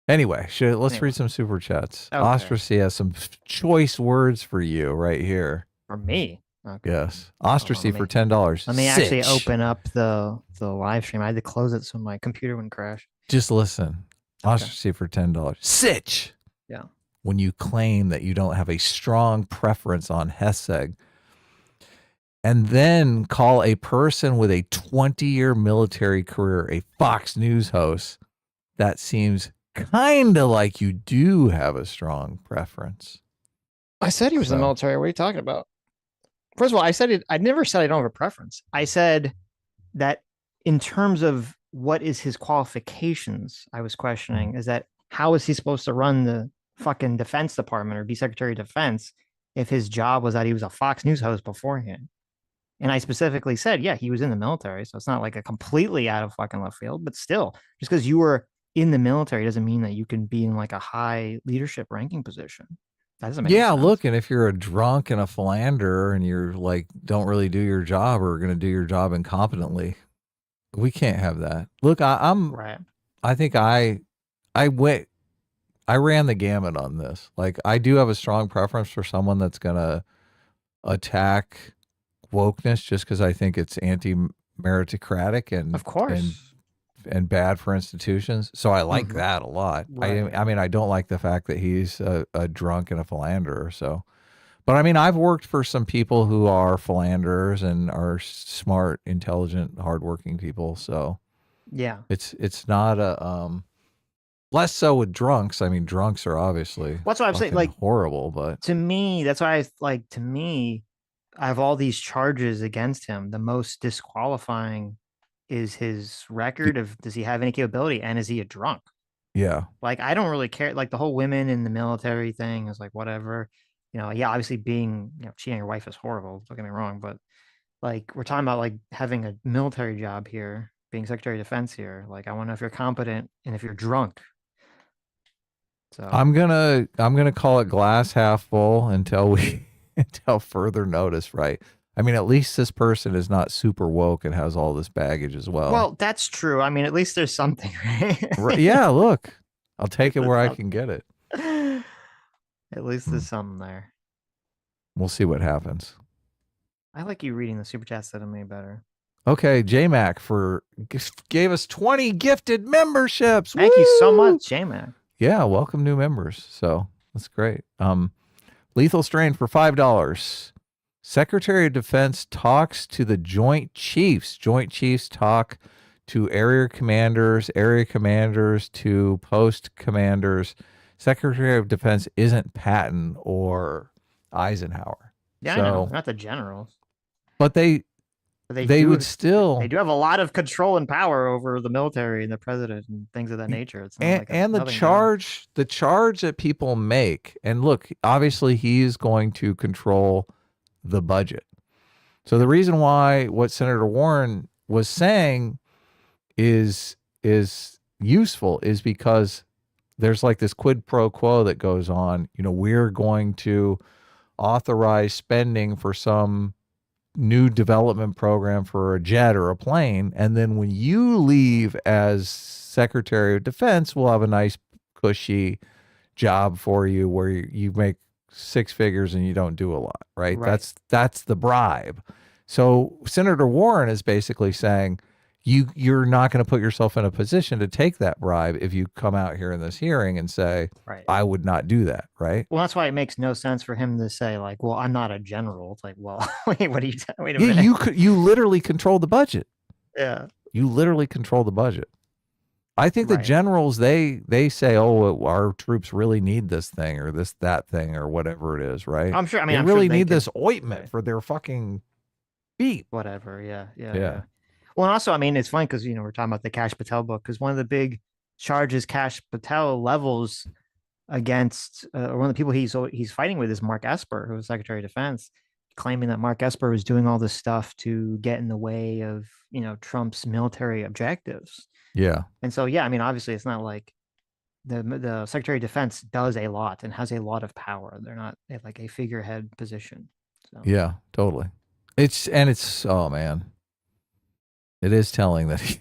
Anyway, let's Anyway. read some super chats. Okay. Ostracy has some choice words for you right here. For me. Okay. Yes. Ostracy let for me- $10. Let me actually Sitch. open up the live stream. I had to close it so my computer wouldn't crash. Just listen. Ostracy for $10. Sitch. Yeah. When you claim that you don't have a strong preference on Hegseth, and then call a person with a 20-year military career a Fox News host, that seems kind of like you do have a strong preference. I said he was in the military. What are you talking about? First of all, I never said I don't have a preference. I said that in terms of what is his qualifications, I was questioning is that how is he supposed to run the fucking Defense Department or be Secretary of Defense if his job was that he was a Fox News host beforehand? And I specifically said, yeah, he was in the military. So it's not like a completely out of fucking left field, but still, just because you were in the military doesn't mean that you can be in like a high leadership ranking position. That doesn't make Yeah, sense. look, and if you're a drunk and a philanderer and you're like, don't really do your job or going to do your job incompetently, we can't have that. Look, I'm right. I think I ran the gamut on this. Like, I do have a strong preference for someone that's going to attack wokeness just because I think it's anti-meritocratic and of course and bad for institutions. So I like that a lot. Right. I mean, I don't like the fact that he's a drunk and a philanderer. So, but I mean, I've worked for some people who are philanderers and are smart, intelligent, hardworking people. So yeah, it's not a less so with drunks. I mean, drunks are obviously that's what I'm saying. fucking Like horrible, but to me, that's why to me, I have all these charges against him. The most disqualifying is his record of, does he have any capability, and is he a drunk? Yeah. Like, I don't really care. Like, the whole women in the military thing is like, whatever. Yeah, obviously being, cheating on your wife is horrible. Don't get me wrong. But like, we're talking about like having a military job here, being Secretary of Defense here. Like, I want to know if you're competent and if you're drunk. So I'm gonna call it glass half full until further notice, right? I mean, at least this person is not super woke and has all this baggage as well. Well, that's true. I mean, at least there's something, right? Right, yeah, look, I'll take it where I can get it. At least there's something there. We'll see what happens. I like you reading the super chats that made better. Okay, JMac gave us 20 gifted memberships. Thank you so much, JMac. Yeah, welcome new members. So that's great. Lethal Strain for $5. Secretary of Defense talks to the Joint Chiefs. Joint Chiefs talk to area commanders to post commanders. Secretary of Defense isn't Patton or Eisenhower. Yeah, so, I know. Not the generals. But they would still. They do have a lot of control and power over the military and the president and things of that nature. It's not and the charge that people make. And look, obviously he's going to control the budget. So the reason why what Senator Warren was saying is useful is because there's like this quid pro quo that goes on. We're going to authorize spending for some new development program for a jet or a plane, and then when you leave as Secretary of Defense, we'll have a nice cushy job for you where you make six figures and you don't do a lot, right? That's the bribe. So Senator Warren is basically saying you're not going to put yourself in a position to take that bribe if you come out here in this hearing and say, I would not do that, right? Well, that's why it makes no sense for him to say, like, well, I'm not a general. It's like, well, wait, what are you wait a minute. You literally control the budget. Yeah. You literally control the budget. I think the generals, they say, oh, our troops really need this thing or that thing or whatever it is, right? I'm sure. I mean, they I'm really sure they need this ointment for their fucking feet. Whatever. Yeah. Well, and also, I mean, it's funny because, we're talking about the Kash Patel book, because one of the big charges Kash Patel levels against, one of the people he's fighting with is Mark Esper, who was Secretary of Defense, claiming that Mark Esper was doing all this stuff to get in the way of, Trump's military objectives. Yeah. And so, yeah, I mean, obviously, it's not like the Secretary of Defense does a lot and has a lot of power. They're not like a figurehead position. So. Yeah, totally. Oh man. It is telling that he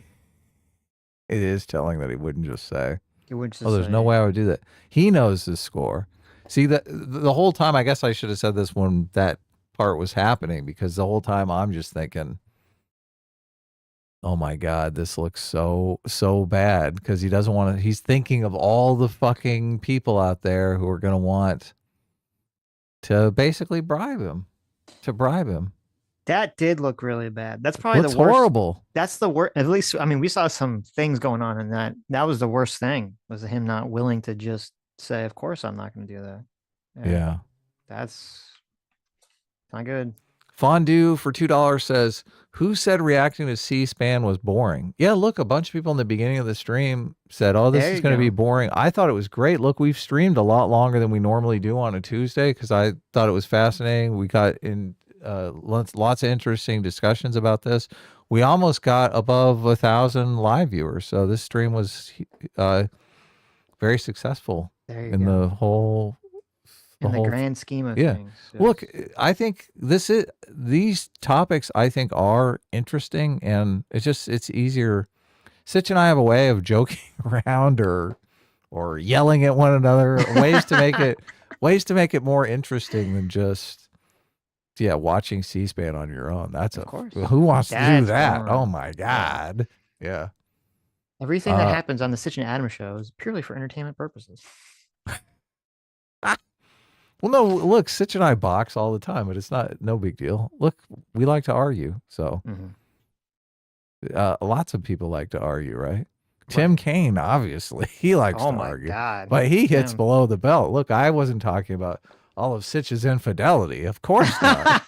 wouldn't just say, there's no way I would do that. He knows the score. See, the whole time, I guess I should have said this when that part was happening, because the whole time I'm just thinking, oh my God, this looks so bad, because he doesn't want to, he's thinking of all the fucking people out there who are going to want to basically bribe him. That did look really bad. That's probably the worst. Horrible. That's the worst. At least, I mean, we saw some things going on in that. That was the worst thing, was him not willing to just say, of course, I'm not going to do that. Yeah. That's not good. Fondue for $2 says, who said reacting to C-SPAN was boring? Yeah, look, a bunch of people in the beginning of the stream said, oh, this is going to be boring. I thought it was great. Look, we've streamed a lot longer than we normally do on a Tuesday because I thought it was fascinating. We got in lots of interesting discussions about this. We almost got above 1,000 live viewers. So this stream was very successful in the whole... In the grand scheme of things. Yes. Look, I think these topics I think are interesting, and it's easier. Sitch and I have a way of joking around or yelling at one another, ways to make it more interesting than just watching C-SPAN on your own. That's who wants to do that? Boring. Oh my God. Yeah. Everything that happens on the Sitch and Adam show is purely for entertainment purposes. Well, no, look, Sitch and I box all the time, but it's no big deal. Look, we like to argue, so lots of people like to argue, right? Tim Kaine, obviously, he likes to argue. God. But he hits below the belt. Look, I wasn't talking about all of Sitch's infidelity. Of course not.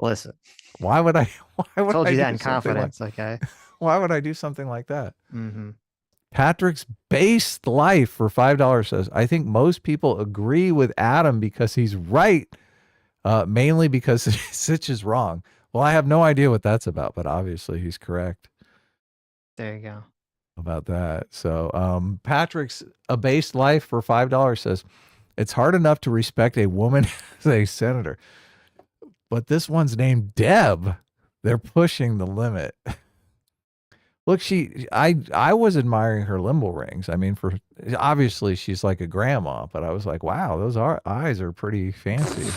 Listen. Why would I? Why would Told I you do that in something confidence, okay? Why would I do something like that? Mm-hmm. Patrick's Based Life for $5 says, I think most people agree with Adam because he's right, mainly because Sitch is wrong. Well, I have no idea what that's about, but obviously he's correct There you go. about that. So Patrick's Based Life for $5 says, it's hard enough to respect a woman as a senator, but this one's named Deb. They're pushing the limit. Look, I was admiring her limbo rings. I mean, obviously she's like a grandma, but I was like, wow, those eyes are pretty fancy.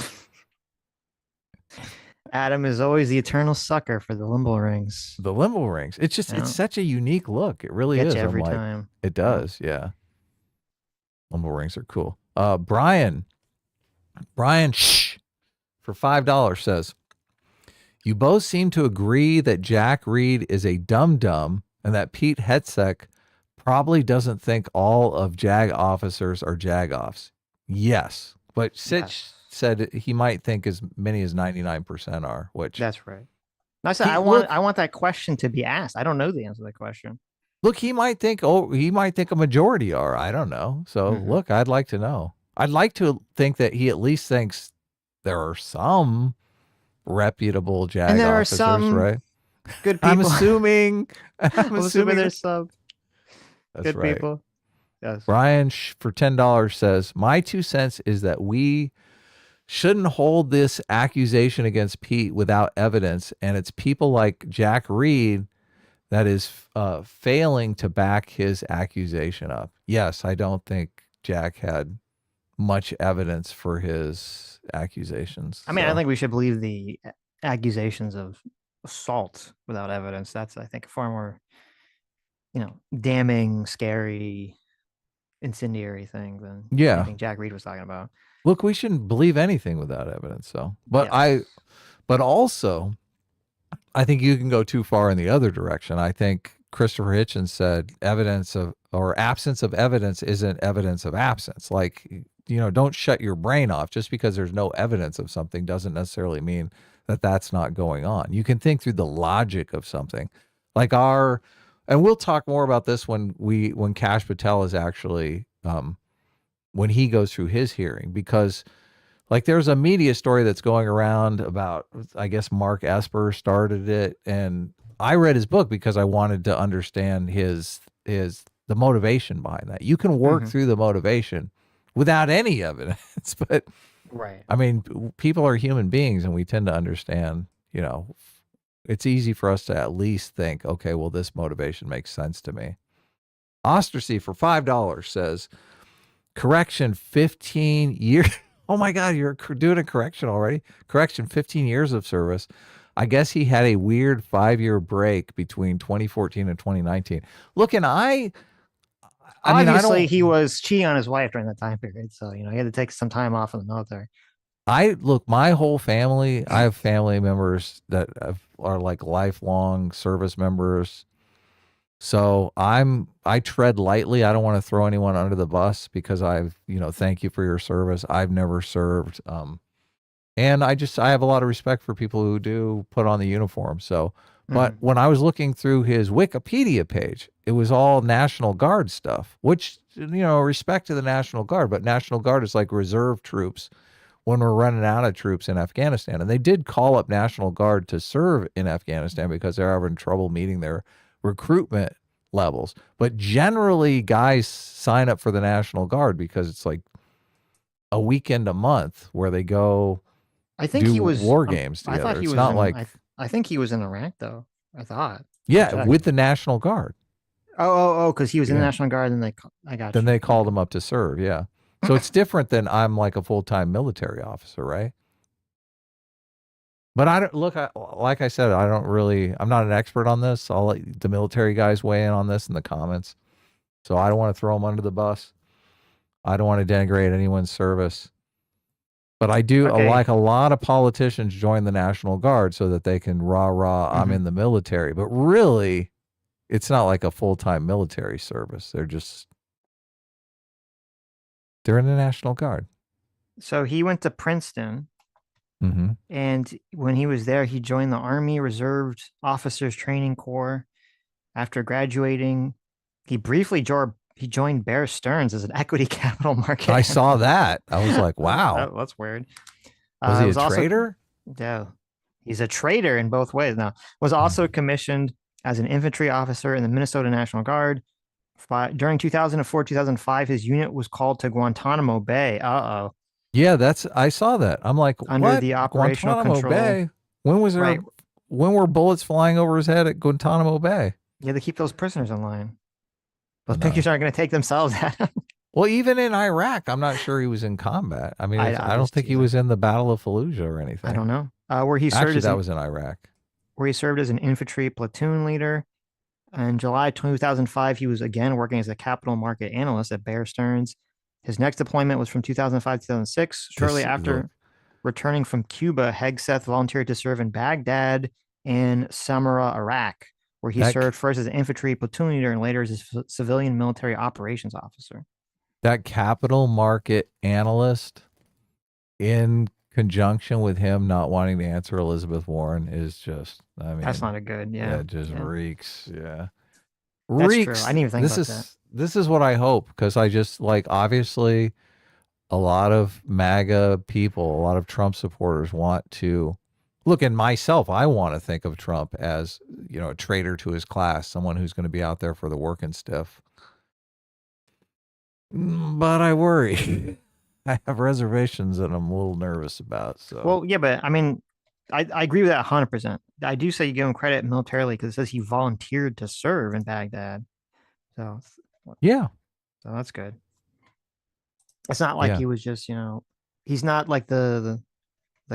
Adam is always the eternal sucker for the limbo rings. The limbo rings. It's just, it's such a unique look. It really Gets is. you every I'm like, time. it does. Yeah. Limbo rings are cool. Brian shh for $5 says, you both seem to agree that Jack Reed is a dum-dum and that Pete Hegseth probably doesn't think all of JAG officers are JAG-offs. Yes, but Sitch said he might think as many as 99% are, which... That's right. I said, I want that question to be asked. I don't know the answer to that question. Look, he might think a majority are. I don't know. So look, I'd like to know. I'd like to think that he at least thinks there are some reputable JAG and there officers, are some right? Good people. I'm assuming there's some good right. people. Yes. Brian for $10 says, my 2 cents is that we shouldn't hold this accusation against Pete without evidence, and it's people like Jack Reed that is failing to back his accusation up. Yes, I don't think Jack had much evidence for his accusations. I mean, I think we should believe the accusations of assault without evidence. That's, I think, far more, damning, scary, incendiary thing than anything Jack Reed was talking about. Look, we shouldn't believe anything without evidence, though. But but also, I think you can go too far in the other direction. I think Christopher Hitchens said evidence of or absence of evidence isn't evidence of absence. Like, don't shut your brain off. Just because there's no evidence of something doesn't necessarily mean that that's not going on. You can think through the logic of something. Like and we'll talk more about this when Kash Patel is actually, when he goes through his hearing, because like there's a media story that's going around about, I guess Mark Esper started it, and I read his book because I wanted to understand the motivation behind that. You can work through the motivation without any evidence, but right. I mean, people are human beings, and we tend to understand, it's easy for us to at least think, okay, well, this motivation makes sense to me. Ostracy for $5 says, correction, 15 years. Oh my God, you're doing a correction already? Correction, 15 years of service. I guess he had a weird 5-year break between 2014 and 2019. Look, and obviously he was cheating on his wife during that time period. So, he had to take some time off in the military. My whole family, I have family members that are like lifelong service members. So I tread lightly. I don't want to throw anyone under the bus because thank you for your service. I've never served. And I have a lot of respect for people who do put on the uniform. So, but when I was looking through his Wikipedia page, it was all National Guard stuff, which, respect to the National Guard, but National Guard is like reserve troops when we're running out of troops in Afghanistan. And they did call up National Guard to serve in Afghanistan because they're having trouble meeting their recruitment levels. But generally guys sign up for the National Guard because it's like a weekend a month where they go war games together. I thought he it's was not like I think he was in Iraq though. I thought. With the National Guard. Oh, because he was in the National Guard, and I got you. Then they called him up to serve, yeah. So it's different than I'm like a full-time military officer, right? But I don't like I said, I'm not an expert on this. I'll let the military guys weigh in on this in the comments. So I don't want to throw them under the bus. I don't want to denigrate anyone's service. But I do like a lot of politicians join the National Guard so that they can rah, I'm in the military. But really, it's not like a full-time military service. They're in the National Guard. So he went to Princeton And when he was there, he joined the Army Reserved Officers Training Corps. After graduating, he briefly joined Bear Stearns as an equity capital market. I saw that. I was like, wow. That's weird. Was he a also, traitor? no, he's a traitor in both ways. Now, was also commissioned as an infantry officer in the Minnesota National Guard. During 2004, 2005, his unit was called to Guantanamo Bay. Uh-oh. Yeah, I saw that. I'm like, Under what? the operational Guantanamo control. Bay? When was there? Right. When were bullets flying over his head at Guantanamo Bay? Yeah, they keep those prisoners in line. Those pictures aren't going to take themselves out. Well, even in Iraq, I'm not sure he was in combat. I mean, I don't think he was in the Battle of Fallujah or anything. I don't know. Where he served Actually, that was in Iraq. Where he served as an infantry platoon leader. In July 2005, he was again working as a capital market analyst at Bear Stearns. His next deployment was from 2005 to 2006. Shortly after returning from Cuba, Hegseth volunteered to serve in Baghdad and Samarra, Iraq, where he served first as an infantry platoon leader and later as a civilian military operations officer. That capital market analyst, in conjunction with him not wanting to answer Elizabeth Warren, is just, I mean, that's not a good, it just reeks. Yeah. That's Reeks. true. I didn't even think about that. This is what I hope, because I just like, obviously, a lot of MAGA people, a lot of Trump supporters want to look, and myself, I want to think of Trump as, you know, a traitor to his class, someone who's going to be out there for the working stiff. But I worry. I have reservations that I'm a little nervous about. So, well, yeah, but I mean, I agree with that 100%. I do say you give him credit militarily because it says he volunteered to serve in Baghdad. So, yeah. So that's good. It's not like he was just, you know, he's not like the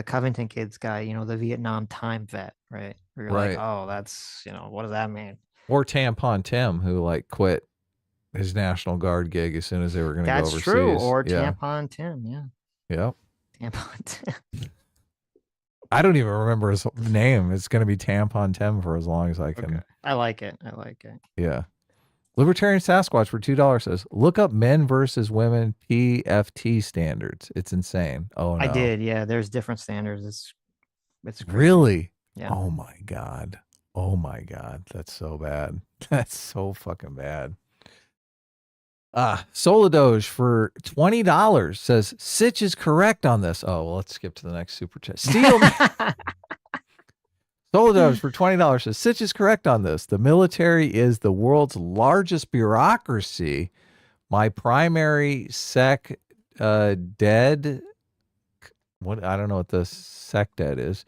Covington kids guy, you know, the Vietnam time vet, right? Where you're like, oh, that's, you know, what does that mean? Or Tampon Tim, who like quit his National Guard gig as soon as they were going to go overseas. That's true. Or Tampon Tim, yeah. Yep. Tampon Tim. I don't even remember his name. It's going to be Tampon Tim for as long as I can. Okay. I like it. I like it. Yeah. Libertarian Sasquatch for $2 says, look up men versus women PFT standards. It's insane. Oh, no. I did. Yeah. There's different standards. It's crazy. Really? Yeah. Oh, my God. Oh, my God. That's so bad. That's so fucking bad. Soladoge for $20 says, Sitch is correct on this. Oh, well, let's skip to the next super chat. Soladoge for $20 says, Sitch is correct on this. The military is the world's largest bureaucracy. My primary dead, what, I don't know what the dead is.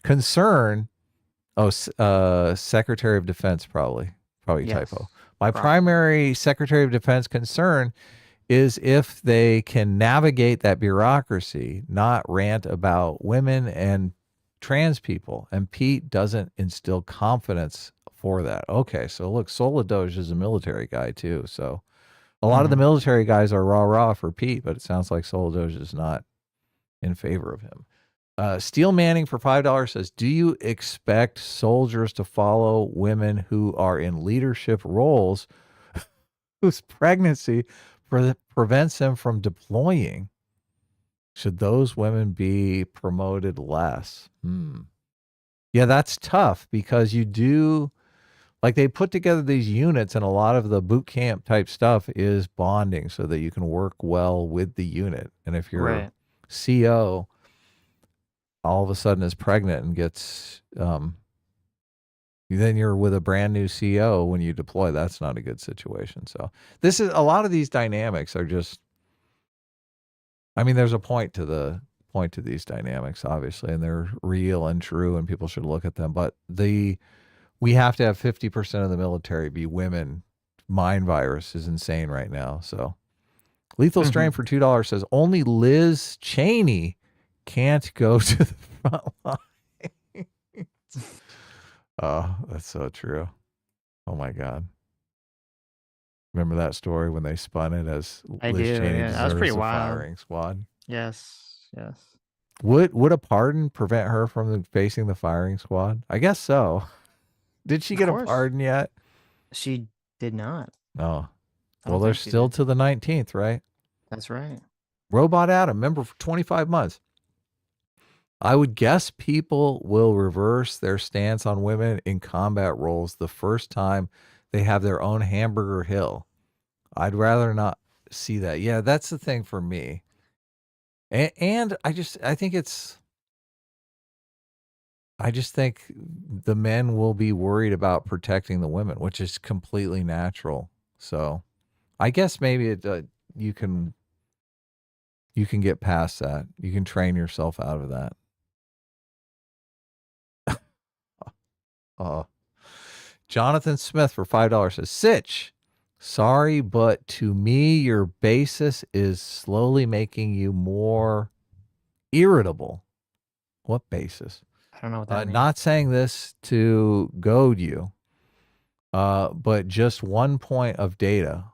Concern, Secretary of Defense, probably yes. Typo. My primary Secretary of Defense concern is if they can navigate that bureaucracy, not rant about women and trans people. And Pete doesn't instill confidence for that. Okay, so look, Soladoge is a military guy too. So a lot of the military guys are rah-rah for Pete, but it sounds like Soladoge is not in favor of him. Steel Manning for $5 says, do you expect soldiers to follow women who are in leadership roles whose pregnancy prevents them from deploying? Should those women be promoted less? Yeah, that's tough because you do, like they put together these units and a lot of the boot camp type stuff is bonding so that you can work well with the unit. And if you're a CO, all of a sudden is pregnant and gets, then you're with a brand new CO when you deploy. That's not a good situation. So this is, a lot of these dynamics are just, I mean, there's a point to these dynamics, obviously, and they're real and true and people should look at them. But we have to have 50% of the military be women. Mind virus is insane right now. So Lethal Strain for $2 says, only Liz Cheney can't go to the front line. Oh, that's so true. Oh my God. Remember that story when they spun it as Liz Cheney that was pretty deserves the wild. firing squad? Yes, yes. Would a pardon prevent her from facing the firing squad? I guess so. Did she get a pardon yet? She did not. Oh. Well, they're still to the 19th, right? That's right. Robot Adam, member for 25 months. I would guess people will reverse their stance on women in combat roles the first time they have their own hamburger hill. I'd rather not see that. Yeah, that's the thing for me. And I just think the men will be worried about protecting the women, which is completely natural. So I guess maybe you can get past that. You can train yourself out of that. Jonathan Smith for $5 says, Sitch, sorry, but to me, your basis is slowly making you more irritable. What basis? I don't know what that means. Not saying this to goad you, but just 1 point of data.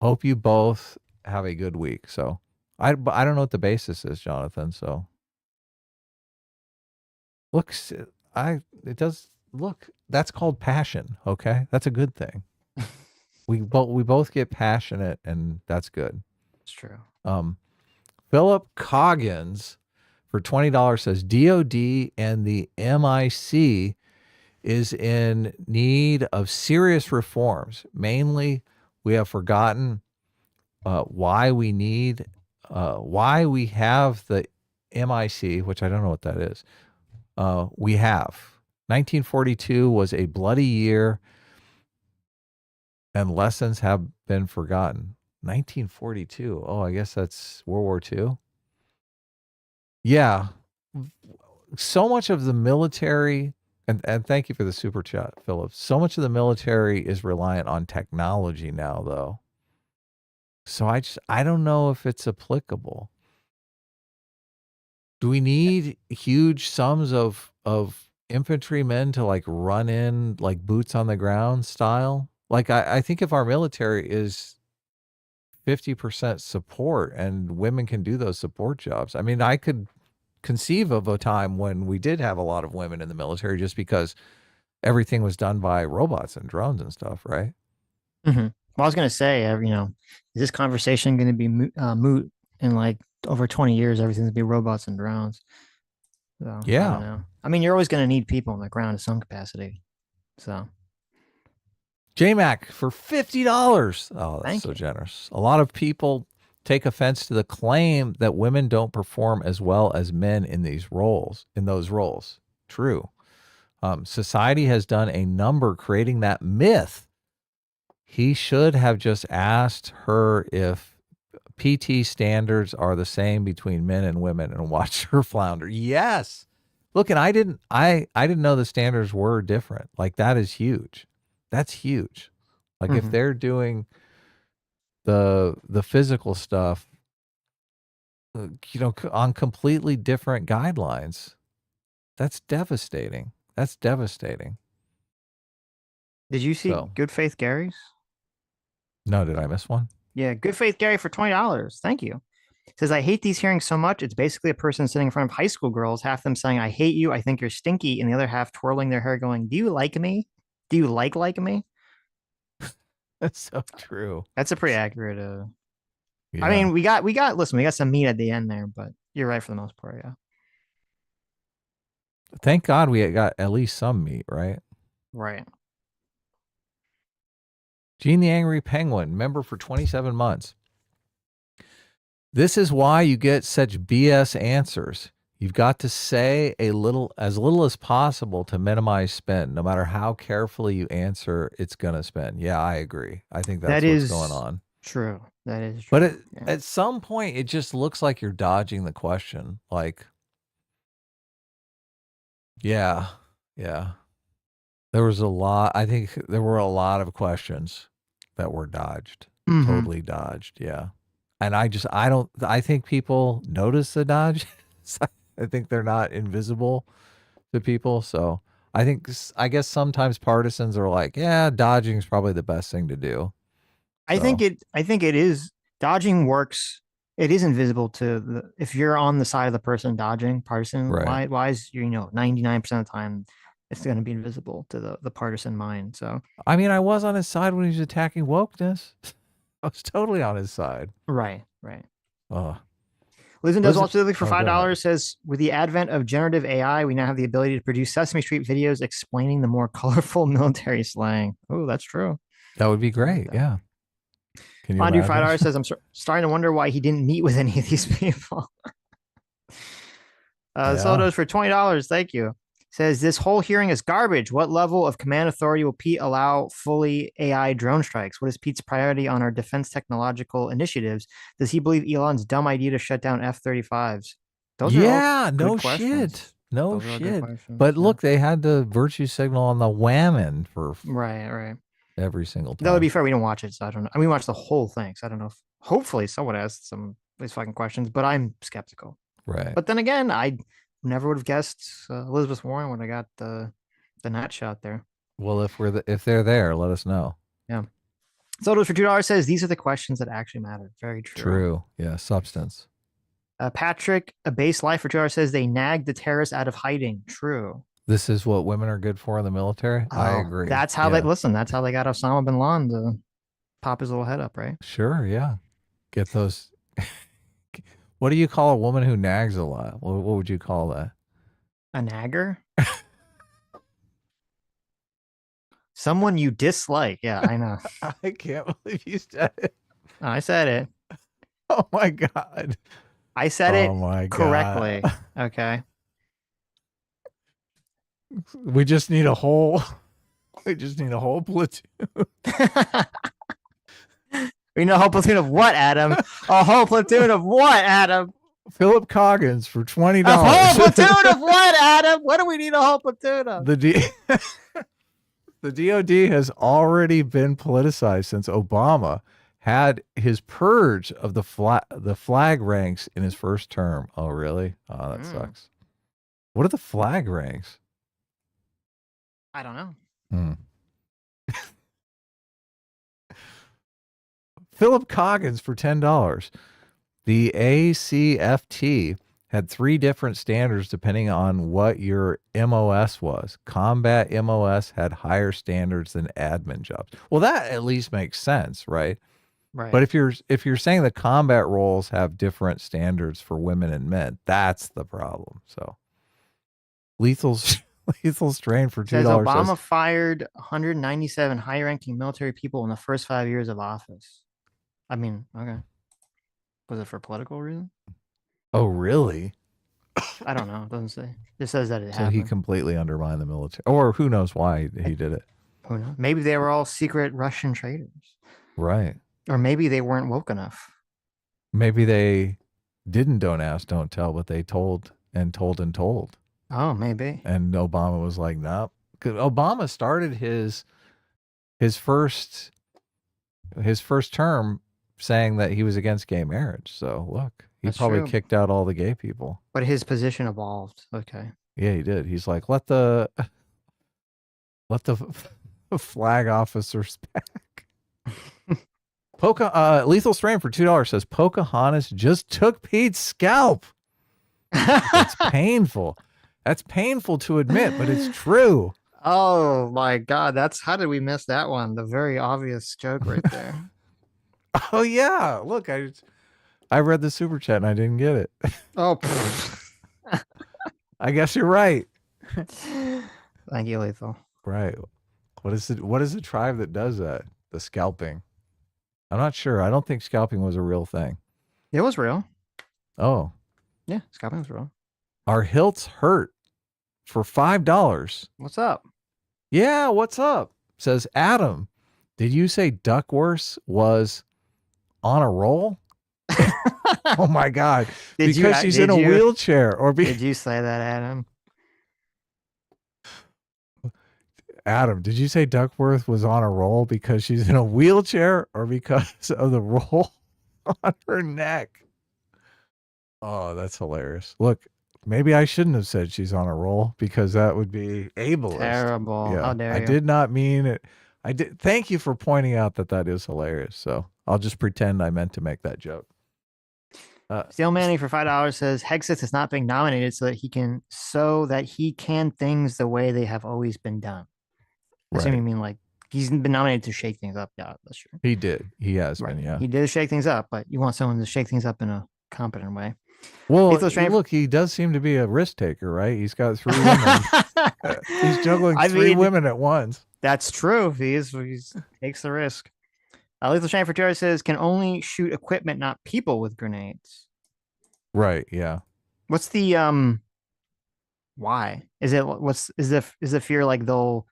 Hope you both have a good week. So I don't know what the basis is, Jonathan. So looks, it does look, that's called passion. Okay. That's a good thing. we both get passionate, and that's good. It's true. Philip Coggins for $20 says DOD and the MIC is in need of serious reforms. Mainly, we have forgotten why we have the MIC, which I don't know what that is. We have 1942 was a bloody year, and lessons have been forgotten. 1942. Oh, I guess that's World War II. Yeah. So much of the military, and thank you for the super chat, Philip. So much of the military is reliant on technology now, though. So I don't know if it's applicable. Do we need huge sums of infantrymen to like run in like boots on the ground style? Like I think if our military is 50% support and women can do those support jobs. I mean, I could conceive of a time when we did have a lot of women in the military just because everything was done by robots and drones and stuff, right? Mm-hmm. Well, I was going to say, is this conversation going to be moot in like over 20 years? Everything's going to be robots and drones. So, yeah. I don't know. I mean, you're always going to need people on the ground to some capacity. So. JMac for $50. Oh, that's so generous. A lot of people take offense to the claim that women don't perform as well as men in those roles. True. Society has done a number creating that myth. He should have just asked her if PT standards are the same between men and women and watched her flounder. Yes. Look, and I didn't know the standards were different. Like, that is huge. That's huge. Like if they're doing the physical stuff, on completely different guidelines, that's devastating. That's devastating. Did you see Good Faith Gary's? No, did I miss one? Yeah, Good Faith Gary for $20. Thank you. Says, I hate these hearings so much. It's basically a person sitting in front of high school girls, half them saying, I hate you, I think you're stinky, and the other half twirling their hair going, do you like me? Do you like me? That's so true. That's a pretty accurate. Yeah. I mean, we got some meat at the end there, but you're right for the most part. Yeah. Thank God we got at least some meat, right? Right. Gene the Angry Penguin, member for 27 months. This is why you get such BS answers. You've got to say as little as possible to minimize spend. No matter how carefully you answer, it's going to spend. Yeah, I agree. I think that's what's going on. True. That is true. But at some point, it just looks like you're dodging the question. Like, yeah. There was a lot. I think there were a lot of questions that were dodged. Mm-hmm. Totally dodged. Yeah. And I think people notice the dodge. I think they're not invisible to people. So I guess sometimes partisans are like, yeah, dodging is probably the best thing to do. I think it is. Dodging works. It is invisible to if you're on the side of the person dodging partisan. Right. Why is 99% of the time it's going to be invisible to the partisan mind. So I mean, I was on his side when he was attacking wokeness. I was totally on his side. Right. Oh. Lisbon does Lisbon- also for oh, go ahead. $5 says, with the advent of generative AI, we now have the ability to produce Sesame Street videos explaining the more colorful military slang. Oh, that's true. That would be great. Yeah. Can you Fondue imagine? $5 says, I'm starting to wonder why he didn't meet with any of these people. Sodos for $20. Thank you. Says, this whole hearing is garbage. What level of command authority will Pete allow fully AI drone strikes? What is Pete's priority on our defense technological initiatives? Does he believe Elon's dumb idea to shut down F-35s? Those are all no good questions. shit. No Those are all good shit. questions, But yeah. look, they had the virtue signal on the whammon for Right. every single time. Though to be fair, we don't watch it, so I don't know. I mean, we watch the whole thing, so I don't know if hopefully someone asked some of these fucking questions, but I'm skeptical. Right. But then again, I never would have guessed Elizabeth Warren when I got the nut shot there. Well, if they're there, let us know. Yeah. Sodos for $2 says, these are the questions that actually matter. Very true. True. Yeah. Substance. Patrick, a base life for $2 says, they nagged the terrorists out of hiding. True. This is what women are good for in the military. I Oh, agree. That's how they listen. That's how they got Osama bin Laden to pop his little head up, right? Sure. Yeah. Get those. What do you call a woman who nags a lot? What would you call that? A nagger? Someone you dislike. Yeah, I know. I can't believe you said it. I said it. Oh my God. I said it my God. correctly. Okay. We just need a whole platoon. We know a whole platoon of what, Adam? A whole platoon of what, Adam? Philip Coggins for $20. A whole platoon of what, Adam? What do we need a whole platoon of? The DOD has already been politicized since Obama had his purge of the flag ranks in his first term. Oh, really? Oh, that sucks. What are the flag ranks? I don't know. Philip Coggins for $10. The ACFT had 3 different standards depending on what your MOS was. Combat MOS had higher standards than admin jobs. Well, that at least makes sense, right? Right. But if you're saying the combat roles have different standards for women and men, that's the problem. So lethal strain for $2. Says Obama fired 197 high-ranking military people in the first 5 years of office. I mean, okay. Was it for political reason? Oh, really? I don't know. It doesn't say. It says that it So happened. he completely undermined the military, or who knows why he did it. Who knows? Maybe they were all secret Russian traitors. Right. Or maybe they weren't woke enough. Maybe they didn't don't ask, don't tell, but they told and told and told. Oh, maybe. And Obama was like, nope. Because Obama started his first term saying that he was against gay marriage. So look, he That's probably true. kicked out all the gay people. But his position evolved. Okay. Yeah, he did. He's like, let the flag officers back. Lethal Strain for $2 says Pocahontas just took Pete's scalp. That's painful. That's painful to admit, but it's true. Oh my God. How did we miss that one? The very obvious joke right there. Oh yeah. Look, I read the super chat and I didn't get it. Oh, I guess you're right. Thank you, Lethal. Right. What is the tribe that does that? The scalping. I'm not sure. I don't think scalping was a real thing. It was real. Oh. Yeah, scalping was real. Our hilts hurt for $5. What's up? Yeah, what's up? Says Adam. Did you say Duckworth was on a roll? Oh my God. Because she's in a wheelchair did you say that, Adam? Adam, did you say Duckworth was on a roll because she's in a wheelchair or because of the roll on her neck? Oh, that's hilarious. Look, maybe I shouldn't have said she's on a roll because that would be ableist. Terrible. Yeah, How dare I you. did not mean it. I did. Thank you for pointing out that is hilarious. So I'll just pretend I meant to make that joke. Steel Manny for $5 says Hegseth is not being nominated so that he can things the way they have always been done. I assume you mean like he's been nominated to shake things up. Yeah, that's true. He did. He has been. Yeah. He did shake things up, but you want someone to shake things up in a competent way. Well, Lethal Restraint- look, he does seem to be a risk taker, right? He's got 3 women. He's juggling 3 women at once. That's true. He takes the risk. Lethal Restraint for Terror says can only shoot equipment, not people, with grenades. Right. Yeah. What's the why? Is the fear like they'll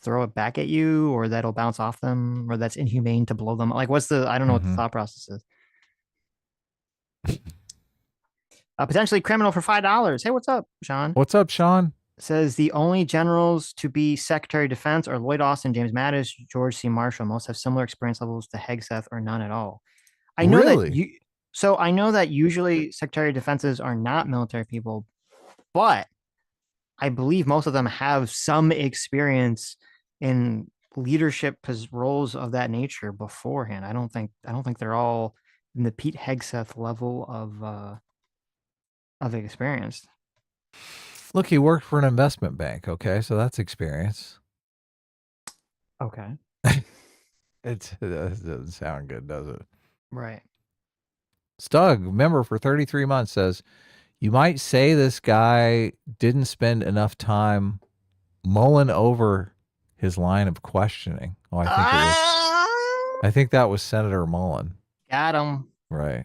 throw it back at you, or that'll bounce off them, or that's inhumane to blow them? Like, what's the? I don't know what the thought process is. Potentially criminal for $5. Hey, what's up, Sean? What's up, Sean? Says the only generals to be Secretary of Defense are Lloyd Austin, James Mattis, George C. Marshall. Most have similar experience levels to Hegseth or none at all. I know I know that usually Secretary of Defenses are not military people, but I believe most of them have some experience in leadership roles of that nature beforehand. I don't think they're all in the Pete Hegseth level of experience. Look, he worked for an investment bank. Okay, so that's experience. Okay. It doesn't sound good, does it? Right. Stug, member for 33 months, says, you might say this guy didn't spend enough time mulling over his line of questioning. Oh, I think that was Senator Mullen. Got him. Right.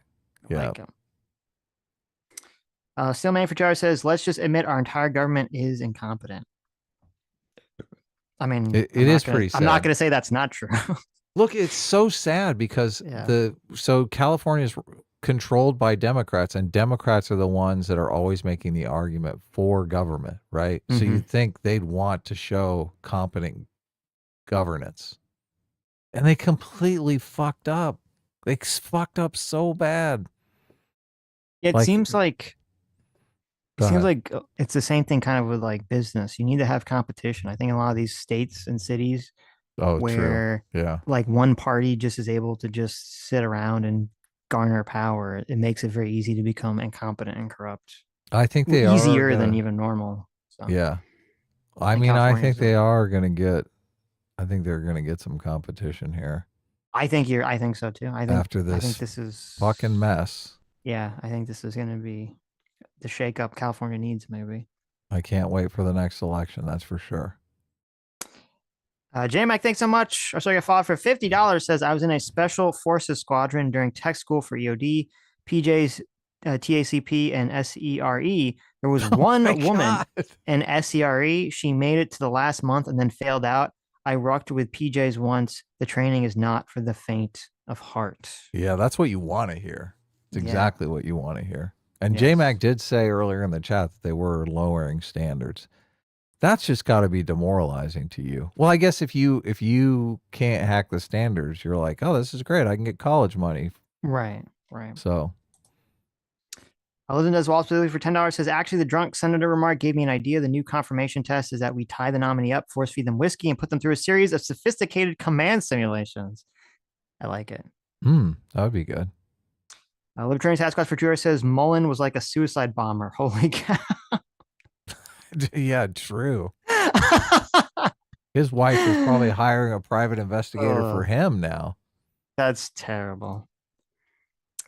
Yeah. Like him. Still Man for Charge says, let's just admit our entire government is incompetent. I mean, it is pretty sad. I'm not going to say that's not true. Look, it's so sad because California's controlled by Democrats, and Democrats are the ones that are always making the argument for government, right? So you'd think they'd want to show competent governance. And they completely fucked up. They fucked up so bad. It seems like it's the same thing kind of with like business. You need to have competition. I think in a lot of these states and cities where like one party just is able to just sit around and garner power, it makes it very easy to become incompetent and corrupt. I think they are easier than even normal. So. Yeah. I mean, I think they are going to get, I think they're going to get some competition here. I think so too. After this I think this is fucking mess. Yeah. I think this is going to be the shakeup California needs, maybe. I can't wait for the next election. That's for sure. J-Mac, thanks so much. Sorry, I followed for $50. Says I was in a special forces squadron during tech school for EOD, PJs, TACP, and SERE. There was one woman in SERE. She made it to the last month and then failed out. I rocked with PJs once. The training is not for the faint of heart. Yeah, that's what you want to hear. It's exactly what you want to hear. And J-Mac did say earlier in the chat that they were lowering standards. That's just got to be demoralizing to you. Well, I guess if you can't hack the standards, you're like, oh, this is great. I can get college money. Right. So. Elizabeth does Wall specifically for $10 says, actually, the drunk senator remark gave me an idea. The new confirmation test is that we tie the nominee up, force feed them whiskey, and put them through a series of sophisticated command simulations. I like it. That would be good. Libertarian Task Force for $2 says Mullen was like a suicide bomber. Holy cow. Yeah, true. His wife is probably hiring a private investigator for him now. That's terrible.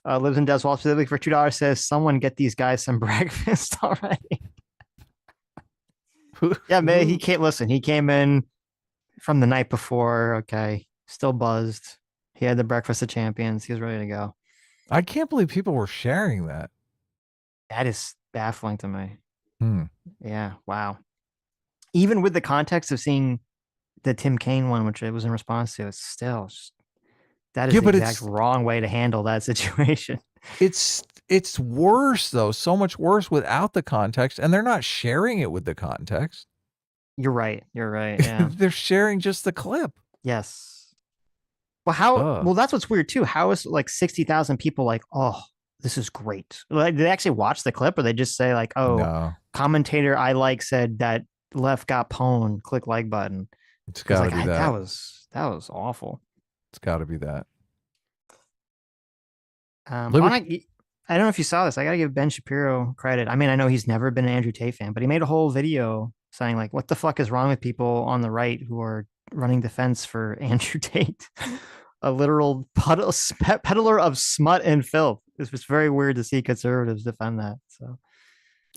Lives and does Wall specifically for $2 says someone get these guys some breakfast already. Yeah, man, he can't listen. He came in from the night before. Okay, still buzzed. He had the breakfast of champions. He was ready to go. I can't believe people were sharing that. That is baffling to me. Yeah, wow. Even with the context of seeing the Tim Kaine one, which it was in response to, it's still that is the exact wrong way to handle that situation. It's worse though, so much worse without the context, and they're not sharing it with the context. You're right. Yeah. They're sharing just the clip. Yes. Well, well, that's what's weird too. How is like 60,000 people like, oh, this is great. Like, did they actually watch the clip, or they just say like, oh, no. Commentator I like said that left got pwned, click like button. It's gotta be that. That was awful. It's gotta be that. I don't know if you saw this. I gotta give Ben Shapiro credit. I mean, I know he's never been an Andrew Tate fan, but he made a whole video saying like, what the fuck is wrong with people on the right who are running defense for Andrew Tate? A literal peddler of smut and filth. It's very weird to see conservatives defend that. So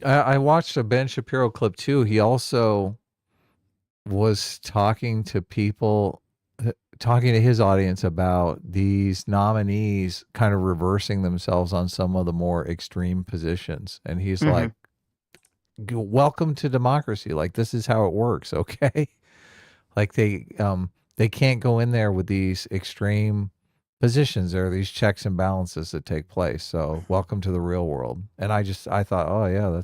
I watched a Ben Shapiro clip too. He also was talking to people, talking to his audience about these nominees kind of reversing themselves on some of the more extreme positions. And he's like, welcome to democracy. Like, this is how it works. Okay. Like they can't go in there with these extreme positions. There are these checks and balances that take place. So welcome to the real world. And I thought, oh yeah,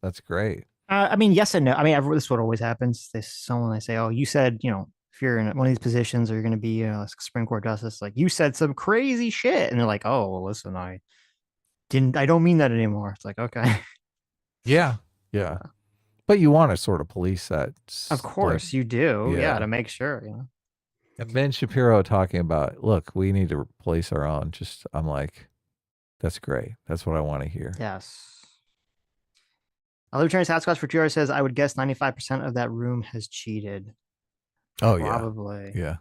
that's great. I mean, yes and no. I mean, this is what always happens. Someone they say, "Oh, you said, if you're in one of these positions or you're going to be a Supreme Court justice, like you said some crazy shit," and they're like, "Oh, well, listen, I don't mean that anymore." It's like, okay, yeah, yeah, but you want to sort of police that. of course you do, yeah, to make sure, And Ben Shapiro talking about, look, we need to police our own. I'm like, that's great. That's what I want to hear. Yes. Libertarian Sasquatch for 2 hours says, I would guess 95% of that room has cheated. Oh, Probably. Yeah.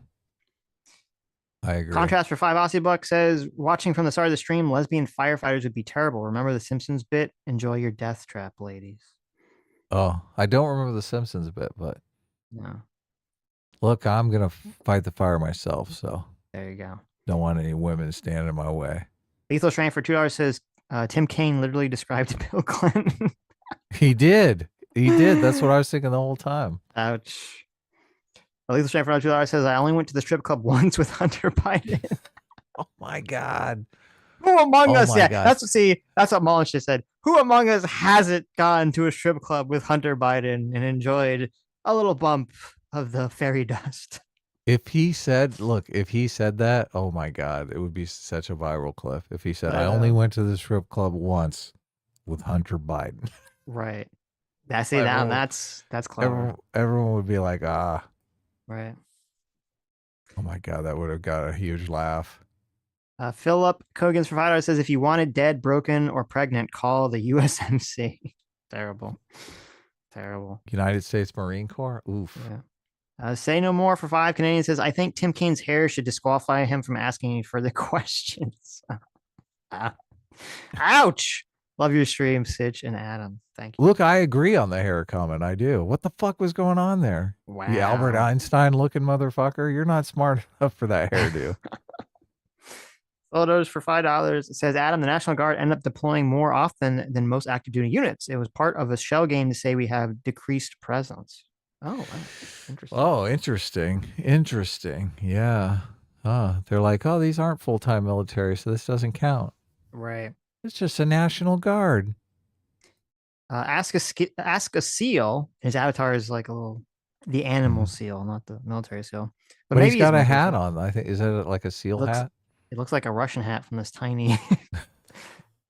I agree. Contrast for 5 Aussie Bucks says, watching from the start of the stream, lesbian firefighters would be terrible. Remember the Simpsons bit? Enjoy your death trap, ladies. Oh, I don't remember the Simpsons bit, but no. Look, I'm going to fight the fire myself, so. There you go. Don't want any women standing in my way. Lethal Strength for $2 says, Tim Kaine literally described Bill Clinton. He did. That's what I was thinking the whole time. Ouch. Lethal Strength for $2 says, I only went to the strip club once with Hunter Biden. Oh my God. Who among us? Yeah, God. That's what Mullen just said. Who among us hasn't gone to a strip club with Hunter Biden and enjoyed a little bump of the fairy dust? If he said that, oh my God, it would be such a viral clip. If he said, I only went to the strip club once with Hunter Biden. Right. That's clever. Everyone would be like, ah. Right. Oh my God, that would have got a huge laugh. Philip Kogan's provider says, if you wanted dead, broken, or pregnant, call the USMC. Terrible. United States Marine Corps? Oof. Yeah. Say no more for 5 Canadian says, I think Tim Kaine's hair should disqualify him from asking any further questions. Ouch. Love your stream, Sitch and Adam. Thank you. Look, I agree on the hair comment. I do. What the fuck was going on there? Wow. You Albert Einstein looking motherfucker. You're not smart enough for that hairdo. Photos for $5. It says, Adam, the National Guard ended up deploying more often than most active duty units. It was part of a shell game to say we have decreased presence. Oh, wow. Interesting. Oh, interesting. Yeah. They're like, oh, these aren't full-time military, so this doesn't count. Right. It's just a National Guard. Ask a seal. His avatar is like the animal seal, not the military seal. But maybe he's got a hat on. I think, is that like a seal hat? It looks like a Russian hat from this tiny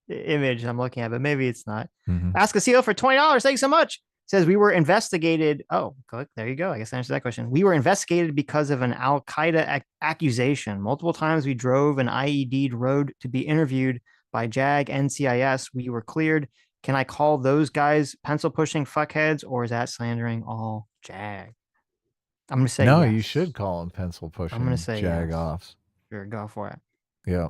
image I'm looking at, but maybe it's not. Ask a seal for $20. Thanks so much. Says we were investigated. Oh, click. There you go. I guess I answered that question. We were investigated because of an Al Qaeda accusation. Multiple times we drove an IED'd road to be interviewed by JAG, NCIS. We were cleared. Can I call those guys pencil pushing fuckheads, or is that slandering all JAG? I'm going to say no. yes. You should call them pencil pushing. I'm going to say JAG yes. offs. Sure, go for it. Yeah.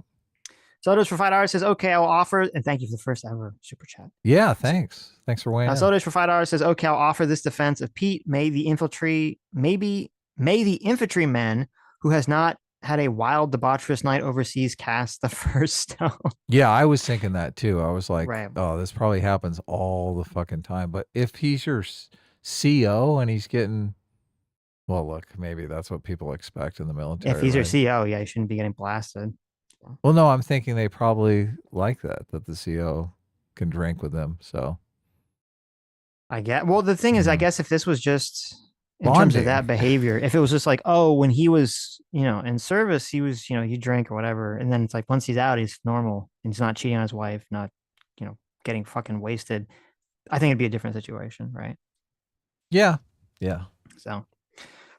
Sodos for $5 says, okay, I'll offer, and thank you for the first ever super chat. Yeah, thanks. Thanks for weighing in. Sodos for $5 says, okay, I'll offer this defense of Pete. May the infantryman who has not had a wild debaucherous night overseas cast the first stone. Yeah, I was thinking that too. I was like, right. Oh, this probably happens all the fucking time. But if he's your CO and he's getting, well, look, maybe that's what people expect in the military. If he's your CO, yeah, he shouldn't be getting blasted. Well, no, I'm thinking they probably like that the CO can drink with them. So I get, well, the thing is, I guess if this was just in bonding. Terms of that behavior, if it was just like, oh, when he was, in service, he was, he drank or whatever. And then it's like, once he's out, he's normal and he's not cheating on his wife, not, getting fucking wasted. I think it'd be a different situation. Right. Yeah. Yeah. So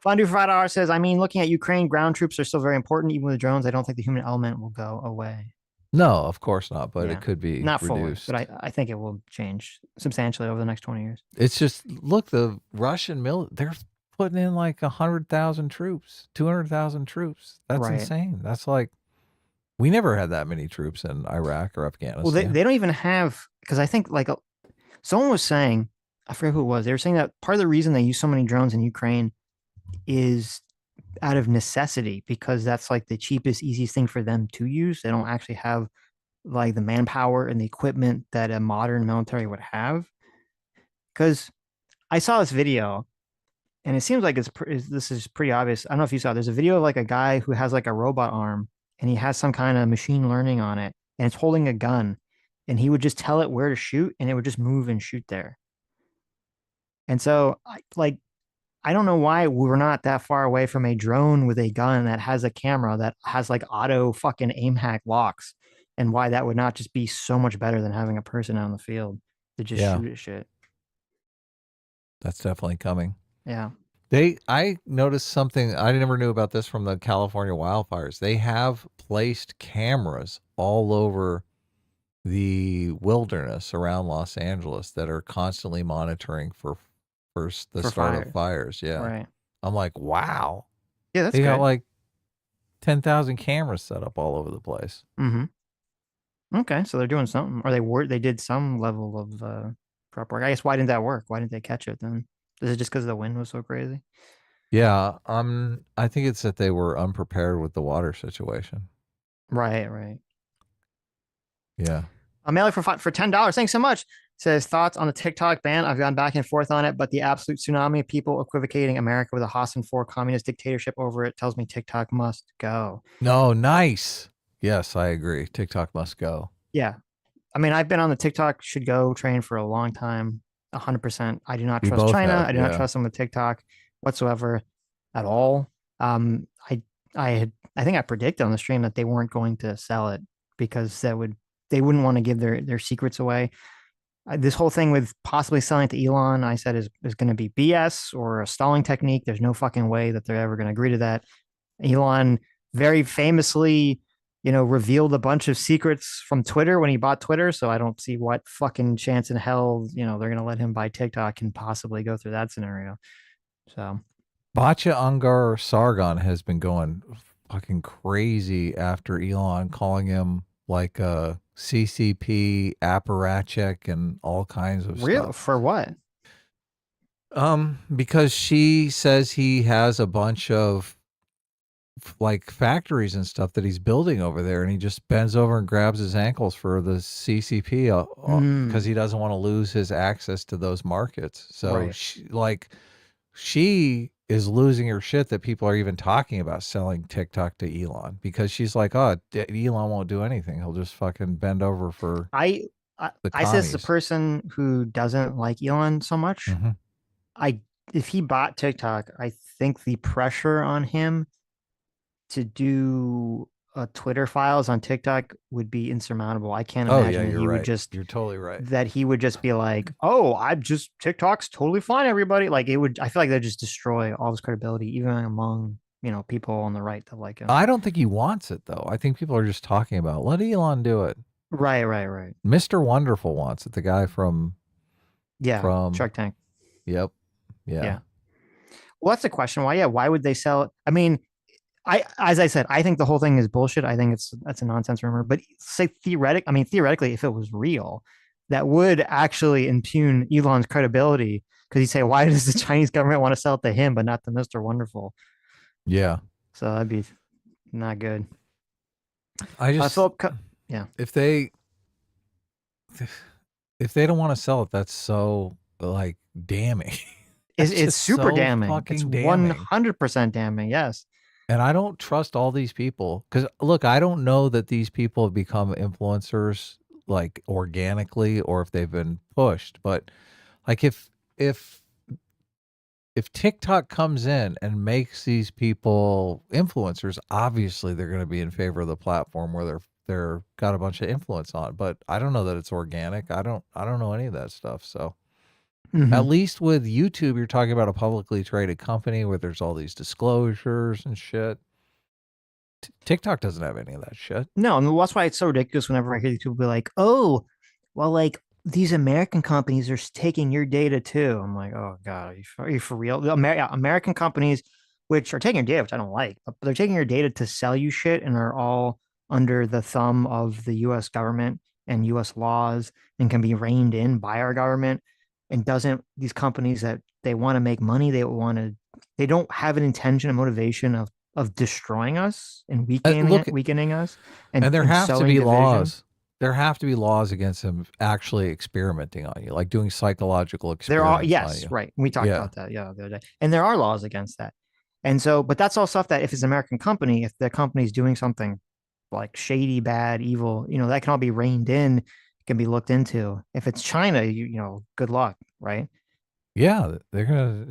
Fondue for $5 says, I mean, looking at Ukraine, ground troops are still very important. Even with the drones, I don't think the human element will go away. No, of course not. But it could be not reduced. Fully, but I think it will change substantially over the next 20 years. It's just, look, the Russian they're putting in like 100,000 troops, 200,000 troops. That's insane. That's like We never had that many troops in Iraq or Afghanistan. Well, they don't even have, because I think like someone was saying, I forget who it was. They were saying that part of the reason they use so many drones in Ukraine is out of necessity, because that's like the cheapest, easiest thing for them to use. They don't actually have like the manpower and the equipment that a modern military would have. Because I saw this video, and it seems like this is pretty obvious. I don't know if you saw. There's a video of like a guy who has like a robot arm, and he has some kind of machine learning on it, and it's holding a gun, and he would just tell it where to shoot, and it would just move and shoot there. And so, I don't know why we're not that far away from a drone with a gun that has a camera that has like auto fucking aim hack locks, and why that would not just be so much better than having a person out in the field to just shoot at shit. That's definitely coming. Yeah. I noticed something I never knew about this from the California wildfires. They have placed cameras all over the wilderness around Los Angeles that are constantly monitoring for the start of fires. Yeah. Right. I'm like, wow. Yeah, that's they good. got like 10,000 cameras set up all over the place. Mm-hmm. Okay, so they're doing something, or they did some level of prep work. I guess why didn't that work? Why didn't they catch it then? Is it just because the wind was so crazy? Yeah, I think it's that they were unprepared with the water situation. Right. Yeah. A mailer for $10. Thanks so much. Says thoughts on the TikTok ban. I've gone back and forth on it, but the absolute tsunami of people equivocating America with a hostile for communist dictatorship over it tells me TikTok must go. No, nice. Yes, I agree. TikTok must go. Yeah. I mean, I've been on the TikTok should go train for a long time. 100%. I do not trust China. I do not trust them with TikTok whatsoever at all. I think I predicted on the stream that they weren't going to sell it because they wouldn't want to give their secrets away. This whole thing with possibly selling it to Elon, I said is going to be BS or a stalling technique. There's no fucking way that they're ever going to agree to that. Elon very famously, revealed a bunch of secrets from Twitter when he bought Twitter. So I don't see what fucking chance in hell, they're going to let him buy TikTok and possibly go through that scenario. So Batya Ungar Sargon has been going fucking crazy after Elon, calling him like a CCP apparatchik and all kinds of stuff. For what? Because she says he has a bunch of like factories and stuff that he's building over there, and he just bends over and grabs his ankles for the CCP because he doesn't want to lose his access to those markets. So right. she is losing her shit that people are even talking about selling TikTok to Elon, because she's like, oh, Elon won't do anything. He'll just fucking bend over for I say as a person who doesn't like Elon so much, if he bought TikTok, I think the pressure on him to do Twitter files on TikTok would be insurmountable. I can't imagine you're totally right. That he would just be like, oh, TikTok's totally fine, everybody. Like I feel like they'd just destroy all his credibility, even among, people on the right that like him. I don't think he wants it though. I think people are just talking about, let Elon do it. Right. Mr. Wonderful wants it. The guy from Shark Tank. Yep. Yeah. Well, that's the question. Why would they sell it? I mean, as I said, I think the whole thing is bullshit. I think that's a nonsense rumor. But theoretically, if it was real, that would actually impugn Elon's credibility, because he'd say, why does the Chinese government want to sell it to him but not to Mr. Wonderful? Yeah. So that'd be not good. If they don't want to sell it, that's so like damning. It's super so damning. It's damning. 100% damning. Yes. And I don't trust all these people, because look, I don't know that these people have become influencers like organically or if they've been pushed, but like if TikTok comes in and makes these people influencers, obviously they're going to be in favor of the platform where they're got a bunch of influence on. But I don't know that it's organic. I don't know any of that stuff. So at least with YouTube, you're talking about a publicly traded company where there's all these disclosures and shit. TikTok doesn't have any of that shit. No, and that's why it's so ridiculous whenever I hear these people be like, oh, well, like these American companies are taking your data too. I'm like, oh God, are you for real? American companies, which are taking your data, which I don't like, but they're taking your data to sell you shit and are all under the thumb of the U.S. government and U.S. laws and can be reined in by our government, and doesn't these companies that they want to make money, they don't have an intention and motivation of destroying us and weakening us, and there have to be sowing division. laws. There have to be laws against them actually experimenting on you, like doing psychological experiments. There are, on yes, you. right. We talked about that, the other day. And there are laws against that. And so, but that's all stuff that if it's an American company, if the company's doing something like shady, bad, evil, that can all be reined in, can be looked into. If it's China, good luck, right? Yeah, they're gonna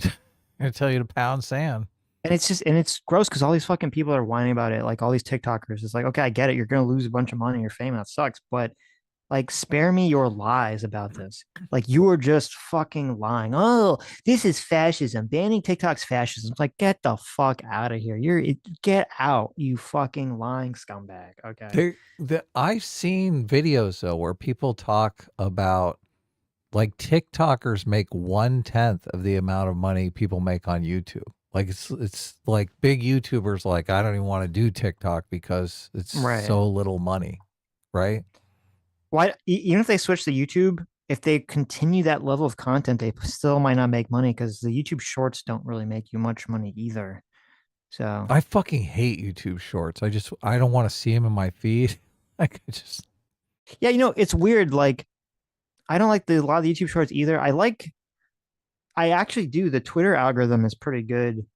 tell you to pound sand. And it's gross because all these fucking people are whining about it. Like all these TikTokers, it's like, okay, I get it. You're going to lose a bunch of money. Your fame, that sucks. But like, spare me your lies about this. Like, you are just fucking lying. Oh, this is fascism. Banning TikTok's fascism. It's like, get the fuck out of here. Get out, you fucking lying scumbag. Okay. I've seen videos though where people talk about like TikTokers make 1/10 of the amount of money people make on YouTube. Like it's like big YouTubers like, I don't even want to do TikTok because it's so little money, right? Why, even if they switch to YouTube, if they continue that level of content, they still might not make money because the YouTube shorts don't really make you much money either. So I fucking hate YouTube shorts. I don't want to see them in my feed. Yeah, it's weird. Like, I don't like a lot of the YouTube shorts either. I actually do. The Twitter algorithm is pretty good.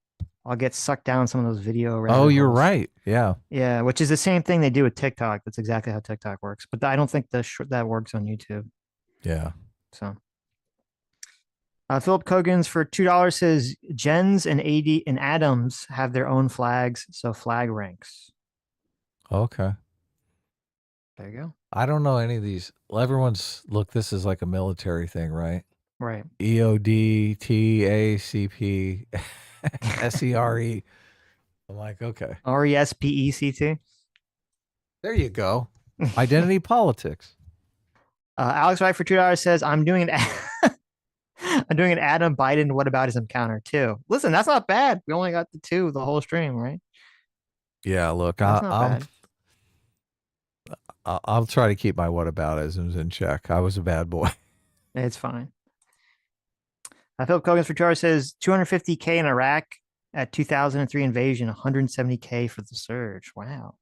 I'll get sucked down some of those video. Oh, you're right. Yeah. Yeah, which is the same thing they do with TikTok. That's exactly how TikTok works. But I don't think that works on YouTube. Yeah. So, Philip Kogan's for $2 says Jens and AD and Adams have their own flags, so flag ranks. Okay. There you go. I don't know any of these. Look, this is like a military thing, right? Right. EOD, TACP, SERE. I'm like, okay. RESPECT. There you go. Identity politics. Alex Wright for $2 says, I'm doing an Adam Biden whataboutism counter too. Listen, that's not bad. We only got the whole stream, right? Yeah, look, I'll try to keep my whataboutisms in check. I was a bad boy. It's fine. Philip Kogan's for $2 says $250K in Iraq at 2003 invasion, $170K for the surge. Wow.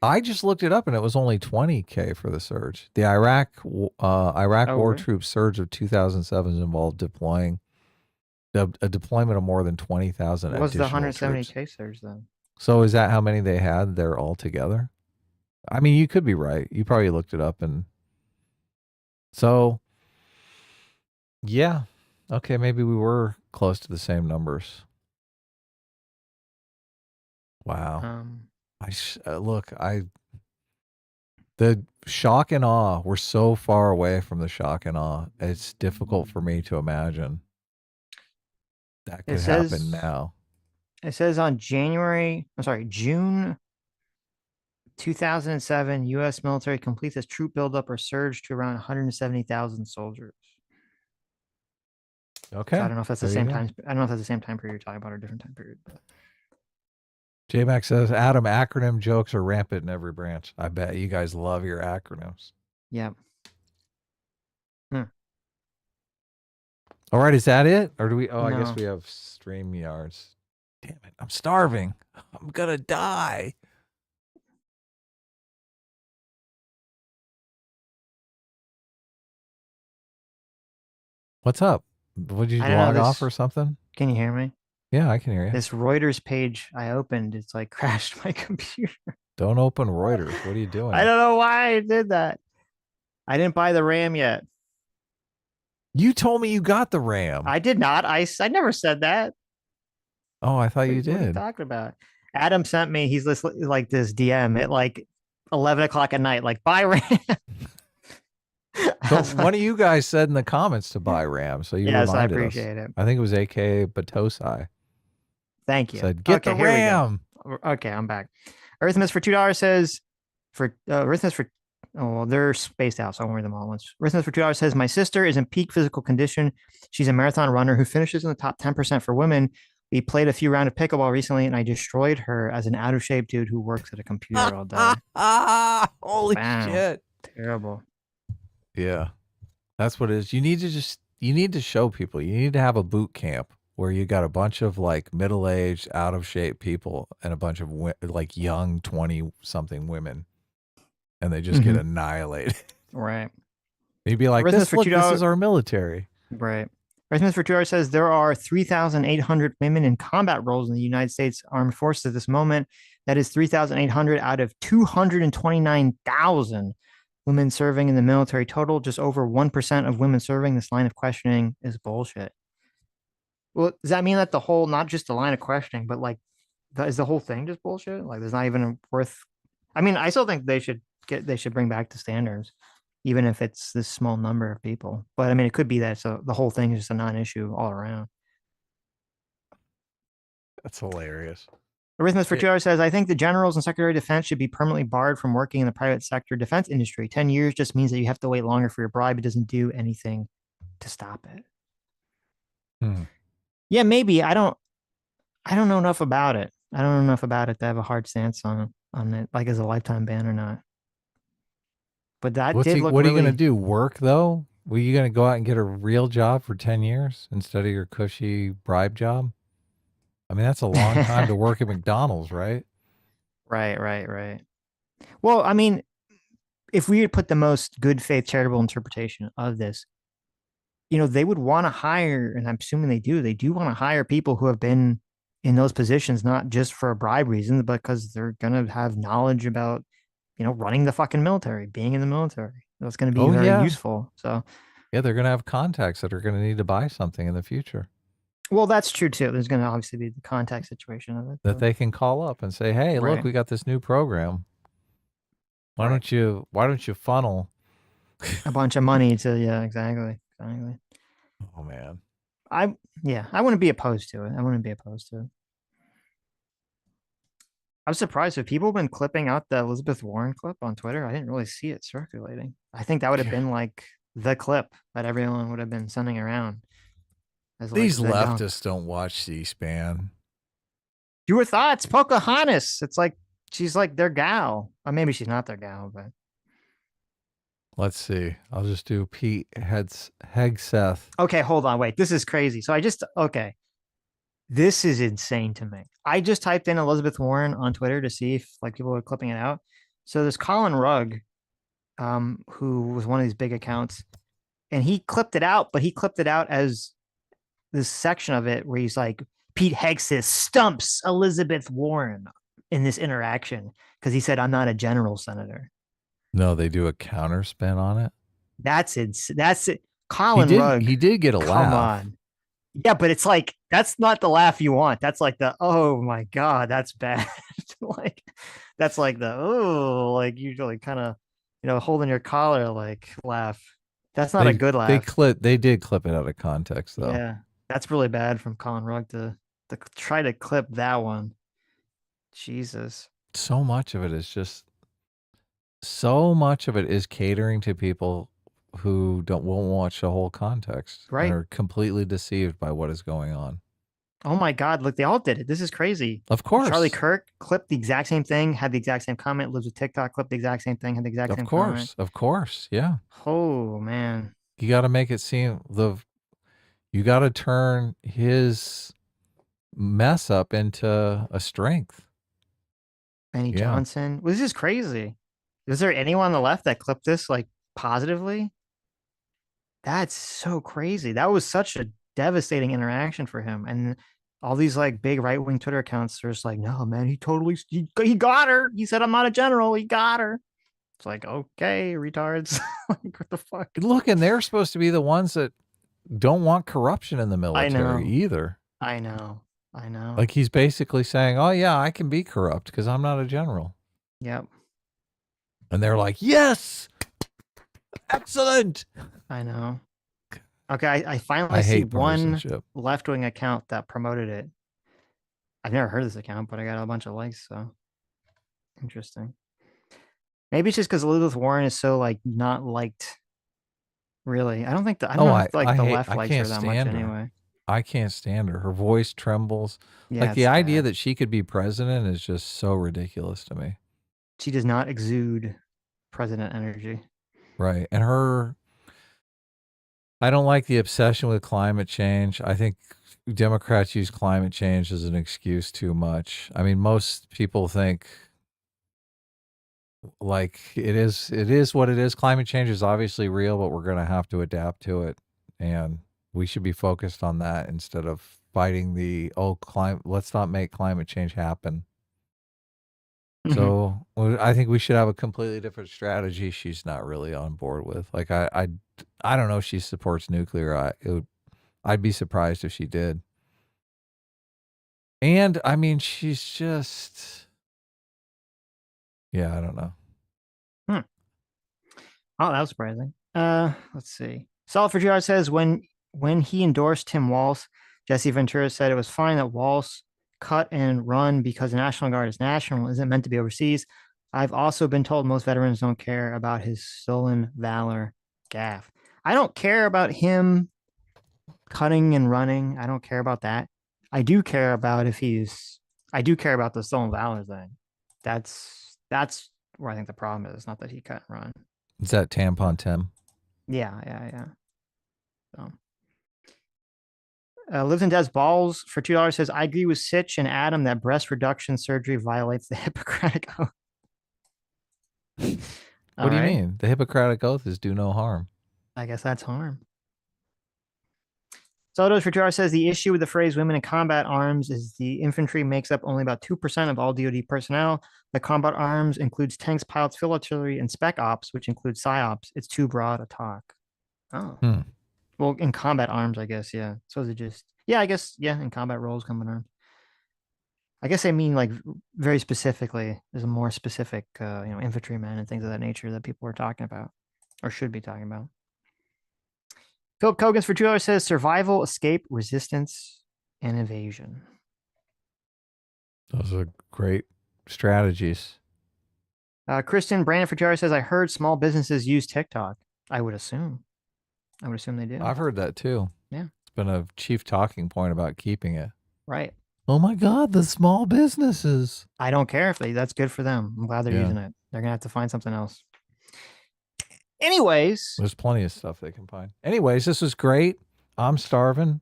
I just looked it up and it was only $20K for the surge. The Iraq war troop surge of 2007 involved deploying a deployment of more than 20,000. What's the 170K surge then? So is that how many they had there all together? I mean, you could be right. You probably looked it up and so yeah. Okay, maybe we were close to the same numbers. Wow. The shock and awe, we're so far away from the shock and awe. It's difficult for me to imagine that could happen now. It says on June 2007, U.S. military completes its troop buildup or surge to around 170,000 soldiers. Okay. So I don't know if that's the same time. I don't know if that's the same time period you're talking about or a different time period. But. J-Mac says, Adam, acronym jokes are rampant in every branch. I bet you guys love your acronyms. Yeah. All right, is that it? Or do we? Oh, No. I guess we have StreamYards. Damn it, I'm starving. I'm gonna die. What's up? Would you log off or something? Can you hear me? Yeah, I can hear you. This Reuters page I opened, it's like crashed my computer. Don't open Reuters. What are you doing? I don't know why I did that. I didn't buy the RAM yet. You told me you got the RAM. I did not. I never said that. Oh, I thought you What are you did. talking about? Adam sent me, he's like this DM at like 11 o'clock at night, like buy RAM. But one of you guys said in the comments to buy RAM, so you Yes, I reminded appreciate us. it. I think it was AK Batosai. Thank you. Said, get the here we go. RAM. Okay, I'm back. Arithmus for $2 says they're spaced out, so I won't read them all at once. Arithmus for $2 says, my sister is in peak physical condition. She's a marathon runner who finishes in the top 10% for women, We played a few rounds of pickleball recently, and I destroyed her as an out of shape dude who works at a computer all day. Holy Wow. shit. Terrible. Yeah. That's what it is. You need to show people. You need to have a boot camp where you got a bunch of like middle-aged, out of shape people and a bunch of like young 20-something women, and they just get annihilated. Right. You'd be like, Arithmetic for this $2. is our military. Right. Arithmetic for $2 says there are 3,800 women in combat roles in the United States Armed Forces at this moment. That is 3,800 out of 229,000 women serving in the military total. Just over 1% of women serving. This line of questioning is bullshit. Well, does that mean that the whole, not just the line of questioning, but like, is the whole thing just bullshit? Like, there's not even worth. I mean, I still think they should bring back the standards, even if it's this small number of people. But I mean, it could be that so the whole thing is just a non-issue all around. That's hilarious. Arithmetic for $2 says, I think the generals and Secretary of Defense should be permanently barred from working in the private sector defense industry. 10 years just means that you have to wait longer for your bribe. It doesn't do anything to stop it. Yeah, maybe. I don't know enough about it. I don't know enough about it to have a hard stance on it, like as a lifetime ban or not. But that What did look are you really... going to do? Work, though? Were you going to go out and get a real job for 10 years instead of your cushy bribe job? I mean, that's a long time to work at McDonald's, right? Right. Well, I mean, if we had put the most good faith charitable interpretation of this, they would want to hire, and I'm assuming they do want to hire people who have been in those positions, not just for a bribe reason, but because they're going to have knowledge about, running the fucking military, being in the military. That's going to be very useful. So, yeah, they're going to have contacts that are going to need to buy something in the future. Well, that's true too. There's going to obviously be the contact situation of it. That they can call up and say, hey, look, we got this new program. Why don't you funnel a bunch of money to, exactly. Oh man. I wouldn't be opposed to it. I was surprised if people have been clipping out the Elizabeth Warren clip on Twitter. I didn't really see it circulating. I think that would have been like the clip that everyone would have been sending around. These leftists don't watch C-SPAN. Your thoughts, Pocahontas. It's like she's like their gal. Or maybe she's not their gal, but let's see. I'll just do Pete Hegseth. Okay, hold on. Wait, this is crazy. So this is insane to me. I just typed in Elizabeth Warren on Twitter to see if like people are clipping it out. So there's Colin Rugg, who was one of these big accounts, and he clipped it out, but he clipped it out as this section of it where he's like, Pete Hegseth stumps Elizabeth Warren in this interaction because he said, I'm not a general, Senator. No, they do a counter spin on it. That's it. Colin Rugg. He did get a laugh. Come on. Yeah, but it's like, that's not the laugh you want. That's like the, oh my God, that's bad. Like, that's like the, oh, like usually kind of, holding your collar, like laugh. That's not a good laugh. They did clip it out of context though. Yeah. That's really bad from Colin Rugg to try to clip that one. Jesus. So much of it is catering to people who won't watch the whole context. Right. And are completely deceived by what is going on. Oh my God. Look, they all did it. This is crazy. Of course. Charlie Kirk clipped the exact same thing, had the exact same comment, lives with TikTok, clipped the exact same thing, had the exact same comment. Of course. Yeah. Oh man. You got to make it seem you got to turn his mess up into a strength. Benny Johnson. Well, this is crazy. Is there anyone on the left that clipped this like positively? That's so crazy. That was such a devastating interaction for him. And all these like big right-wing Twitter accounts are just like, no, man, he got her. He said, I'm not a general. He got her. It's like, okay, retards. Like, what the fuck? Look, and they're supposed to be the ones that don't want corruption in the military either. I know. Like he's basically saying, oh yeah, I can be corrupt because I'm not a general. Yep. And they're like, yes, excellent. I know. Okay, I finally see one left-wing account that promoted it. I've never heard of this account, but I got a bunch of likes, so interesting. Maybe it's just because Elizabeth Warren is so like not liked. Really, I don't think the left likes her that much anyway. I can't stand her. Her voice trembles. Yeah, Like the it's idea bad. that she could be president is just so ridiculous to me. She does not exude president energy. Right. And I don't like the obsession with climate change. I think Democrats use climate change as an excuse too much. I mean, most people think like it is what it is. Climate change is obviously real, but we're going to have to adapt to it. And we should be focused on that instead of fighting let's not make climate change happen. So I think we should have a completely different strategy. She's not really on board with. Like I don't know if she supports nuclear. I'd be surprised if she did. And I mean, she's just, yeah, I don't know. Oh, that was surprising. Let's see. Solid for GR says when he endorsed Tim Walz, Jesse Ventura said it was fine that Walz cut and run because the National Guard is national, isn't meant to be overseas. I've also been told most veterans don't care about his stolen valor gaffe. I don't care about him cutting and running. I don't care about that. I do care about I do care about the stolen valor thing. That's where I think the problem is, not that he cut and run. Is that Tampon Tim? Yeah. So, lives and Dad's balls for $2 says, I agree with Sitch and Adam that breast reduction surgery violates the Hippocratic Oath. What do you mean? The Hippocratic Oath is do no harm. I guess that's harm. Sotos for $2 says the issue with the phrase women in combat arms is the infantry makes up only about 2% of all DoD personnel. The combat arms includes tanks, pilots, field artillery, and spec ops, which includes psyops. It's too broad a talk. Oh. Well, in combat arms, I guess, yeah. So is it just, in combat roles, combat arms. I guess I mean like very specifically, there's a more specific, infantrymen and things of that nature that people are talking about or should be talking about. Philip Kogans for $2 says survival, escape, resistance, and evasion. Those are great strategies. Kristen Brandon for $2 says, I heard small businesses use TikTok. I would assume they do. I've heard that too. Yeah. It's been a chief talking point about keeping it. Right. Oh my God, the small businesses. I don't care if that's good for them. I'm glad they're using it. They're going to have to find something else. Anyways. There's plenty of stuff they can find. Anyways, this was great. I'm starving.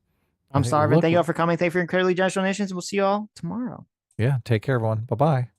Thank you all for coming. Thank you for your incredibly generous donations. We'll see you all tomorrow. Yeah. Take care, everyone. Bye-bye.